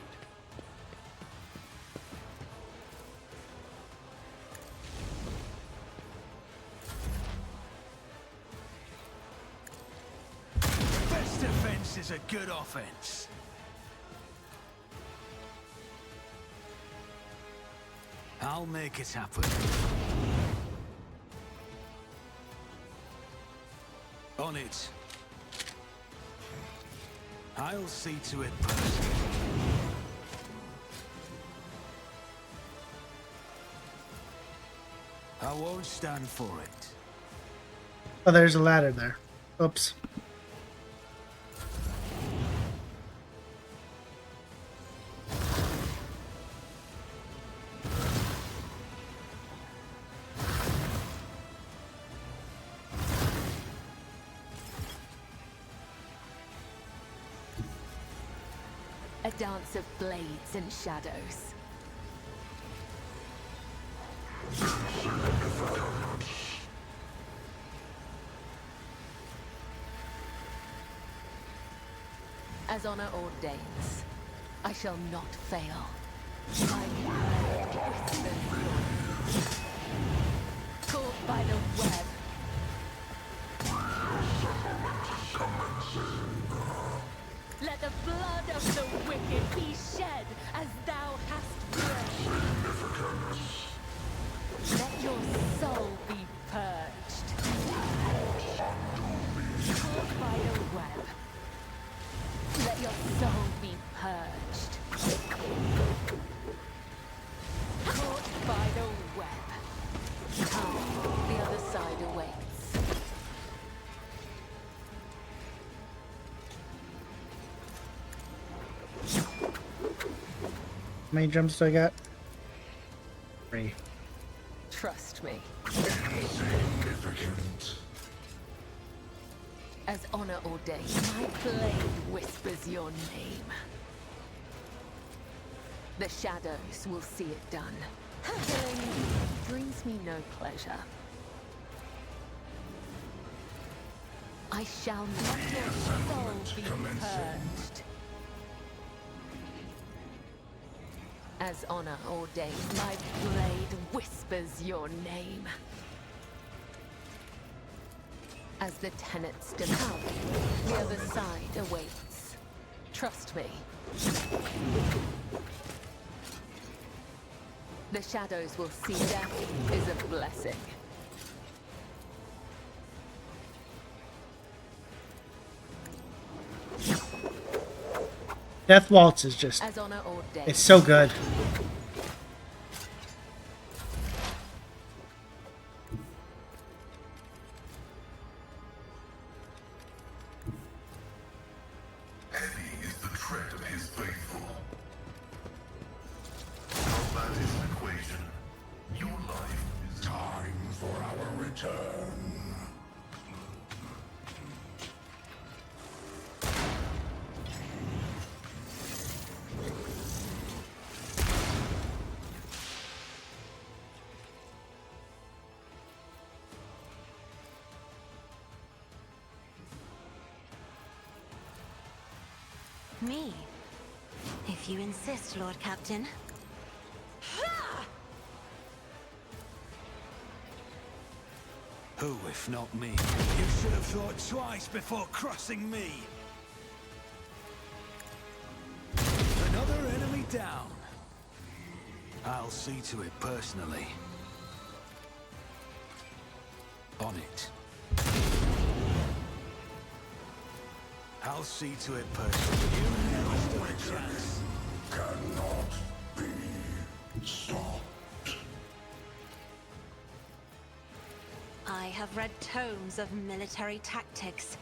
Best defense is a good offense. I'll make it happen. On it. I'll see to it personally. I won't stand for it. Oh, there's a ladder there. Oops. A dance of blades and shadows. As honor ordains, I shall not fail. My word whispers. Caught by the web. Let the blood of the wicked be shed as thou hast willed. Let your soul be purged. Caught by the web. Let your soul be purged. Caught by the web. Come, the other side awaits. How many jumps do I got? 3. Trust me. Significant. As honor ordains, my blade whispers your name. The shadows will see it done. Killing brings me no pleasure. I shall not let your soul be purged. As honor ordains, my blade whispers your name. As the tenets demand, the other side awaits. Trust me. The shadows will see death is a blessing. Death Waltz is just... As honor ordains. It's so good. Heavy is the tread of his faithful. Combat is an equation. Your life is time for our return. Me? If you insist, Lord Captain. Who, if not me? You should have thought twice before crossing me. Another enemy down. I'll see to it personally. On it. I'll see to it personally. You never stood a chance. Cannot be stopped. I have read tomes of military tactics.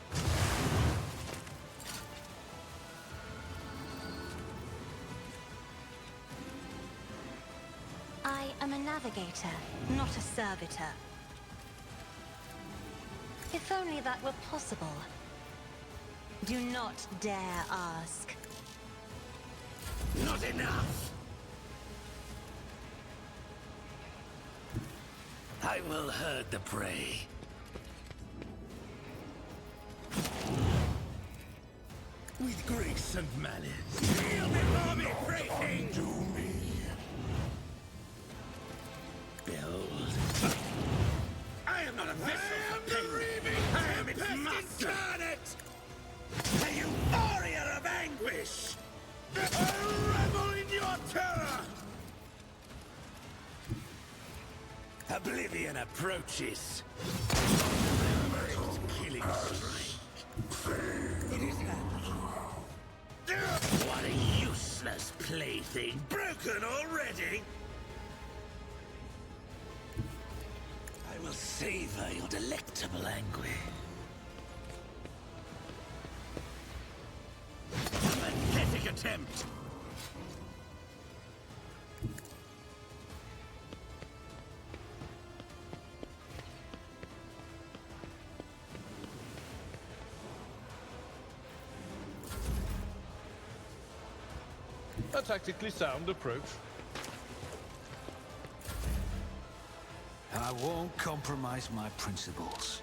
I am a navigator, not a servitor. If only that were possible. Do not dare ask. Not enough! I will herd the prey. With grace and malice. Kneel before me, prey king! Do me. Build. I am not a vessel for pain. I am its master. A euphoria of anguish. A revel in your terror. Oblivion approaches. Killing strike. It is happening. What a useless plaything. Broken already? I will savor your delectable anguish. Pathetic attempt. A tactically sound approach. I won't compromise my principles.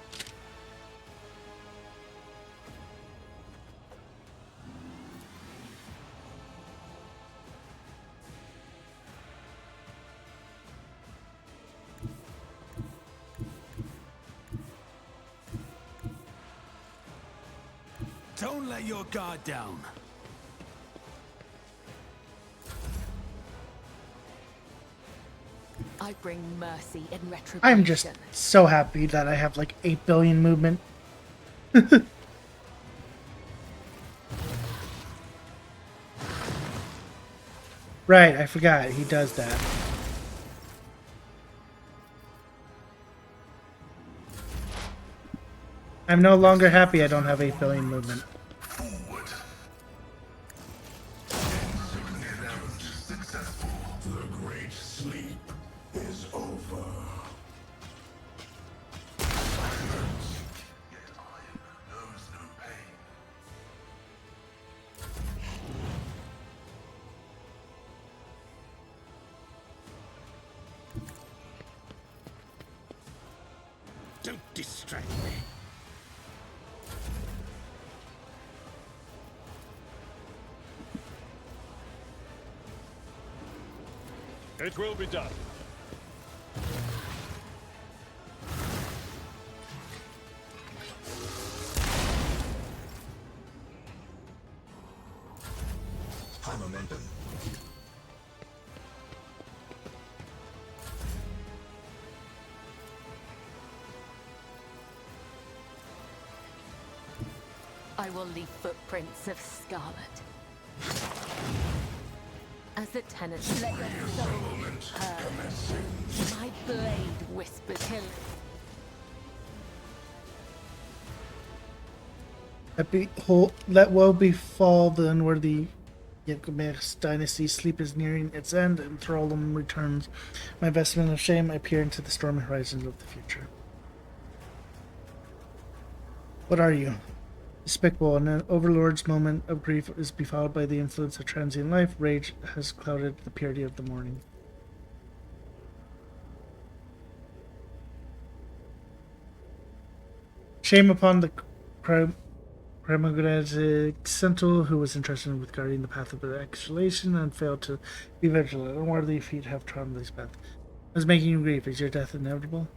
Don't let your guard down. I bring mercy in retribution. I'm just so happy that I have like 8 billion movement. Right, I forgot he does that. I'm no longer happy I don't have 8 billion movement. Forward. Insignificant successful. The great sleep is over. Yet iron knows no pain. Don't distract me. It will be done. High momentum. I will leave footprints of scarlet. As the tenants let your soul purge, my blade whispers kill. Let woe befall the unworthy Yilgamesh dynasty. Sleep is nearing its end, and thraldom returns. My vestment of shame, I peer into the stormy horizons of the future. What are you? Despicable, and an overlord's moment of grief is befouled by the influence of transient life. Rage has clouded the purity of the morning. Shame upon the Chromognetic Sentinel, who was entrusted with guarding the path of exhalation and failed to be vigilant. Unworthy feet have trodden this path. I was making you grieve. Is your death inevitable?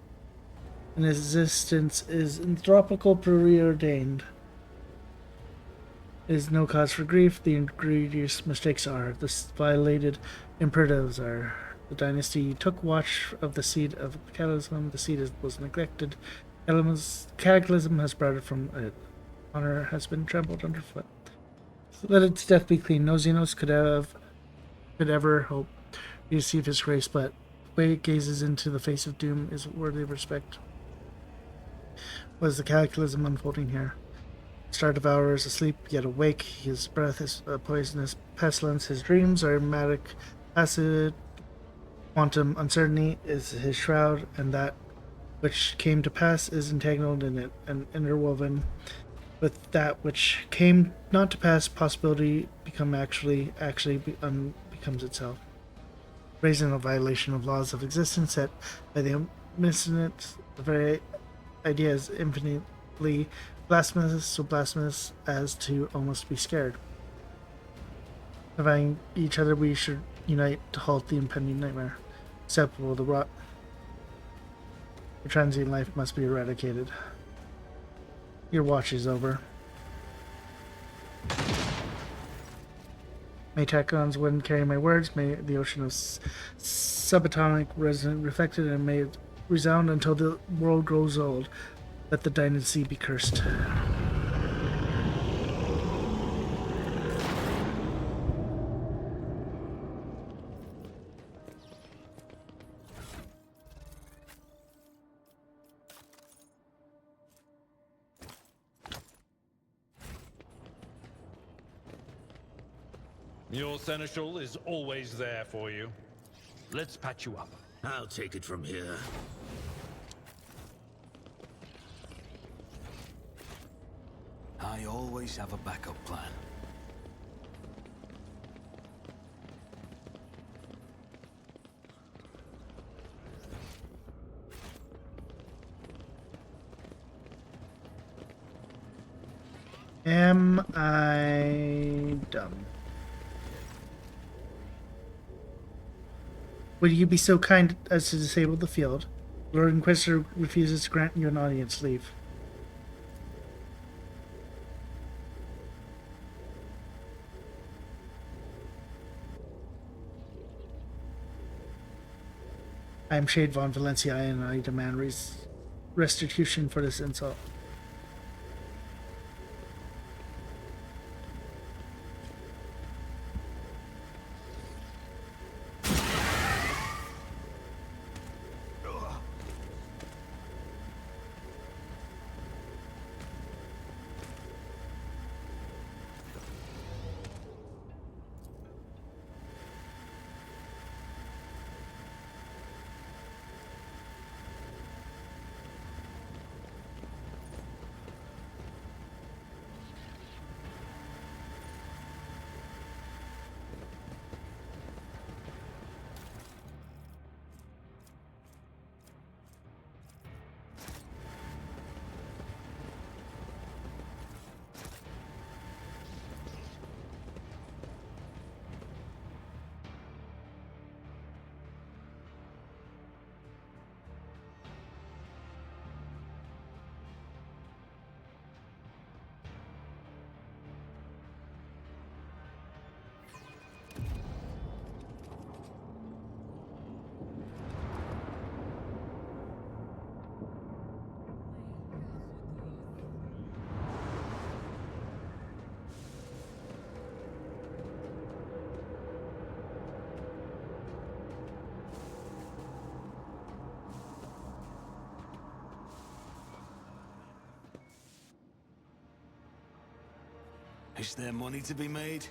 and his existence is anthropical preordained. Is no cause for grief. The egregious mistakes are. The violated imperatives are. The dynasty took watch of the seed of the cataclysm. The seed was neglected. Cataclysm has sprouted from it. Honor has been trampled underfoot. Let its death be clean. No Xenos could ever hope to receive his grace, but the way it gazes into the face of doom is worthy of respect. Was the cataclysm unfolding here? Star Devourer is asleep, yet awake. His breath is a poisonous pestilence. His dreams are erratic, acid. Quantum uncertainty is his shroud, and that which came to pass is entangled in it and interwoven with that which came not to pass. Possibility becomes itself. Raising a violation of laws of existence set by the omniscient. The very idea is infinitely blasphemous, so blasphemous as to almost be scared. Dividing each other, we should unite to halt the impending nightmare. Acceptable, the rot. The transient life must be eradicated. Your watch is over. May Tachons wind carry my words, may the ocean of subatomic resonance reflect it, and may it resound until the world grows old. Let the dynasty be cursed. Your seneschal is always there for you. Let's patch you up. I'll take it from here. I always have a backup plan. Am I dumb? Would you be so kind as to disable the field? Lord Inquisitor refuses to grant you an audience. Leave. I am Shade Von Valencia, and I demand restitution for this insult. Is there money to be made?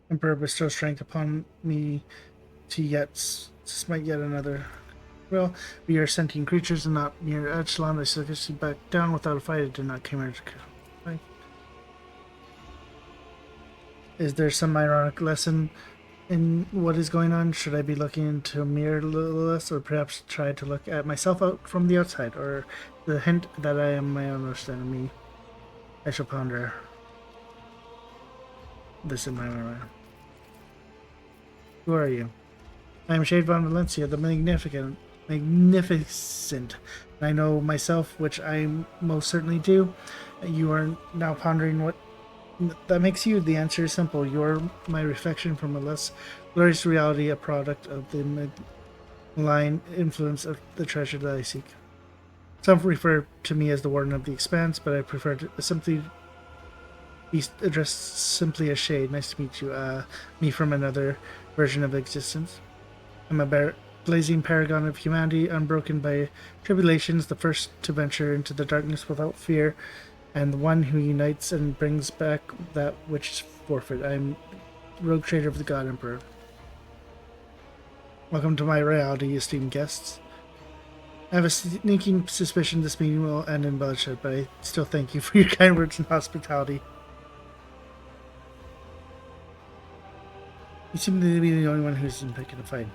Emperor bestows strength upon me to smite yet another Well, we are sentient creatures and not mere echelon. I suggest you back down without a fight. I do not come here to fight. Is there some ironic lesson in what is going on? Should I be looking into a mirror less, or perhaps try to look at myself out from the outside, or the hint that I am my own worst enemy? I shall ponder this in my mind. Who are you? I am Shade von Valencia, the magnificent. I know myself, which I most certainly do. You are now pondering what that makes you. The answer is simple. You are my reflection from a less glorious reality, a product of the malign influence of the treasure that I seek. Some refer to me as the Warden of the Expanse, but I prefer to simply be addressed simply as Shade. Nice to meet you. Me from another version of existence. I'm a blazing paragon of humanity, unbroken by tribulations, the first to venture into the darkness without fear, and the one who unites and brings back that which is forfeit. I'm rogue trader of the God Emperor. Welcome to my reality, esteemed guests. I have a sneaking suspicion this meeting will end in bloodshed, but I still thank you for your kind words and hospitality. You seem to be the only one who's in picking a fight.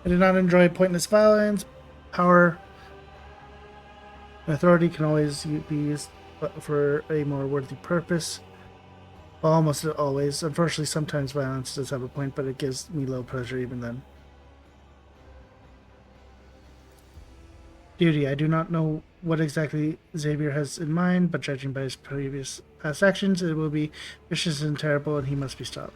I do not enjoy pointless violence. Power and authority can always be used for a more worthy purpose. Well, almost always. Unfortunately, sometimes violence does have a point, but it gives me low pleasure even then. Duty. I do not know what exactly Xavier has in mind, but judging by his past actions, it will be vicious and terrible, and he must be stopped.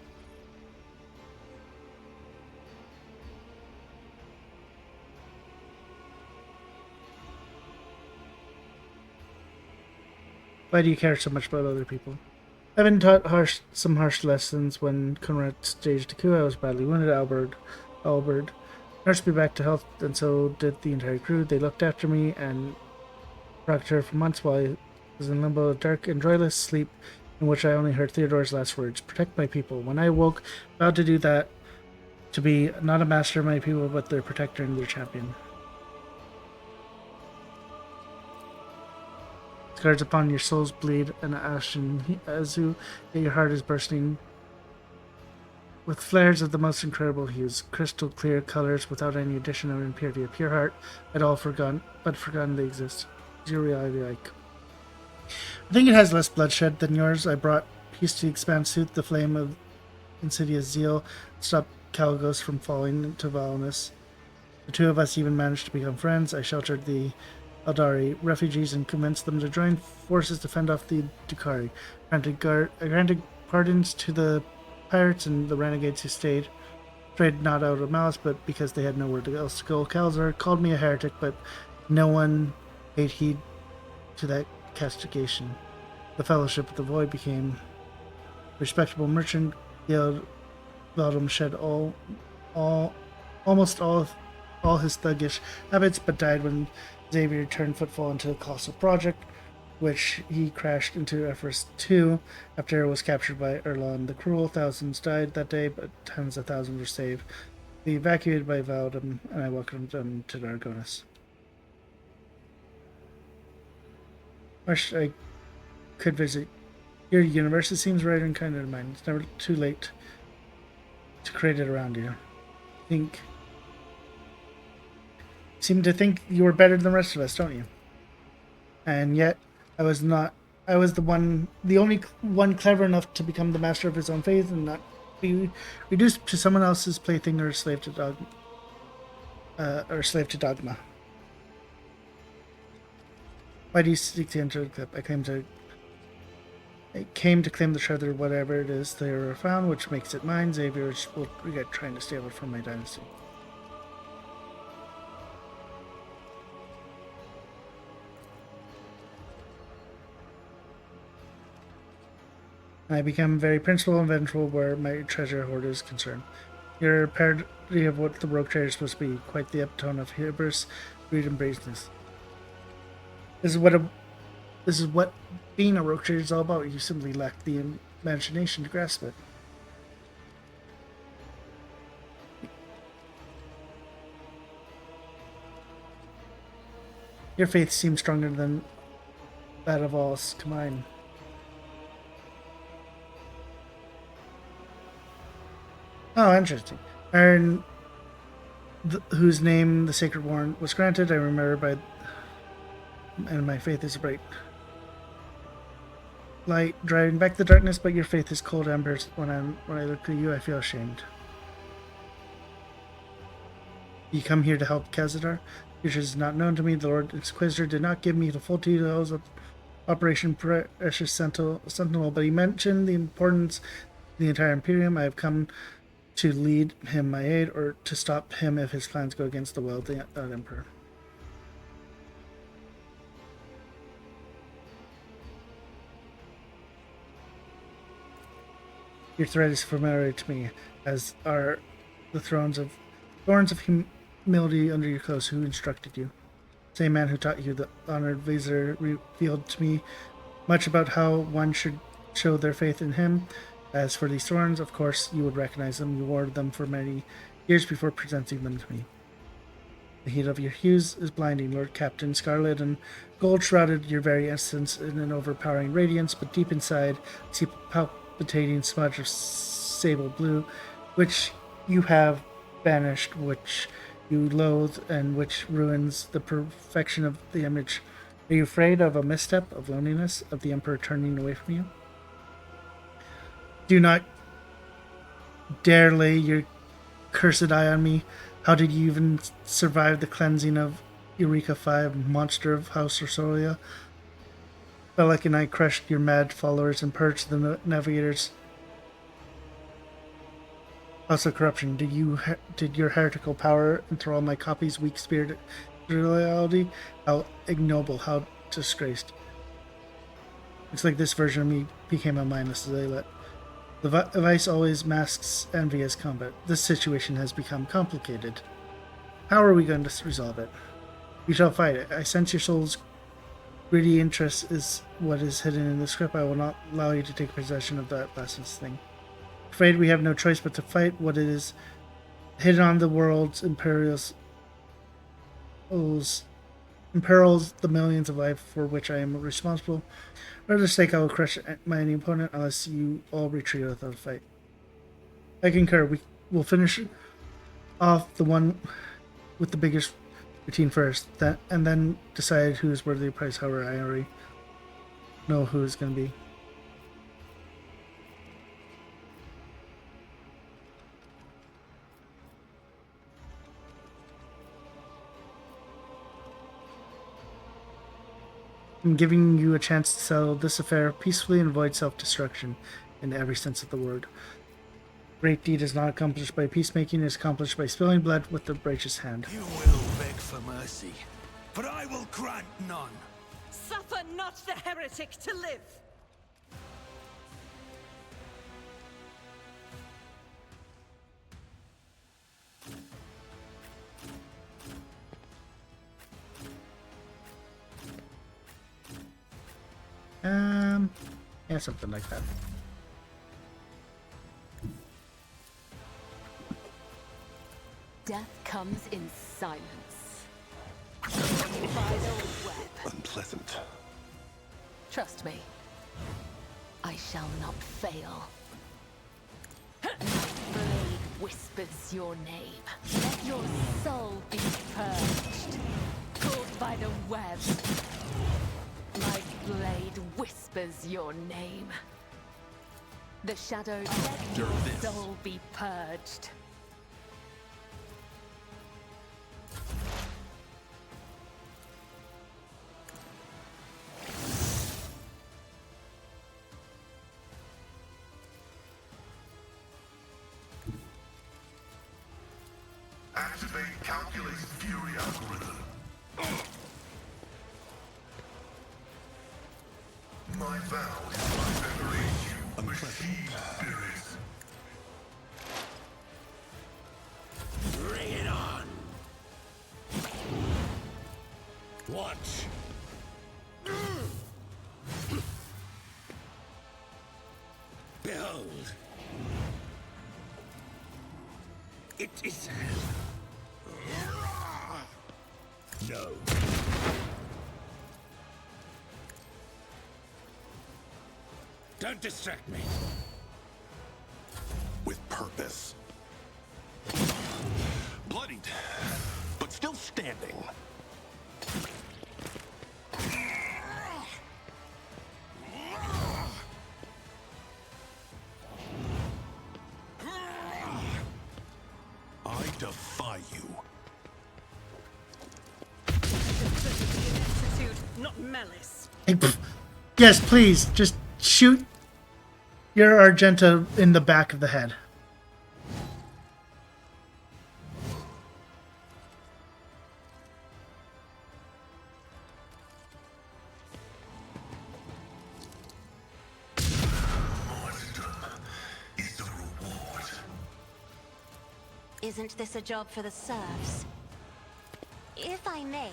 Why do you care so much about other people? I've been taught some harsh lessons. When Conrad staged a coup, I was badly wounded. Albert nursed me back to health, and so did the entire crew. They looked after me and rocked her for months while I was in limbo, a dark and joyless sleep in which I only heard Theodore's last words: protect my people. When I woke, vowed to do that, to be not a master of my people, but their protector and their champion. Scars upon your souls bleed an ashen azure, yet your heart is bursting with flares of the most incredible hues, crystal clear colors without any addition of impurity. A pure heart, I'd all forgotten they exist. Is your reality like? I think it has less bloodshed than yours. I brought peace to the Expanse suit, the flame of insidious zeal stopped Kalgos from falling into vileness. The two of us even managed to become friends. I sheltered the Eldari refugees and convinced them to join forces to fend off the Dukari. Granted pardons to the pirates and the renegades who stayed. Strayed not out of malice, but because they had nowhere else to go. Kalzar called me a heretic, but no one paid heed to that castigation. The Fellowship of the Void became a respectable merchant. Gil Valdum shed almost all his thuggish habits, but died when Xavier turned footfall into the Colossal Project, which he crashed into Everest 2 after it was captured by Erlon the Cruel. Thousands died that day, but tens of thousands were saved. We evacuated by Valdum, and I welcomed them to Dargonis. Wish I could visit your universe. It seems right and kind of mine. It's never too late to create it around you. Seem to think you were better than the rest of us, don't you? And yet, I was not. I was the only one clever enough to become the master of his own faith and not be reduced to someone else's plaything or slave to dogma. Why do you seek to enter the clip? I came to claim the treasure, whatever it is they were found, which makes it mine. Xavier will regret trying to steal it from my dynasty. I become very principled and vengeful where my treasure hoard is concerned. Your parody of what the rogue trader is supposed to be, quite the epitome of hubris, greed, and brazenness. This is what being a rogue trader is all about. You simply lack the imagination to grasp it. Your faith seems stronger than that of all combined. Oh, interesting. And whose name the sacred warrant was granted, I remember by, and my faith is bright light, driving back the darkness. But your faith is cold embers. When I look at you, I feel ashamed. You come here to help Khazadar? Which is not known to me. The Lord Inquisitor did not give me the full details of Operation Precious Sentinel, but he mentioned the importance of the entire Imperium. I have come to lead him my aid, or to stop him if his plans go against the will of the Emperor. Your threat is familiar to me, as are the thorns of humility under your clothes. Who instructed you? Same man who taught you. The honored Vizier revealed to me much about how one should show their faith in him. As for these thorns, of course you would recognize them. You wore them for many years before presenting them to me. The heat of your hues is blinding, Lord Captain. Scarlet and gold shrouded your very essence in an overpowering radiance, but deep inside, I see a palpitating smudge of sable blue, which you have banished, which you loathe, and which ruins the perfection of the image. Are you afraid of a misstep, of loneliness, of the Emperor turning away from you? Do not dare lay your cursed eye on me. How did you even survive the cleansing of Eureka 5, monster of House Orsolia? Belek and I crushed your mad followers and purged the navigators. Also corruption. Did your heretical power enthrall my copy's weak spirit loyalty? How ignoble, how disgraced. Looks like this version of me became a mindless zealot. The vice always masks envy as combat. This situation has become complicated. How are we going to resolve it? We shall fight it. I sense your soul's greedy interest is what is hidden in the script. I will not allow you to take possession of that last thing. Afraid we have no choice but to fight what is hidden on the world's imperils the millions of life for which I am responsible. For their sake, I will crush my any opponent unless you all retreat without a fight. I concur. We will finish off the one with the biggest routine first, and then decide who is worthy of prize. However, I already know who it's going to be. I'm giving you a chance to settle this affair peacefully and avoid self-destruction in every sense of the word. Great deed is not accomplished by peacemaking, it is accomplished by spilling blood with the righteous hand. You will beg for mercy, but I will grant none. Suffer not the heretic to live! Yeah, something like that. Death comes in silence. Final web. Unpleasant. Trust me, I shall not fail. My blade whispers your name. Let your soul be purged. Caught by the web. My blade whispers your name. The shadow, let your soul be purged. Activate Calculate Fury algorithm. My vow is to venerate you, machine spirits. Bring it on. Watch. Behold. It is hell. No. Don't distract me. With purpose. Bloodied, but still standing. I defy you. Attitude, not malice. Hey, pff. Yes, please, just shoot your Argenta in the back of the head. Is the reward. Isn't this a job for the serfs? If I may.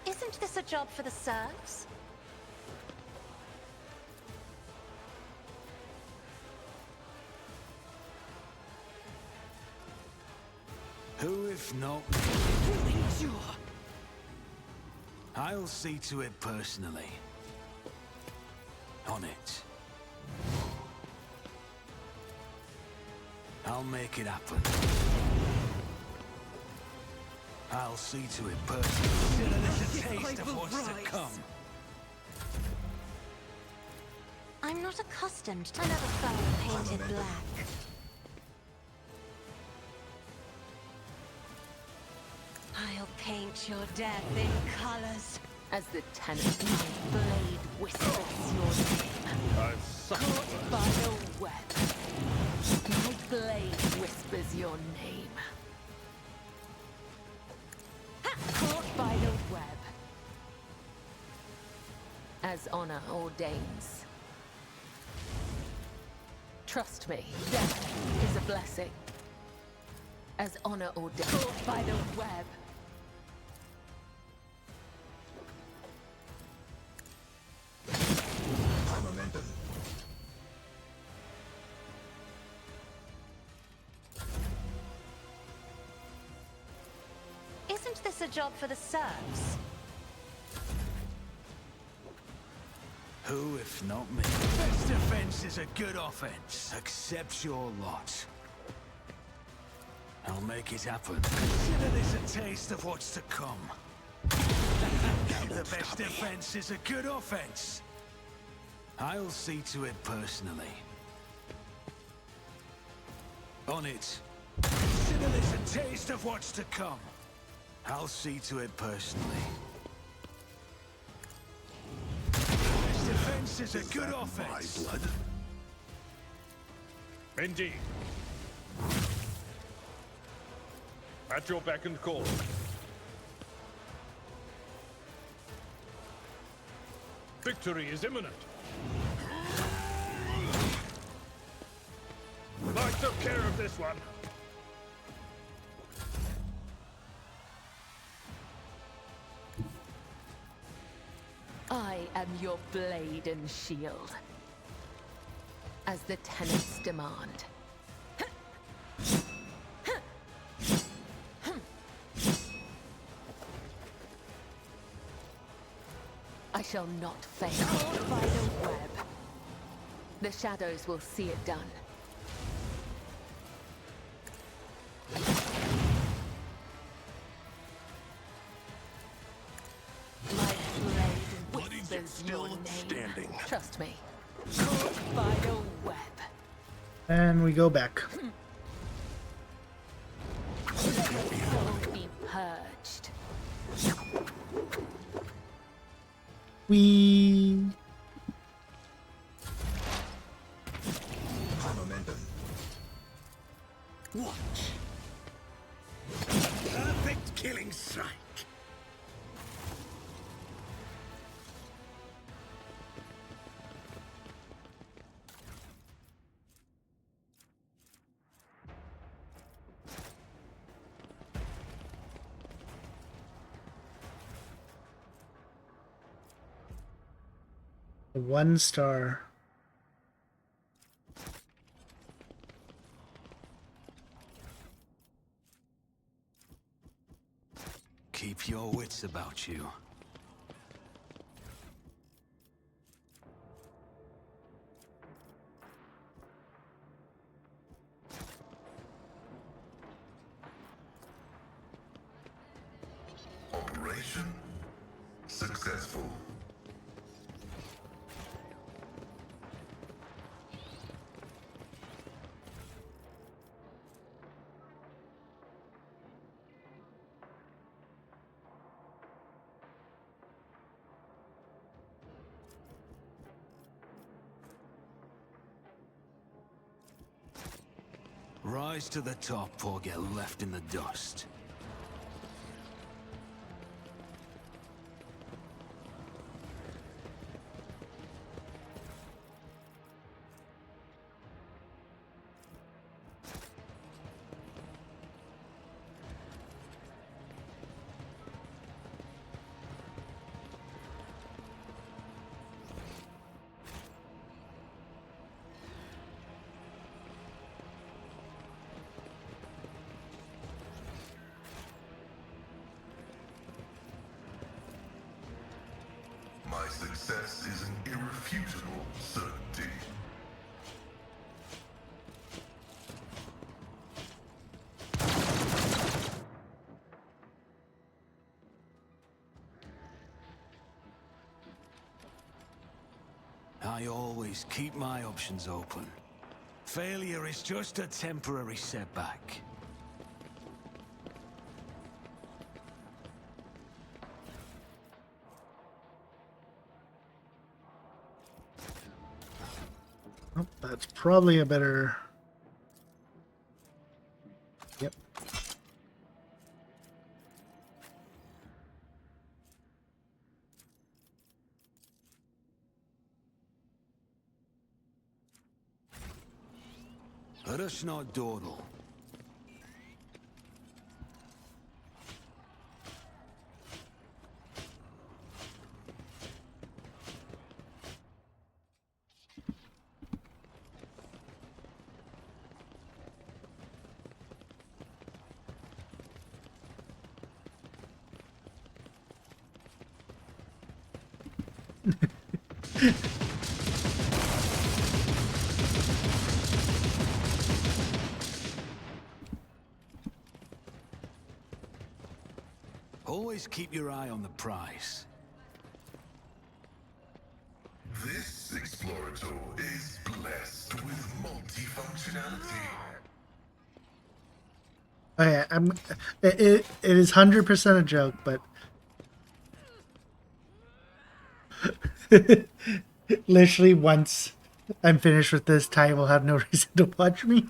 Isn't this a job for the serfs? Who if not? I'll see to it personally. On it. I'll make it happen. I'll see to it personally. There's a taste of what's to come. I'm not accustomed to another foe painted black. I'll paint your death in colors. As the tenant, my blade whispers your name. I've suffered. Caught by the web. My blade whispers your name. Caught by the web. As honor ordains. Trust me, death is a blessing. As honor ordains. Caught by the web. Isn't this a job for the serfs? Who if not me? Best defense is a good offense. Accept your lot. I'll make it happen. Consider this a taste of what's to come. The best defense is a good offense. I'll see to it personally. On it. Consider this a taste of what's to come. I'll see to it personally. Best defense is a good offense. My blood. Indeed. At your beck and call. Victory is imminent. I took care of this one. I am your blade and shield. As the tenants demand. I shall not fail. Caught by the web. The shadows will see it done. My blade whispers your name. Standing. Trust me. Caught by the web. And we go back. Let your soul be purged. We Watch. Perfect killing strike. one star. Keep your wits about you. Mission successful. Rise to the top or get left in the dust. My success is an irrefutable certainty. I always keep my options open. Failure is just a temporary setback. Oh, that's probably a better... Yep. Let us not dawdle. Always keep your eye on the prize. This Explorator is blessed with multifunctionality. Oh yeah, it is 100% a joke, but literally once I'm finished with this, Ty will have no reason to watch me.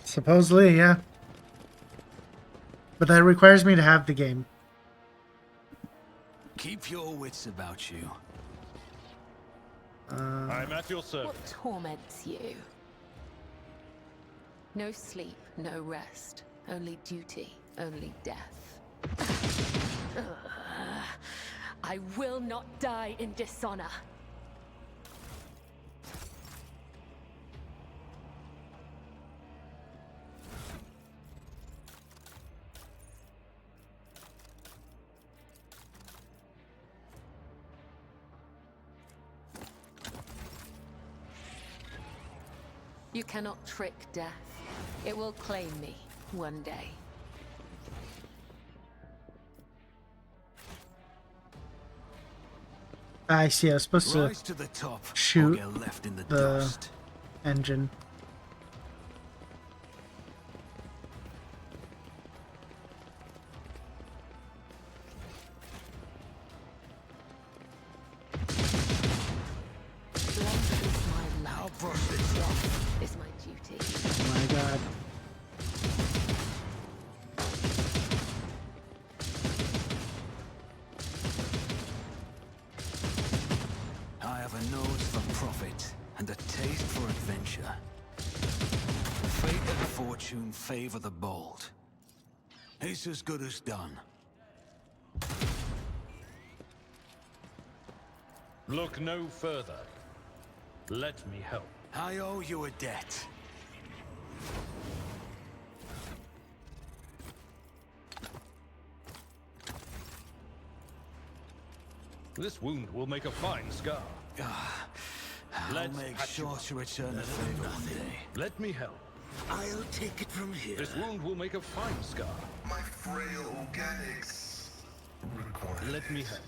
Supposedly, yeah. But that requires me to have the game. Keep your wits about you. I'm at your service. What torments you? No sleep, no rest. Only duty, only death. I will not die in dishonor. You cannot trick death. It will claim me one day. I see, I was supposed Rise to the top or shoot get left in the the dust. engine. I'll brush this off. Is my duty. Oh my god. I have a nose for profit and a taste for adventure. Fate and fortune favor the bold. It's as good as done. Look no further. Let me help. I owe you a debt. This wound will make a fine scar. I'll Let's make patch you sure up. to return the favor one day. Let me help. I'll take it from here. This wound will make a fine scar. My frail organics require Let me help.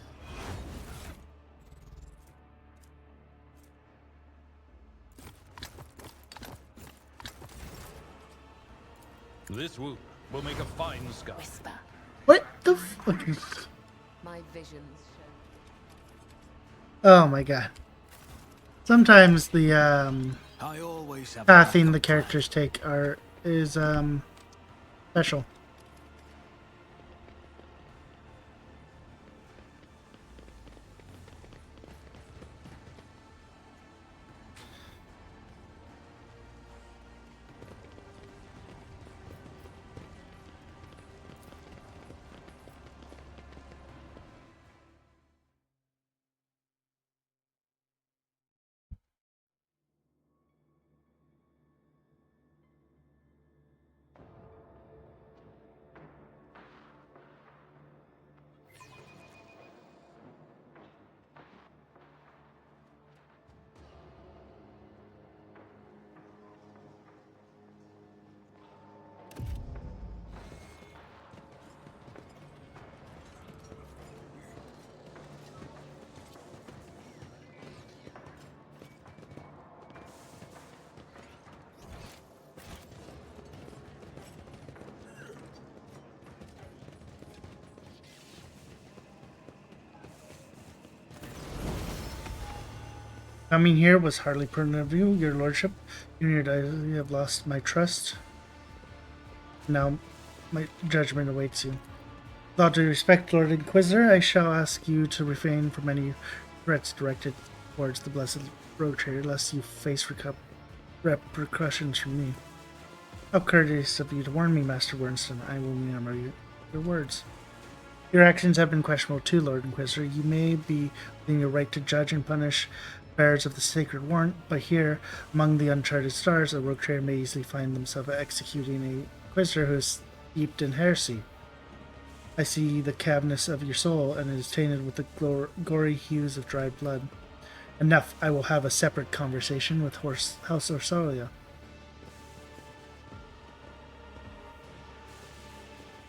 This wound will make a fine scar. Whisper. What the fuck is... My visions Oh my god. Sometimes the I always have pathing the characters take is special. Coming here was hardly prudent of you, your lordship. You have lost my trust. Now my judgment awaits you. With all due respect, Lord Inquisitor, I shall ask you to refrain from any threats directed towards the blessed road trader, lest you face repercussions from me. How courteous of you to warn me, Master Wernstone. I will remember your words. Your actions have been questionable too, Lord Inquisitor. You may be within your right to judge and punish bearers of the sacred warrant, but here, among the uncharted stars, a rogue trader may easily find themselves executing a Inquisitor who is steeped in heresy. I see the cavernous of your soul, and it is tainted with the gory hues of dried blood. Enough, I will have a separate conversation with House Orsalia.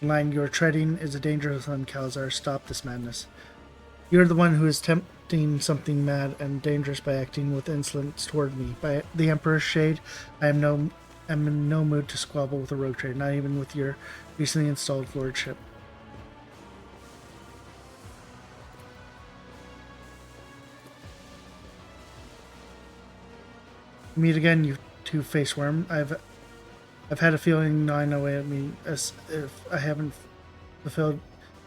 The line you are treading is a dangerous one, Calzar. Stop this madness. You are the one who is tempting something mad and dangerous by acting with insolence toward me. By the Emperor's shade, I am in no mood to squabble with a rogue trader, not even with your recently installed lordship. Meet again, you two-faced worm. I've had a feeling gnawing away at me as if I haven't fulfilled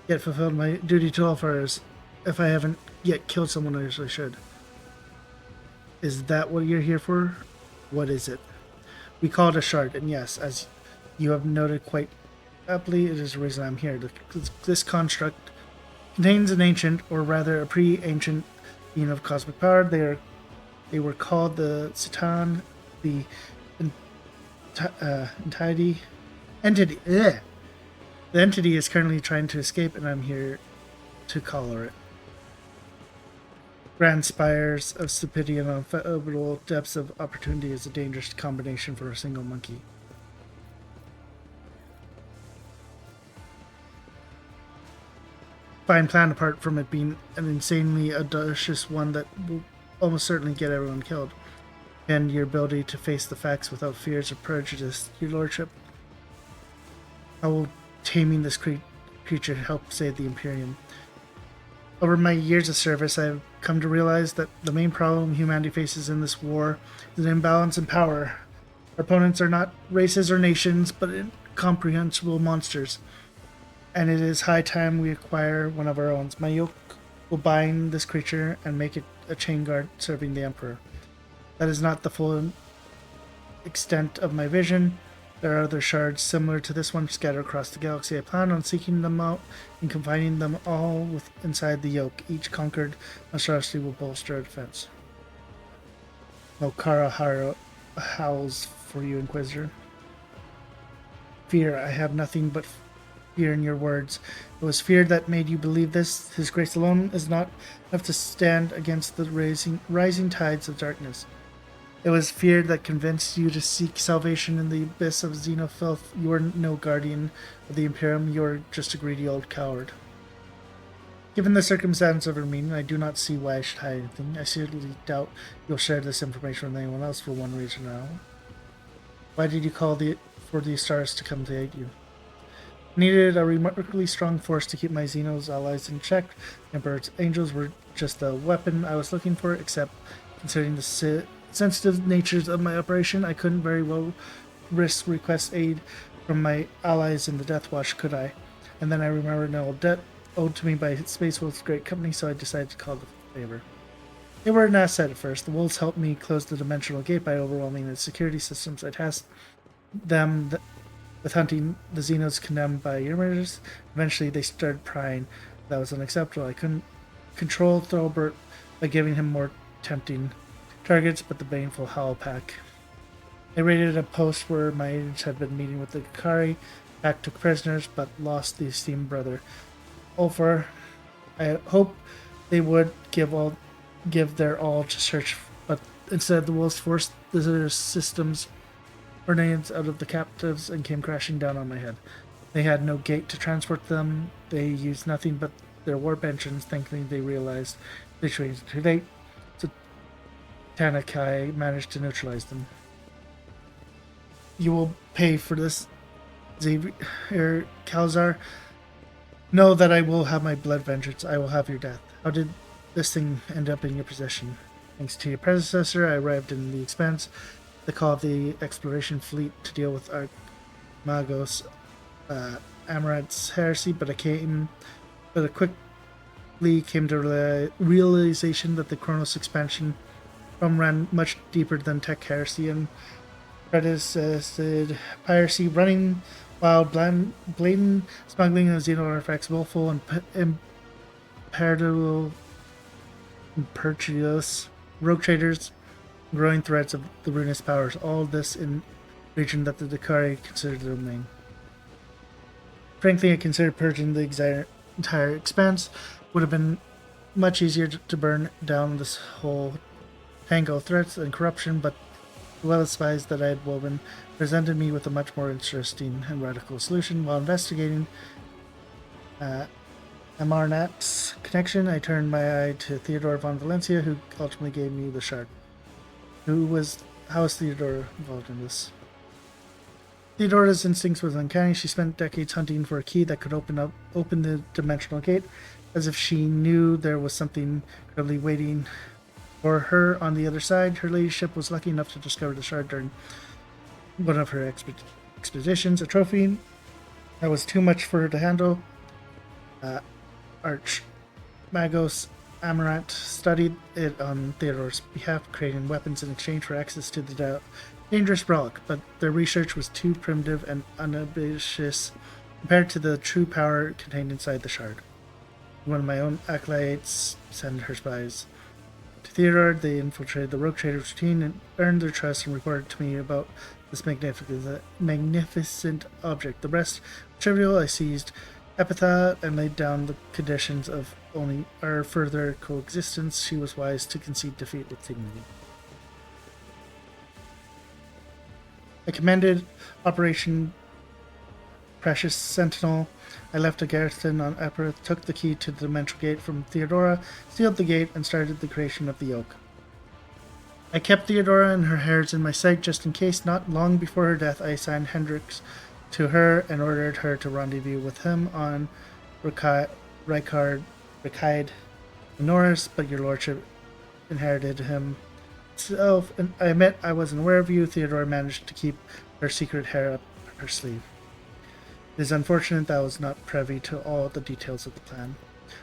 my duty to Ulfar, as if I haven't yet killed someone I usually should. Is that what you're here for? What is it? We call it a shard, and yes, as you have noted quite aptly, it is the reason I'm here. This construct contains an ancient, or rather a pre-ancient, being of cosmic power. They were called the Citan, the entity. The entity is currently trying to escape, and I'm here to collar it. Grand spires of stupidity and unfathomable depths of opportunity is a dangerous combination for a single monkey. Fine plan apart from it being an insanely audacious one that will almost certainly get everyone killed. And your ability to face the facts without fears or prejudice, your lordship. How will taming this creature help save the Imperium? Over my years of service, I have come to realize that the main problem humanity faces in this war is an imbalance in power. Our opponents are not races or nations, but incomprehensible monsters. And it is high time we acquire one of our own. My yoke will bind this creature and make it a chain guard serving the Emperor. That is not the full extent of my vision. There are other shards similar to this one scattered across the galaxy. I plan on seeking them out and confining them all inside the yoke. Each conquered monstrosity will bolster our defense. Mokara howls for you, Inquisitor. Fear, I have nothing but fear in your words. It was fear that made you believe this. His grace alone is not enough to stand against the rising tides of darkness. It was fear that convinced you to seek salvation in the abyss of Xenofilth. You are no guardian of the Imperium, you are just a greedy old coward. Given the circumstance of her meaning, I do not see why I should hide anything. I seriously doubt you'll share this information with anyone else for one reason or another. Why did you call for the stars to come to aid you? I needed a remarkably strong force to keep my Xenos allies in check. Emperor's angels were just the weapon I was looking for, except considering the sensitive natures of my operation, I couldn't very well request aid from my allies in the Death Watch, could I? And then I remembered an old debt owed to me by Space Wolf's great company, so I decided to call the favor. They were an asset at first. The wolves helped me close the dimensional gate by overwhelming the security systems. I tasked them with hunting the Xenos condemned by Emergers. Eventually, they started prying. That was unacceptable. I couldn't control Throbert by giving him more tempting targets, but the baneful Howl Pack. I raided a post where my agents had been meeting with the Dakari. Pack took prisoners, but lost the esteemed brother. Ulfar, I hope they would give their all to search, but instead the wolves forced the systems grenades out of the captives and came crashing down on my head. They had no gate to transport them. They used nothing but their warp engines. Thankfully, they realized the situation too late, so Tanakai managed to neutralize them. You will pay for this, Xavier Calzar. Know that I will have my blood vengeance. I will have your death. How did this thing end up in your possession? Thanks to your predecessor, I arrived in the Expanse. The call of the exploration fleet to deal with Magos Amaranth's heresy, but I quickly came to realization that the Kronos expansion ran much deeper than Tech heresy and predecessed piracy, running wild, blatant smuggling of Xeno artifacts, willful and impetuous rogue traders, growing threats of the ruinous powers, all this in a region that the Dakari considered their domain. Frankly, I considered purging the entire expanse would have been much easier to burn down this whole tangle of threats and corruption, but the well spies that I had woven presented me with a much more interesting and radical solution. While investigating Amarnat's connection, I turned my eye to Theodora von Valencia, who ultimately gave me the shard. How was Theodora involved in this? Theodora's instincts was uncanny. She spent decades hunting for a key that could open the dimensional gate, as if she knew there was something incredibly waiting for her on the other side. Her ladyship was lucky enough to discover the shard during one of her expeditions, a trophy that was too much for her to handle. Archmagos Amaranth studied it on Theodora's behalf, creating weapons in exchange for access to the dangerous relic, but their research was too primitive and unambitious compared to the true power contained inside the shard. One of my own acolytes sent her spies to Theodora. They infiltrated the rogue trader's routine and earned their trust and reported to me about this magnificent object. The rest, trivial, I seized Epitha and laid down the conditions of only our further coexistence. She was wise to concede defeat with dignity. I commended Operation Precious Sentinel. I left a garrison on Epirith, took the key to the Dimensional Gate from Theodora, sealed the gate, and started the creation of the Yoke. I kept Theodora and her heirs in my sight just in case. Not long before her death, I assigned Hendrix to her and ordered her to rendezvous with him on Rykard Norris, but your lordship inherited him itself, and I admit I wasn't aware of you. Theodora managed to keep her secret hair up her sleeve. It is unfortunate that I was not privy to all the details of the plan.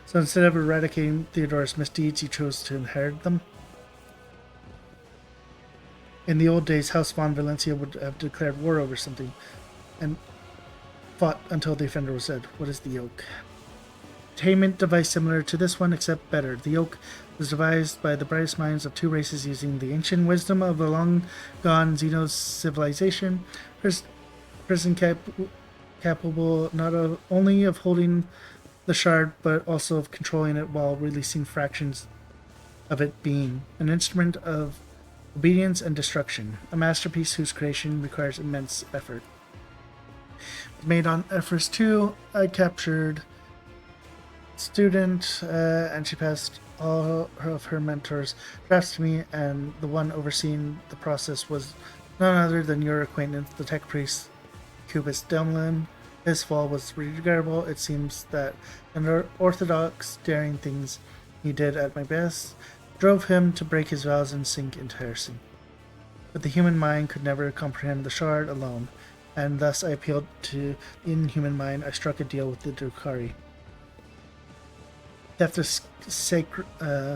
So instead of eradicating Theodora's misdeeds, you chose to inherit them. In the old days, House von Valencia would have declared war over something and fought until the offender was dead. What is the Yoke? Entertainment device similar to this one, except better. The Yoke was devised by the brightest minds of two races using the ancient wisdom of a long-gone Xenos civilization. Prison kept capable not only of holding the shard, but also of controlling it while releasing fractions of it being an instrument of obedience and destruction, a masterpiece whose creation requires immense effort. Made on Efforts 2, I captured student, and she passed all of her mentors' drafts to me, and the one overseeing the process was none other than your acquaintance, the tech priest Cubus Demlin. His fall was regrettable. It seems that the orthodox daring things he did at my best drove him to break his vows and sink into heresy. But the human mind could never comprehend the shard alone, and thus I appealed to the inhuman mind. I struck a deal with the Drukhari. Theft of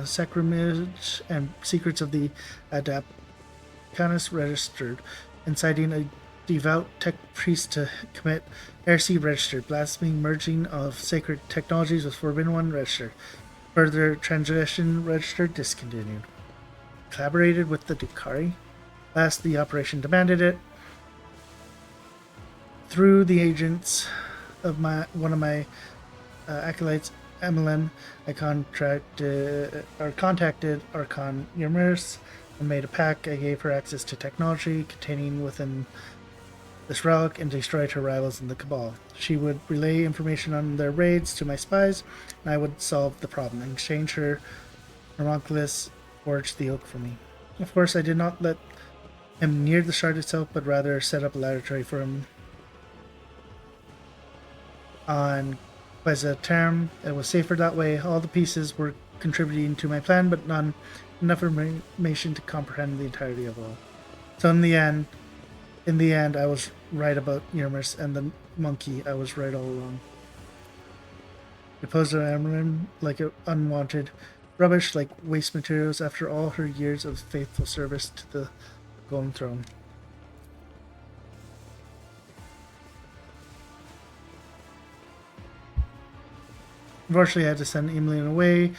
sacrilege and secrets of the Adapcanus registered, inciting a devout tech priest to commit heresy registered, blasphemy, merging of sacred technologies with forbidden one registered, further transgression registered, discontinued. Collaborated with the Drukhari. Last, the operation demanded it. Through the agents of one of my acolytes, Emmeline, I contacted Archon Yrmirs and made a pact. I gave her access to technology containing within this relic and destroyed her rivals in the Cabal. She would relay information on their raids to my spies, and I would solve the problem. In exchange, her Homunculus forged the oak for me. Of course, I did not let him near the shard itself, but rather set up a laboratory for him on Quetzalterm. It was safer that way. All the pieces were contributing to my plan, but none enough information to comprehend the entirety of it all. So in the end, I was right about Yrmirs and the monkey. I was right all along. Deposed Amarin like unwanted rubbish, like waste materials, after all her years of faithful service to the Golden Throne. Unfortunately, I had to send Emmeline away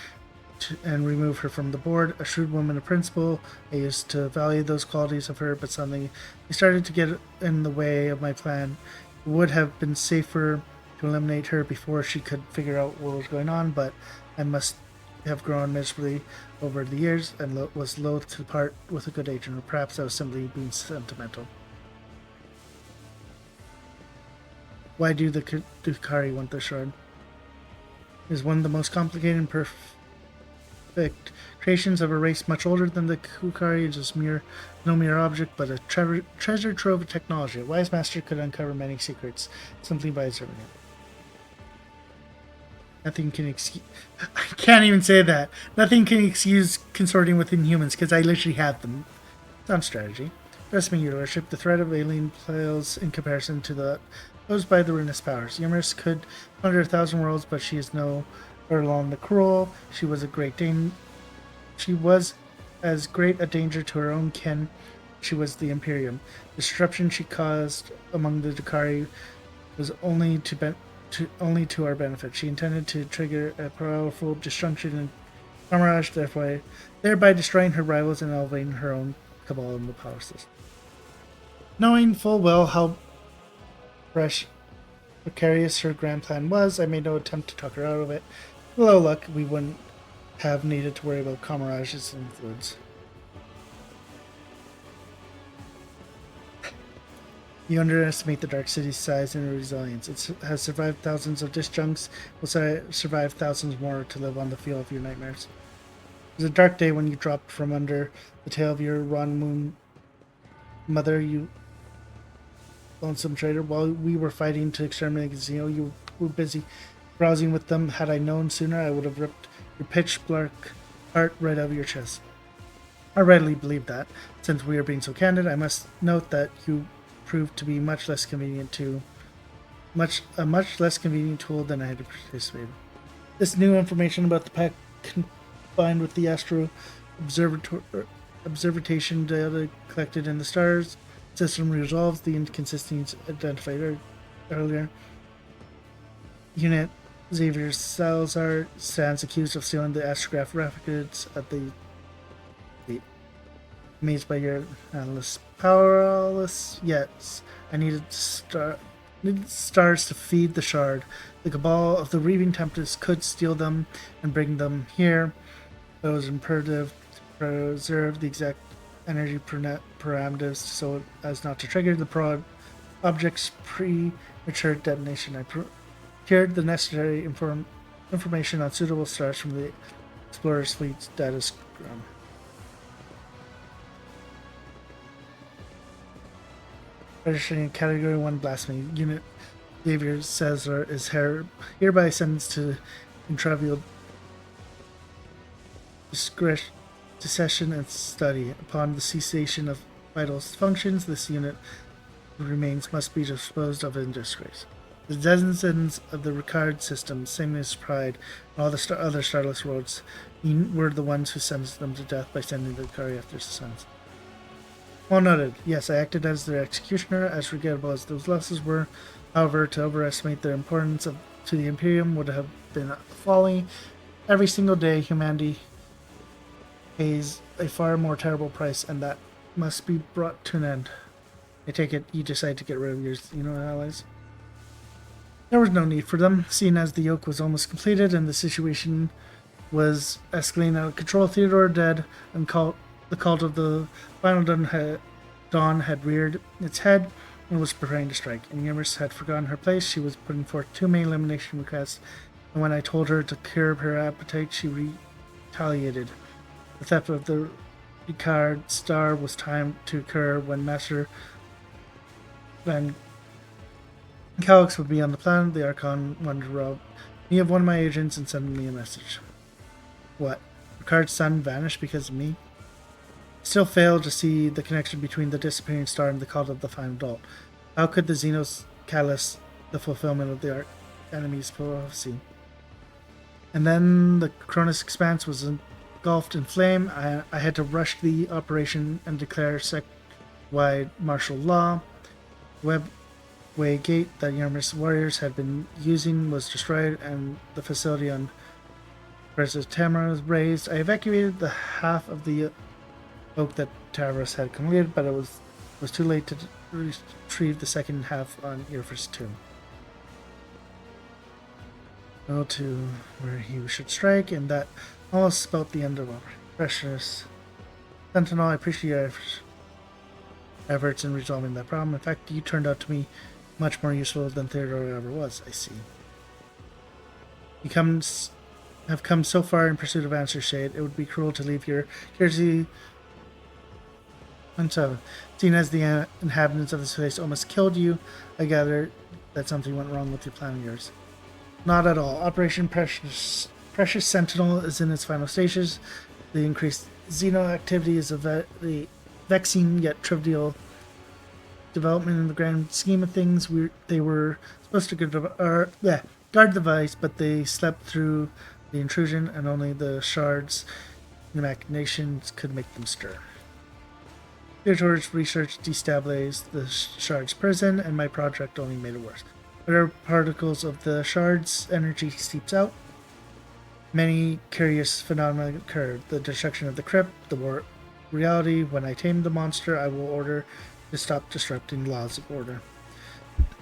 and remove her from the board. A shrewd woman of principle, I used to value those qualities of her, but suddenly they started to get in the way of my plan. It would have been safer to eliminate her before she could figure out what was going on, but I must have grown miserably over the years and was loath to part with a good agent, or perhaps I was simply being sentimental. Why do the Drukhari want the shard? It is one of the most complicated and perfect creations of a race much older than the Drukhari. It is no mere object, but a treasure trove of technology. A wise master could uncover many secrets simply by observing it. Nothing can excuse... I can't even say that. Nothing can excuse consorting with inhumans, because I literally have them. Some strategy. Trust me, your lordship, the threat of alien pales in comparison to the posed by the ruinous powers. Yrmirs could plunder 1,000 worlds, but she is no along the cruel. She was as great a danger to her own kin. She was the Imperium. The disruption she caused among the Drukhari was only to our benefit. She intended to trigger a powerful destruction in Camarage, thereby destroying her rivals and elevating her own cabal in the power system. Knowing full well how precarious her grand plan was, I made no attempt to talk her out of it. With low luck, we wouldn't have needed to worry about Camarage's influence. You underestimate the Dark City's size and resilience. It has survived thousands of disjuncts, will survive thousands more to live on the field of your nightmares. It was a dark day when you dropped from under the tail of your Ron Moon mother, you lonesome traitor. While we were fighting to exterminate Xeno, you were busy browsing with them. Had I known sooner, I would have ripped your pitch black heart right out of your chest. I readily believe that. Since we are being so candid, I must note that you proved to be a much less convenient tool than I had anticipated. This new information about the pack, combined with the astro observation data collected in the stars system, resolves the inconsistencies identified earlier. Unit Xavier Salazar stands accused of stealing the astrograph records at the amazed by your analyst powerless. Yes, I needed to needed stars to feed the shard. The cabal of the Reaving Tempest could steal them and bring them here, but it was imperative to preserve the exact energy parameters so as not to trigger the object's premature detonation. I procured the necessary information on suitable stars from the Explorer's Fleet's data scrum. Registering Category 1 Blasphemy. Unit Xavier Cesar is hereby sentenced to intravial dissection and study. Upon the cessation of vital functions, this unit remains must be disposed of in disgrace. The denizens of the Ricard system, same as Pride and all the other Starless worlds, were the ones who sentenced them to death by sending the Ricari after the suns. Well noted. Yes, I acted as their executioner, as regrettable as those losses were. However, to overestimate their importance to the Imperium would have been folly. Every single day, humanity pays a far more terrible price, and that must be brought to an end. I take it you decide to get rid of your Xeno allies. There was no need for them, seeing as the yoke was almost completed and the situation was escalating out of control. Theodore dead, and the cult of the final dawn had reared its head and was preparing to strike. And Ymris had forgotten her place. She was putting forth 2 main elimination requests, and when I told her to curb her appetite, she retaliated. The theft of the Ricard star was timed to occur when Master Van Calix would be on the planet. The Archon wanted to rob me of one of my agents and send me a message. What? Ricard's son vanished because of me? Still failed to see the connection between the disappearing star and the cult of the final adult. How could the Xenos catalyst the fulfillment of the enemy's prophecy? And then the Cronus Expanse was engulfed in flame. I had to rush the operation and declare sect-wide martial law. Webway gate that Ymris warriors had been using was destroyed, and the facility on President Tamara was razed. I evacuated the half of the oak that Tavros had completed, but it was too late to retrieve the second half on Yrfis 2. Go to where he should strike, and that almost spelt the end of our precious Sentinel. I appreciate your efforts in resolving that problem. In fact, you turned out to be much more useful than Theodore ever was. I see. You have come so far in pursuit of answers, Shade. It would be cruel to leave your curiosity until, seeing as the inhabitants of this place almost killed you, I gather that something went wrong with your plan of yours. Not at all. Operation Precious Sentinel is in its final stages. The increased Xeno activity is the vexing yet trivial development in the grand scheme of things. They were supposed to guard the vice, but they slept through the intrusion, and only the shards and the machinations could make them stir. Theodore's research destabilized the shard's prison, and my project only made it worse. Whatever particles of the shard's energy seeps out, many curious phenomena occurred. The destruction of the crypt, the war reality. When I tame the monster, I will order to stop disrupting laws of order.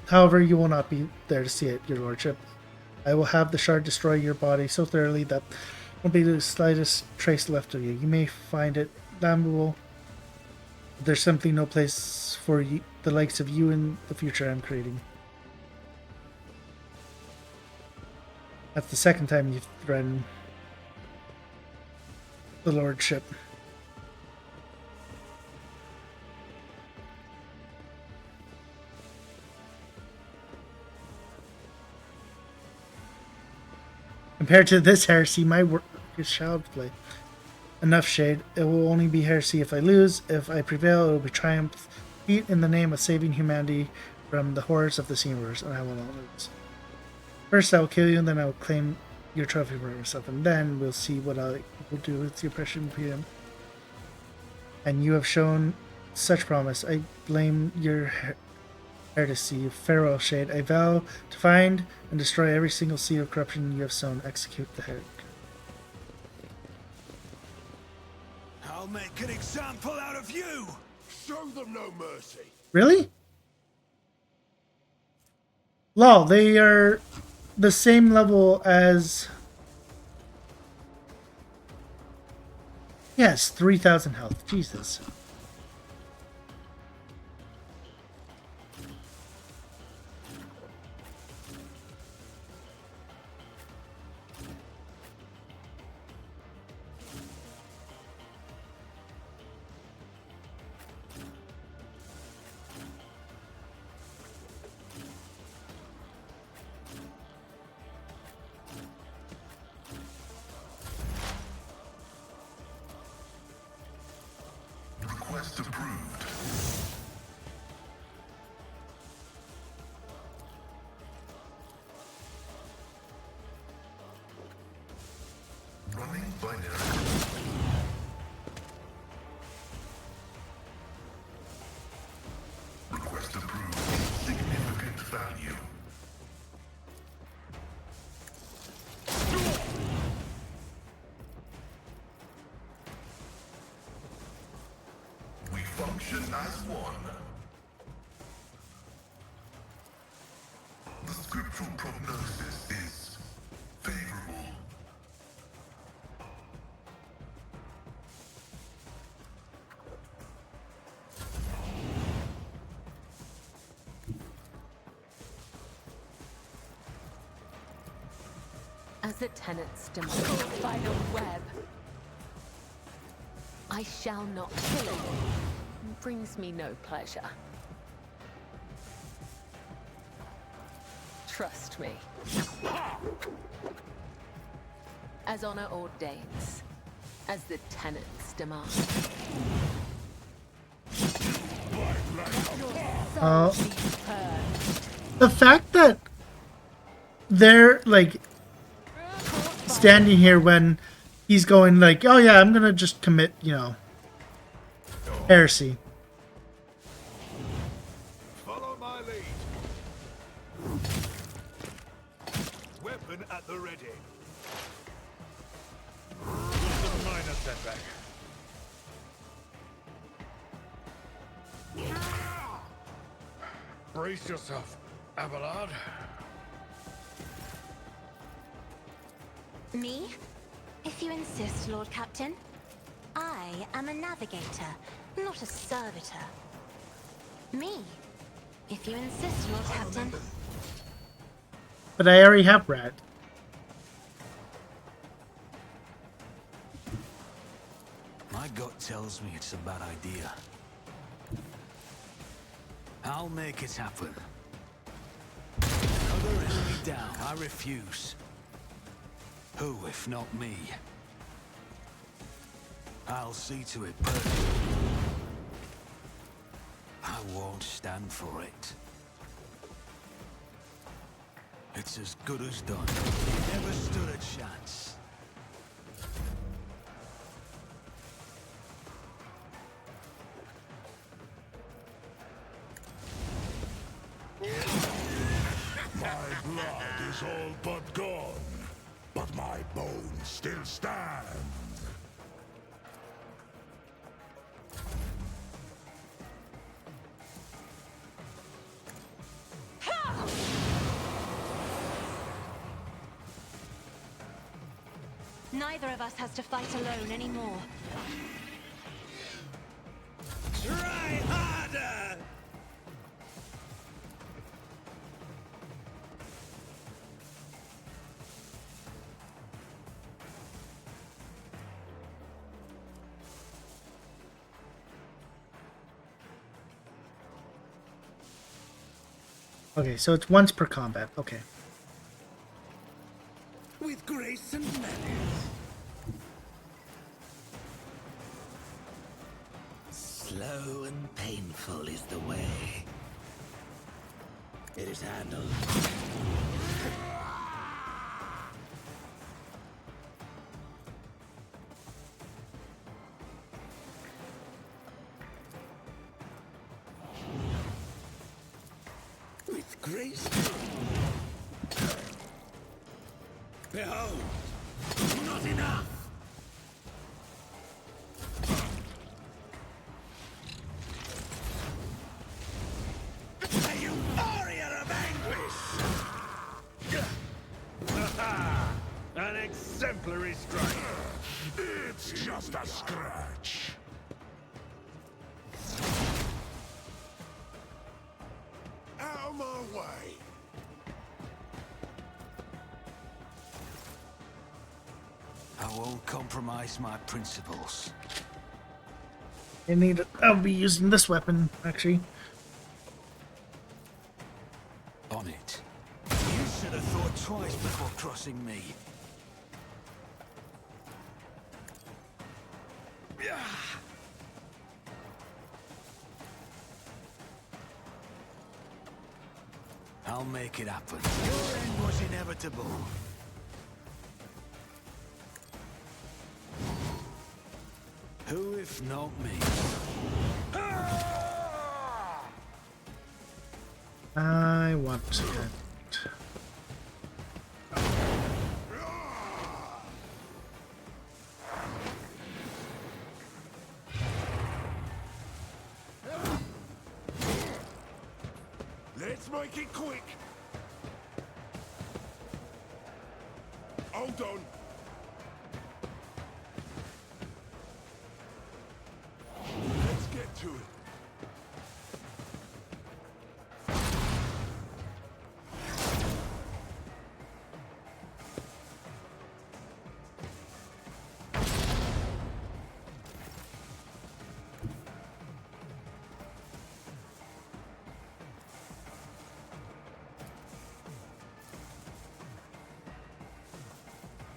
However, you will not be there to see it, your lordship. I will have the shard destroy your body so thoroughly that there won't be the slightest trace left of you. You may find it damnable. There's simply no place for you, the likes of you in the future I'm creating. That's the second time you've threatened the lordship. Compared to this heresy, my work is child's play. Enough, Shade. It will only be heresy if I lose. If I prevail, it will be triumph, feat in the name of saving humanity from the horrors of the Seamers, and I will not lose. First, I will kill you, and then I will claim your trophy for myself, and then we'll see what I will do with your precious Imperium. And you have shown such promise. I blame your heresy, farewell, Shade. I vow to find and destroy every single seed of corruption you have sown. Execute the heretic. I'll make an example out of you! Show them no mercy. Really? Lol, they are the same level as... Yes, 3,000 health. Jesus. Request approved. Running binary. Request approved. Significant value. We function as one. The scriptural prognosis is favorable. As the tenants demand by the web, I shall not kill it. It brings me no pleasure. Trust me. As honor ordains, as the tenants demand. Oh. The fact that they're like standing here when he's going like, oh yeah, I'm gonna just commit, you know, heresy. Follow my lead. Weapon at the ready. Just a minor setback. Brace yourself, Abelard. Me? If you insist, Lord Captain. I am a navigator, not a servitor. Me? If you insist, Lord Captain. But I already have Rat. My gut tells me it's a bad idea. I'll make it happen. Other enemy down. I refuse. Who, if not me? I'll see to it personally. I won't stand for it. It's as good as done. You never stood a chance. My blood is all but gone, but my bones still stand. Neither of us has to fight alone anymore. Try harder! Okay, so it's once per combat. Okay. With grace and manners. Slow and painful is the way. It is handled. With grace. Behold, not enough. A euphoria of anguish. exemplary strike. It's just a scratch. Out of my way. I won't compromise my principles. I'll be using this weapon, actually. On it. You should have thought twice before crossing me. I'll make it happen. Your end was inevitable. Who if not me? I want it. Let's make it quick. Hold on. Let's get to it.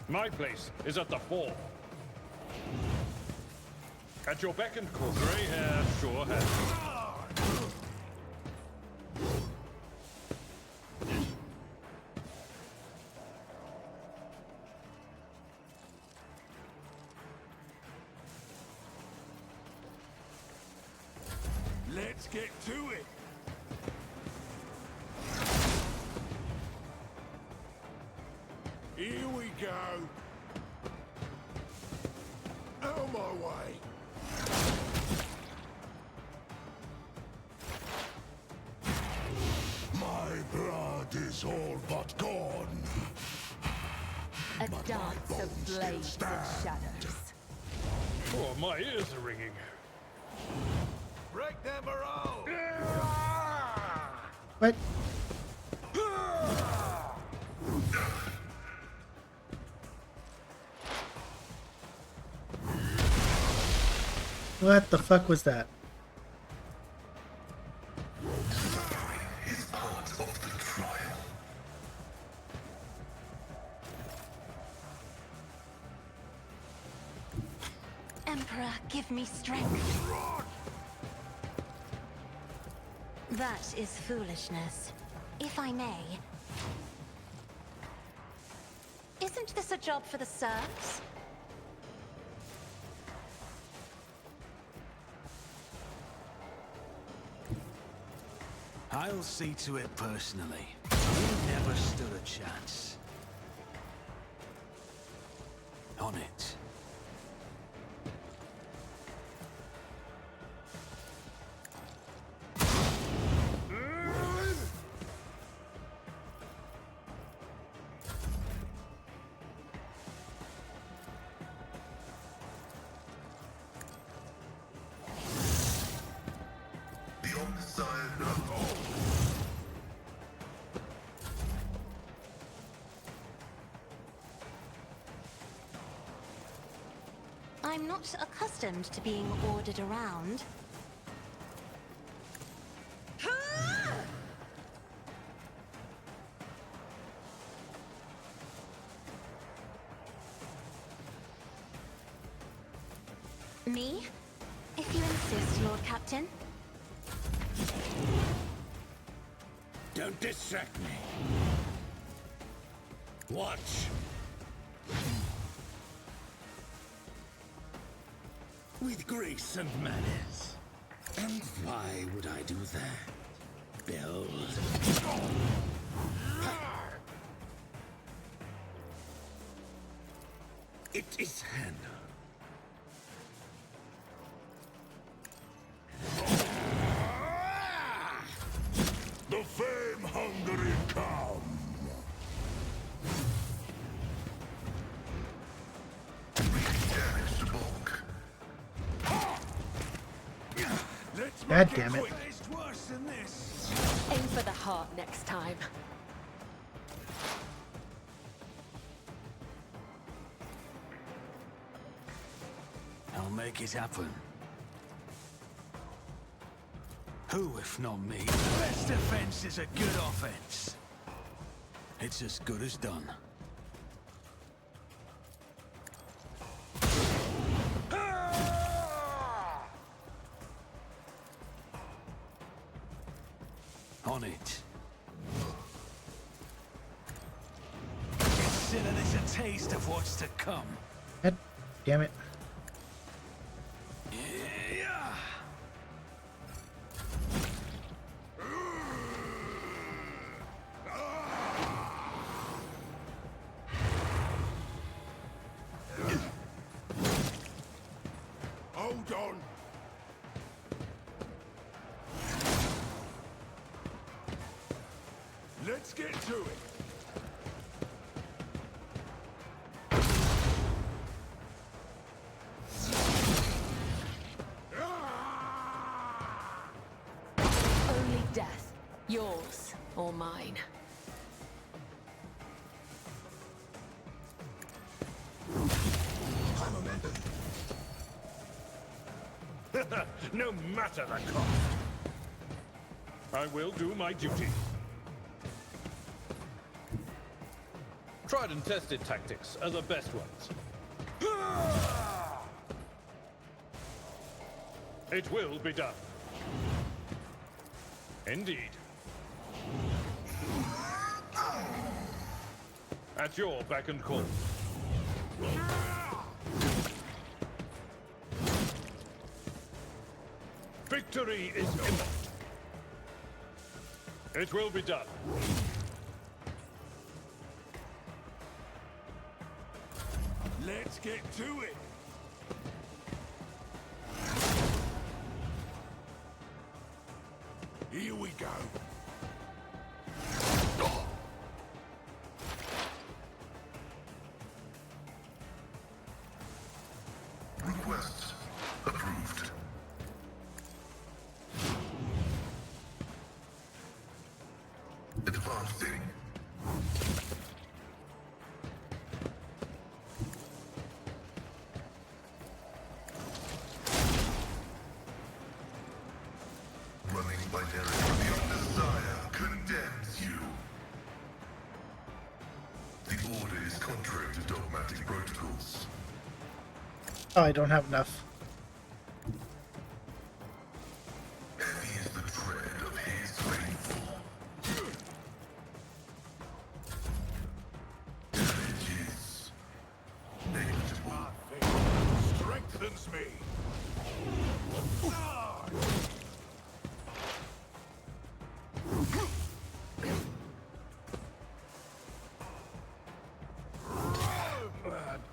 My place is at the fore. At your beck and call, grey hair, sure head. Let's get to it. Here we go. Out of my way. My blood is all but gone. A dance of blades and shadows. Oh, my ears are ringing. Break them all! What? What the fuck was that? Is part of the trial. Emperor, give me strength. That is foolishness, if I may. Isn't this a job for the serfs? I'll see to it personally. You never stood a chance. On it. The undesired number. I'm not accustomed to being ordered around. Me? If you insist, Lord Captain. Don't distract me. Watch. With grace and manners. And why would I do that? Build. It is handled. The fame-hungry come. God damn it. Faced worse than this. Aim for the heart next time. I'll make it happen. Who, if not me? Best defense is a good offense. It's as good as done. On it. Consider this a taste of what's to come. God damn it. Yeah. Hold on. Let's get to it. Only death. Yours or mine. No matter the cost. I will do my duty. Tried and tested tactics are the best ones. It will be done. Indeed. At your beck and call. Victory is imminent. It will be done. Let's get to it. Here we go. Request approved. Advancing. Running binary beyond desire condemns you. The order is contrary to dogmatic protocols. Oh, I don't have enough. Heavy is the tread of his faithful. Damage is negligible. Strengthens me.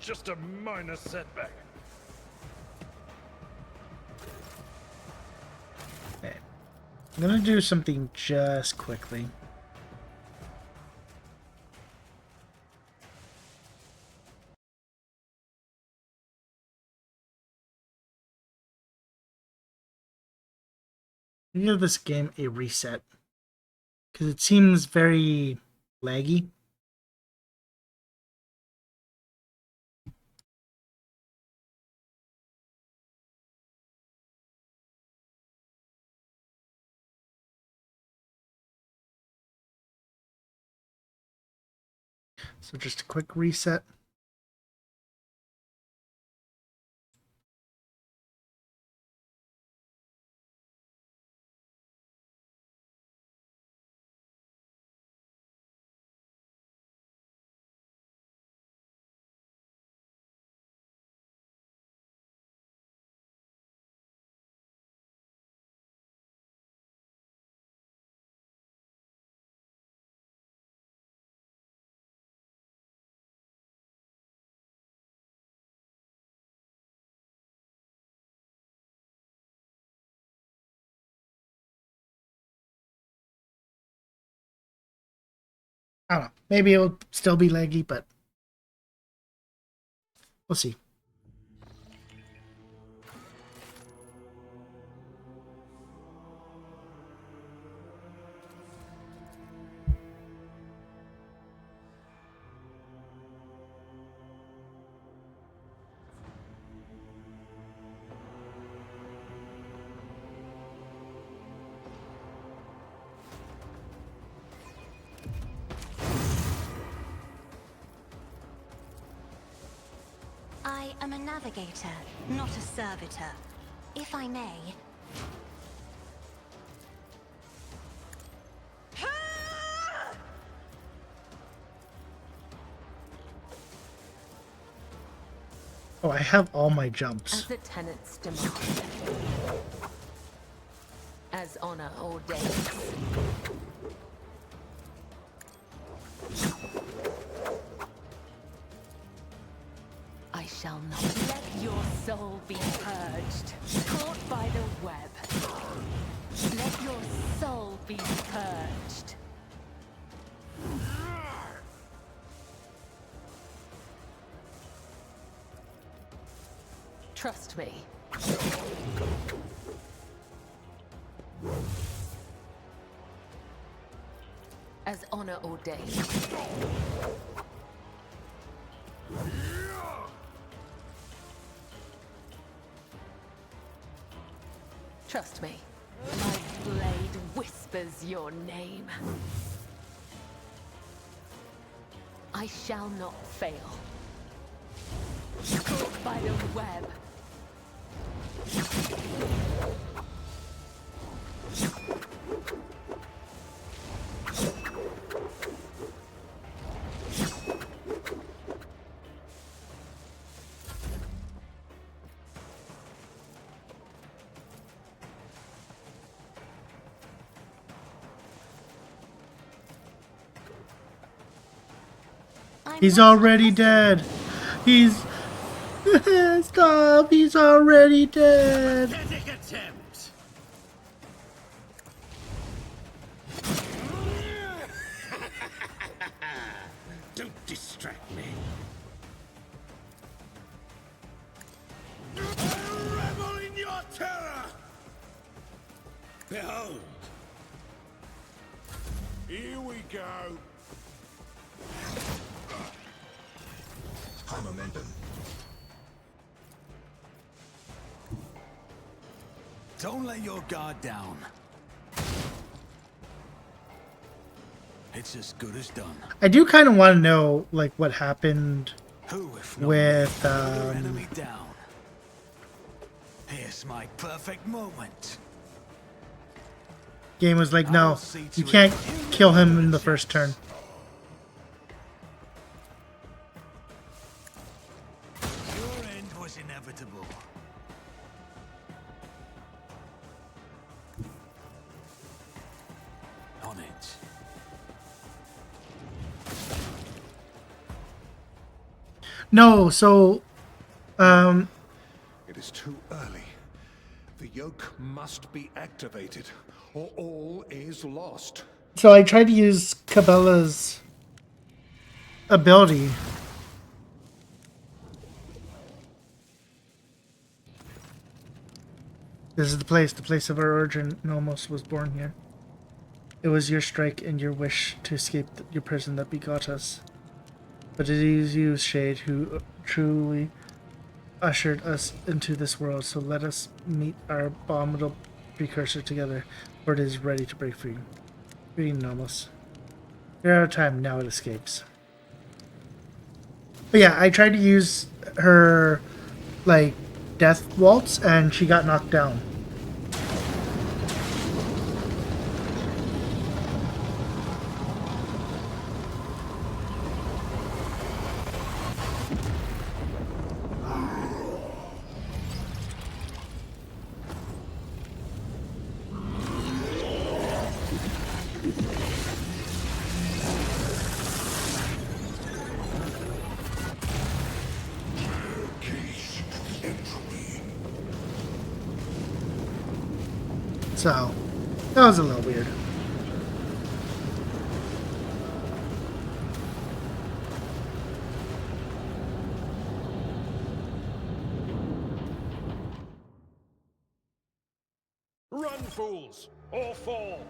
Just a minor setback. Okay. I'm gonna do something just quickly. Give this game a reset because it seems very laggy. So just a quick reset. I don't know. Maybe it'll still be laggy, but we'll see. I am a navigator, not a servitor. If I may. Oh, I have all my As jumps. the tenants demand. As honor ordains. I shall not let your soul be purged, caught by the web. Let your soul be purged. Trust me. As honor ordains. Trust me. My blade whispers your name. I shall not fail. Caught by the web. He's already dead. He's... Stop! He's already dead. Pathetic attempt. Don't distract me. I revel in your terror. Behold. Here we go. High momentum. Don't let your guard down. It's as good as done. I do kind of want to know, like, what happened Who, if not with, me, put your enemy down? Here's my perfect moment. game was like, no, you can't kill him in the first turn. Your end was inevitable. On it. No, so, It is too early. The yoke must be activated, or all is lost. so I tried to use Cabela's ability. This is the place of our origin. Nomos was born here. It was your strike and your wish to escape your prison that begot us. But it is you, Shade, who truly ushered us into this world, so let us meet our abominable precursor together, for it is ready to break free. Reading Nomos. You're out of time, now it escapes. But yeah, I tried to use her, like, death waltz, and she got knocked down. So, that was a little weird. Run, fools, or fall!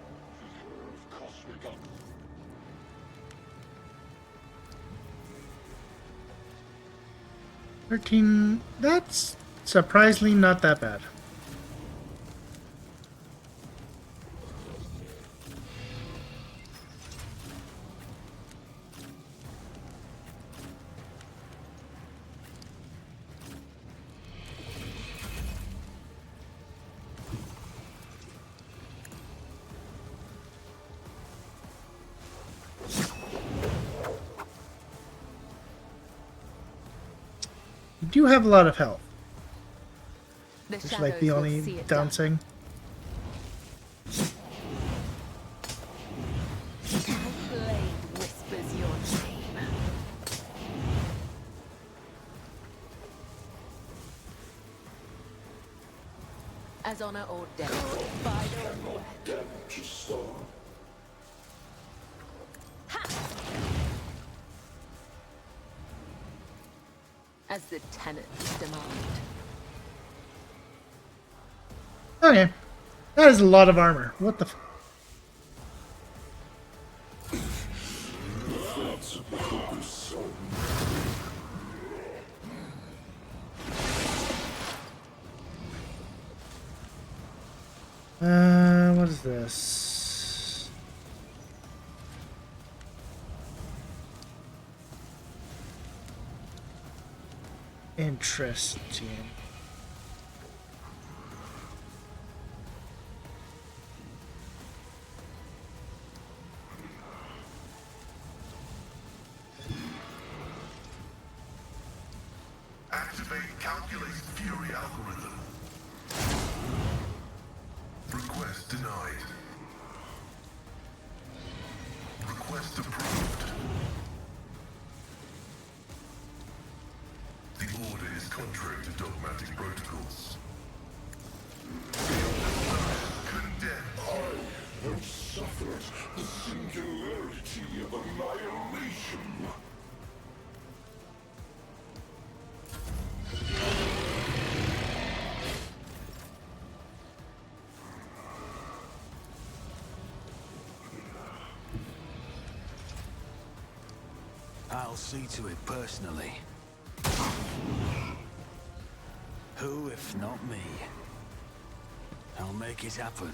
13, that's surprisingly not that bad. You do have a lot of health. The Which is shadows like the will only see it done. downside. My blade whispers your name. As honor ordained by the web. As the tenants demand. Okay. That is a lot of armor. What the f- what is this? Interesting. Activate calculated fury algorithm. Request denied. Request approved. The order is contrary to dogmatic protocols. Condemned. I have suffered the singularity of annihilation. I'll see to it personally. Who, if not me? I'll make it happen.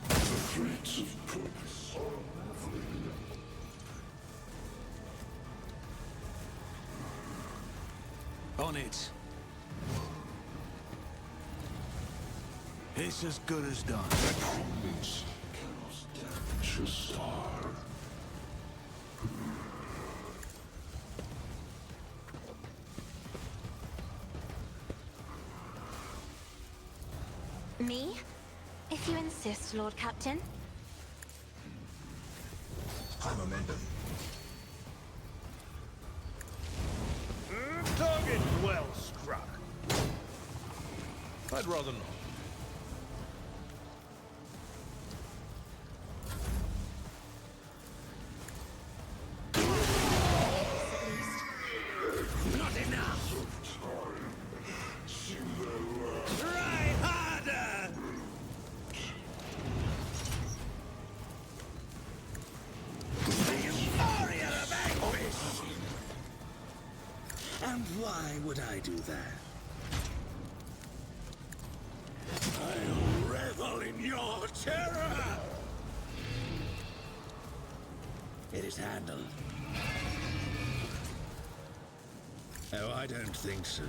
The threats of purpose are unraveling. On it. It's as good as done. Promise kills damage a star. Me? If you insist, Lord Captain. I'm a member. Target well struck. I'd rather not. Not enough! Try harder! The euphoria of anguish! And why would I do that? I'll revel in your terror! It is handled. Oh, I don't think so.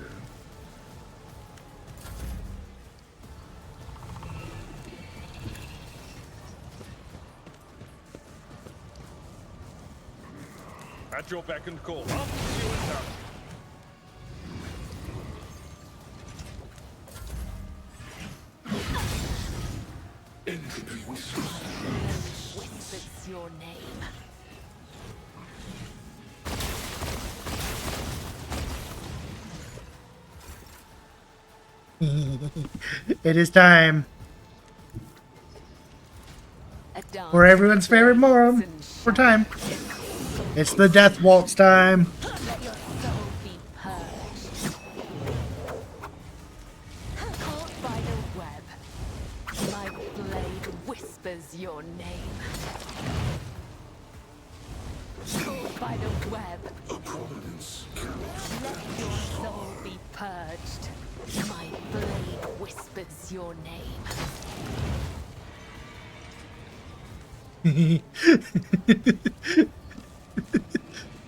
At your beck and call. Up to you and down. Entropy whispers. Whispers your name. It is time A dance for everyone's favorite moron and for time. It's the death waltz time. let your soul be purged. Caught by the web, my blade whispers your name. Caught by the web, A providence cannot. let your soul be purged. My blade whispers your name.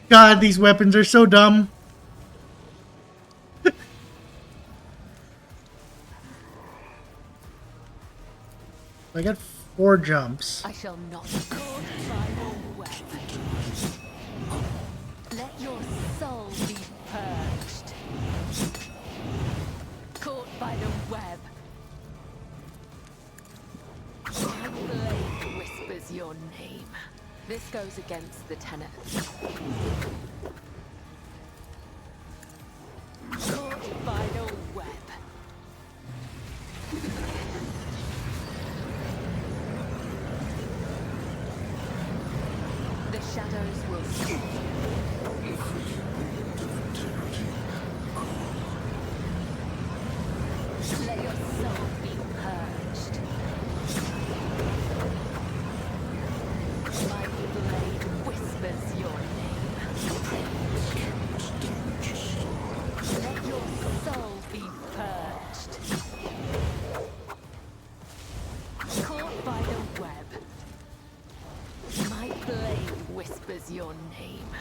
God, these weapons are so dumb. I got 4 jumps. I shall not be caught by the web. Let your soul be purged. Caught by the web. My blade whispers your name. This goes against the tenets. Caught by the web. The shadows will see. Let your soul be purged. My blade whispers your name. Let your soul be purged. Caught by the web. My blade whispers your name.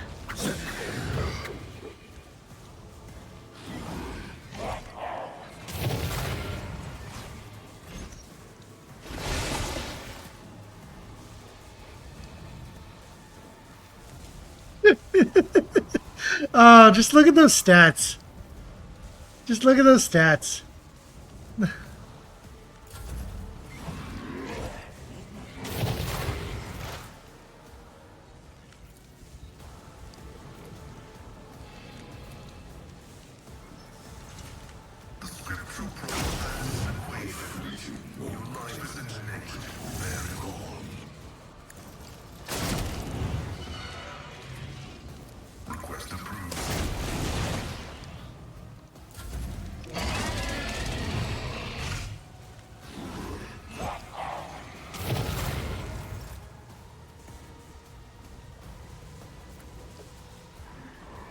Oh, just look at those stats. Just look at those stats. The scriptural process equation. Your life is in the next. Very on. Request approved.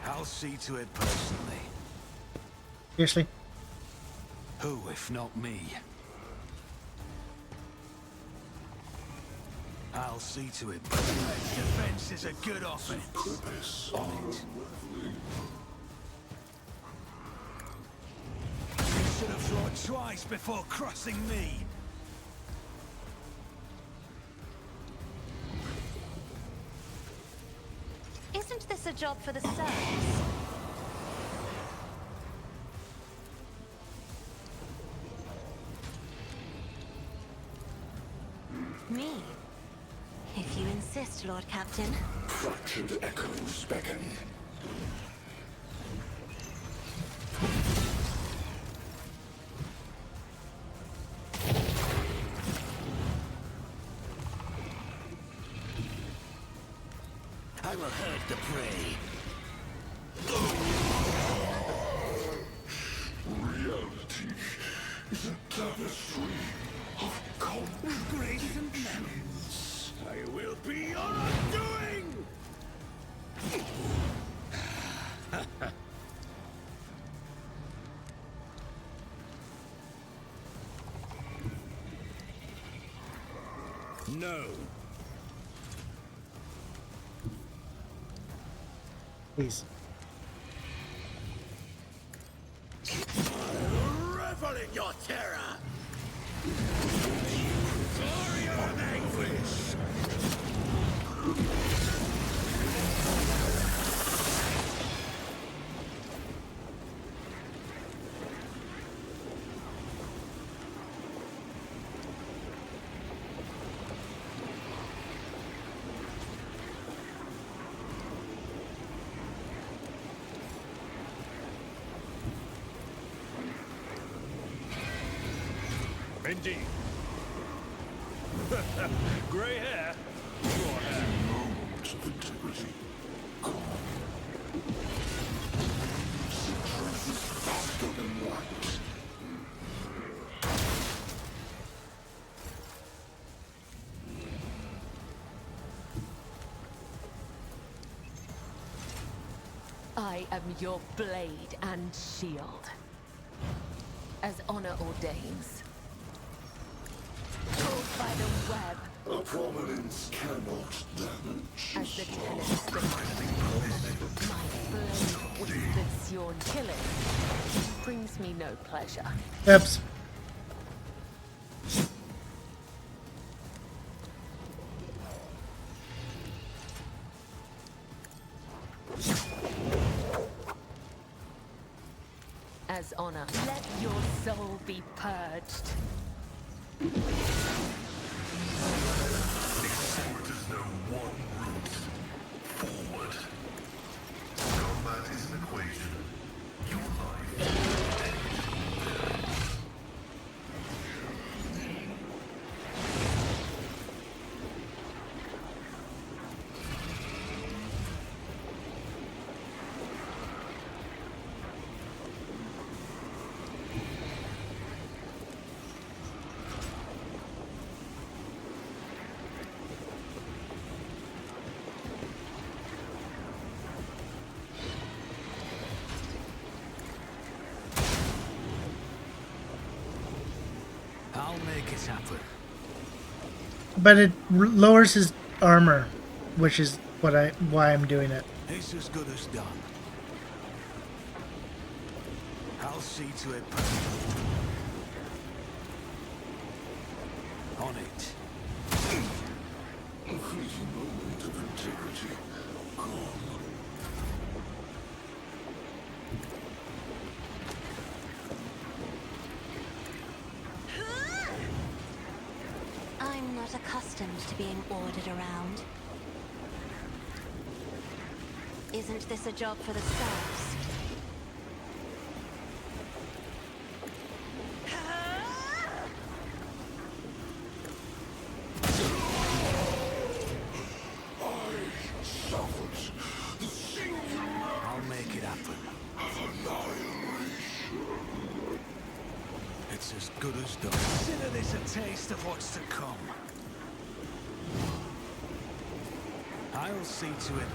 I'll see to it personally. Seriously? Who, if not me? I'll see to it. Defense is a good offense. On it. You should have thought twice before crossing me. Isn't this a job for the serfs? Me? If you insist, Lord Captain. Fractured echoes beckon. I will herd the prey. Reality is a tapestry of Grace and memories. I will be your undoing! No. Please. Revel in your terror! Glory of anguish! Indeed. Grey hair. Your hair. moments of integrity. Calm. Truth is faster than light. I am your blade and shield. As honor ordains. Caught by the web. A prominence cannot damage. As the tenets demand. My blade whispers your killing. Brings me no pleasure. Eps. as honor. Let your soul be purged. Exporters know one route. Forward. Combat is an equation. Your life. I'll make it happen. But it lowers his armor, which is why I'm doing it. It's as good as done. I'll see to it. On it. A fleeting moment of integrity. Gone. I'm not accustomed to being ordered around. Isn't this a job for the serfs? I'll make it happen. It's as good as done. Consider this a taste of what's to come. I'll see to it.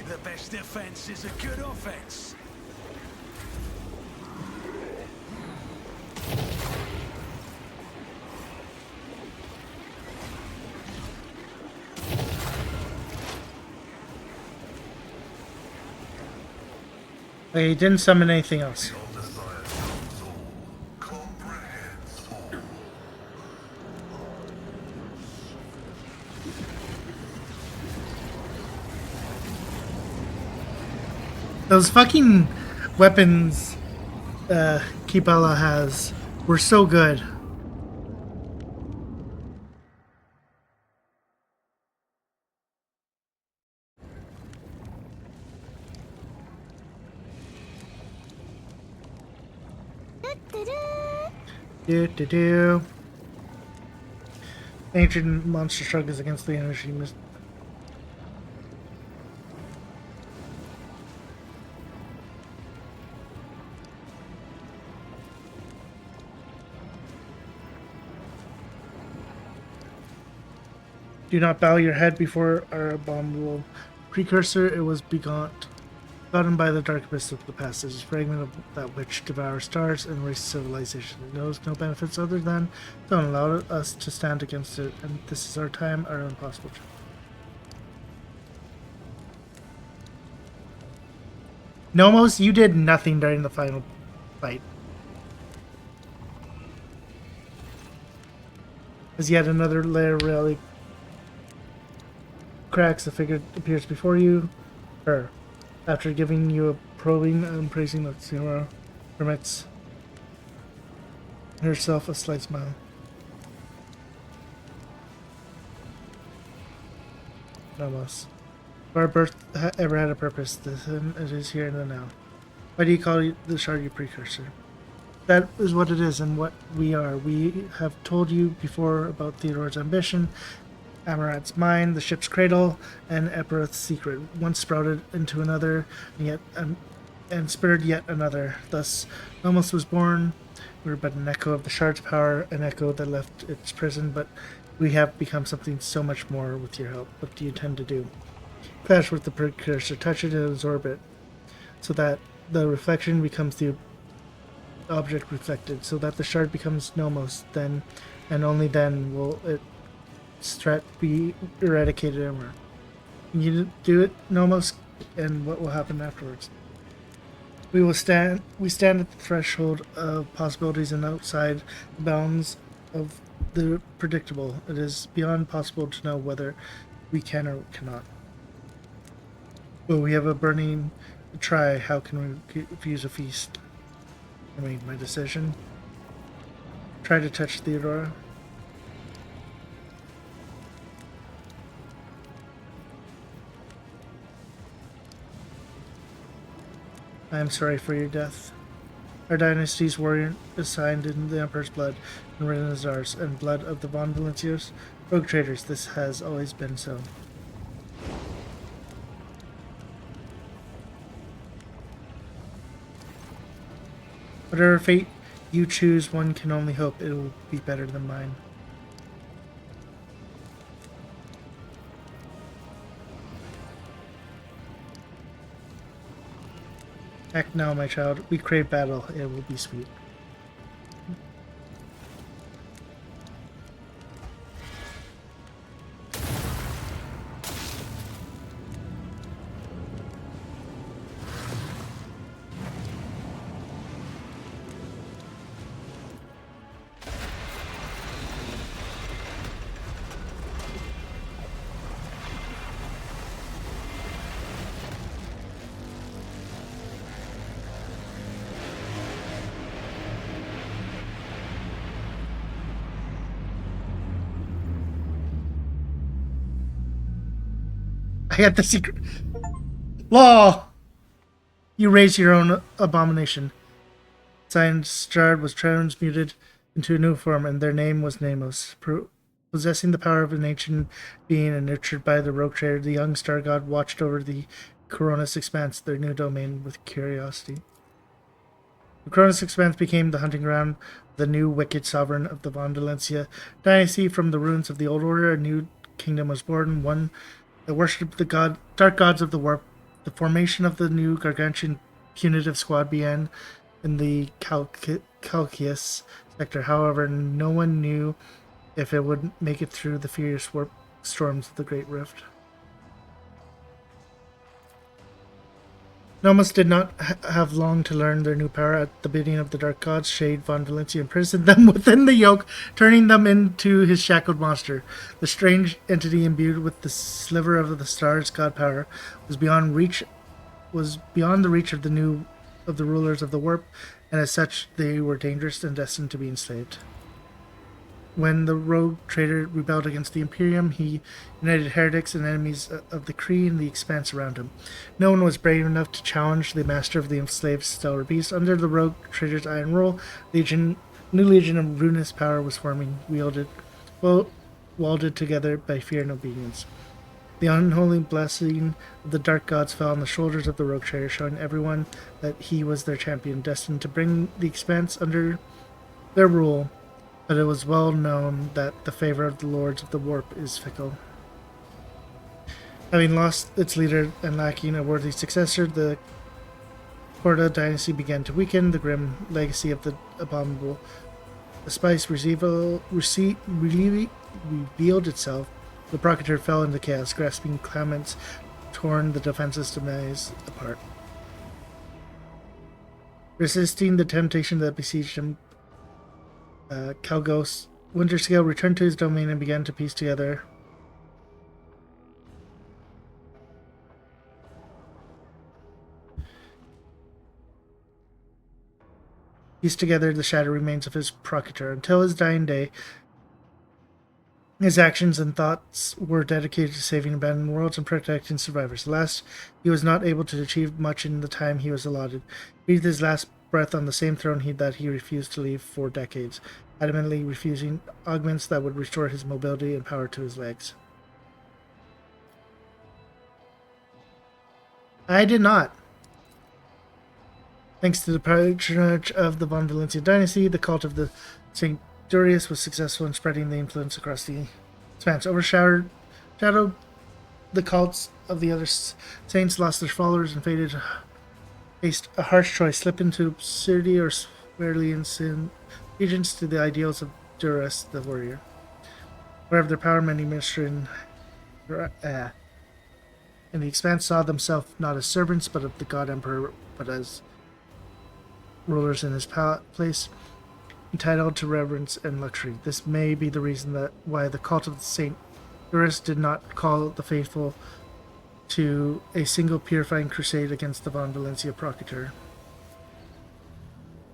The best defense is a good offense. He didn't summon anything else. The undesired comes all. Comprehends all. Those fucking weapons Kipala has were so good. Do. Ancient monster struggles against the energy. Do not bow your head before our abominable precursor. It was begotten by the dark mist of the past. It is a fragment of that which devours stars and erases civilization. It knows no benefits other than don't allow us to stand against it, and this is our time, our impossible time. Nomos, you did nothing during the final fight. As yet another layer really cracks, the figure appears before you. Her. After giving you a probing and praising that Zero permits herself a slight smile. Nomos. If our birth ever had a purpose, it is here and now. Why do you call the shard your precursor? That is what it is and what we are. We have told you before about Theodore's ambition, Amarat's mind, the ship's cradle, and Epirith's secret. One sprouted into another, and spurred yet another. Thus, Nomos was born. We were but an echo of the shard's power, an echo that left its prison, but we have become something so much more with your help. What do you intend to do? Crash with the precursor, touch it and absorb it, so that the reflection becomes the object reflected, so that the shard becomes Nomos. Then, and only then, will its threat be eradicated ever. You do it, Nomos, and what will happen afterwards? We stand at the threshold of possibilities and outside the bounds of the predictable. It is beyond possible to know whether we can or cannot. Well, we have a burning try. How can we refuse a feast? I made my decision. Try to touch Theodora. I am sorry for your death. Our dynasty's warrior is signed in the Emperor's blood and written as ours, and blood of the Von Valencios. Rogue traitors, this has always been so. Whatever fate you choose, one can only hope it will be better than mine. Act now, my child. We crave battle. It will be sweet. I got the secret. Law! You raise your own abomination. Signed, Strahd was transmuted into a new form, and their name was nameless. Possessing the power of an ancient being and nurtured by the rogue trader, the young star god watched over the Coronis Expanse, their new domain, with curiosity. The Coronis Expanse became the hunting ground of the new wicked sovereign of the Von Valencia dynasty. From the ruins of the old order, a new kingdom was born, one that worshipped the dark gods of the warp. The formation of the new gargantuan punitive squad began in the Calcius sector. However, no one knew if it would make it through the furious warp storms of the Great Rift. Nomus did not have long to learn their new power. At the bidding of the Dark Gods, Shade Von Valencia imprisoned them within the yoke, turning them into his shackled monster. The strange entity imbued with the sliver of the star's god power was beyond the reach of the rulers of the warp, and as such they were dangerous and destined to be enslaved. When the rogue trader rebelled against the Imperium, he united heretics and enemies of the Kree in the expanse around him. No one was brave enough to challenge the master of the enslaved stellar beast. Under the rogue trader's iron rule, new legion of ruinous power was forming, welded together by fear and obedience. The unholy blessing of the dark gods fell on the shoulders of the rogue trader, showing everyone that he was their champion, destined to bring the expanse under their rule. But it was well known that the favor of the lords of the warp is fickle. Having lost its leader and lacking a worthy successor, the Horda dynasty began to weaken. The grim legacy of the abominable spice revealed itself. The Procurator fell into chaos, grasping claimants, torn the defenseless demise apart. Resisting the temptation that besieged him, Kalgos Winterscale returned to his domain and began to piece together the shattered remains of his Procurator. Until his dying day, his actions and thoughts were dedicated to saving abandoned worlds and protecting survivors. Alas, he was not able to achieve much in the time he was allotted. He breathed his last breath on the same throne that he refused to leave for decades, adamantly refusing augments that would restore his mobility and power to his legs. I did not. Thanks to the patronage of the Von Valencia dynasty, the cult of the St. Durius was successful in spreading the influence across the expanse. Overshadowed the cults of the other saints, lost their followers, and faced a harsh choice: slip into absurdity or squarely in sin, allegiance to the ideals of Durius the warrior. Wherever their power, many minister in the expanse saw themselves not as servants, but of the God Emperor, but as rulers in his place, entitled to reverence and luxury. This may be the reason why the cult of Saint Durius did not call the faithful to a single purifying crusade against the Von Valencia Procurator.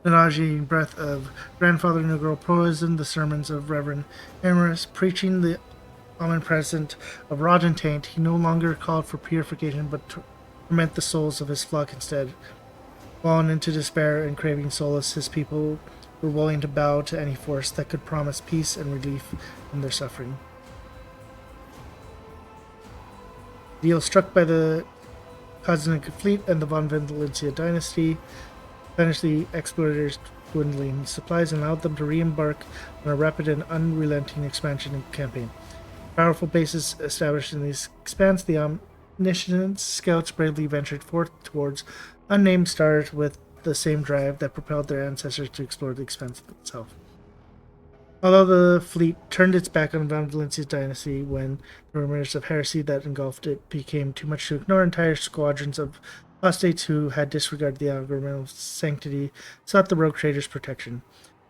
The nauseating breath of Grandfather Negro poisoned the sermons of Reverend Amorous, preaching the omnipresent of rotten taint. He no longer called for purification, but to torment the souls of his flock instead. Fallen into despair and craving solace, his people were willing to bow to any force that could promise peace and relief from their suffering. Deal struck by the Cosmic fleet and the Von Valencia dynasty vanished the explorators' dwindling supplies and allowed them to re-embark on a rapid and unrelenting expansion campaign. Powerful bases established in these expanse, the omniscient scouts bravely ventured forth towards unnamed stars with the same drive that propelled their ancestors to explore the expanse itself. Although the fleet turned its back on Von Valencia's dynasty when the rumors of heresy that engulfed it became too much to ignore, entire squadrons of apostates who had disregarded the algorithmic sanctity sought the rogue traders' protection.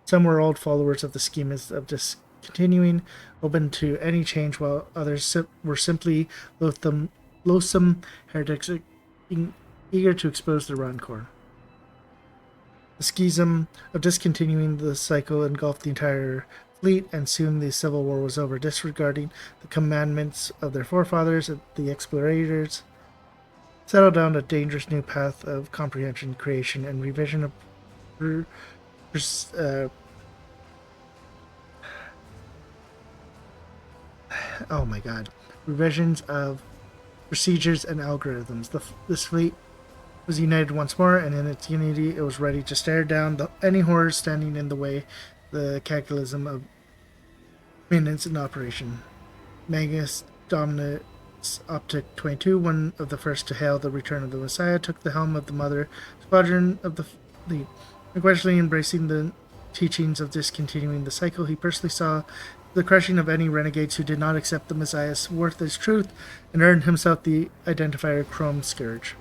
Some were old followers of the scheme of discontinuing, open to any change, while others were simply loathsome heretics eager to expose their rotten core. The schism of discontinuing the cycle engulfed the entire fleet, and soon the Civil War was over. Disregarding the commandments of their forefathers, the explorators settled down a dangerous new path of comprehension, creation, and revision of revisions of procedures and algorithms. This fleet was united once more, and in its unity it was ready to stare down any horrors standing in the way the cataclysm of maintenance in operation. Magnus Dominus Optic 22, one of the first to hail the return of the Messiah, took the helm of the mother squadron of the fleet. Unquestionably embracing the teachings of discontinuing the cycle, he personally saw the crushing of any renegades who did not accept the Messiah's worth as truth, and earned himself the identifier Chrome Scourge.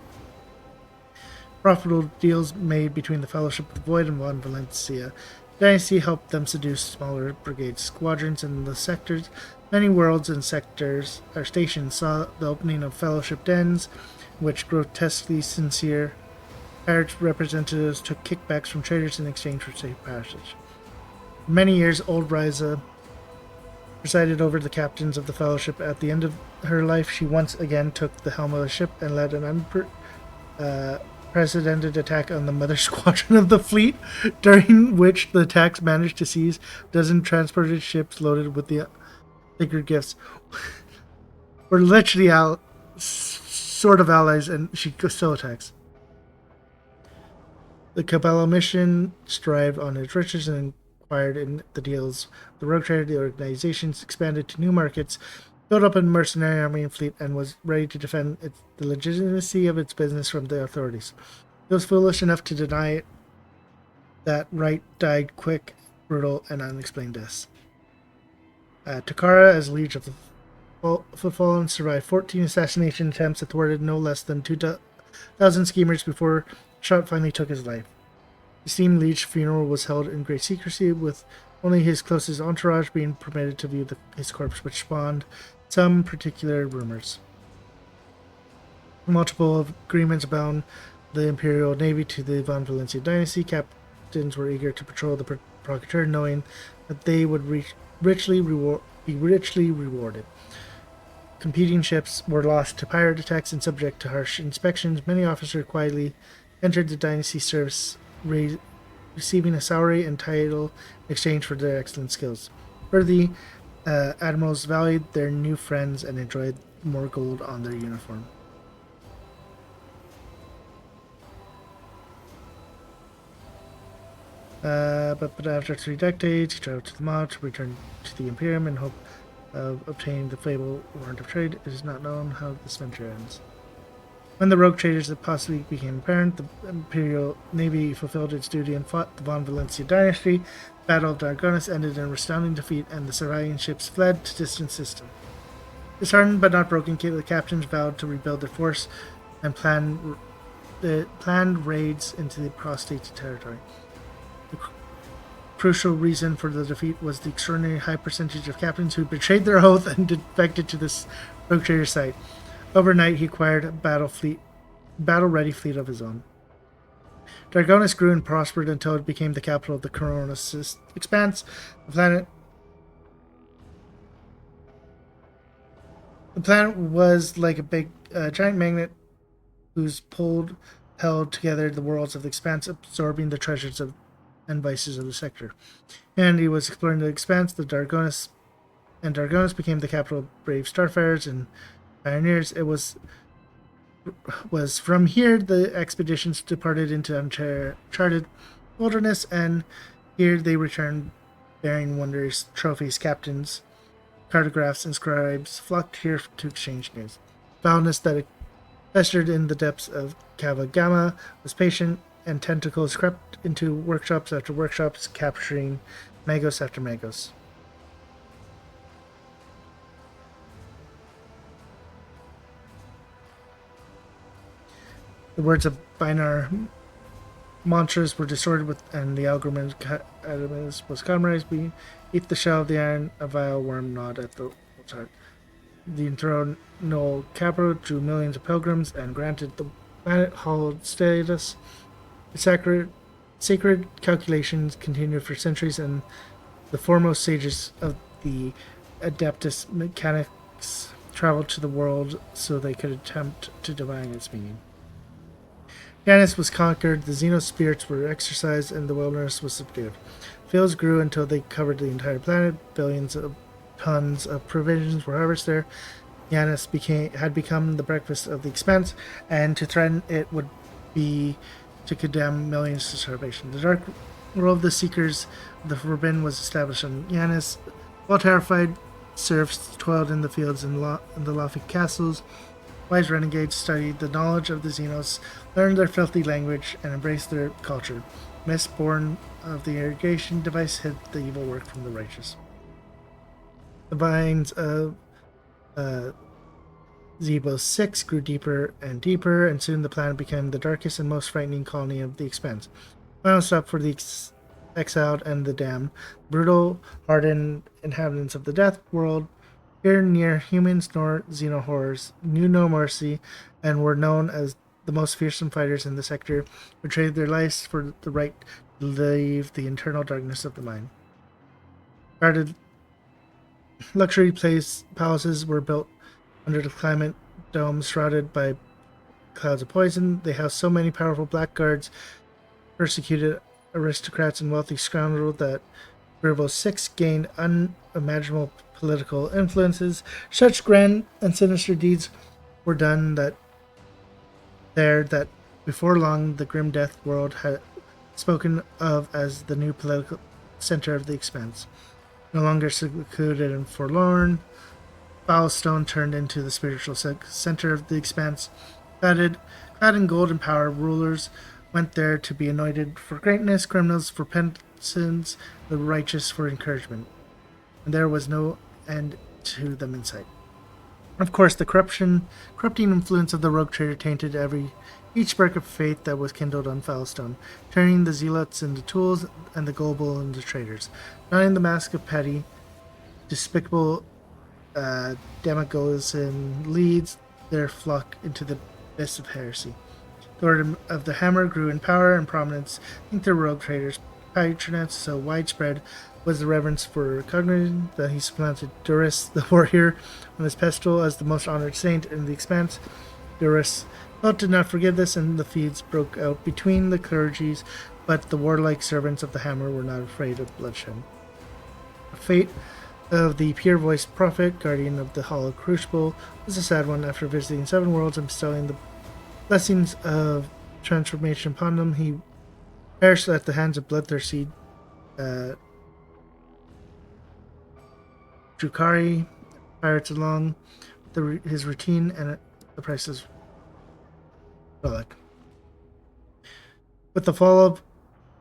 Profitable deals made between the Fellowship of the Void and Von Valencia dynasty helped them seduce smaller brigade squadrons in the sectors. Many worlds and sectors or stations saw the opening of Fellowship dens, in which grotesquely sincere pirate representatives took kickbacks from traders in exchange for safe passage. For many years, Old Ryza presided over the captains of the Fellowship. At the end of her life, she once again took the helm of the ship and led an unprecedented attack on the mother squadron of the fleet, during which the attacks managed to seize a dozen transported ships loaded with the sacred gifts. We're literally sort of allies, and she still attacks. The Cabello mission strived on its riches and acquired in the deals. The rogue trader, the organizations expanded to new markets, built up a mercenary army and fleet, and was ready to defend the legitimacy of its business from the authorities. It was foolish enough to deny it. That right died quick, brutal, and unexplained deaths. Takara, as Liege of the Fallen, survived 14 assassination attempts and thwarted no less than 2,000 schemers before Shot finally took his life. The esteemed Liege funeral was held in great secrecy, with only his closest entourage being permitted to view his corpse, which spawned some particular rumors. Multiple agreements bound the Imperial Navy to the Von Valencia dynasty. Captains were eager to patrol the Procurator, knowing that they would be richly rewarded. Competing ships were lost to pirate attacks and subject to harsh inspections. Many officers quietly entered the dynasty service, receiving a salary and title in exchange for their excellent skills. Worthy admirals valued their new friends and enjoyed more gold on their uniform. But after 3 decades, he traveled to the Maw to return to the Imperium in hope of obtaining the fabled warrant of trade. It is not known how this venture ends. When the rogue traders possibly became apparent, the Imperial Navy fulfilled its duty and fought the Von Valencia dynasty. The Battle of Dargonus ended in a resounding defeat, and the surviving ships fled to distant systems. Disheartened but not broken, the captains vowed to rebuild their force and planned raids into the apostate territory. The crucial reason for the defeat was the extraordinary high percentage of captains who betrayed their oath and defected to this rogue trader site. Overnight, he acquired a battle-ready fleet of his own. Dargonis grew and prospered until it became the capital of the Corona Expanse. The planet was like a big, giant magnet whose pulled held together the worlds of the Expanse, absorbing the treasures and vices of the sector. And he was exploring the Expanse. Dargonis became the capital of brave starfarers and pioneers. It was from here the expeditions departed into uncharted wilderness, and here they returned bearing wonders, trophies, captains, cartographs, and scribes flocked here to exchange news. Foulness that festered in the depths of Cava Gamma was patient, and tentacles crept into workshops after workshops, capturing Magos after Magos. The words of Binar mantras were distorted and the algorithm was cauterized beneath the shell of the iron. A vile worm gnawed at the heart. The enthroned Noel Capro drew millions of pilgrims and granted the planet hallowed status. The sacred calculations continued for centuries, and the foremost sages of the Adeptus Mechanics traveled to the world so they could attempt to divine its meaning. Janus was conquered, the Xenos spirits were exorcised, and the wilderness was subdued. Fields grew until they covered the entire planet. Billions of tons of provisions were harvested there. Janus had become the breakfast of the Expanse, and to threaten it would be to condemn millions to starvation. The dark world of the Seekers of the Forbidden was established on Janus. While terrified, serfs toiled in the fields and the lofty castles. Wise renegades studied the knowledge of the Xenos, learned their filthy language, and embraced their culture. Mist born of the irrigation device hid the evil work from the righteous. The vines of Zebo 6 grew deeper and deeper, and soon the planet became the darkest and most frightening colony of the Expanse. Final stop for the exiled and the damned, brutal, hardened inhabitants of the Death World. Here near humans nor xenohorrors, knew no mercy, and were known as the most fearsome fighters in the sector, who traded their lives for the right to leave the internal darkness of the mind. Guarded luxury palaces were built under the climate domes shrouded by clouds of poison. They housed so many powerful blackguards, persecuted aristocrats, and wealthy scoundrels that Gribble 6 gained unimaginable political influences. Such grand and sinister deeds were done that before long the grim Death World had spoken of as the new political center of the Expanse. No longer secluded and forlorn, Foulstone turned into the spiritual center of the Expanse. Clad in gold and power, rulers went there to be anointed for greatness, criminals for penitence, the righteous for encouragement. And there was no end to them in sight. Of course, the corrupting influence of the rogue trader tainted each spark of faith that was kindled on Foulstone, turning the zealots into tools and the gullible into traitors. Donning the mask of petty, despicable demagogues and leads their flock into the abyss of heresy. The Lord of the Hammer grew in power and prominence. I think the rogue traders' patronage so widespread was the reverence for Cognition that he supplanted Duris the warrior on his pedestal as the most honored saint in the Expanse. Duris did not forgive this, and the feuds broke out between the clergies, but the warlike servants of the Hammer were not afraid of bloodshed. The fate of the pure-voiced prophet, guardian of the Hollow Crucible, was a sad one. After visiting 7 worlds and bestowing the blessings of transformation upon them, he perished at the hands of bloodthirsty Drukhari pirates along his routine and the priceless relic. With the fall of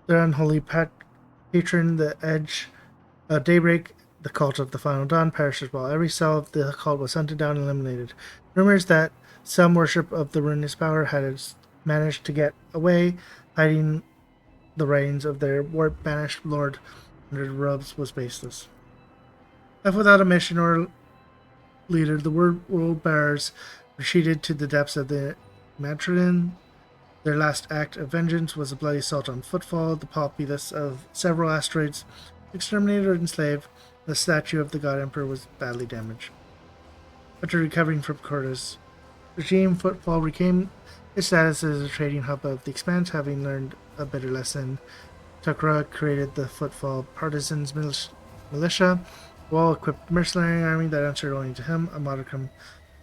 their unholy patron, the edge of daybreak, the cult of the final dawn perished as well. Every cell of the cult was hunted down and eliminated. Rumors that some worship of the ruinous power had managed to get away, hiding the writings of their warp-banished lord under the robes, was baseless. Left without a mission or leader, the world bearers retreated to the depths of the Matrilin. Their last act of vengeance was a bloody assault on Footfall, the populace of several asteroids, exterminated or enslaved. The statue of the God Emperor was badly damaged. After recovering from Corta's regime, Footfall reclaimed its status as a trading hub of the Expanse, having learned a bitter lesson. Takra created the Footfall Partisans militia, a well-equipped mercenary army that answered only to him. A modicum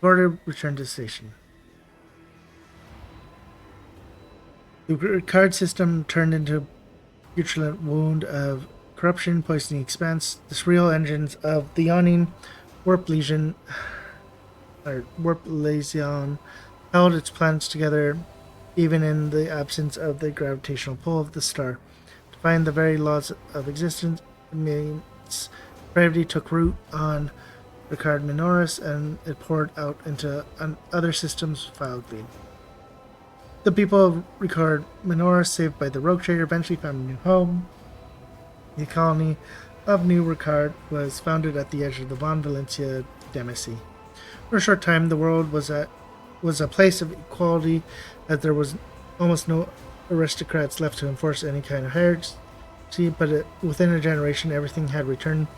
order returned to the station. The card system turned into a putrid wound of corruption, poisoning Expanse. The surreal engines of the yawning Warp Legion held its planets together, even in the absence of the gravitational pull of the star. Defying the very laws of existence, immense gravity took root on Ricard Minoris, and it poured out into other systems wildly. The people of Ricard Minoris, saved by the rogue trader, eventually found a new home. The colony of New Ricard was founded at the edge of the Von Valencia Demacy. For a short time, the world was a place of equality, as there was almost no aristocrats left to enforce any kind of hierarchy, but within a generation, everything had returned to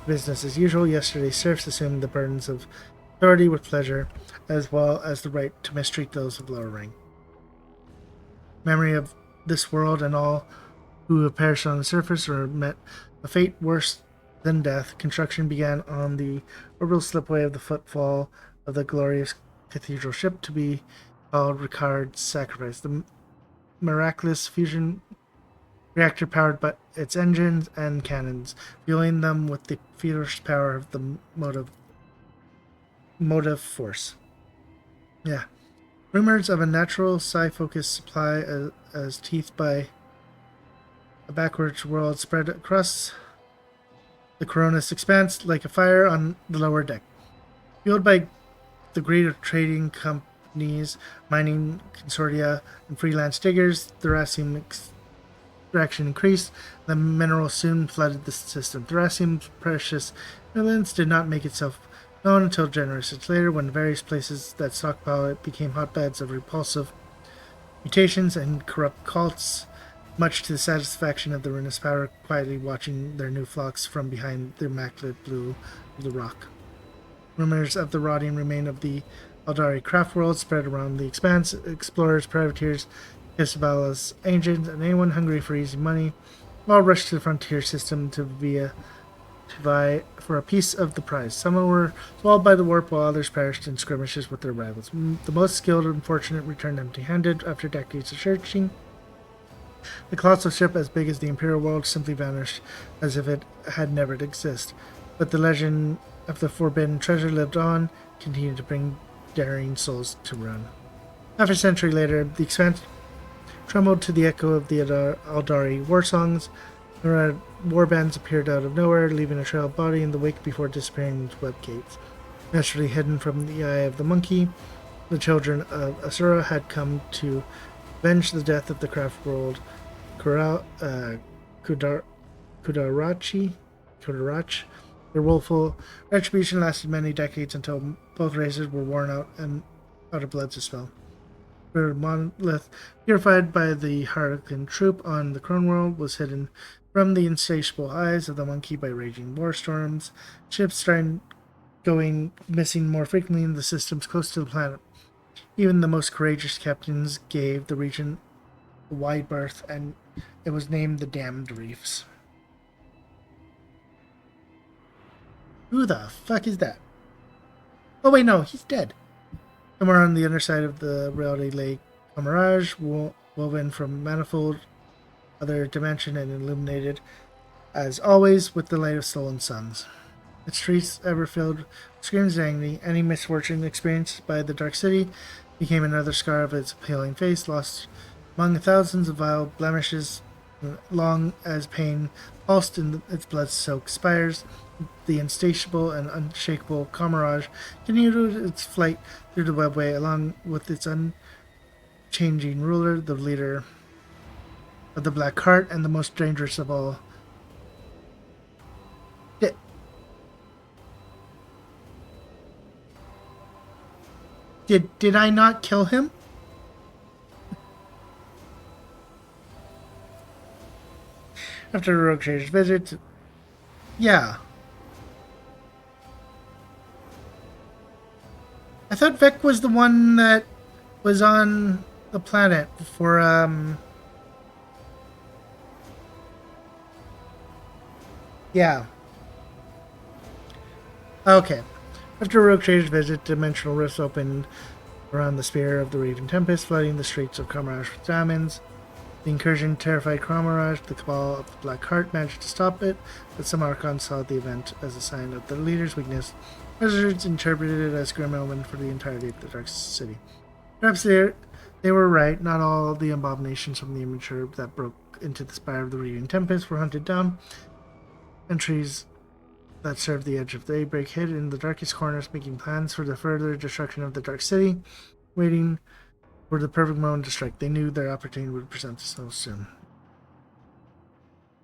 business as usual. Yesterday's serfs assumed the burdens of authority with pleasure, as well as the right to mistreat those of lower rank. Memory of this world and all who have perished on the surface or met a fate worse than death. Construction began on the orbital slipway of the Footfall of the glorious cathedral ship, to be called Ricard's Sacrifice. The miraculous fusion reactor powered by its engines and cannons, fueling them with the fierce power of the motive force. Yeah. Rumors of a natural psi-focused supply as teeth by a backwards world spread across the Coronis Expanse like a fire on the lower deck. Fueled by the greed of trading companies, mining consortia, and freelance diggers, Thracium extraction increased. The mineral soon flooded the system. Thracium's precious minerals did not make itself known until generations later, when various places that stockpile it became hotbeds of repulsive mutations and corrupt cults, much to the satisfaction of the Ruinous Power, quietly watching their new flocks from behind the immaculate blue of the rock. Rumors of the rotting remain of the Aldari craft world spread around the Expanse. Explorers, privateers, Isabella's agents, and anyone hungry for easy money all rushed to the frontier system to vie for a piece of the prize. Some were swallowed by the warp, while others perished in skirmishes with their rivals. The most skilled and fortunate returned empty-handed after decades of searching. The colossal ship, as big as the Imperial world, simply vanished as if it had never existed. But the legend of the forbidden treasure lived on, continued to bring daring souls to ruin. Half a century later, the Expanse trembled to the echo of the Aldari war songs. Warbands appeared out of nowhere, leaving a trail of body in the wake before disappearing into web gates. Naturally hidden from the eye of the monkey, the children of Asura had come to avenge the death of the craft world Kudarach. Their woeful retribution lasted many decades until both races were worn out and out of blood to spell. The monolith, purified by the Harlequin troop on the Crone world, was hidden from the insatiable eyes of the monkey by raging war storms. Ships started going missing more frequently in the systems close to the planet. Even the most courageous captains gave the region a wide berth, and it was named the Damned Reefs. Who the fuck is that? Oh wait, no, he's dead. Somewhere on the underside of the reality lay Camarage, woven from manifold other dimension and illuminated, as always, with the light of stolen suns. Its streets ever filled with screams of agony. Any misfortune experienced by the Dark City became another scar of its paling face, lost among thousands of vile blemishes. Long as pain pulsed in its blood-soaked spires, the insatiable and unshakable Camarage continued its flight through the webway along with its unchanging ruler, the leader of the Black Heart, and the most dangerous of all. Did I not kill him? After the Rogue Trader's visit, yeah. I thought Vec was the one that was on the planet for, yeah. Okay. After Rogue Trader's visit, dimensional rifts opened around the spear of the Raven Tempest, flooding the streets of Comirage with diamonds. The incursion terrified Comirage. The Cabal of the Black Heart managed to stop it, but some Archons saw the event as a sign of the leader's weakness. Wizards interpreted it as grim omen for the entirety of the Dark City. Perhaps they were right. Not all the abominations from the immature that broke into the spire of the Raven Tempest were hunted down. Entries that served the edge of daybreak hid in the darkest corners, making plans for the further destruction of the Dark City, waiting for the perfect moment to strike. They knew their opportunity would present itself soon.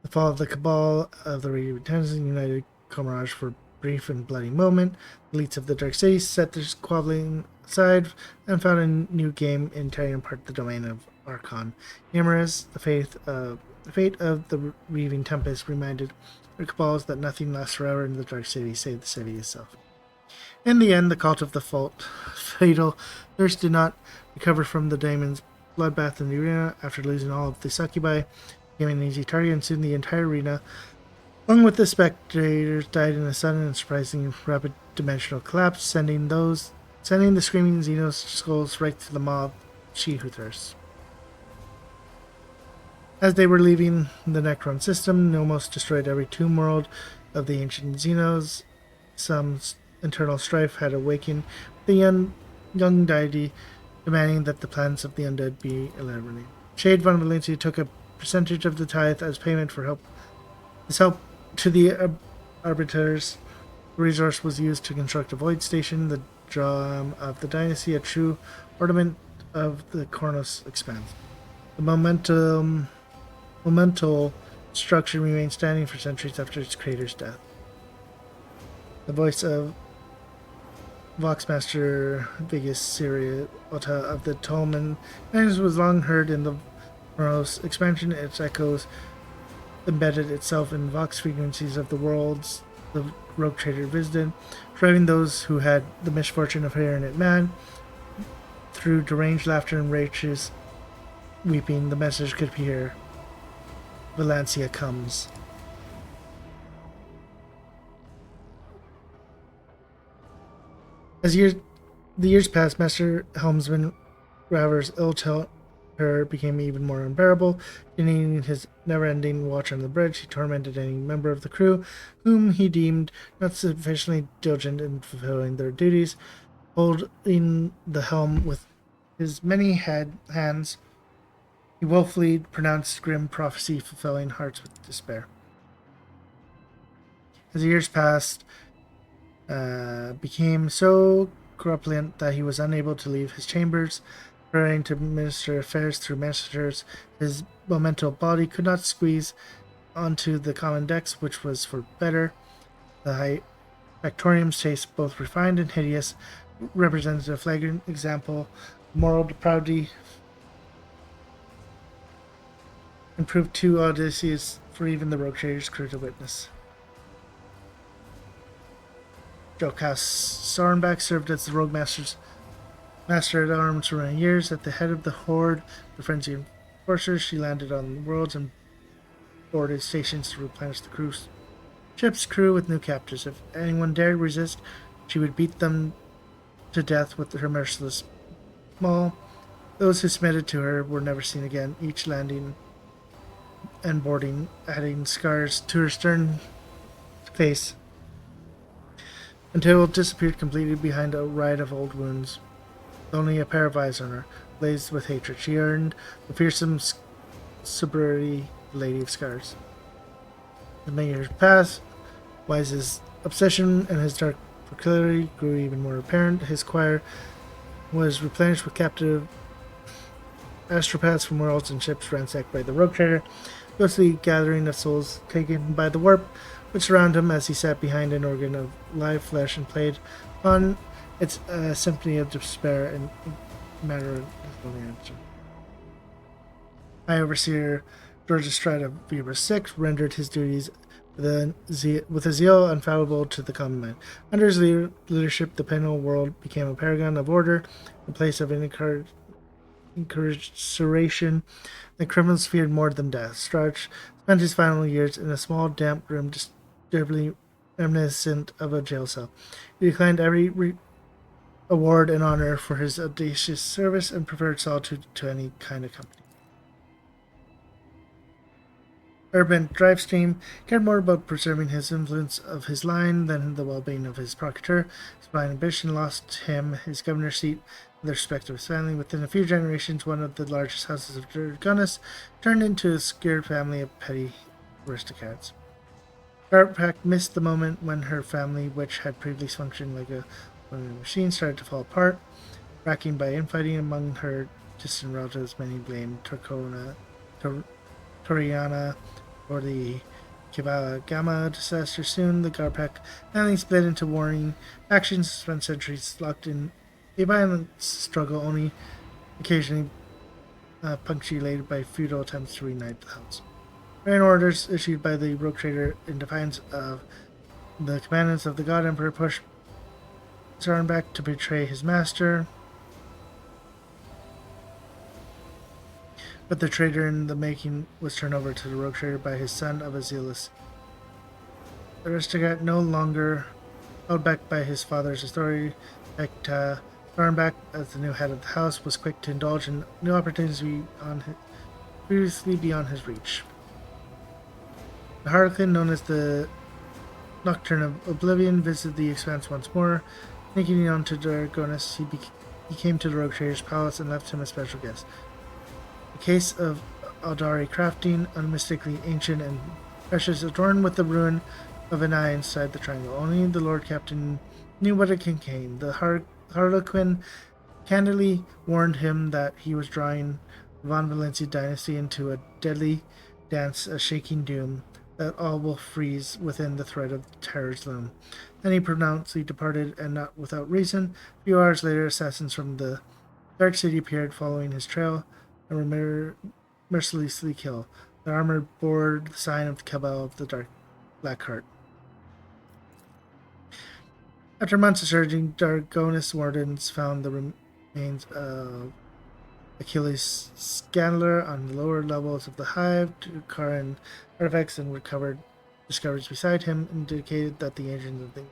The fall of the Cabal of the Raven Tempest united Comirage for a brief and bloody moment. The elites of the Dark City set their squabbling aside and found a new game in tearing apart the domain of Archon. Yamaris, the fate of the Reaving Tempest, reminded the Cabals that nothing lasts forever in the Dark City, save the city itself. In the end, the cult of the fatal thirst did not recover from the daemon's bloodbath in the arena. After losing all of the succubi, became an easy target, and soon the entire arena, along with the spectators, died in a sudden and surprising rapid dimensional collapse, sending the screaming Xenos skulls right to the maw of She Who Thirsts. As they were leaving the Necron system, Nomos destroyed every tomb world of the ancient Xenos. Some internal strife had awakened the young deity, demanding that the plans of the undead be eliminated. Shade von Valencia took a percentage of the tithe as payment for his help to the arbiters. The resource was used to construct a void station, the drum of the dynasty, a true ornament of the Kornos expanse. The monumental structure remained standing for centuries after its creator's death. The voice of Voxmaster Vigus Siriota of the Tolman was long heard in the Kornos expansion. Its echoes embedded itself in Vox frequencies of the worlds the Rogue Trader visited, driving those who had the misfortune of hearing it mad. Through deranged laughter and righteous weeping, the message could be heard. Valencia comes. As the years passed, Master Helmsman Raver's ill temper became even more unbearable. Continuing his never-ending watch on the bridge, he tormented any member of the crew whom he deemed not sufficiently diligent in fulfilling their duties. Holding the helm with his many hands, he willfully pronounced grim prophecy, fulfilling hearts with despair. As the years passed, became so corpulent that he was unable to leave his chambers. Trying to minister affairs through messengers, his momental body could not squeeze onto the common decks, which was for better. The Factorium's taste, both refined and hideous, represented a flagrant example of moral depravity and proved too audacious for even the Rogue Trader's crew to witness. Jokhaus Sarnbach served as the Rogue Master at Arms for many years. At the head of the horde, the frenzied enforcers, she landed on the worlds and boarded stations to replenish the ship's crew with new captors. If anyone dared resist, she would beat them to death with her merciless maul. Those who submitted to her were never seen again, each landing and boarding, adding scars to her stern face, until it disappeared completely behind a riot of old wounds. Only a pair of eyes on her, blazed with hatred. She earned the fearsome sobriety Lady of Scars. As many years passed, Wise's obsession and his dark proclivity grew even more apparent. His choir was replenished with captive astropaths from worlds and ships ransacked by the Rogue Trader, ghostly gathering of souls taken by the warp which surrounded him as he sat behind an organ of live flesh and played on its symphony of despair and matter of his only answer. High Overseer George Estrada Weber VI rendered his duties with a zeal unfathomable to the common man. Under his leadership, the penal world became a paragon of order, a place of incarceration. The criminals feared more than death. Strauch spent his final years in a small, damp room disturbingly reminiscent of a jail cell. He declined every award and honor for his audacious service and preferred solitude to any kind of company. Urban Drivestream cared more about preserving his influence of his line than the well-being of his procurator. His blind ambition lost him his governor's seat and the respect of his family. Within a few generations, one of the largest houses of Dragonis turned into a scared family of petty aristocrats. Garpak missed the moment when her family, which had previously functioned like a machine, started to fall apart. Racking by infighting among her distant relatives, many blamed Toriana for the Kibagama disaster. Soon, the Garpak family split into warring factions, spent centuries locked in a violent struggle, only occasionally punctuated by futile attempts to reunite the house. Ran orders issued by the rogue trader in defiance of the commandments of the God Emperor pushed Zarnbek to betray his master. But the traitor in the making was turned over to the rogue trader by his son of a zealous aristocrat, no longer held back by his father's authority. Zarnbek, as the new head of the house, was quick to indulge in new opportunities previously beyond his reach. The Harlequin, known as the Nocturne of Oblivion, visited the Expanse once more. Sneaking on to Dragonis, he came to the rogue trader's palace and left him a special guest. A case of Aldari crafting, unmistakably ancient and precious, adorned with the ruin of an eye inside the triangle. Only the Lord Captain knew what it contained. The Harlequin candidly warned him that he was drawing the Von Valencia dynasty into a deadly dance, a shaking doom, that all will freeze within the threat of terror's loom. Then he pronounced he departed, and not without reason. A few hours later, assassins from the Dark City appeared following his trail and were mercilessly killed. Their armor bore the sign of the cabal of the Black Heart. After months of searching, Dragonis wardens found the remains of Achilles Scandler on the lower levels of the hive. Karan artifacts and recovered discoveries beside him indicated that the agent of the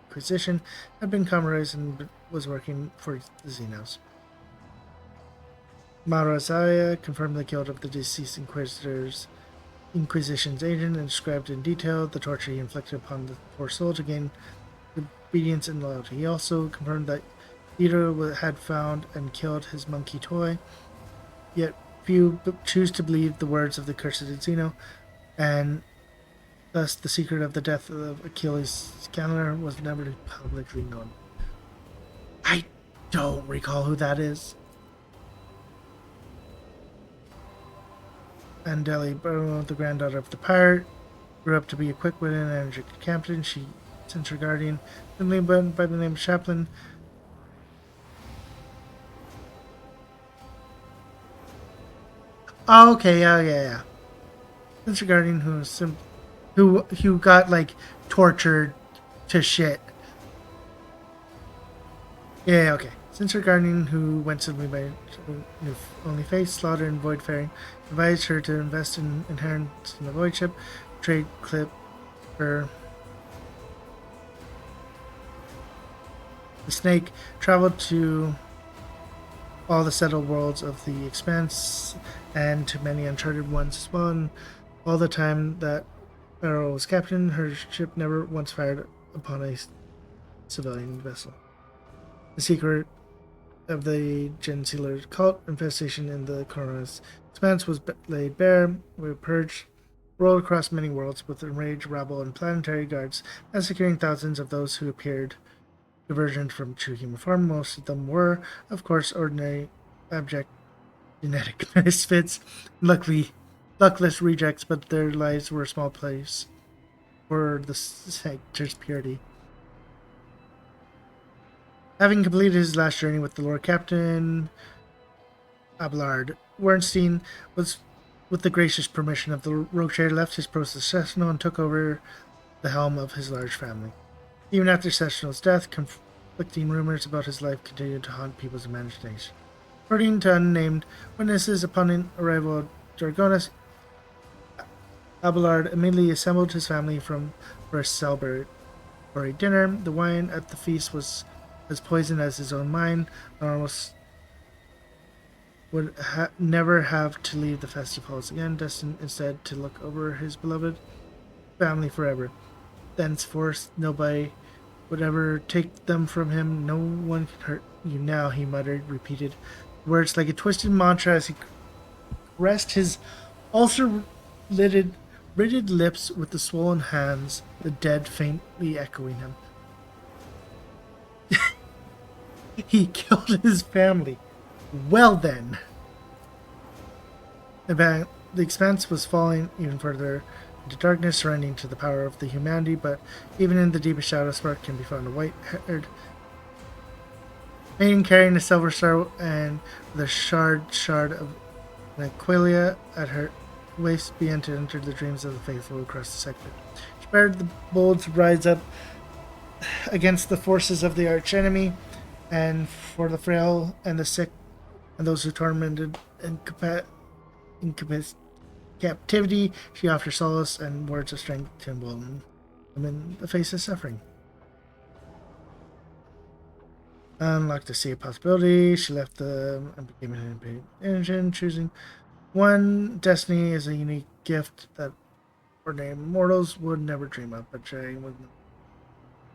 Inquisition had been compromised and was working for the Xenos. Marazaya confirmed the guilt of the deceased Inquisition's agent and described in detail the torture he inflicted upon the poor soul to gain obedience and loyalty. He also confirmed that Ito had found and killed his monkey toy, yet few choose to believe the words of the cursed Xeno, and thus the secret of the death of Achilles Scandler was never publicly known. I don't recall who that is. Andeli Bruno, the granddaughter of the pirate, grew up to be a quick-witted and energetic captain. She sent her guardian, simply by the name of Chaplin. Oh, okay, yeah. Since her guardian, who got like tortured to shit. Yeah, okay. Since her guardian, who went simply by only face, Slaughter and Voidfaring, advised her to invest in inheritance in the Void Ship, trade clip her. The Snake traveled to all the settled worlds of the Expanse and to many uncharted ones as well. And all the time that Arrow was captain, her ship never once fired upon a civilian vessel. The secret of the Gensealer cult infestation in the Corona's Expanse was laid bare. We were purged, rolled across many worlds with enraged rabble and planetary guards, massacring thousands of those who appeared divergent from true human form. Most of them were, of course, ordinary, abject genetic misfits, luckless rejects, but their lives were a small place for the sector's purity. Having completed his last journey with the Lord Captain, Abelard Wernstein was with the gracious permission of the Rogue Trader, left his post at Cessno and took over the helm of his large family. Even after Cessno's death, conflicting rumors about his life continued to haunt people's imagination. According to unnamed witnesses, upon the arrival of Dragonis, Abelard immediately assembled his family for a celebratory dinner. The wine at the feast was as poison as his own mind, and almost would never have to leave the festive halls again, destined instead to look over his beloved family forever. Thenceforth, nobody would ever take them from him. No one can hurt you now, he muttered, repeated words like a twisted mantra as he caressed his ulcer-lidded lips with the swollen hands, the dead faintly echoing him. He killed his family. Well then. The expanse was falling even further into darkness, surrendering to the power of the humanity, but even in the deepest shadow, spark can be found a white-haired maiden carrying a silver star and with a shard of an Aquilia at her waist began to enter the dreams of the faithful across the sector. She prepared the bold to rise up against the forces of the archenemy, and for the frail and the sick and those who tormented in captivity, she offered solace and words of strength to embolden them in the face of suffering. Unlocked to see a possibility, she left them and became an independent engine, choosing one destiny is a unique gift that ordinary mortals would never dream of, but sharing with them.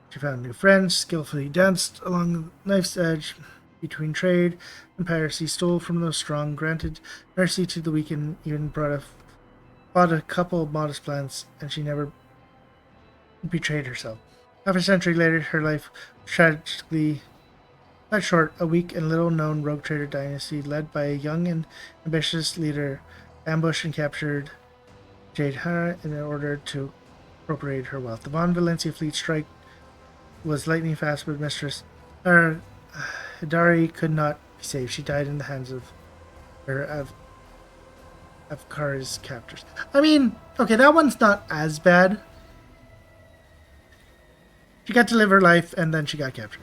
She found new friends, skillfully danced along the knife's edge between trade and piracy, stole from those strong, granted mercy to the weak, and even bought a couple of modest plants, and she never betrayed herself. Half a century later, her life was tragically cut short. A weak and little-known rogue trader dynasty led by a young and ambitious leader ambushed and captured Jade Hara in order to appropriate her wealth. The Von Valencia fleet strike was lightning fast, but Mistress Hidari could not be saved. She died in the hands of her Avkara's captors. I mean, okay, that one's not as bad. She got to live her life, and then she got captured.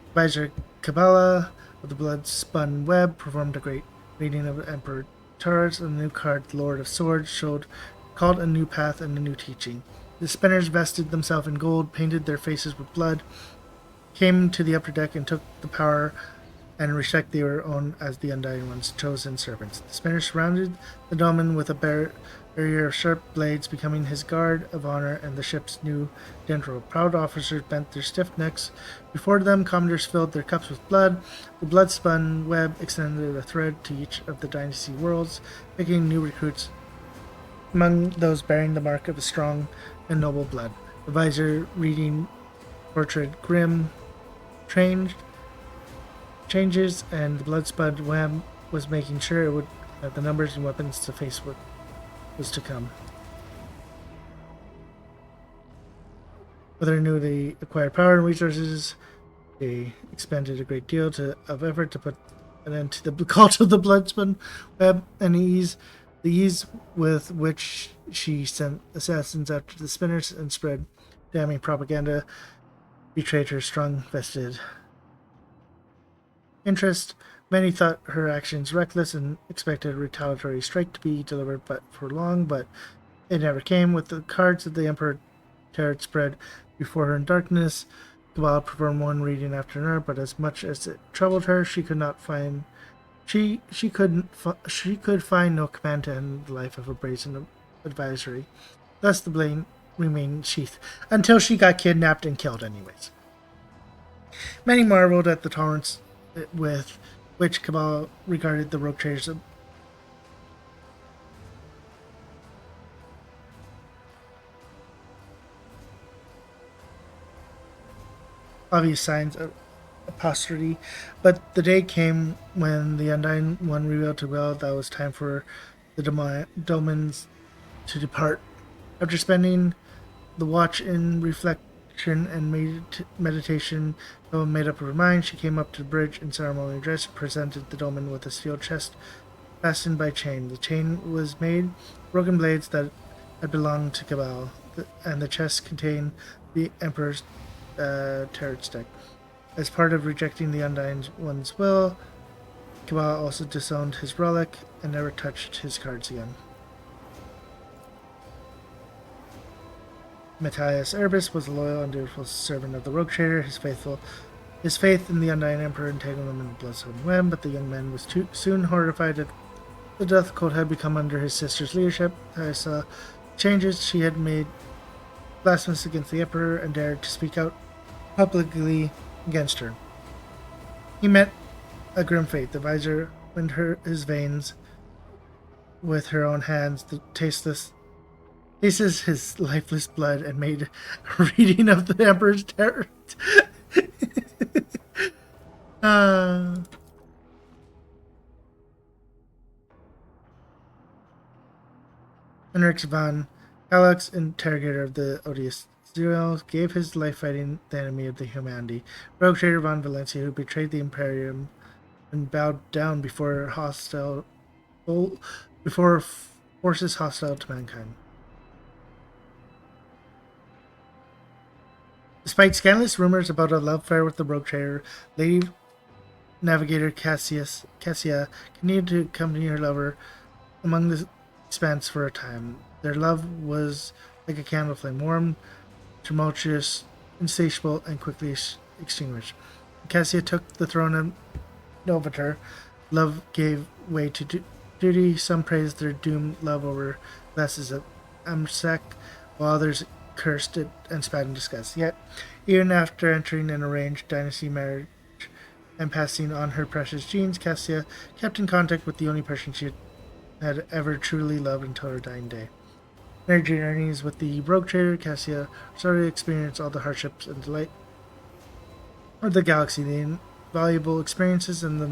Advisor Kabbalah of the Blood-Spun Web performed a great reading of Emperor Taurus, and the new card, the Lord of Swords, called a new path and a new teaching. The spinners vested themselves in gold, painted their faces with blood, came to the upper deck and took the power and respect they were owned as the Undying One's chosen servants. The spinners surrounded the Domin with a barrier of sharp blades, becoming his guard of honor and the ship's new general. Proud officers bent their stiff necks before them. Commodores filled their cups with blood. The blood-spun web extended a thread to each of the dynasty worlds, picking new recruits among those bearing the mark of a strong and noble blood. The visor reading portrait grim changes, and the blood-spun web was making sure it would have the numbers and weapons to face what was to come. With their newly acquired power and resources, they expended a great deal of effort to put an end to the cult of the blood-spun web, and the ease with which she sent assassins after the spinners and spread damning propaganda betrayed her strong vested interest. Many thought her actions reckless and expected a retaliatory strike to be delivered for long, but it never came. With the cards of the Emperor Tarot spread before her in darkness, Kabbalah performed one reading after another, but as much as it troubled her, she could find no command to end the life of a brazen advisory. Thus the blade remained sheathed until she got kidnapped and killed anyways. Many marveled at the tolerance with which Kabbalah regarded the rogue traders. Obvious signs of apostasy, but the day came when the Undying One revealed to Will that it was time for the Domins to depart. After spending the watch in reflection and meditation, made up her mind, she came up to the bridge in ceremonial dress, presented the Domin with a steel chest fastened by chain. The chain was made broken blades that had belonged to Cabal, and the chest contained the Emperor's turret stick. As part of rejecting the Undying One's will, Cabal also disowned his relic and never touched his cards again. Matthias Erbis was a loyal and dutiful servant of the Rogue Trader. His faith in the Undying Emperor entangled him in the blood-soaked web, but the young man was too soon horrified at the death cult had become under his sister's leadership. Matthias saw changes she had made blasphemous against the Emperor and dared to speak out publicly against her. He met a grim fate. The visor went his veins with her own hands. The tastes his lifeless blood and made a reading of the Emperor's terror. Henrik von Alex, interrogator of the odious Zero, gave his life fighting the enemy of the humanity, Rogue Trader von Valencia, who betrayed the Imperium and bowed down before forces hostile to mankind. Despite scandalous rumors about a love affair with the Rogue Trader, Lady Navigator Cassia continued to accompany her lover among the expanse for a time. Their love was like a candle flame, warm, tumultuous, insatiable, and quickly extinguished. Cassia took the throne of Novator. Love gave way to duty. Some praised their doomed love over glasses of Amsec, while others cursed it and spat in disgust. Yet, even after entering an arranged dynasty marriage and passing on her precious genes, Cassia kept in contact with the only person she had ever truly loved until her dying day. In her journeys with the Rogue Trader, Cassia started to experience all the hardships and delight of the galaxy. The invaluable experiences and the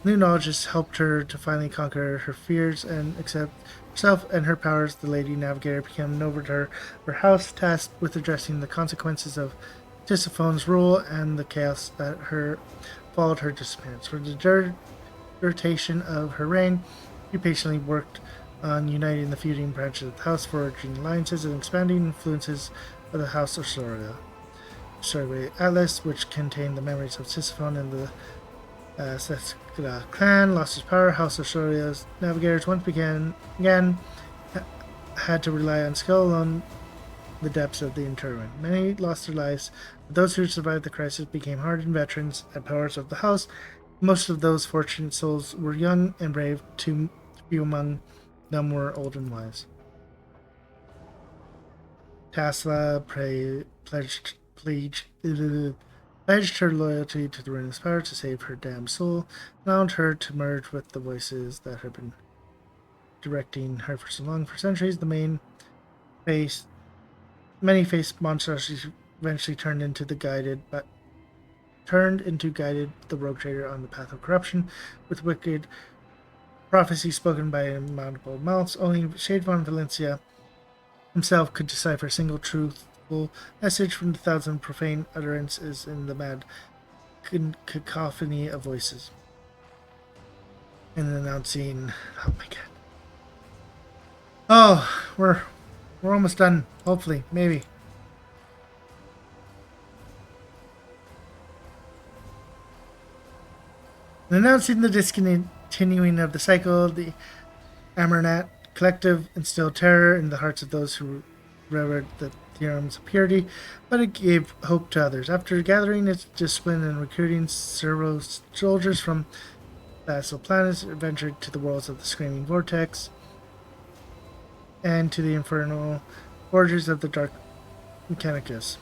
new knowledges helped her to finally conquer her fears and accept herself and her powers. The Lady Navigator became Novator, her house, tasked with addressing the consequences of Tisiphone's rule and the chaos that followed her disappearance. For the duration of her reign, she patiently worked on uniting the feuding branches of the house, forging alliances, and expanding influences of the House of Soria. Survey Atlas, which contained the memories of Tisiphone and the Seskala clan, lost its power. House of Soria's navigators once again had to rely on skill alone the depths of the interment. Many lost their lives, but those who survived the crisis became hardened veterans and powers of the house. Most of those fortunate souls were young and brave, too few among them were old and wise. Tasla pledged her loyalty to the ruinous power to save her damned soul, allowed her to merge with the voices that had been directing her for so long. For centuries, the many-faced monstrosities eventually turned into guided the Rogue Trader on the path of corruption, with wicked prophecies spoken by inaudible mouths. Only Shade von Valencia himself could decipher a single truthful message from the thousand profane utterances in the mad cacophony of voices. And announcing, oh my god. Oh, we're almost done. Hopefully, maybe. Announcing the discontinuing of the cycle, the Amarnat Collective instilled terror in the hearts of those who revered the theorems of purity, but it gave hope to others. After gathering its discipline and recruiting several soldiers from vassal planets, it ventured to the worlds of the Screaming Vortex and to the infernal forges of the Dark Mechanicus.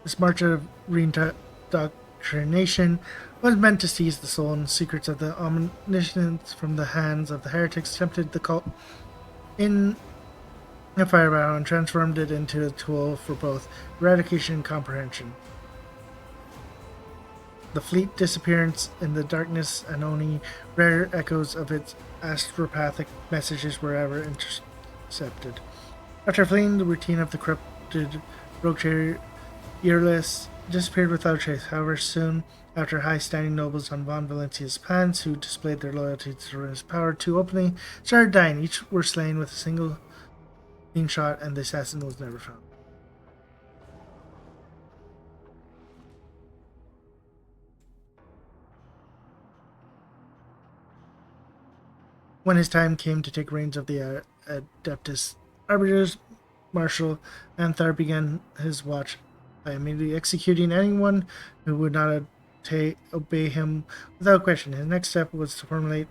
This march of reindoctrination was meant to seize the soul and secrets of the omniscience from the hands of the heretics, tempted the cult in a fire battle and transformed it into a tool for both eradication and comprehension. The fleet disappearance in the darkness and only rare echoes of its astropathic messages were ever intercepted. After fleeing the routine of the corrupted Rogue Trader, Earless disappeared without a trace. However, soon after, high-standing nobles on von Valencia's plans, who displayed their loyalty to his power too openly, started dying. Each were slain with a single clean shot, and the assassin was never found. When his time came to take reins of the Adeptus Arbiters, Marshal Anthar began his watch by immediately executing anyone who would not obey him without question. His next step was to formulate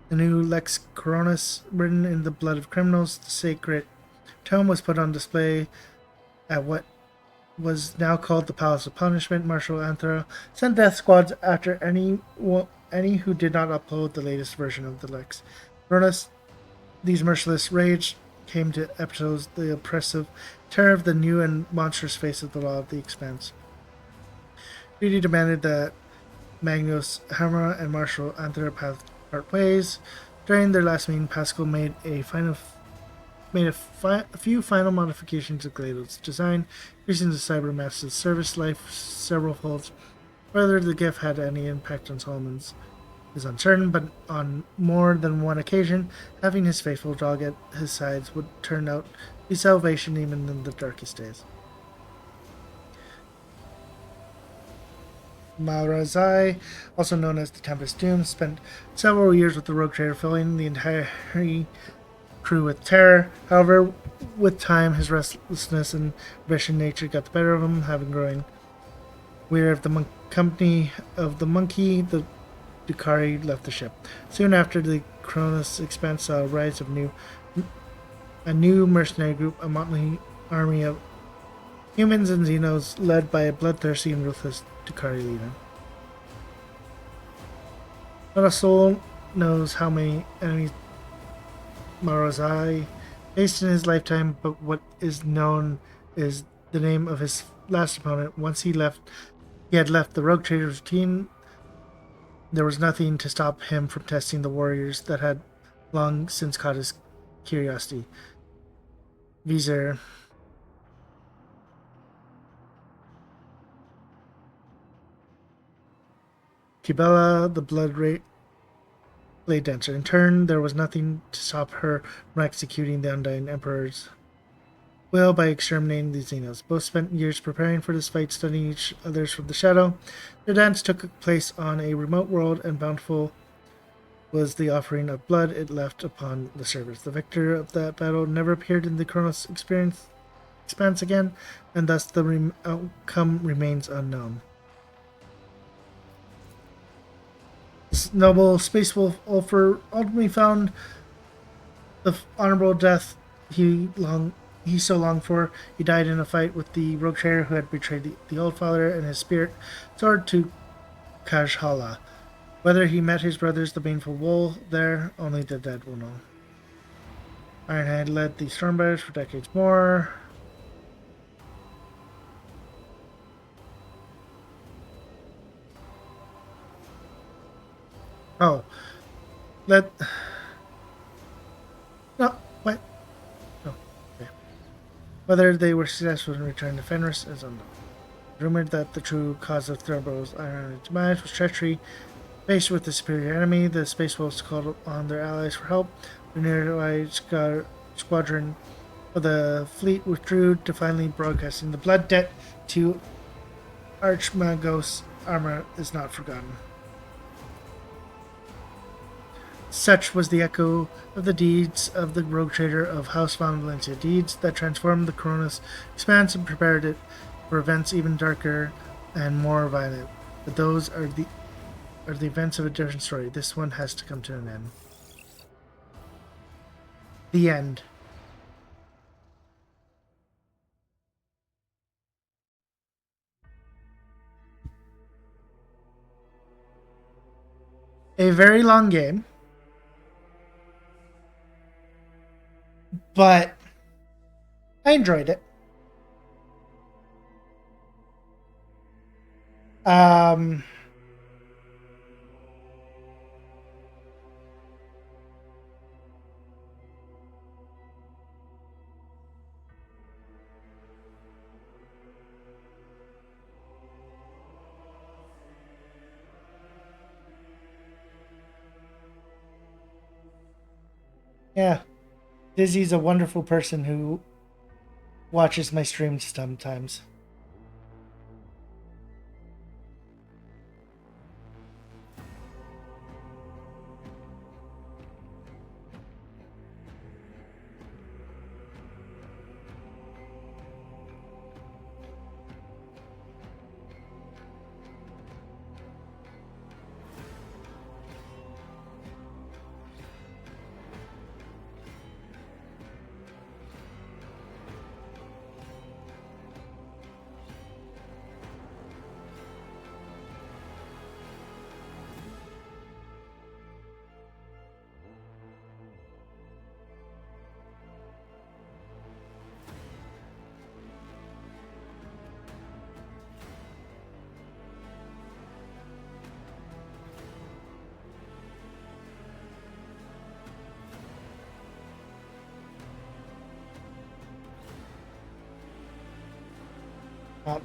the new Lex Coronis, written in the blood of criminals. The sacred tome was put on display at what was now called the Palace of Punishment. Marshal Anthar sent death squads after any who did not uphold the latest version of the Lex Coronis. These merciless rage came to epitomize the oppressive terror of the new and monstrous face of the law of the Expanse. Duty demanded that Magnus Hammer and Marshal Anthar part ways. During their last meeting, Pascal made a few final modifications to Glado's design, increasing the Cybermaster's service life several folds. Whether the gift had any impact on Solomon's is uncertain, but on more than one occasion, having his faithful dog at his sides would turn out to be salvation even in the darkest days. Malrazai, also known as the Tempest Doom, spent several years with the Rogue Trader, filling the entire crew with terror. However, with time, his restlessness and ambition nature got the better of him, having grown weary of the company of the monkey. The Drukhari left the ship. Soon after, the Cronus Expanse saw a rise of a new mercenary group, a motley army of humans and Xenos, led by a bloodthirsty and ruthless Drukhari leader. Not a soul knows how many enemies Malrazai faced in his lifetime, but what is known is the name of his last opponent. Once he had left the Rogue Trader's routine. There was nothing to stop him from testing the warriors that had long since caught his curiosity. Vizier. Kibela, the blood blade dancer. In turn, there was nothing to stop her from executing the Undying Emperor's will by exterminating the Xenos. Both spent years preparing for this fight, studying each other's from the shadow. Their dance took place on a remote world, and bountiful was the offering of blood it left upon the servers. The victor of that battle never appeared in the Kronos Expanse again, and thus the outcome remains unknown. This noble space wolf Ulfr ultimately found the honorable death he so longed for. He died in a fight with the Rogue Trader who had betrayed the Old Father, and his spirit soared to Kajhala. Whether he met his brothers, the Baneful Wool, there, only the dead will know. Ironhide led the Stormbearers for decades more. Oh. No, what? No, okay. Whether they were successful in returning to Fenris is unknown. Rumored that the true cause of Thurbo's Ironhide's demise was treachery. Faced with the superior enemy, the Space Wolves called on their allies for help. The nearby squadron of the fleet withdrew, defiantly broadcasting the blood debt to Archmagos. Armor is not forgotten. Such was the echo of the deeds of the Rogue Trader of House von Valencia, deeds that transformed the Kronos Expanse and prepared it for events even darker and more violent. But those are the events of a different story. This one has to come to an end. The end. A very long game. But I enjoyed it. Yeah. Dizzy's a wonderful person who watches my streams sometimes.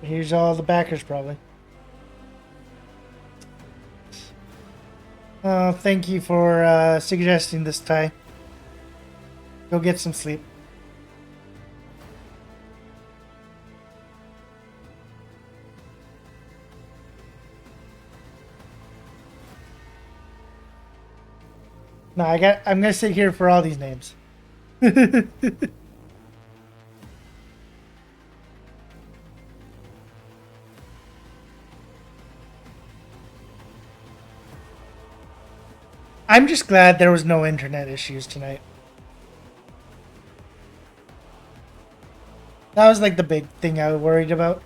Here's all the backers, probably. Thank you for suggesting this, Ty. Go get some sleep. No, I'm gonna sit here for all these names. I'm just glad there was no internet issues tonight. That was like the big thing I was worried about.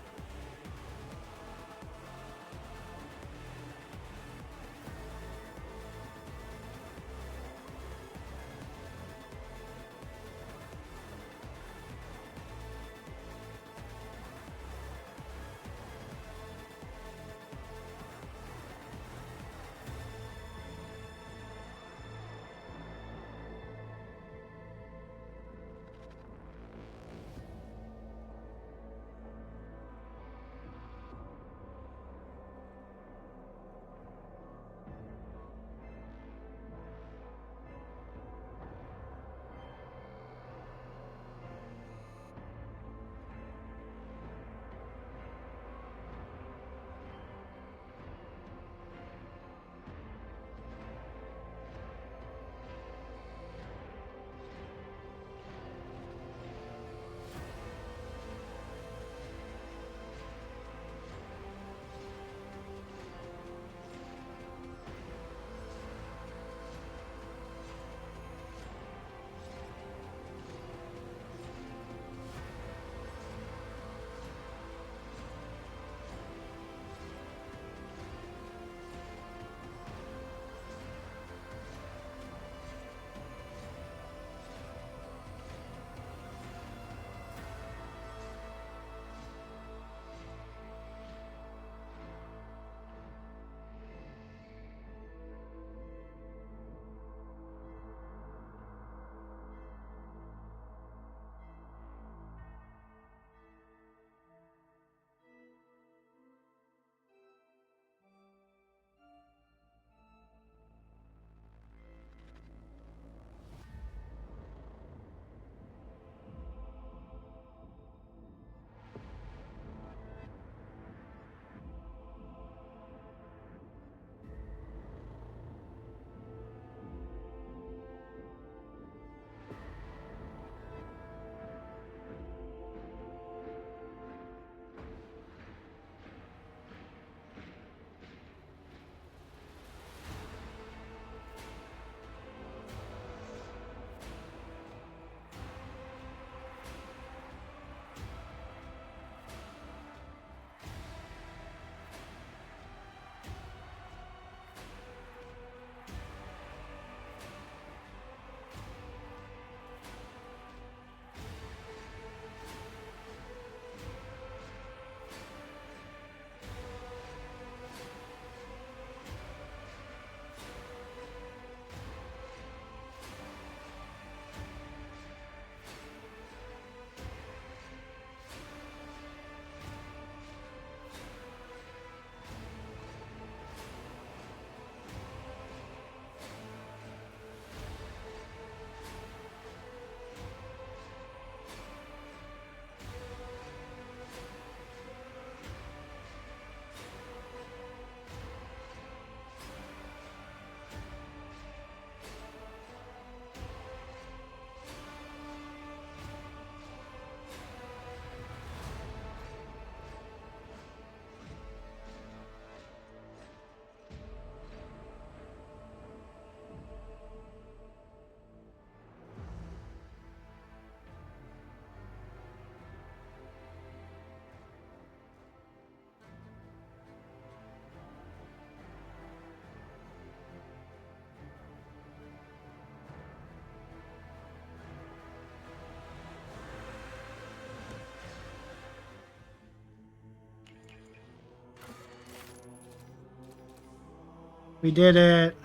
We did it.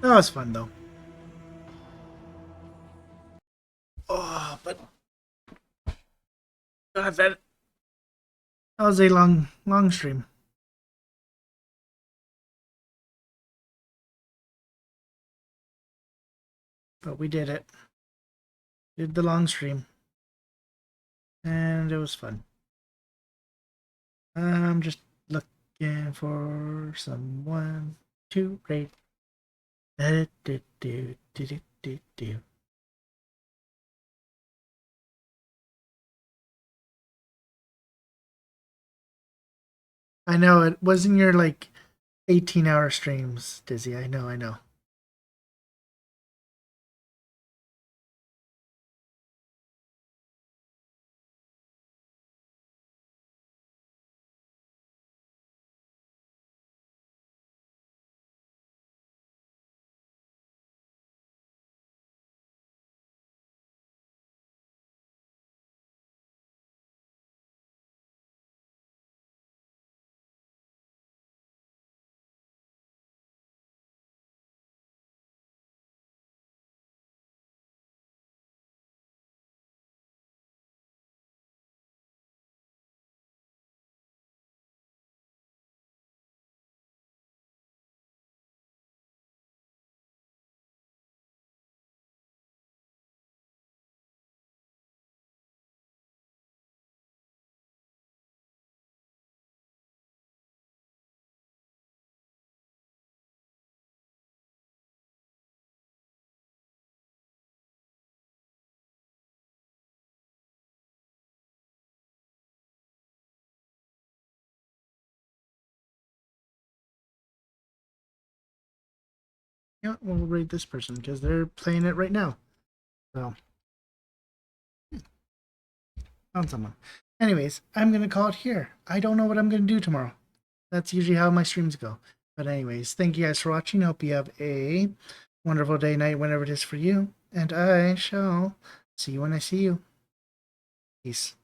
That was fun though. Oh, but God, that was a long stream. But we did it. Did the long stream. And it was fun. I'm just looking for someone to rate. I know it wasn't your like 18-hour streams, Dizzy. I know. Yeah, we'll rate this person because they're playing it right now. So, found someone. Anyways, I'm going to call it here. I don't know what I'm going to do tomorrow. That's usually how my streams go. But anyways, thank you guys for watching. Hope you have a wonderful day, night, whenever it is for you. And I shall see you when I see you. Peace.